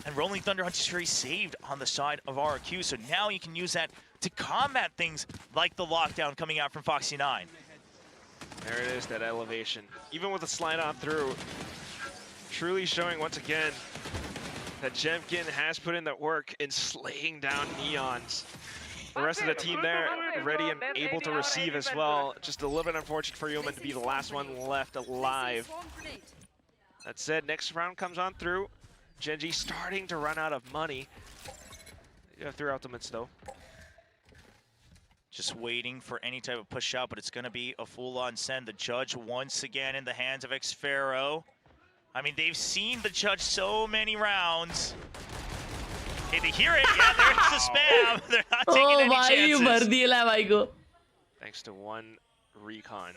And Rolling Thunder Hunter's Fury saved on the side of RRQ, so now you can use that to combat things like the lockdown coming out from Foxy9. There it is, that elevation. Even with a slide on through, truly showing once again that Jemkin has put in the work in slaying down Neons. The rest of the team there ready and able to receive as well. Just a little bit unfortunate for Yeoman to be the last one left alive. That said, next round comes on through. Gen G starting to run out of money. You have 3 ultimates though. Just waiting for any type of push out, but it's going to be a full-on send. The judge once again in the hands of Xterra. I mean, they've seen the judge so many rounds. Hey, they hear it. Yeah, there's the spam. They're not taking any chances. Thanks to one recon.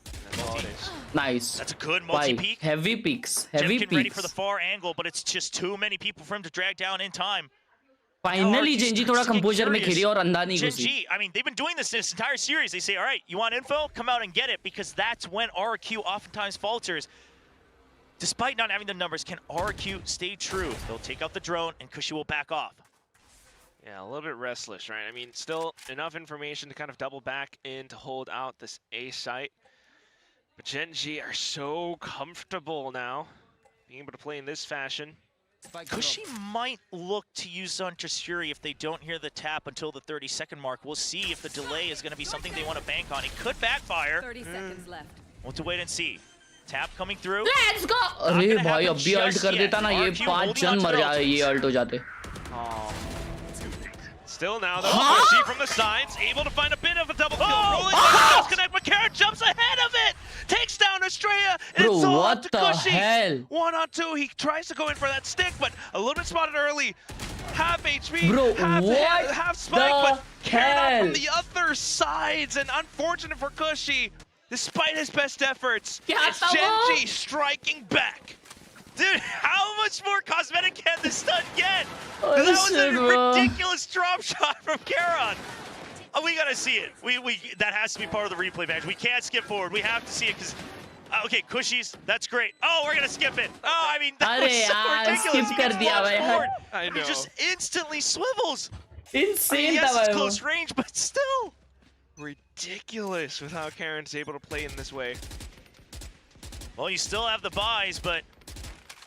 That's all it is. Nice. That's a good multi-peek. Heavy peeks. Heavy peeks. Ready for the far angle, but it's just too many people for him to drag down in time. Finally, Gen G थोड़ा composure में खेली और अंधा नहीं घुसी. Gen G, I mean, they've been doing this entire series. They say, all right, you want info? Come out and get it, because that's when RRQ oftentimes falters. Despite not having the numbers, can RRQ stay true? They'll take out the drone, and Cushy will back off. Yeah, a little bit restless, right? I mean, still enough information to kind of double back in to hold out this A site. But Gen G are so comfortable now, being able to play in this fashion. Kushi might look to use Hunter's Fury if they don't hear the tap until the 30-second mark. We'll see if the delay is going to be something they want to bank on. It could backfire. 30 seconds left. We'll have to wait and see. Tap coming through. Let's go! अरे भाई अब भी alt कर देता ना ये 5 जन मर जाए ये अल्ट हो जाते. Still now, though, Kushi from the sides, able to find a bit of a double kill. Rolling does connect, but Khelraay jumps ahead of it! Takes down Estrella, and Bro, it's all what up to the Kushi. hell? 1-on-2, he tries to go in for that stick, but a little bit spotted early. Half HP, Bro, half spike, but carried out hell? from the other sides, and unfortunate for Kushi, despite his best efforts, it's Genji striking back. Dude, how much more cosmetic can this stun get? Oh, that was shit, a bro. ridiculous drop shot from Khelraay. Oh, we gotta see it. That has to be part of the replay match. We can't skip forward. We have to see it because. Okay, Kushi's, that's great. Oh, we're gonna skip it. Oh, I mean, that was so ridiculous. He gets launched forward. I know. He just instantly swivels. Insane. Yes, it's close range, but still. Ridiculous with how Karen's able to play in this way. Well, you still have the buys, but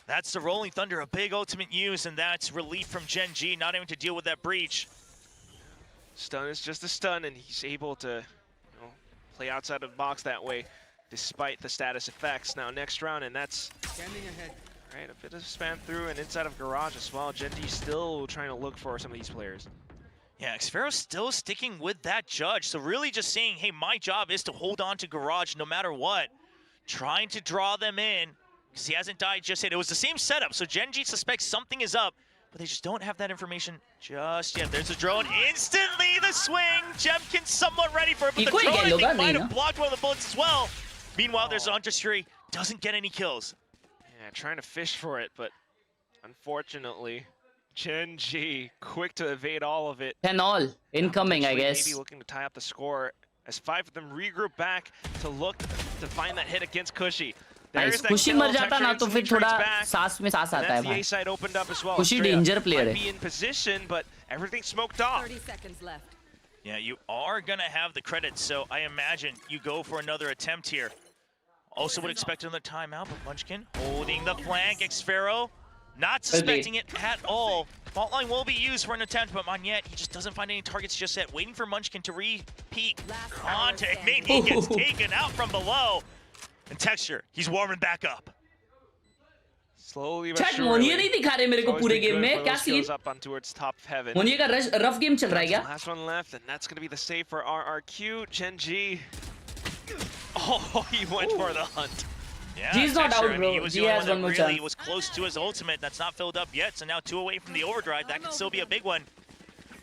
that's the Rolling Thunder, a big ultimate use, and that's relief from Genji, not having to deal with that breach. Stun is just a stun, and he's able to play outside of the box that way, despite the status effects. Now next round, and that's right, a bit of spam through and inside of Garage as well. Genji still trying to look for some of these players. Yeah, Xfero's still sticking with that judge, so really just saying, hey, my job is to hold on to Garage no matter what. Trying to draw them in, because he hasn't died just yet. It was the same setup, so Genji suspects something is up, but they just don't have that information just yet. There's a drone. Instantly, the swing. Jemkin's somewhat ready for it, but the drone, I think, might have blocked one of the bullets as well. Meanwhile, there's Hunter's Fury. Doesn't get any kills. Yeah, trying to fish for it, but unfortunately, Genji quick to evade all of it. 10 all incoming, I guess. Maybe looking to tie up the score as 5 of them regroup back to look to find that hit against Kushi. Nice. Kushi मर जाता ना तो फिर थोड़ा सांस में सांस आता है भाई. side opened up as well. Kushi danger player be in position, but everything smoked off. 30 seconds left. Yeah, you are gonna have the credits, so I imagine you go for another attempt here. Also would expect another timeout, but Munchkin holding the flank. Xfero not suspecting it at all. Fault line will be used for an attempt, but Monyet, he just doesn't find any targets just yet. Waiting for Munchkin to re-peek onto Mate. He gets taken out from below. And Texture, he's warming back up. Slowly but surely. Moniya नहीं दिखा रहे मेरे को पूरे game में. क्या scene? Up on towards top heaven. मोनिया का rough game चल रहा है क्या? Last one left, and that's going to be the save for RRQ. Genji. Oh, he went for the hunt. Yeah, G's not out, bro. He was the only one that really was close to his ultimate. That's not filled up yet, so now 2 away from the overdrive. That could still be a big one.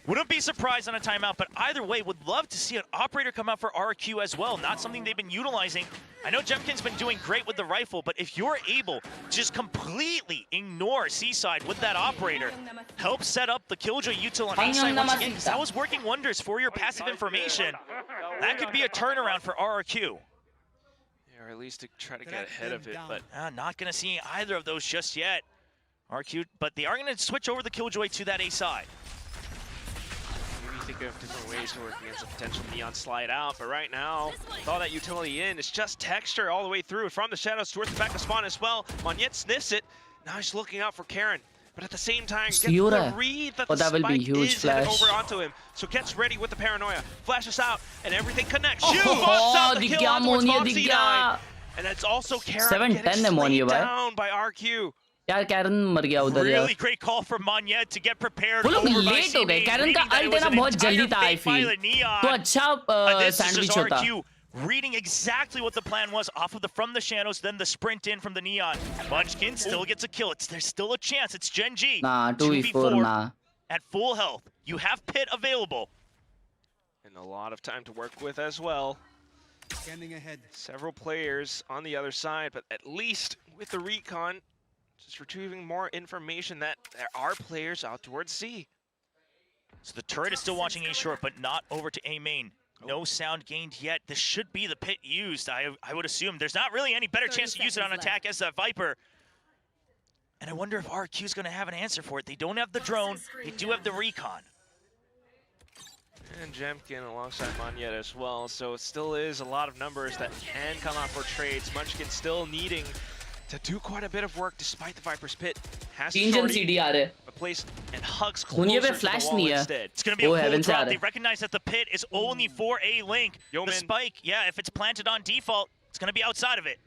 Wouldn't be surprised on a timeout, but either way, would love to see an operator come out for RRQ as well. Not something they've been utilizing. I know Jemkin's been doing great with the rifle, but if you're able to just completely ignore Seaside with that operator, help set up the Killjoy util on A-side once again, because that was working wonders for your passive information. That could be a turnaround for RRQ. Or at least to try to get ahead of it, but not going to see either of those just yet. RQ, but they are going to switch over the Killjoy to that A side. Maybe think of different ways to work against the potential Neon slide out, but right now, with all that utility in, it's just Texture all the way through. From the shadows towards the back of spawn as well. Monyet sniffs it. Now he's looking out for Karen. But at the same time, gets the read that the spike is headed over onto him. So gets ready with the paranoia. Flashes out, and everything connects. Shu busts out the kill on towards Top C9. And that's also Karen getting slayed down by RQ. यार Karen मर गया उधर यार. Really great call from Monyet to get prepared. वो लोग late हो गए. Karen का अल्ट ना बहुत जल्दी था I feel. तो अच्छा सैंडविच होता. Reading exactly what the plan was off of the from the shadows, then the sprint in from the Neon. Munchkin still gets a kill. There's still a chance. It's Genji. Nah, 2v4 nah. At full health. You have Pit available. And a lot of time to work with as well. Scanning ahead. Several players on the other side, but at least with the recon, just retrieving more information that there are players out towards C. So the turret is still watching A short, but not over to A main. No sound gained yet. This should be the pit used, I would assume. There's not really any better chance to use it on attack as that Viper. And I wonder if RQ is going to have an answer for it. They don't have the drone. They do have the recon. And Jemkin alongside Monyet as well. So it still is a lot of numbers that can come out for trades. Munchkin still needing to do quite a bit of work despite the Viper's pit. has 3 जन CD आ रहे a place and hugs दुनिया पे closer to the flash wall नहीं है instead. It's going to be a वो full heaven से आ drop. रहा They है recognize that the pit is only for a link. Yo, The man. spike, yeah, if it's planted on default, it's going to be outside of it.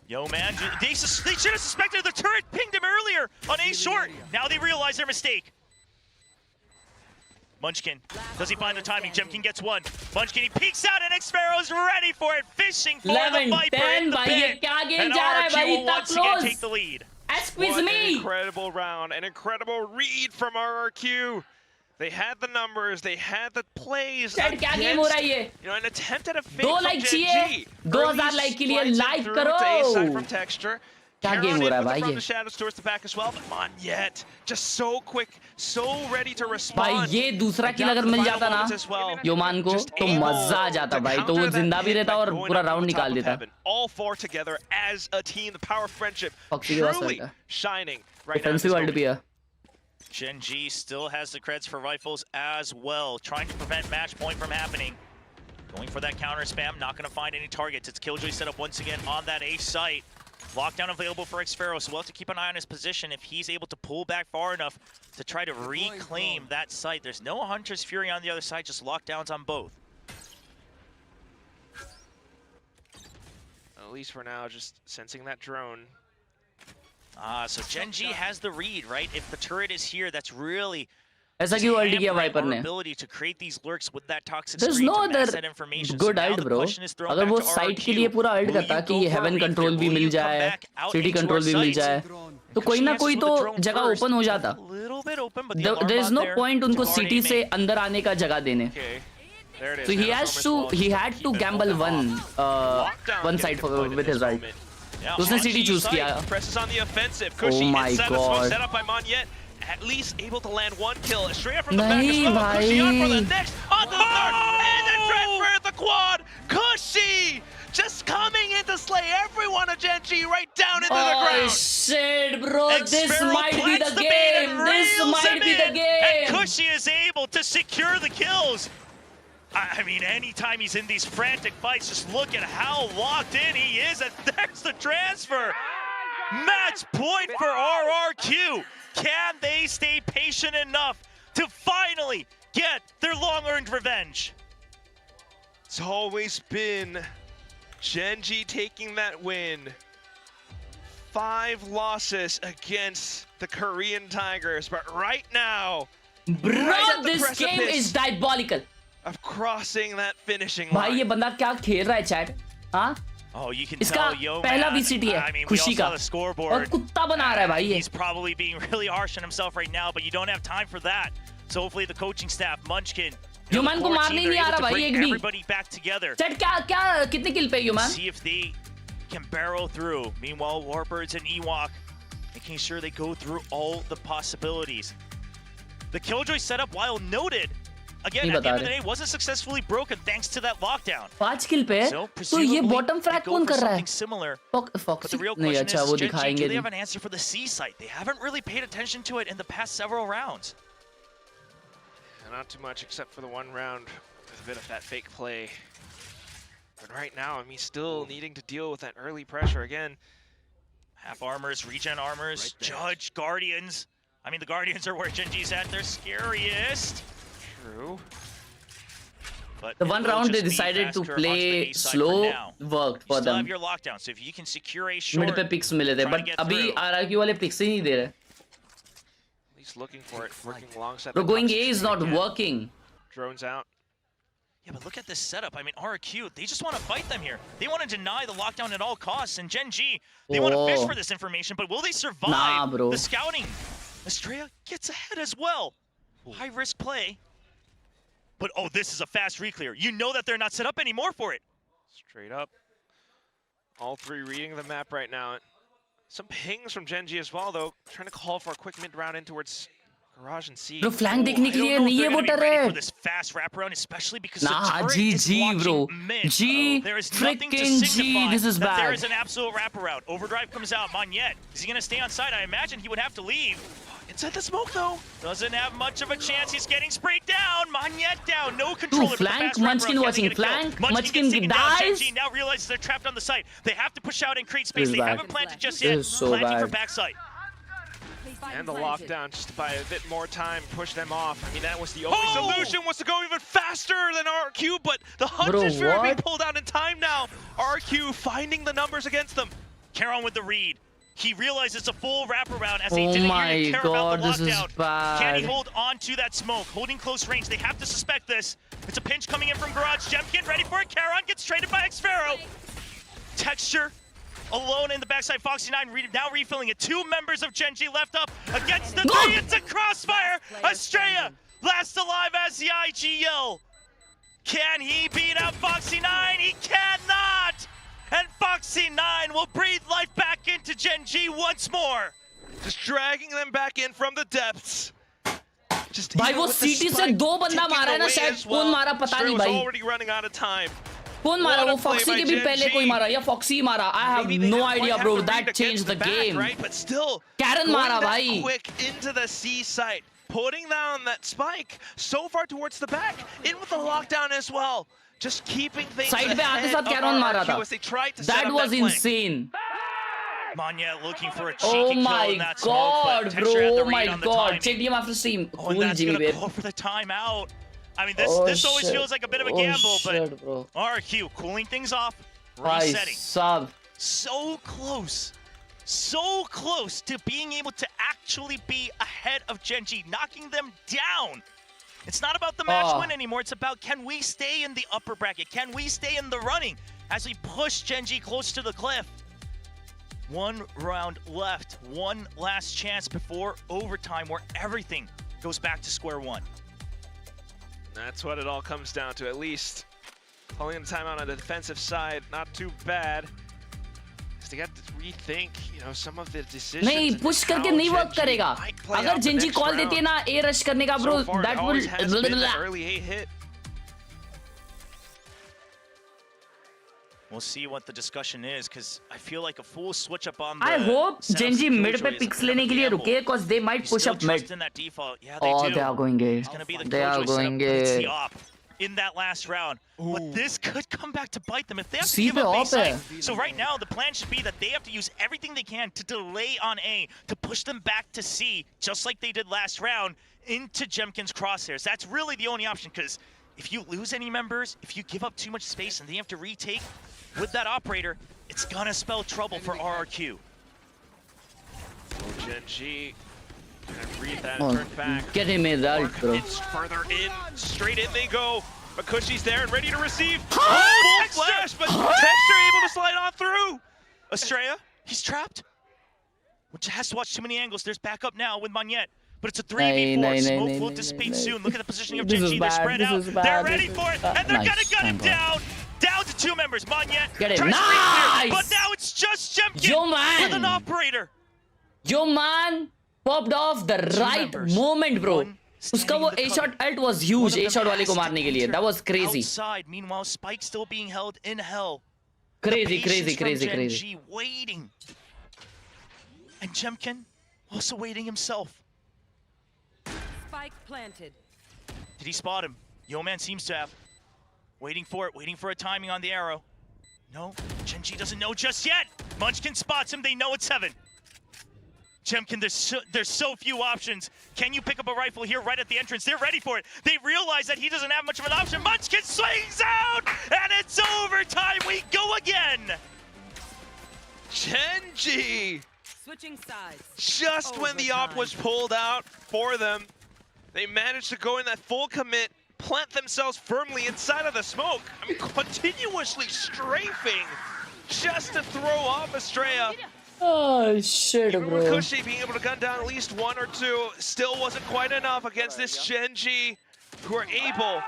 Yo, man, they should have suspected the turret pinged him earlier on A short. Now they realize their mistake. Munchkin, does he find the timing? Jemkin gets one. Munchkin, he peeks out, and Xfero's ready for it, fishing for the 11, Viper 10 in the भाई ये pit. क्या game And जा रहा है RRQ भाई will इतना once again close take the lead. Squeeze What an me incredible round, an incredible read from RRQ. They had the numbers, they had the plays. Chad, क्या game हो रहा है ये You know, an attempt at a fake 2 from like Gen चाहिए G. 2000 like के लिए Slides it like through करो to A-side from Texture. क्या गेम हो रहा है भाई From ये the shadows towards the back as well, but Monyet just so quick, so ready to भाई respond. ये दूसरा किल अगर मिल जाता ना योमान को तो मजा आ जाता भाई तो वो जिंदा भी रहता और पूरा राउंड निकाल देता All four together as a team, the power of friendship Foxy के पास truly रहेगा shining right now. Defensive world भी है Gen G still has the creds for rifles as well, trying to prevent match point from happening. Going for that counter spam, not going to find any targets. It's Killjoy set up once again on that A site. Lockdown available for Xfero, so we'll have to keep an eye on his position if he's able to pull back far enough to try to reclaim that site. There's no Hunter's Fury on the other side, just lockdowns on both. At least for now, just sensing that drone. So Gen G has the read, right? If the turret is here, that's really ऐसा क्यों alt किया wiper our ने ability to create these lurks with that toxic There's screen no to mask other that information. good So now ult the bro question is thrown अगर back वो to site RRQ. के लिए पूरा ult Will करता you कि go ये for a heaven refit? Control भी Will मिल you come जाए back out city into control our भी मिल sites? जाए तो कोई ना कोई तो जगह ओपन हो जाता Little bit open, but the alarm there is bot no there point उनको to guard सिटी A से main. अंदर आने का जगह देने Okay, there it is. so he Now has Thomas to Wall he just had keep to it gamble open. one side for, with his ult Yeah, तो उसने on city G choose site. किया Presses on the offensive. Oh Cushy my inside the smoke God. set up by Monyet. At least able to land one kill. Estrella from the back as नहीं well. Cushy on for the भाई next. On the third. And then transfer at the quad. Cushy just coming in to slay everyone of Gen G right down into the oh ground. shit bro this Xfero might be plants the the bait and game this reels might him be the in. game And Cushy is able to secure the kills. I mean, anytime he's in these frantic fights, just look at how locked in he is, and there's the transfer. Match point for RRQ. Can they stay patient enough to finally get their long-earned revenge? It's always been Gen G taking that win. 5 losses against the Korean Tigers, but right now, bro right at the this game precipice is diabolical of crossing that finishing भाई line. ये बंदा क्या खेल रहा है chat हाँ Oh, you can इसका tell, yo, पहला man. VCT है I mean, we खुशी all का saw the scoreboard. और कुत्ता बना रहा है भाई ये He's probably being really harsh on himself right now, but you don't have time for that. So hopefully the coaching staff, Munchkin, human को core मारने team, ही नहीं they're आ able रहा to भाई bring एक भी everybody back together. चैट क्या क्या कितने किल पे human See if they can barrel through. Meanwhile, Warbirds and Ewok making sure they go through all the possibilities. The Killjoy setup, while noted, again, नहीं at the बता end of the रहे day, wasn't successfully broken thanks to that lockdown. 5 kill पे So, तो ये bottom they frag go कौन for कर रहा है something similar. But Foxy the real नहीं question अच्छा is, वो Gen G, दिखाएंगे do they नहीं have an answer for the C site? They haven't really paid attention to it in the past several rounds. Not too much except for the one round with a bit of that fake play. But right now, I mean, still needing to deal with that early pressure again. Half armors, regen armors, Judge, Guardians. I mean, the Guardians are where Gen G's at their scariest. True. But the it one will round they just be decided to faster onto the play A side slow for now. worked You for still them have your lockdown, so if you can secure a short, mid पे pics मिले थे try to but get अभी through. RRQ वाले pics ही नहीं दे रहे At least looking for it, working alongside. bro the going toxic A is screen not again. working Drones out. Yeah, but look at this setup. I mean, RRQ, they just want to fight them here. They want to deny the lockdown at all costs. And Gen G, they want to fish Oh. for this information, but will they survive Nah, bro. the scouting? Estrella gets ahead as well. High risk play. But oh, this is a fast reclear. You know that they're not set up anymore for it. Straight up. All 3 reading the map right now. Some pings from Gen G as well, though. Trying to call for a quick mid-round in towards Garage and C. bro flank देखने के लिए I don't know नहीं if है they're वो gonna be डर ready है for this fast wraparound, especially because Nah, the turret G, is G, watching bro. mid. G, There is nothing to freaking G, signify this is that there bad. is an absolute wraparound. Overdrive comes out. Monyet, is he going to stay on side? I imagine he would have to leave. Inside the smoke though. Doesn't have much of a chance. He's getting sprayed down. Monyet down. No controller. Ooh, flank. Munchkin watching flank. Munchkin dies. Genji now realizes they're trapped on the site. They have to push out and create space. They haven't planted just This yet. is so Planting for bad. backside. And the lockdown just to buy a bit more time, push them off. I mean, that was the only solution, was to go even faster than RRQ, but the Hunt is being pulled out in time now. RRQ finding the numbers against them. Khelraay with the read. He realizes it's a full wraparound as they didn't even care about the lockdown. Can he hold on to that smoke? Holding close range. They have to suspect this. It's a pinch coming in from Garage. Jemkin ready for it. Khelraay gets traded by Xpharaoh. Texture alone in the backside. Foxy9 now refilling it. 2 members of Genji left up against the 3. It's a crossfire. Estrella last alive as the IGL. Can he beat out Foxy9? He cannot. And Foxy9 will breathe life back into Genji once more. Just dragging them back in from the depths. भाई वो सीटी से 2 बंदा मारा है ना शायद कौन मारा पता नहीं भाई already running out of time. कौन मारा वो फॉक्सी के भी पहले कोई मारा या फॉक्सी मारा I have no idea bro that changed the game right but still Karen मारा भाई quick into the C site putting down that spike so far towards the back in with the lockdown as well just keeping things side पे आते साथ Karen मारा था that was insane Manya looking for a cheeky oh kill in that smoke, god but bro had the oh my read on the god timing. check him after stream Oh, and that's gonna go for the timeout. I mean, this always feels like a bit of a gamble, but bro. RRQ cooling things off, Bhai resetting. sab So close to being able to actually be ahead of Genji, knocking them down. It's not about the match win anymore. It's about can we stay in the upper bracket? Can we stay in the running as we push Genji close to the cliff? 1 round left, 1 last chance before overtime where everything goes back to square one. That's what it all comes down to, at least. Calling the timeout on the defensive side, not too bad. They got to rethink, you know, some of the decisions. नहीं push करके नहीं work करेगा अगर Genji call देती है ना A rush करने का bro that will early A hit. We'll see what the discussion is, because I feel like a full switch up on the. I hope Genji mid पे picks लेने के लिए रुके, because they might push up mid. Yeah, oh, they are going A. They are going A. In that last round, but this could come back to bite them if they have to give up A side. So right now, the plan should be that they have to use everything they can to delay on A, to push them back to C, just like they did last round, into Jemkin's crosshairs. That's really the only option, because if you lose any members, if you give up too much space and they have to retake with that operator, it's gonna spell trouble for RRQ. Genji gonna read that and turn back. Get him in that, bro. Further in, straight in they go. Makushi's there and ready to receive. Oh, full flash, but Texture able to slide on through. Estrella, he's trapped. Which has to watch too many angles. There's backup now with Monyet. But it's a 3v4. Smoke will dissipate soon. Look at the positioning of Genji. They're spread out. They're ready for it. And they're gonna gun him down. Down to 2 members. Monyet tries to nice! but now it's just Jemkin with an operator. Yo man popped off the right moment, bro. उसका वो A shot ult was huge. A shot वाले को मारने के लिए. That was crazy. Outside, meanwhile, Spike still being held in hell. Crazy. Waiting. And Jemkin also waiting himself. Spike planted. Did he spot him? Yo man seems to have. Waiting for a timing on the arrow. No, Genji doesn't know just yet. Munchkin spots him, they know it's 7. Jemkin, there's so few options. Can you pick up a rifle here right at the entrance? They're ready for it. They realize that he doesn't have much of an option. Munchkin swings out, and it's overtime. We go again. Genji! Switching sides. Just when the op was pulled out for them, they managed to go in that full commit, plant themselves firmly inside of the smoke. I mean, continuously strafing just to throw off Estrella. Oh shit, bro. Makushi being able to gun down at least 1 or 2 still wasn't quite enough against this Genji, who are able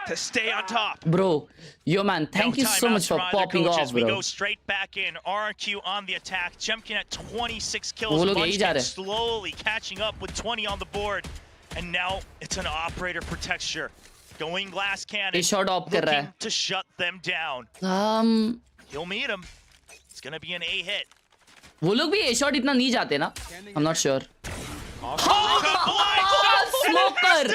to stay on top. Bro, yo man, thank you so much for popping off, bro. We go straight back in. RRQ on the attack. Jemkin at 26 kills. Munchkin slowly catching up with 20 on the board. And now it's an operator for Texture. Going glass cannon. Looking to shut them down. He'll meet him. It's gonna be an A hit. वो लोग भी A shot इतना नहीं जाते ना. I'm not sure. Smoker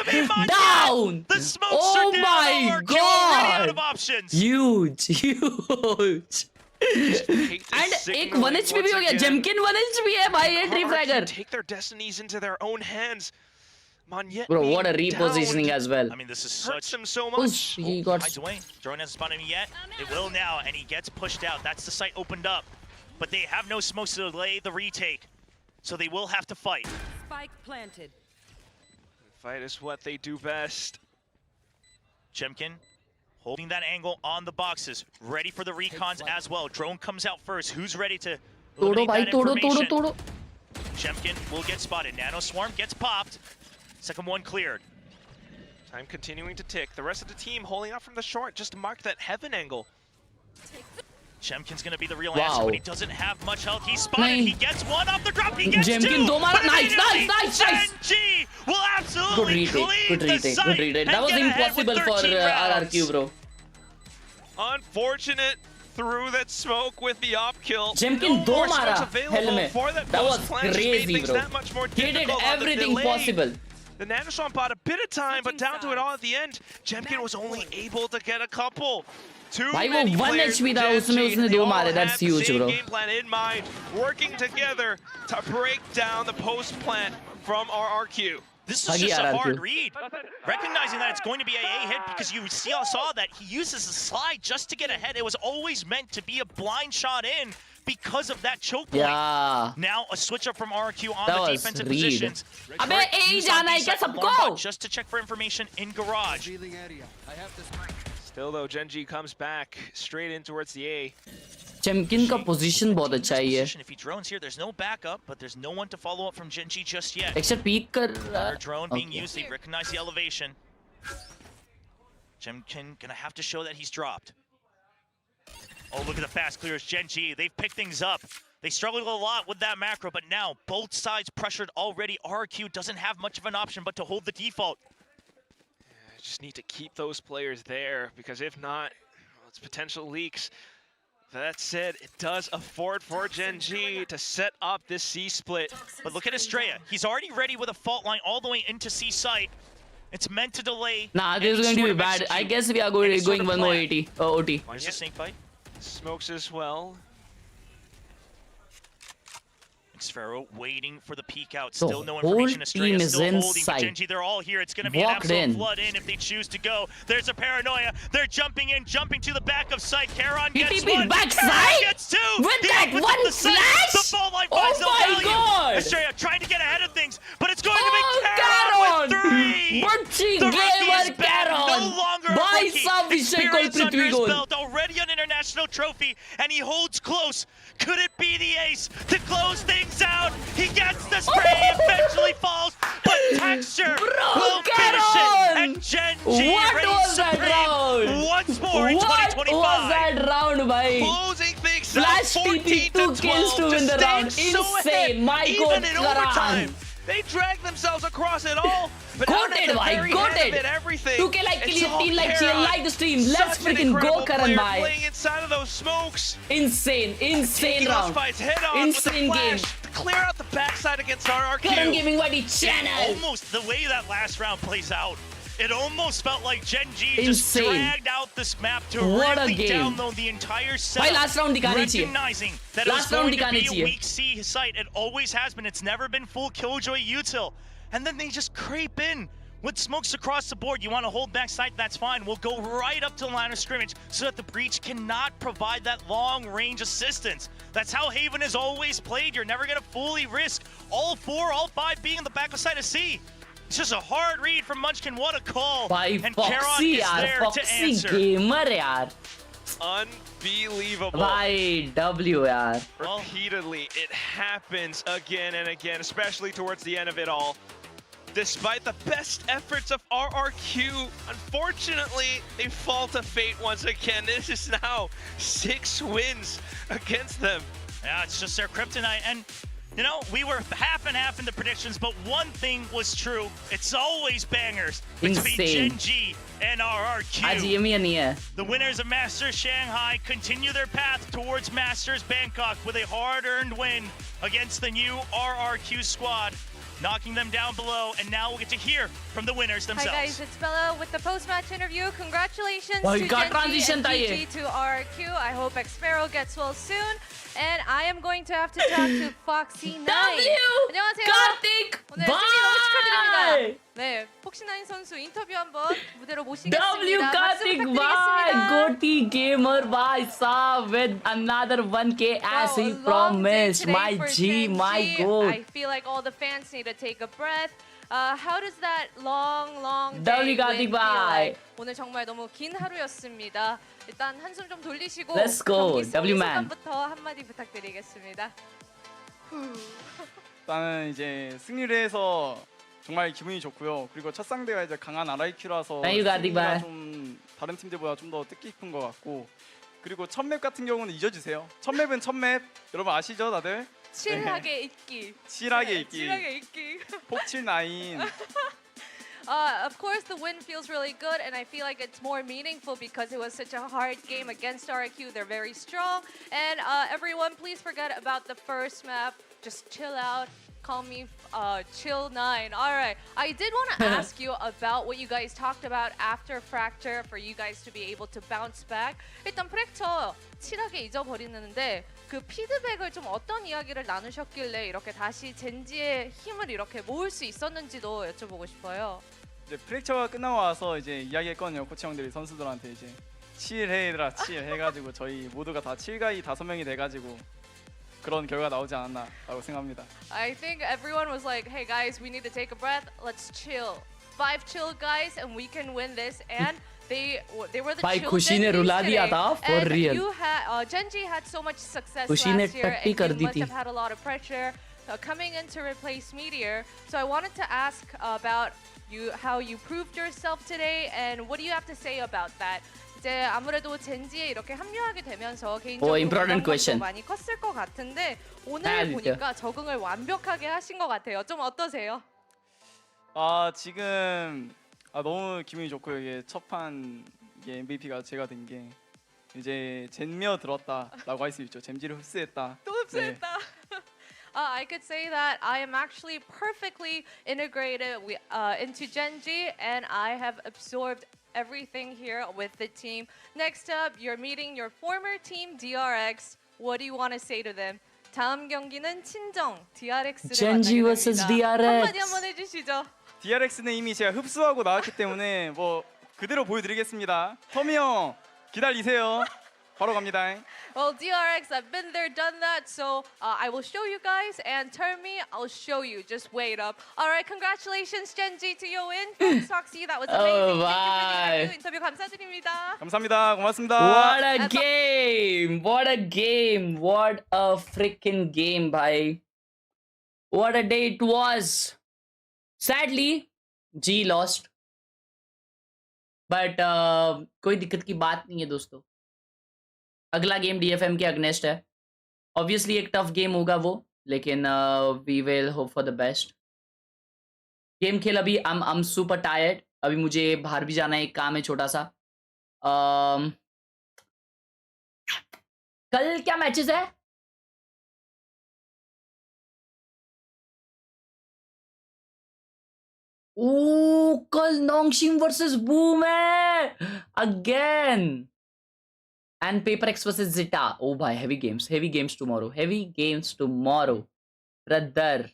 down. The smokes Oh are down. my RRQ already out of god. options. Huge. And एक 1 HP भी हो गया. Jemkin 1 HP है भाई entry fragger. Take their destinies into their own hands. Monyet Bro, what a being repositioning downed as well. I mean, this is hurts such. him so Oof, much. he got Hides away. Drone hasn't spotted him yet. It will now, and he gets pushed out. That's the site opened up. But they have no smokes to delay the retake. So they will have to fight. Spike planted. Fight is what they do best. Jemkin holding that angle on the boxes. Ready for the recons as well. Drone comes out first. Who's ready to eliminate that information? Jemkin will get spotted. Nano Swarm gets popped. Second one cleared. Time continuing to tick. The rest of the team holding out from the short just to mark that heaven angle. Jemkin's gonna be the real answer, but he doesn't have much health. He's spotted. He gets one off the drop. He gets Jemkin, two. nice, nice. Genji will absolutely Good retake. That was impossible for RRQ, bro. Unfortunate through that smoke with the op kill. Jemkin no more mara smokes available for that was crazy, bro. He did everything possible. The Nanoswarm bought a bit of time, but down to it all at the end. Jemkin was only able to get a couple. भाई वो 1 HP था उसने 2 मारे. That's huge, bro. Game plan in mind, working together to break down the post plant from RRQ. This is just a hard read. Recognizing that it's going to be a hit because you saw that he uses the slide just to get ahead. It was always meant to be a blind shot in because of that choke point. Yeah. Now a switch up from RRQ on That the was defensive read. positions. अबे ए जाना है क्या सबको? Just to check for information in garage. Still though, Genji comes back straight in towards the A. Jemkin का position बहुत अच्छा ही है. If he drones here, there's no backup, but there's no one to follow up from Genji just yet. Except peek कर. Another drone being used. They recognize the elevation. Jemkin gonna have to show that he's dropped. Oh, look at the fast clears. Genji, they've picked things up. They struggled a lot with that macro, but now both sides pressured already. RRQ doesn't have much of an option but to hold the default. Just need to keep those players there, because if not, well, it's potential leaks. That said, it does afford for Genji to set up this C split. But look at Estrella. He's already ready with a fault line all the way into C site. It's meant to delay. Nah, this is going to be bad. I guess we are going 1 more 80. OT. There's a snake fight. Smokes as well. Sphero waiting for the peek out. Still no whole information. team Estrella is still holding. inside. Genji, they're all here. It's going to be an Walked absolute in. flood in if they choose to go. There's a paranoia. They're jumping in, jumping to the back of sight. Khelraay gets one. backside? Khelraay gets two. With He that opens one up the sight. flash? The fault line Oh finds no my value. god! Estrella trying to get ahead of things, but it's going to be Khelraay with 3. Butchie The rookie gamer is back, no Khelraay. longer a Bhai rookie. sab Vishek Kol Experience under Prithvi his goal. belt, already an international trophy, and he holds close. Could it be the ace to close things out? He gets the spray, eventually falls, but Texture will finish it. And Genji reigns supreme once more in 2025. What was that round, bhai? Closing things Flash out, TP, 2 kills to win the round. Insane. My god, Even in overtime, they dragged themselves across it all. But out at Goated, the bhai, very end of goated. it, everything. 2K like के it's लिए all 3 like चाहिए. Khelraay. Like the stream. Let's Such an freaking go, incredible Karan player bhai. playing inside of those smokes. Insane Taking those round. fights head on Insane with the game. flash to clear out the backside against RRQ. Karan Gaming Whitey channel. Almost the way that last round plays out, it almost felt like Genji just Insane. dragged out this map to What a really game. download the entire set. Bhai, last round दिखानी चाहिए. Recognizing that Last it's going round to दिखानी be a चाहिए. weak C site. It always has been. It's never been full Killjoy util. And then they just creep in with smokes across the board. You want to hold back sight, that's fine. We'll go right up to the line of scrimmage so that the breach cannot provide that long-range assistance. That's how Haven has always played. You're never going to fully risk all 4, all 5 being in the back of side of C. It's just a hard read from Munchkin. What a call. Bhai, and Foxy Khelraay is yaar. there to Foxy answer. gamer yaar. Unbelievable. Bhai, W yaar. Repeatedly, it happens again and again, especially towards the end of it all. Despite the best efforts of RRQ, unfortunately, they fall to fate once again. This is now 6 wins against them. Yeah, it's just their kryptonite. And, you know, we were half and half in the predictions, but one thing was true. It's always bangers between Insane. Genji and RRQ. आज ये भी नहीं है. The winners of Masters Shanghai continue their path towards Masters Bangkok with a hard-earned win against the new RRQ squad. knocking them down below, and now we'll get to hear from the winners themselves. Hi guys, it's Bella with the post-match interview. Congratulations Oh, to God, Genji transition and tha ye. PG to RRQ. I hope Xparrow gets well soon. And I am going to have to talk to Foxy9. 안녕하세요. Karthik, 오늘 승리 너무 축하드립니다. bye. 네, 폭시9 선수 인터뷰 한번 무대로 W 모시겠습니다. 박수 Karthik, bye. 부탁드리겠습니다. Goatee Gamer, bye. Saab with another 1K as he Wow, a long day promised. today My for G, my Genji. goat. I feel like all the fans need to take a breath. How does that long W day Karthik, win feel like? bye. 오늘 정말 너무 긴 하루였습니다. 일단 한숨 좀 돌리시고 Let's go, 경기 승리 W man. 소감부터 한마디 부탁드리겠습니다. 일단은 이제 승리를 해서 정말 기분이 좋고요. 그리고 첫 상대가 이제 강한 RRQ라서 Thank you, Karthik, bye. 좀 다른 팀들보다 좀 더 뜻깊은 것 같고, 그리고 첫 맵 같은 경우는 잊어주세요. 첫 맵은 첫 맵. 여러분 아시죠, 다들? 칠하게 잊기. 칠하게 잊기. 칠하게 잊기. 폭칠9. Of course, the win feels really good, and I feel like it's more meaningful because it was such a hard game against RRQ. They're very strong, and everyone, please forget about the first map. Just chill out. Call me Chill9. All right. I did want to ask you about what you guys talked about after Fracture for you guys to be able to bounce back. 일단 프랙처 칠하게 잊어버리는데 그 피드백을 좀 어떤 이야기를 나누셨길래 이렇게 다시 젠지의 힘을 이렇게 모을 수 있었는지도 여쭤보고 싶어요. 이제 프랙처가 끝나고 와서 이제 이야기했거든요. 코치 형들이 선수들한테 이제 칠해 얘들아 칠 해가지고 저희 모두가 다 7가이 5명이 돼가지고 그런 결과 나오지 않았나라고 생각합니다. I think everyone was like, hey guys, we need to take a breath. Let's chill. 5 chill guys and we can win this. And they were the भाई chill खुशी ने Genjis रुला दिया today. था for And real. you had Genji had so much success खुशी ने last year टट्टी कर and you दी must थी. have had a lot of pressure coming in to replace Meteor. So I wanted to ask about how you proved yourself today and what do you have to say about that? 이제 아무래도 젠지에 이렇게 합류하게 되면서 개인적으로 important question. 많이 컸을 것 같은데 아, 오늘 보니까 적응을 완벽하게 하신 것 같아요. 좀 어떠세요? 지금 너무 기분이 좋고요. 이게 첫판 이게 MVP가 제가 된 게 이제 젠며 들었다라고 할 수 있죠. 젠지를 흡수했다. 또 흡수했다. I could say that I am actually perfectly integrated into Genji and I have absorbed everything here with the team. Next up, you're meeting your former team DRX. What do you want to say to them? 다음 경기는 친정 DRX를 Genji vs DRX. 한마디 한번 해주시죠. DRX는 이미 제가 흡수하고 나왔기 때문에 뭐 그대로 보여드리겠습니다. 터미 형 기다리세요. 바로 갑니다. Well, DRX, I've been there, done that, so I will show you guys, and Termi, I'll show you. Just wait up. All right, congratulations, Genji, to your win. Soxy, that was amazing. bye. Thank you for the interview. 감사드립니다. 감사합니다. 고맙습니다. What a game! What a game! What a freaking game, bhai! What a day it was. Sadly, G lost. But कोई दिक्कत की बात नहीं है दोस्तों. अगला game DFM के against है. Obviously एक टफ गेम होगा वो, लेकिन we will hope for the best. Game खेल अभी I'm super tired. अभी मुझे बाहर भी जाना है, एक काम है छोटा सा. कल क्या मैचेस है? कल नोंगशिम वर्सेस बूम है again. And Paper X versus Zita. Oh bhai, heavy games tomorrow. Heavy games tomorrow, brother.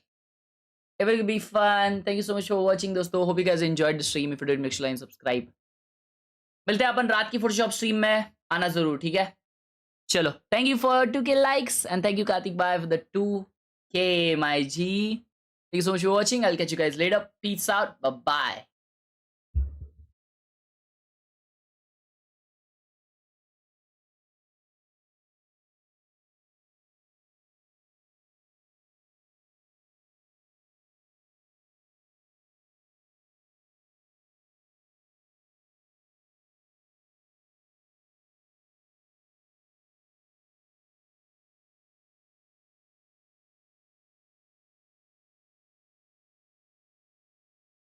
It will be fun. Thank you so much for watching, दोस्तों. Hope you guys enjoyed the stream. If you did, make sure to like and subscribe. मिलते हैं अपन रात की फुटशॉप stream में. आना जरूर, ठीक है? चलो. Thank you for 2K likes and thank you Karthik bhai for the 2K my G. Thank you so much for watching. I'll catch you guys later. Peace out. Bye bye.